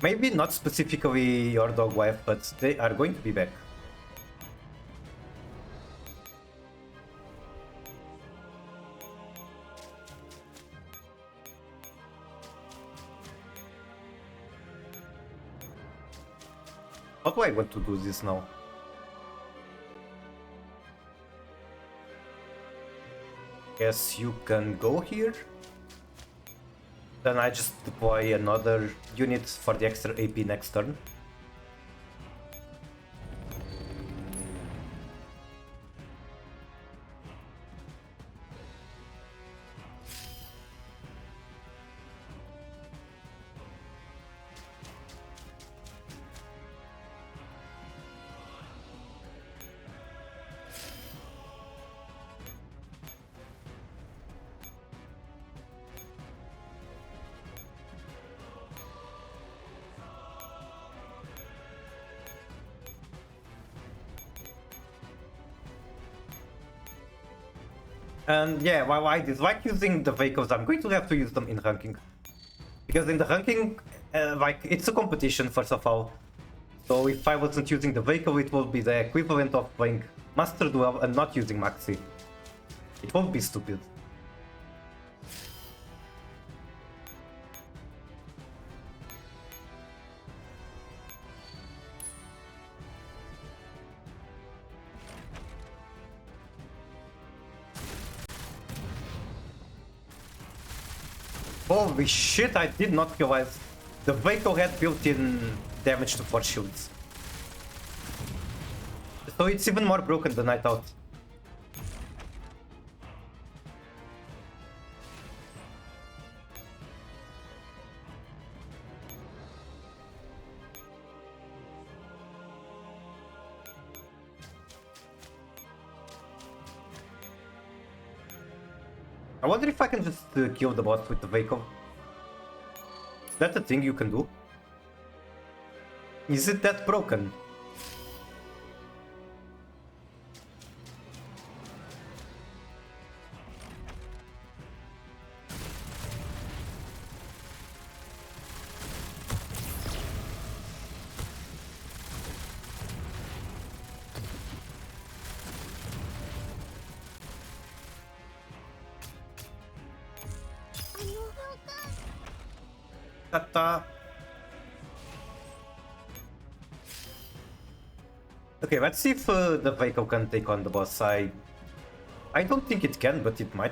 Maybe not specifically your dog wife, but they are going to be back. How do I want to do this now? Guess you can go here. Then I just deploy another unit for the extra AP next turn. And yeah, while I dislike using the vehicles, I'm going to have to use them in ranking. Because in the ranking, like, it's a competition first of all. So if I wasn't using the vehicle, it would be the equivalent of playing Master Duel and not using Maxi. It won't be stupid. Holy shit, I did not realize The vehicle had built-in damage to force shields. So it's even more broken than I thought. I wonder if I can just kill the boss with the vehicle. Is that a thing you can do? Is it that broken? Okay, let's see if the vehicle can take on the boss. I don't think it can, but it might.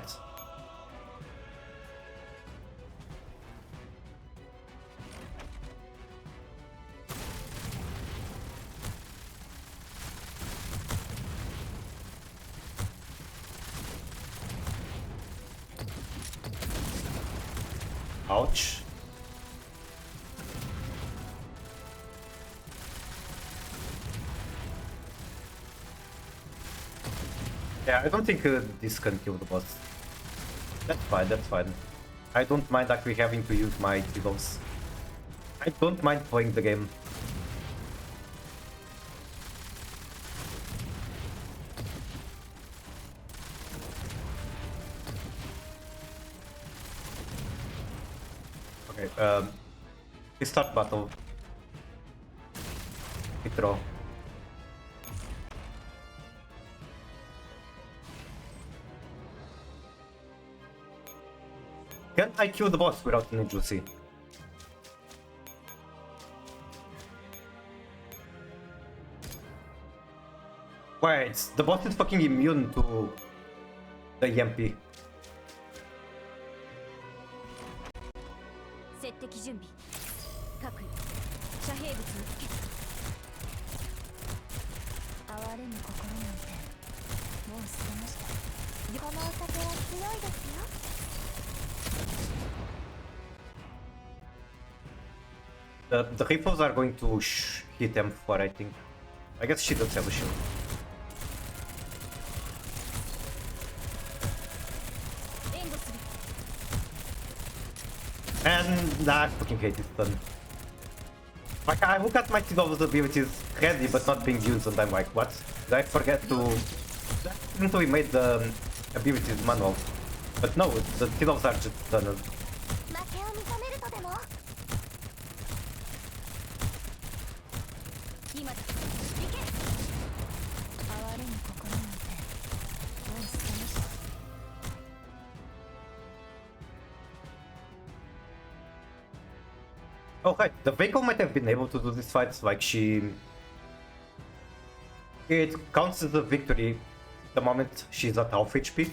Ouch. Yeah, I don't think this can kill the boss. That's fine, that's fine. I don't mind actually having to use my heals. I don't mind playing the game. Okay, we start battle. We draw. Can I kill the boss without any juicy? Wait, the boss is fucking immune to the EMP. 接敵準備各位遮蔽物につけ哀れむ心なんてもう捨てましたこのお酒は強いですよ The rifles are going to hit M4, I think. I guess she does have a shield. And nah, I fucking hate this stun. Like, I look at my Tidal's abilities ready but not being used, and I'm like, what? Did I forget to... Until we made the abilities manual. But no, the Tidal's are just stunners. Oh right, the vehicle might have been able to do this fight, like she... It counts as a victory the moment she's at half HP.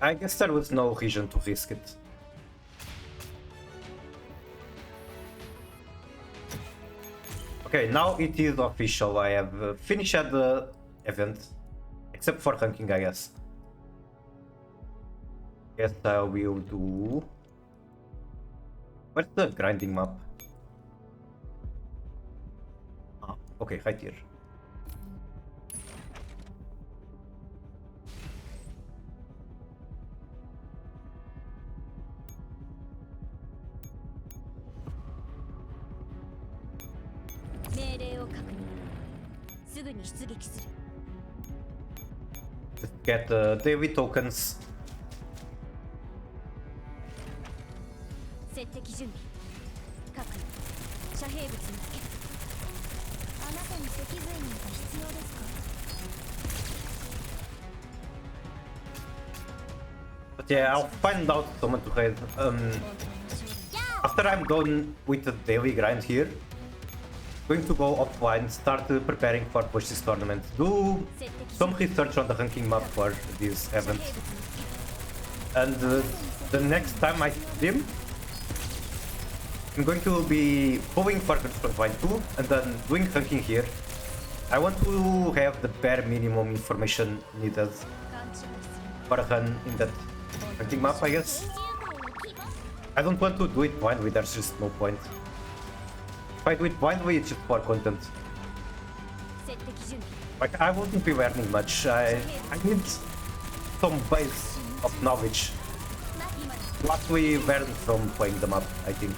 I guess there was no reason to risk it. Okay, now it is official. I have finished the event. Except for ranking, I guess. Guess I will do... Where's the grinding map? Ah, okay, right here. Let's get the daily tokens. But yeah, I'll find out someone to raid. After I'm done with the daily grind here, going to go offline, start preparing for push this tournament. Do some research on the ranking map for this event. And the next time I stream, I'm going to be going for Convolutional 2 and then doing ranking here. I want to have the bare minimum information needed for a run in that ranking map, I guess. I don't want to do it blindly, there's just no point. If I do it blindly, it's just for content. Like, I wouldn't be learning much. I need some base of knowledge. What we learn from playing the map, I think.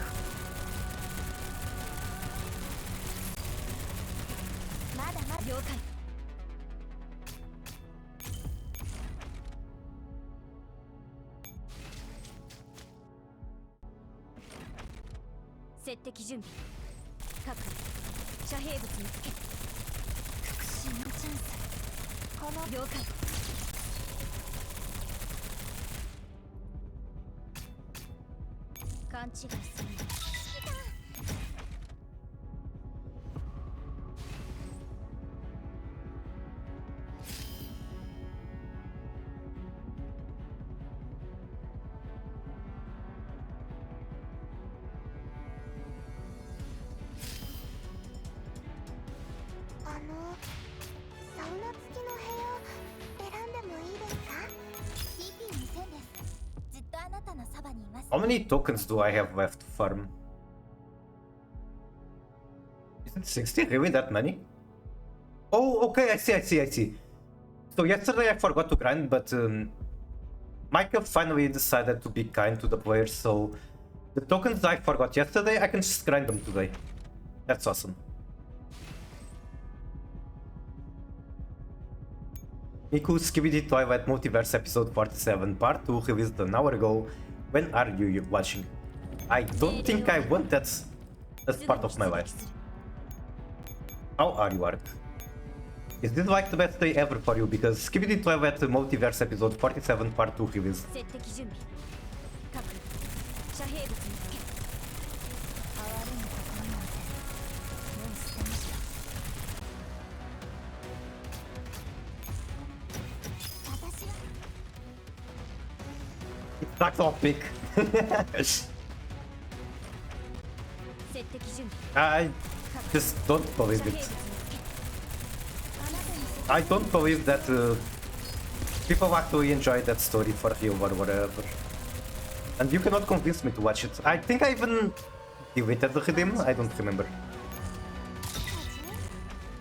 How many tokens do I have left to farm? Is it 60? Really that many? Oh, okay, I see. So yesterday I forgot to grind, but Michael finally decided to be kind to the players, so the tokens I forgot yesterday, I can just grind them today. That's awesome. Miku Skibidi Toilet Multiverse episode 47 part 2 released an hour ago. When are you watching? I don't think I want that as part of my life. How are you, Art? Is this like the best day ever for you? Because Skibidi Toilet Multiverse episode 47 part 2 released. That's topic. I just don't believe it. I don't believe that people actually enjoy that story for real or whatever. And you cannot convince me to watch it. I think I even deleted the redeem, I don't remember.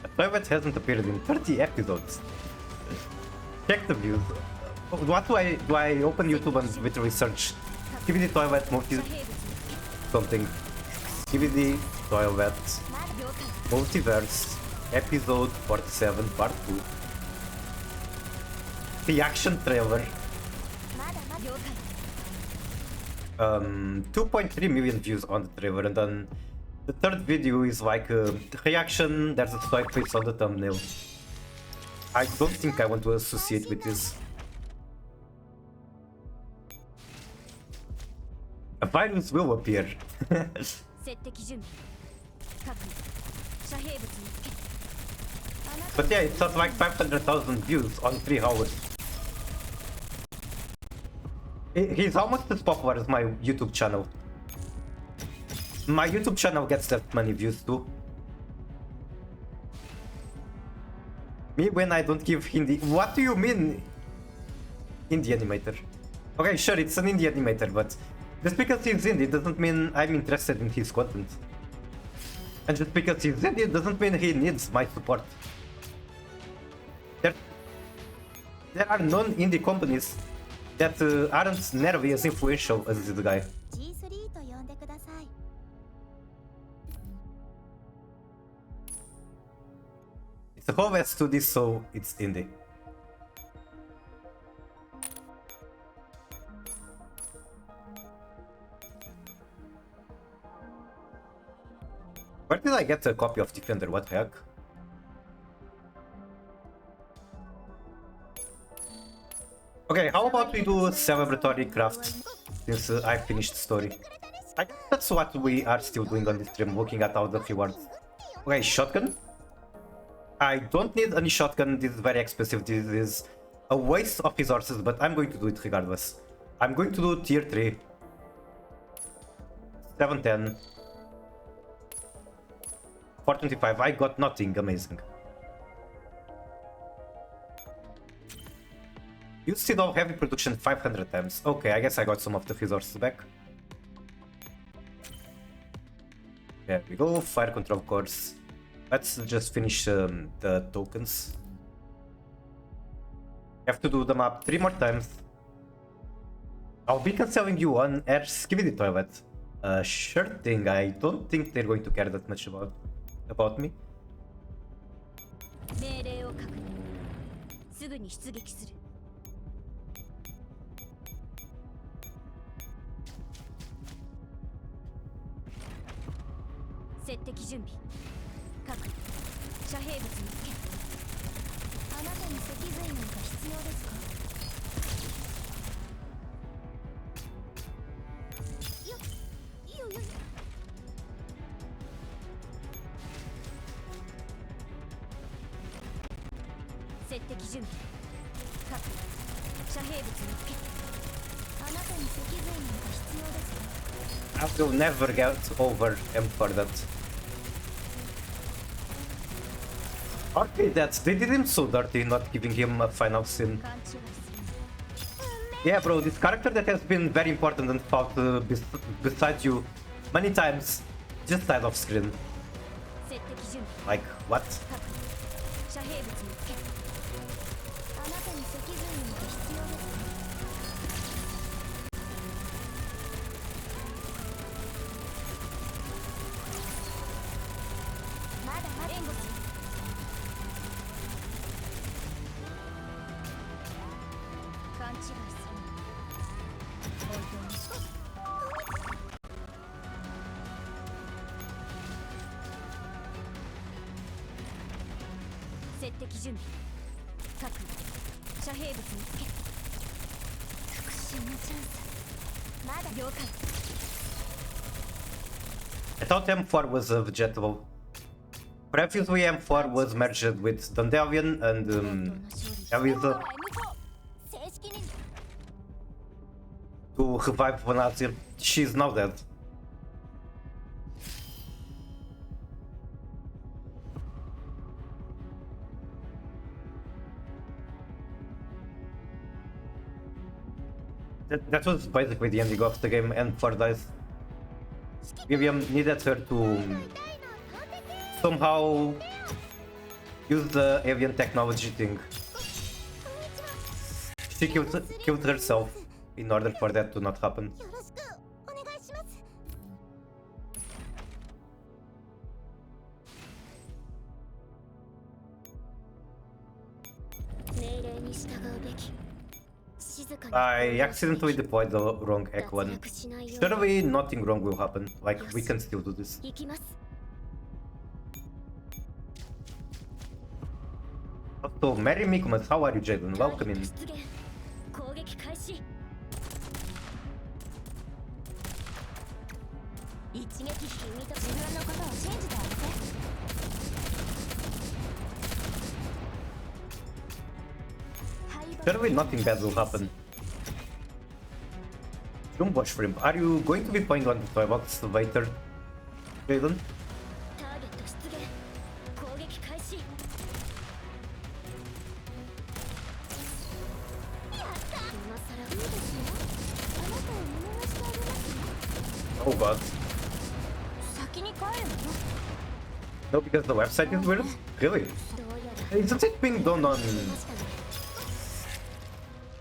A toilet hasn't appeared in 30 episodes. Check the views. What do I open YouTube and literally search Skibidi Toilet something? Skibidi Toilet Multiverse episode 47 part 2 reaction trailer. 2.3 million views on the trailer, and then the third video is like the reaction, there's a swipe face on the thumbnail. I don't think I want to associate with this. A virus will appear. But yeah, it's not like 500,000 views on 3 hours. He's almost as popular as my YouTube channel. My YouTube channel gets that many views too. Me when I don't give Hindi. What do you mean? Indie animator. Okay, sure, it's an indie animator, but just because he's indie doesn't mean I'm interested in his content. And just because he's indie doesn't mean he needs my support. There are non-indie companies that aren't nearly as influential as this guy. It's a whole S to this, so it's indie. Where did I get a copy of Defender? What the heck? Okay, how about we do a celebratory craft since I finished the story. I guess that's what we are still doing on this stream, looking at all the rewards. Okay, shotgun. I don't need any shotgun. This is very expensive. This is a waste of resources, but I'm going to do it regardless. I'm going to do tier 3. 710. 425. I got nothing amazing. You still don't heavy production 500 times. Okay, I guess I got some of the resources back. There we go. Fire control course. Let's just finish the tokens. Have to do the map 3 more times. I'll be cancelling you on Air Skibidi Toilet. Sure thing. I don't think they're going to care that much about me. 命令を確認。すぐに出撃する。接敵準備。各遮蔽物につけ。あなたに脊髄なんか必要ですか？いいよ。接敵準備。各遮蔽物につけ。あなたに脊髄なんか必要ですか？ I will never get over him for that. Okay, they did him so dirty not giving him a final scene. 勘違いする。 Yeah, bro, this character that has been very important and fought beside you many times, just out of screen. 接敵準備。 Like, what? 各遮蔽物につけ。あなたに脊髄なんか必要ですか？まだ援護する。勘違いする。本当に。接敵準備。各遮蔽物につけ。復讐のチャンス。まだ了解。 I thought M4 was a vegetable. Previously, M4 was merged with Dandelion and Elisa 正式に。 to revive Vanazir. She's now dead. That was basically the ending of the game, and for dies. Vivian needed her to somehow use the avian technology thing. She killed herself in order for that to not happen. よろしくお願いします。命令に従うべき。静かに。 I accidentally deployed the wrong echo and surely nothing wrong will happen. Like, we can still do this. 行きます。 Also, Merry Mikumas, how are you, Jaden? Welcome in. 出現。攻撃開始。一撃君と自分のことを信じてあげて。 Surely nothing bad will happen. Jumbo Shrimp, are you going to be playing on the toy box later, Jaden? ターゲット出現。攻撃開始。やった。今さらいいですよ。あなたを見逃してあげますよ。 Oh god. 先に帰るの？ No, because the website is weird? Really? どうやら。 Isn't it being done on... ましたね。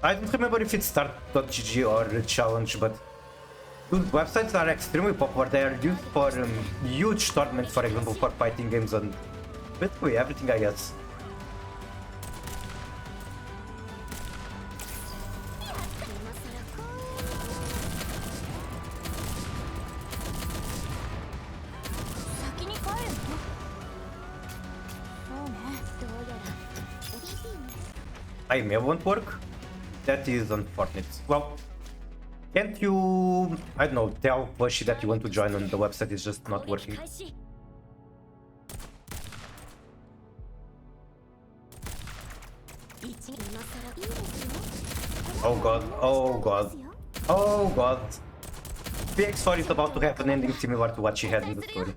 I don't remember if it's start.gg or challenge, but those websites are extremely popular. They are used for huge tournaments, for example, for fighting games and basically everything, I guess. 今さらこう。先に帰るの？そうね。どうやら。Email won't work? That is unfortunate. Well, can't you, I don't know, tell Pushy that you want to join on the website is just not working? Oh god, oh god, oh god. PX story is about to have an ending similar to what she had in the story.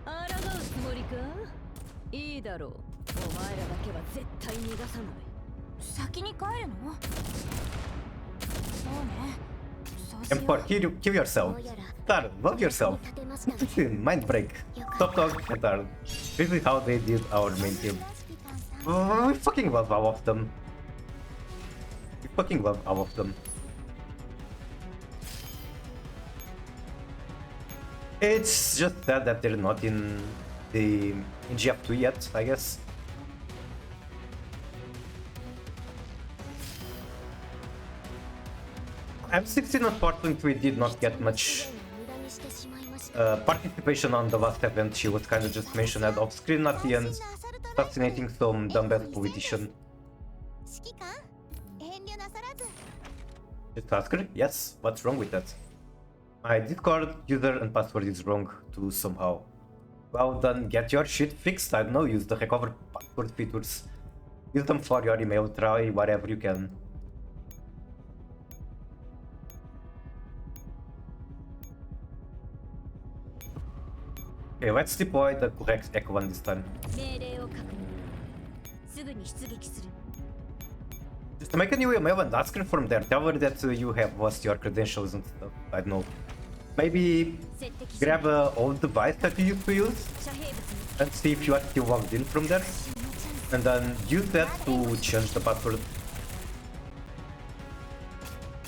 抗うつもりか。いいだろう。お前らだけは絶対逃がさない。先に帰るの？そうね。M4, kill yourself. Retard, love yourself. Mind break. Stop talking, retard. This is how they did our main team. We fucking love all of them. We fucking love all of them. It's just sad that they're not in GF2 yet, I guess. M16 unfortunately did not get much participation on the last event. She was kind of just mentioned off screen at the end, assassinating some dumbass politician. Just ask her? Yes, what's wrong with that? My Discord user and password is wrong too somehow. Well then get your shit fixed, I don't know, use the recover password features. Use them for your email, try whatever you can. Okay, let's deploy the correct Echo one this time. Just make a new email and ask her from there. Tell her that you have lost your credentials and stuff. I don't know. Maybe grab an old device that you used to use and see if you are still logged in from there. And then use that to change the password.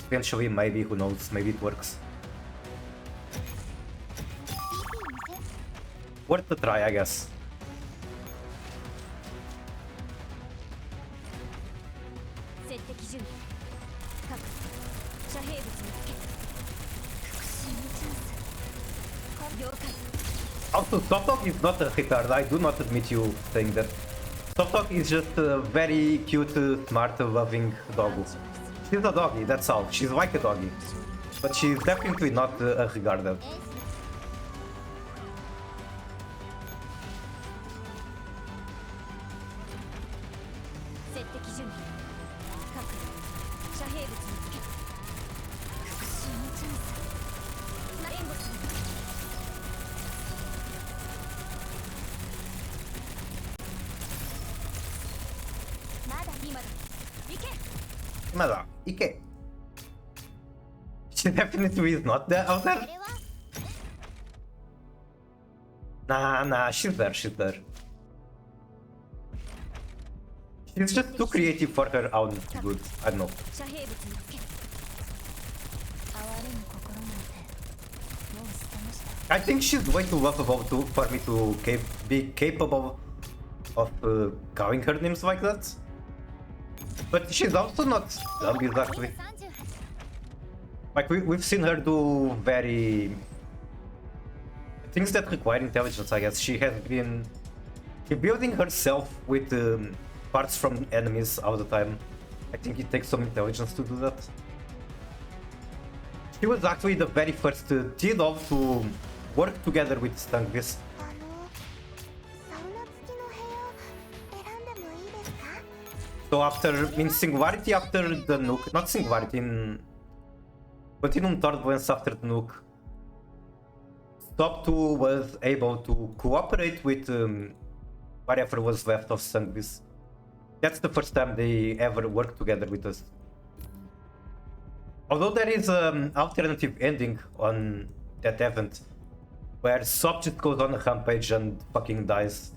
Eventually, maybe, who knows, maybe it works. Worth a try, I guess. Also, Softtalk is not a retard. I do not admit you saying that. Softtalk is just a very cute, smart, loving dog. She's a doggy, that's all. She's like a doggy. But she's definitely not a regarded. Mada, Ike. She definitely is not there out there. Nah, she's there, she's there. She's just too creative for her own good, I don't know. I think she's way too lovable for me to be capable of calling her names like that. But she's also not dumb, exactly. Like, we've seen her do very... things that require intelligence, I guess. She has been rebuilding herself with parts from enemies all the time. I think it takes some intelligence to do that. She was actually the very first T-Dog to work together with Stangvis. So after, in Singularity after the nuke, not Singularity, in Continuum Turbulence after the nuke, Top 2 was able to cooperate with whatever was left of Stangvis. That's the first time they ever worked together with us. Although there is an alternative ending on that event, where Sop just goes on a rampage and fucking dies,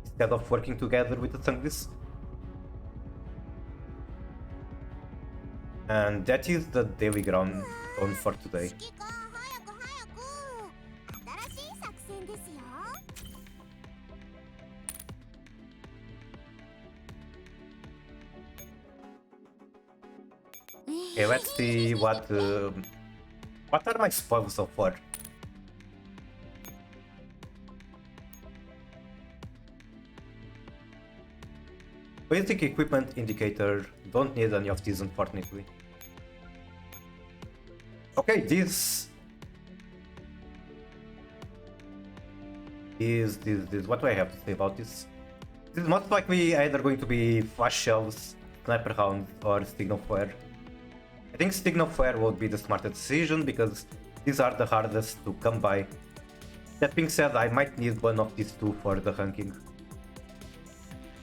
instead of working together with the Stangvis. And that is the daily ground on for today. Okay, let's see what are my spoils so far. Basic equipment indicator, don't need any of these unfortunately. Okay, this what do I have to say about this? This is most likely either going to be flash shells, Sniper Hound or Signal Flare. I think Signal Flare would be the smartest decision because these are the hardest to come by. That being said, I might need one of these two for the ranking.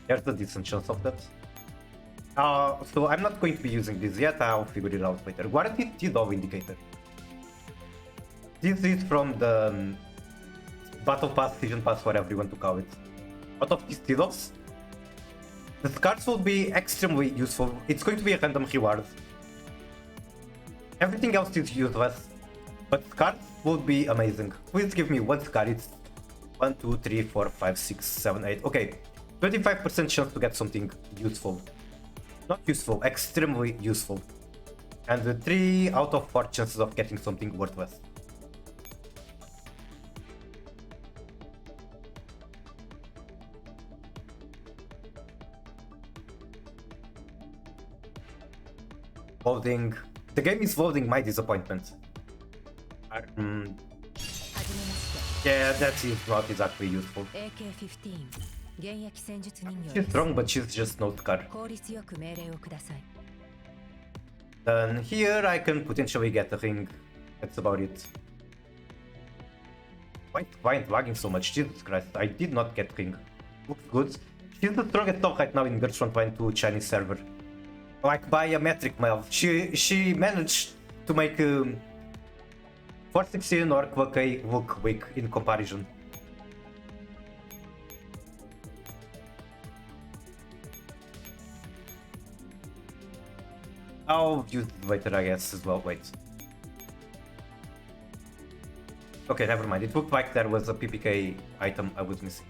There's a decent chance of that. So I'm not going to be using this yet, I'll figure it out later. What is the T-Dog indicator? This is from the Battle Pass, Season Pass, whatever you want to call it. Out of these T-Dogs, the scars will be extremely useful. It's going to be a random reward. Everything else is useless, but scars would be amazing. Please give me one scar. It's 1, 2, 3, 4, 5, 6, 7, 8. Okay, 25% chance to get something useful. Not useful, extremely useful. And 3 out of 4 chances of getting something worthless. Loading. The game is loading my disappointment. Yeah, that is not exactly useful. She's strong, but she's just not car. Then here I can potentially get a ring. That's about it. Why is lagging so much? Jesus Christ, I did not get ring. Looks good. She's the strongest top right now in Girls Frontline 2 Chinese server. Like by a metric mile. She managed to make 416 or Quackay look weak in comparison. I'll use it later, I guess, as well. Wait. Okay, never mind. It looked like there was a PPK item I was missing.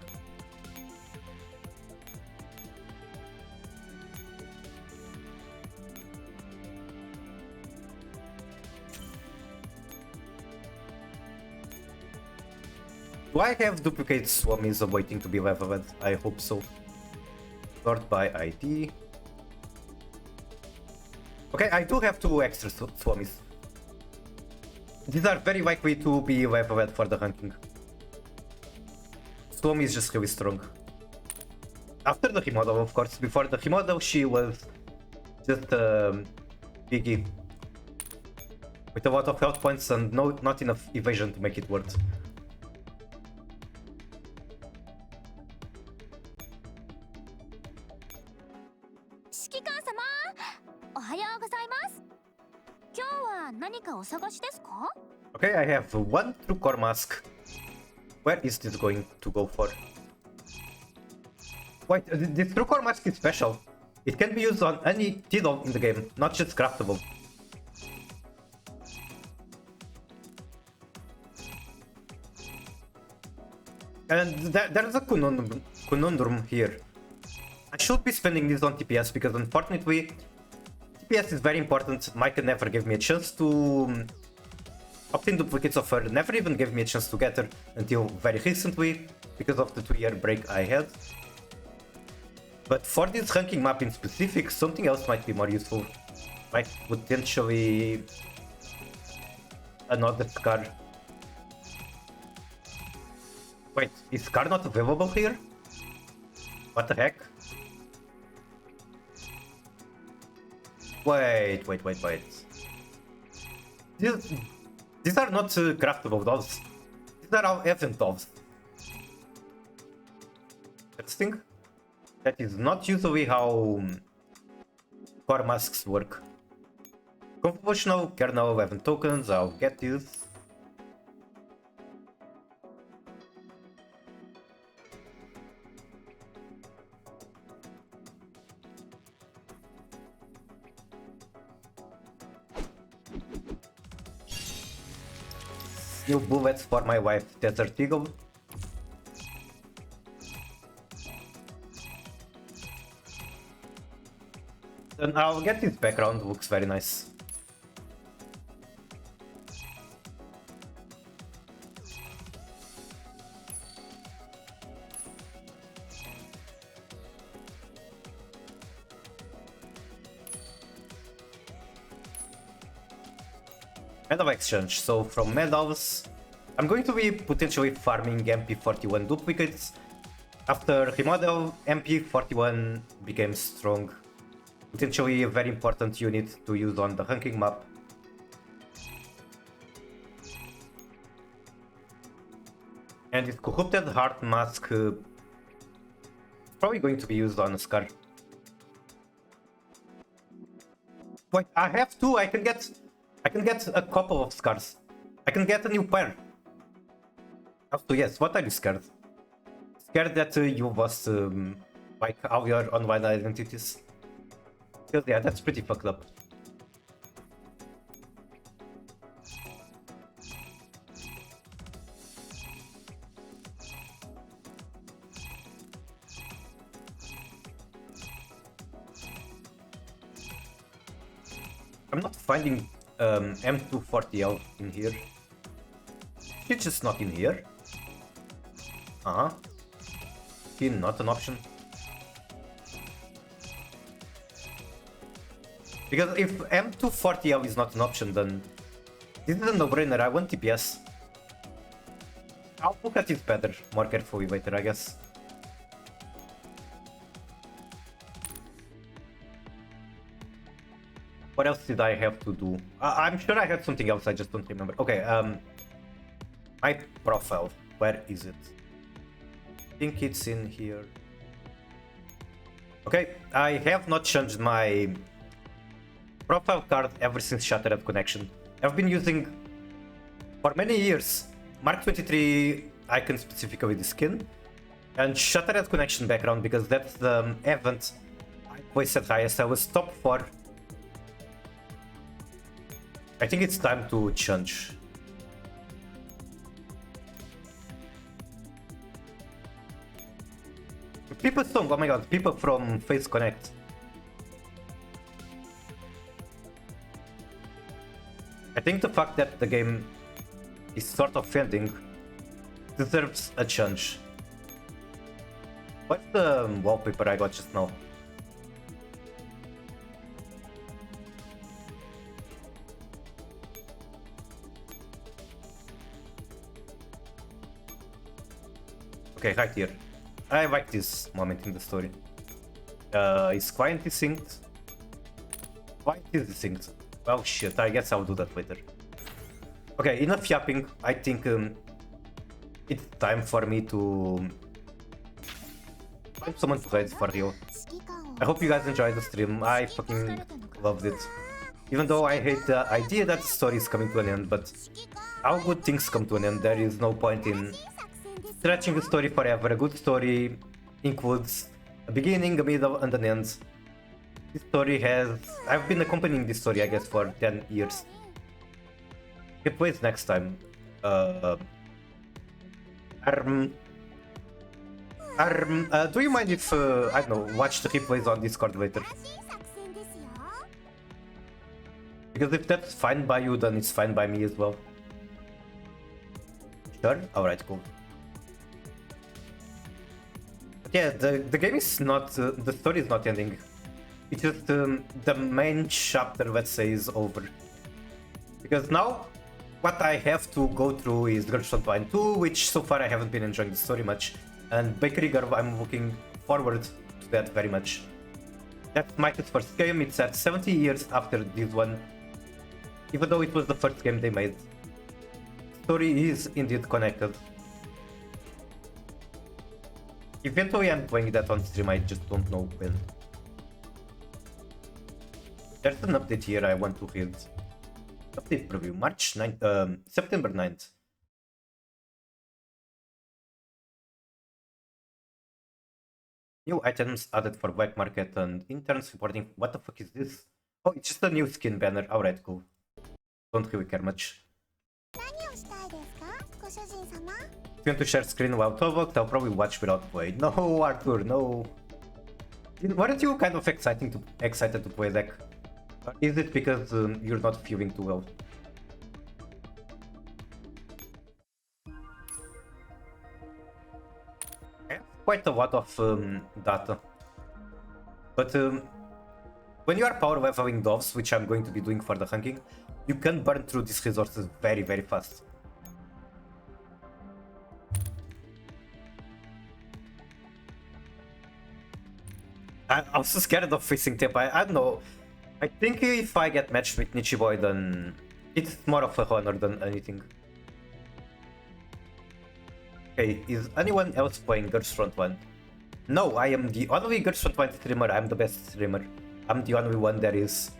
Do I have duplicate swamis awaiting to be leveled? I hope so. Sort by ID. Okay, I do have 2 extra swamis. These are very likely to be leveled for the ranking. Swami is just really strong. After the remodel, of course. Before the remodel, she was just piggy. With a lot of health points and not enough evasion to make it worth. Okay, I have 1 true core mask. Where is this going to go for? Wait, this true core mask is special. It can be used on any T-Dog in the game, not just craftable. And there's a conundrum here. I should be spending this on TPS because unfortunately TPS is very important. Micah never gave me a chance to obtain duplicates of her, never even gave me a chance to get her until very recently because of the 2-year break I had. But for this ranking map in specific, something else might be more useful. Like potentially another Scar. Wait, is Scar not available here? What the heck? Wait. These are not craftable dolls. These are all event dolls. Interesting. That is not usually how core masks work. Convolutional, Kernel 11 tokens, I'll get these. New bullets for my wife, Desert Eagle. Then I'll get this background, looks very nice. Medal exchange. So from medals, I'm going to be potentially farming MP41 duplicates. After remodel, MP41 became strong. Potentially a very important unit to use on the ranking map. And this corrupted heart mask probably going to be used on a Scar. Wait, I have two. I can get a couple of Scars. I can get a new pair. Also, yes. What are you scared? Scared that you lost like all your online identities? Because yeah, that's pretty fucked up. I'm not finding M240L in here. It's just not in here. Still not an option. Because if M240L is not an option, then this is a no-brainer. I want TPS. I'll look at it better, more carefully later, I guess. What else did I have to do? I'm sure I had something else, I just don't remember. Okay, my profile, where is it? I think it's in here. Okay, I have not changed my profile card ever since Shattered Connection. I've been using, for many years, Mark 23 icon, specifically the skin, and Shattered Connection background, because that's the event I placed at highest. I was top 4. I think it's time to change. People song, oh my god, people from Face Connect. I think the fact that the game is sort of ending deserves a change. What's the wallpaper I got just now? Okay, right here. I like this moment in the story. Is client desynced? Client is desynced. Well, shit, I guess I'll do that later. Okay, enough yapping. I think it's time for me to find someone to raid for real. I hope you guys enjoyed the stream. I fucking loved it. Even though I hate the idea that the story is coming to an end, but how good things come to an end, there is no point in stretching the story forever. A good story includes a beginning, a middle, and an end. This story has... I've been accompanying this story, I guess, for 10 years. Replays next time. Do you mind if, I don't know, watch the replays on Discord later? Because if that's fine by you, then it's fine by me as well. Sure? Alright, cool. Yeah, the game is not, the story is not ending. It's just the main chapter, let's say, is over. Because now, what I have to go through is Girlfriend Line 2, which so far I haven't been enjoying the story much. And Bakery Girl, I'm looking forward to that very much. That's Mike's first game, it's at 70 years after this one. Even though it was the first game they made. The story is indeed connected. Eventually I'm playing that on stream, I just don't know when. There's an update here I want to read. Update preview, March 9th, September 9th. New items added for black market and interns supporting. What the fuck is this? Oh, it's just a new skin banner. Alright, cool. Don't really care much. If you want to share screen while talked, I'll probably watch without play. No, Arthur, no. Weren't you kind of excited to play deck? Or is it because you're not feeling too well? I have quite a lot of data. But when you are power leveling doves, which I'm going to be doing for the ranking, you can burn through these resources very, very fast. I'm so scared of facing Temp. I don't know. I think if I get matched with Nichiboy, then it's more of a honor than anything. Okay, is anyone else playing Girls Front 1? No, I am the only Girls Front 1 streamer. I'm the best streamer. I'm the only one there is.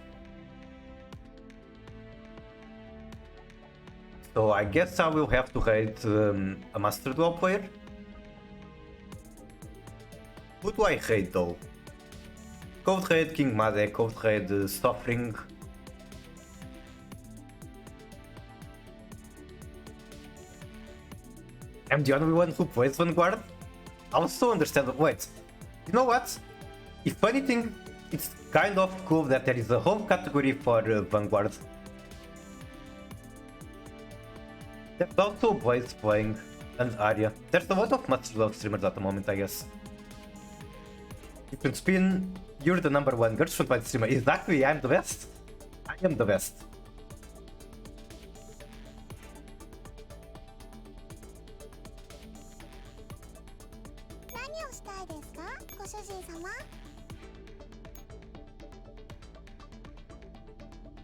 So I guess I will have to raid a Master Duel player. Who do I raid though? Code raid King Made, code raid Suffering. I'm the only one who plays Vanguard. I also understand. Wait, you know what? If anything, it's kind of cool that there is a whole category for Vanguard. There's also Blaze playing and Arya. There's a lot of Master Duel streamers at the moment, I guess. You can spin. You're the number one Girls Front 1 streamer. Exactly, I'm the best. I am the best.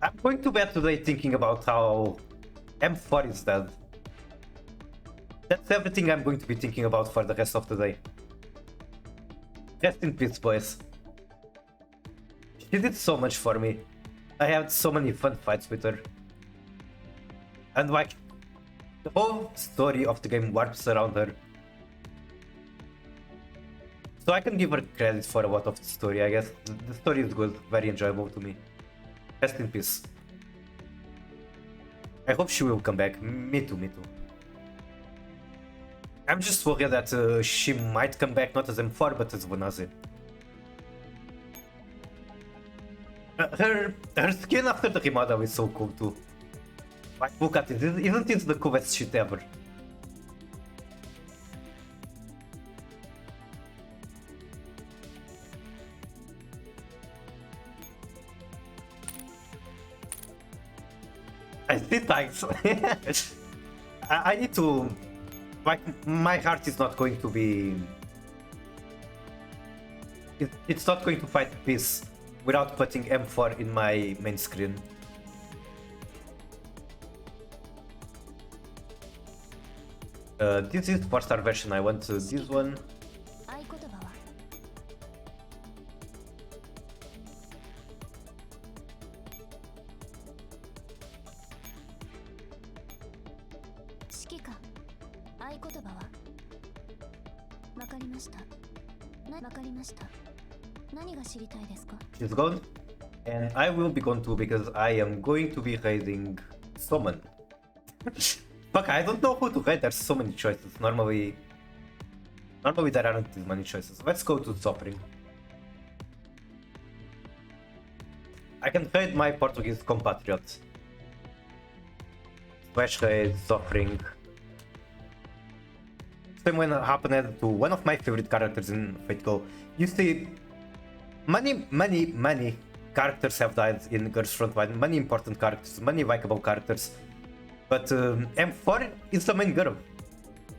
I'm going to bed today thinking about how M4 is dead. That's everything I'm going to be thinking about for the rest of the day. Rest in peace, boys. She did so much for me. I had so many fun fights with her. And like, the whole story of the game warps around her. So I can give her credit for a lot of the story, I guess. The story is good, very enjoyable to me. Rest in peace. I hope she will come back. Me too, me too. I'm just worried that she might come back not as M4 but as Bonaze. Her skin after the remodel is so cool too. Like, look at it, isn't it the coolest shit ever? I see thanks. I need to... Like, my heart is not going to be... It's not going to fight peace without putting M4 in my main screen. This is 4-star version, I want this one. She's gone, and I will be gone too because I am going to be raiding Summon. Fuck, I don't know who to raid, there's so many choices. Normally there aren't this many choices. Let's go to Suffering. I can raid my Portuguese compatriot. Splash raid, Suffering. Same when it happened to one of my favorite characters in Fate Go. You see, many characters have died in Girls Front 1, many important characters, many likable characters. But M4 is the main girl.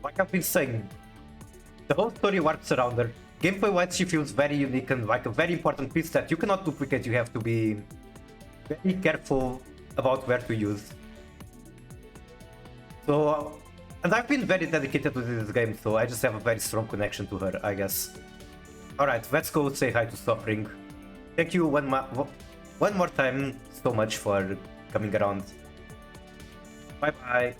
Like I've been saying, the whole story works around her. Gameplay-wise, she feels very unique and like a very important piece that you cannot duplicate. You have to be very careful about where to use. So, and I've been very dedicated to this game, so I just have a very strong connection to her, I guess. Alright, let's go say hi to Suffering. Thank you one more time so much for coming around. Bye bye.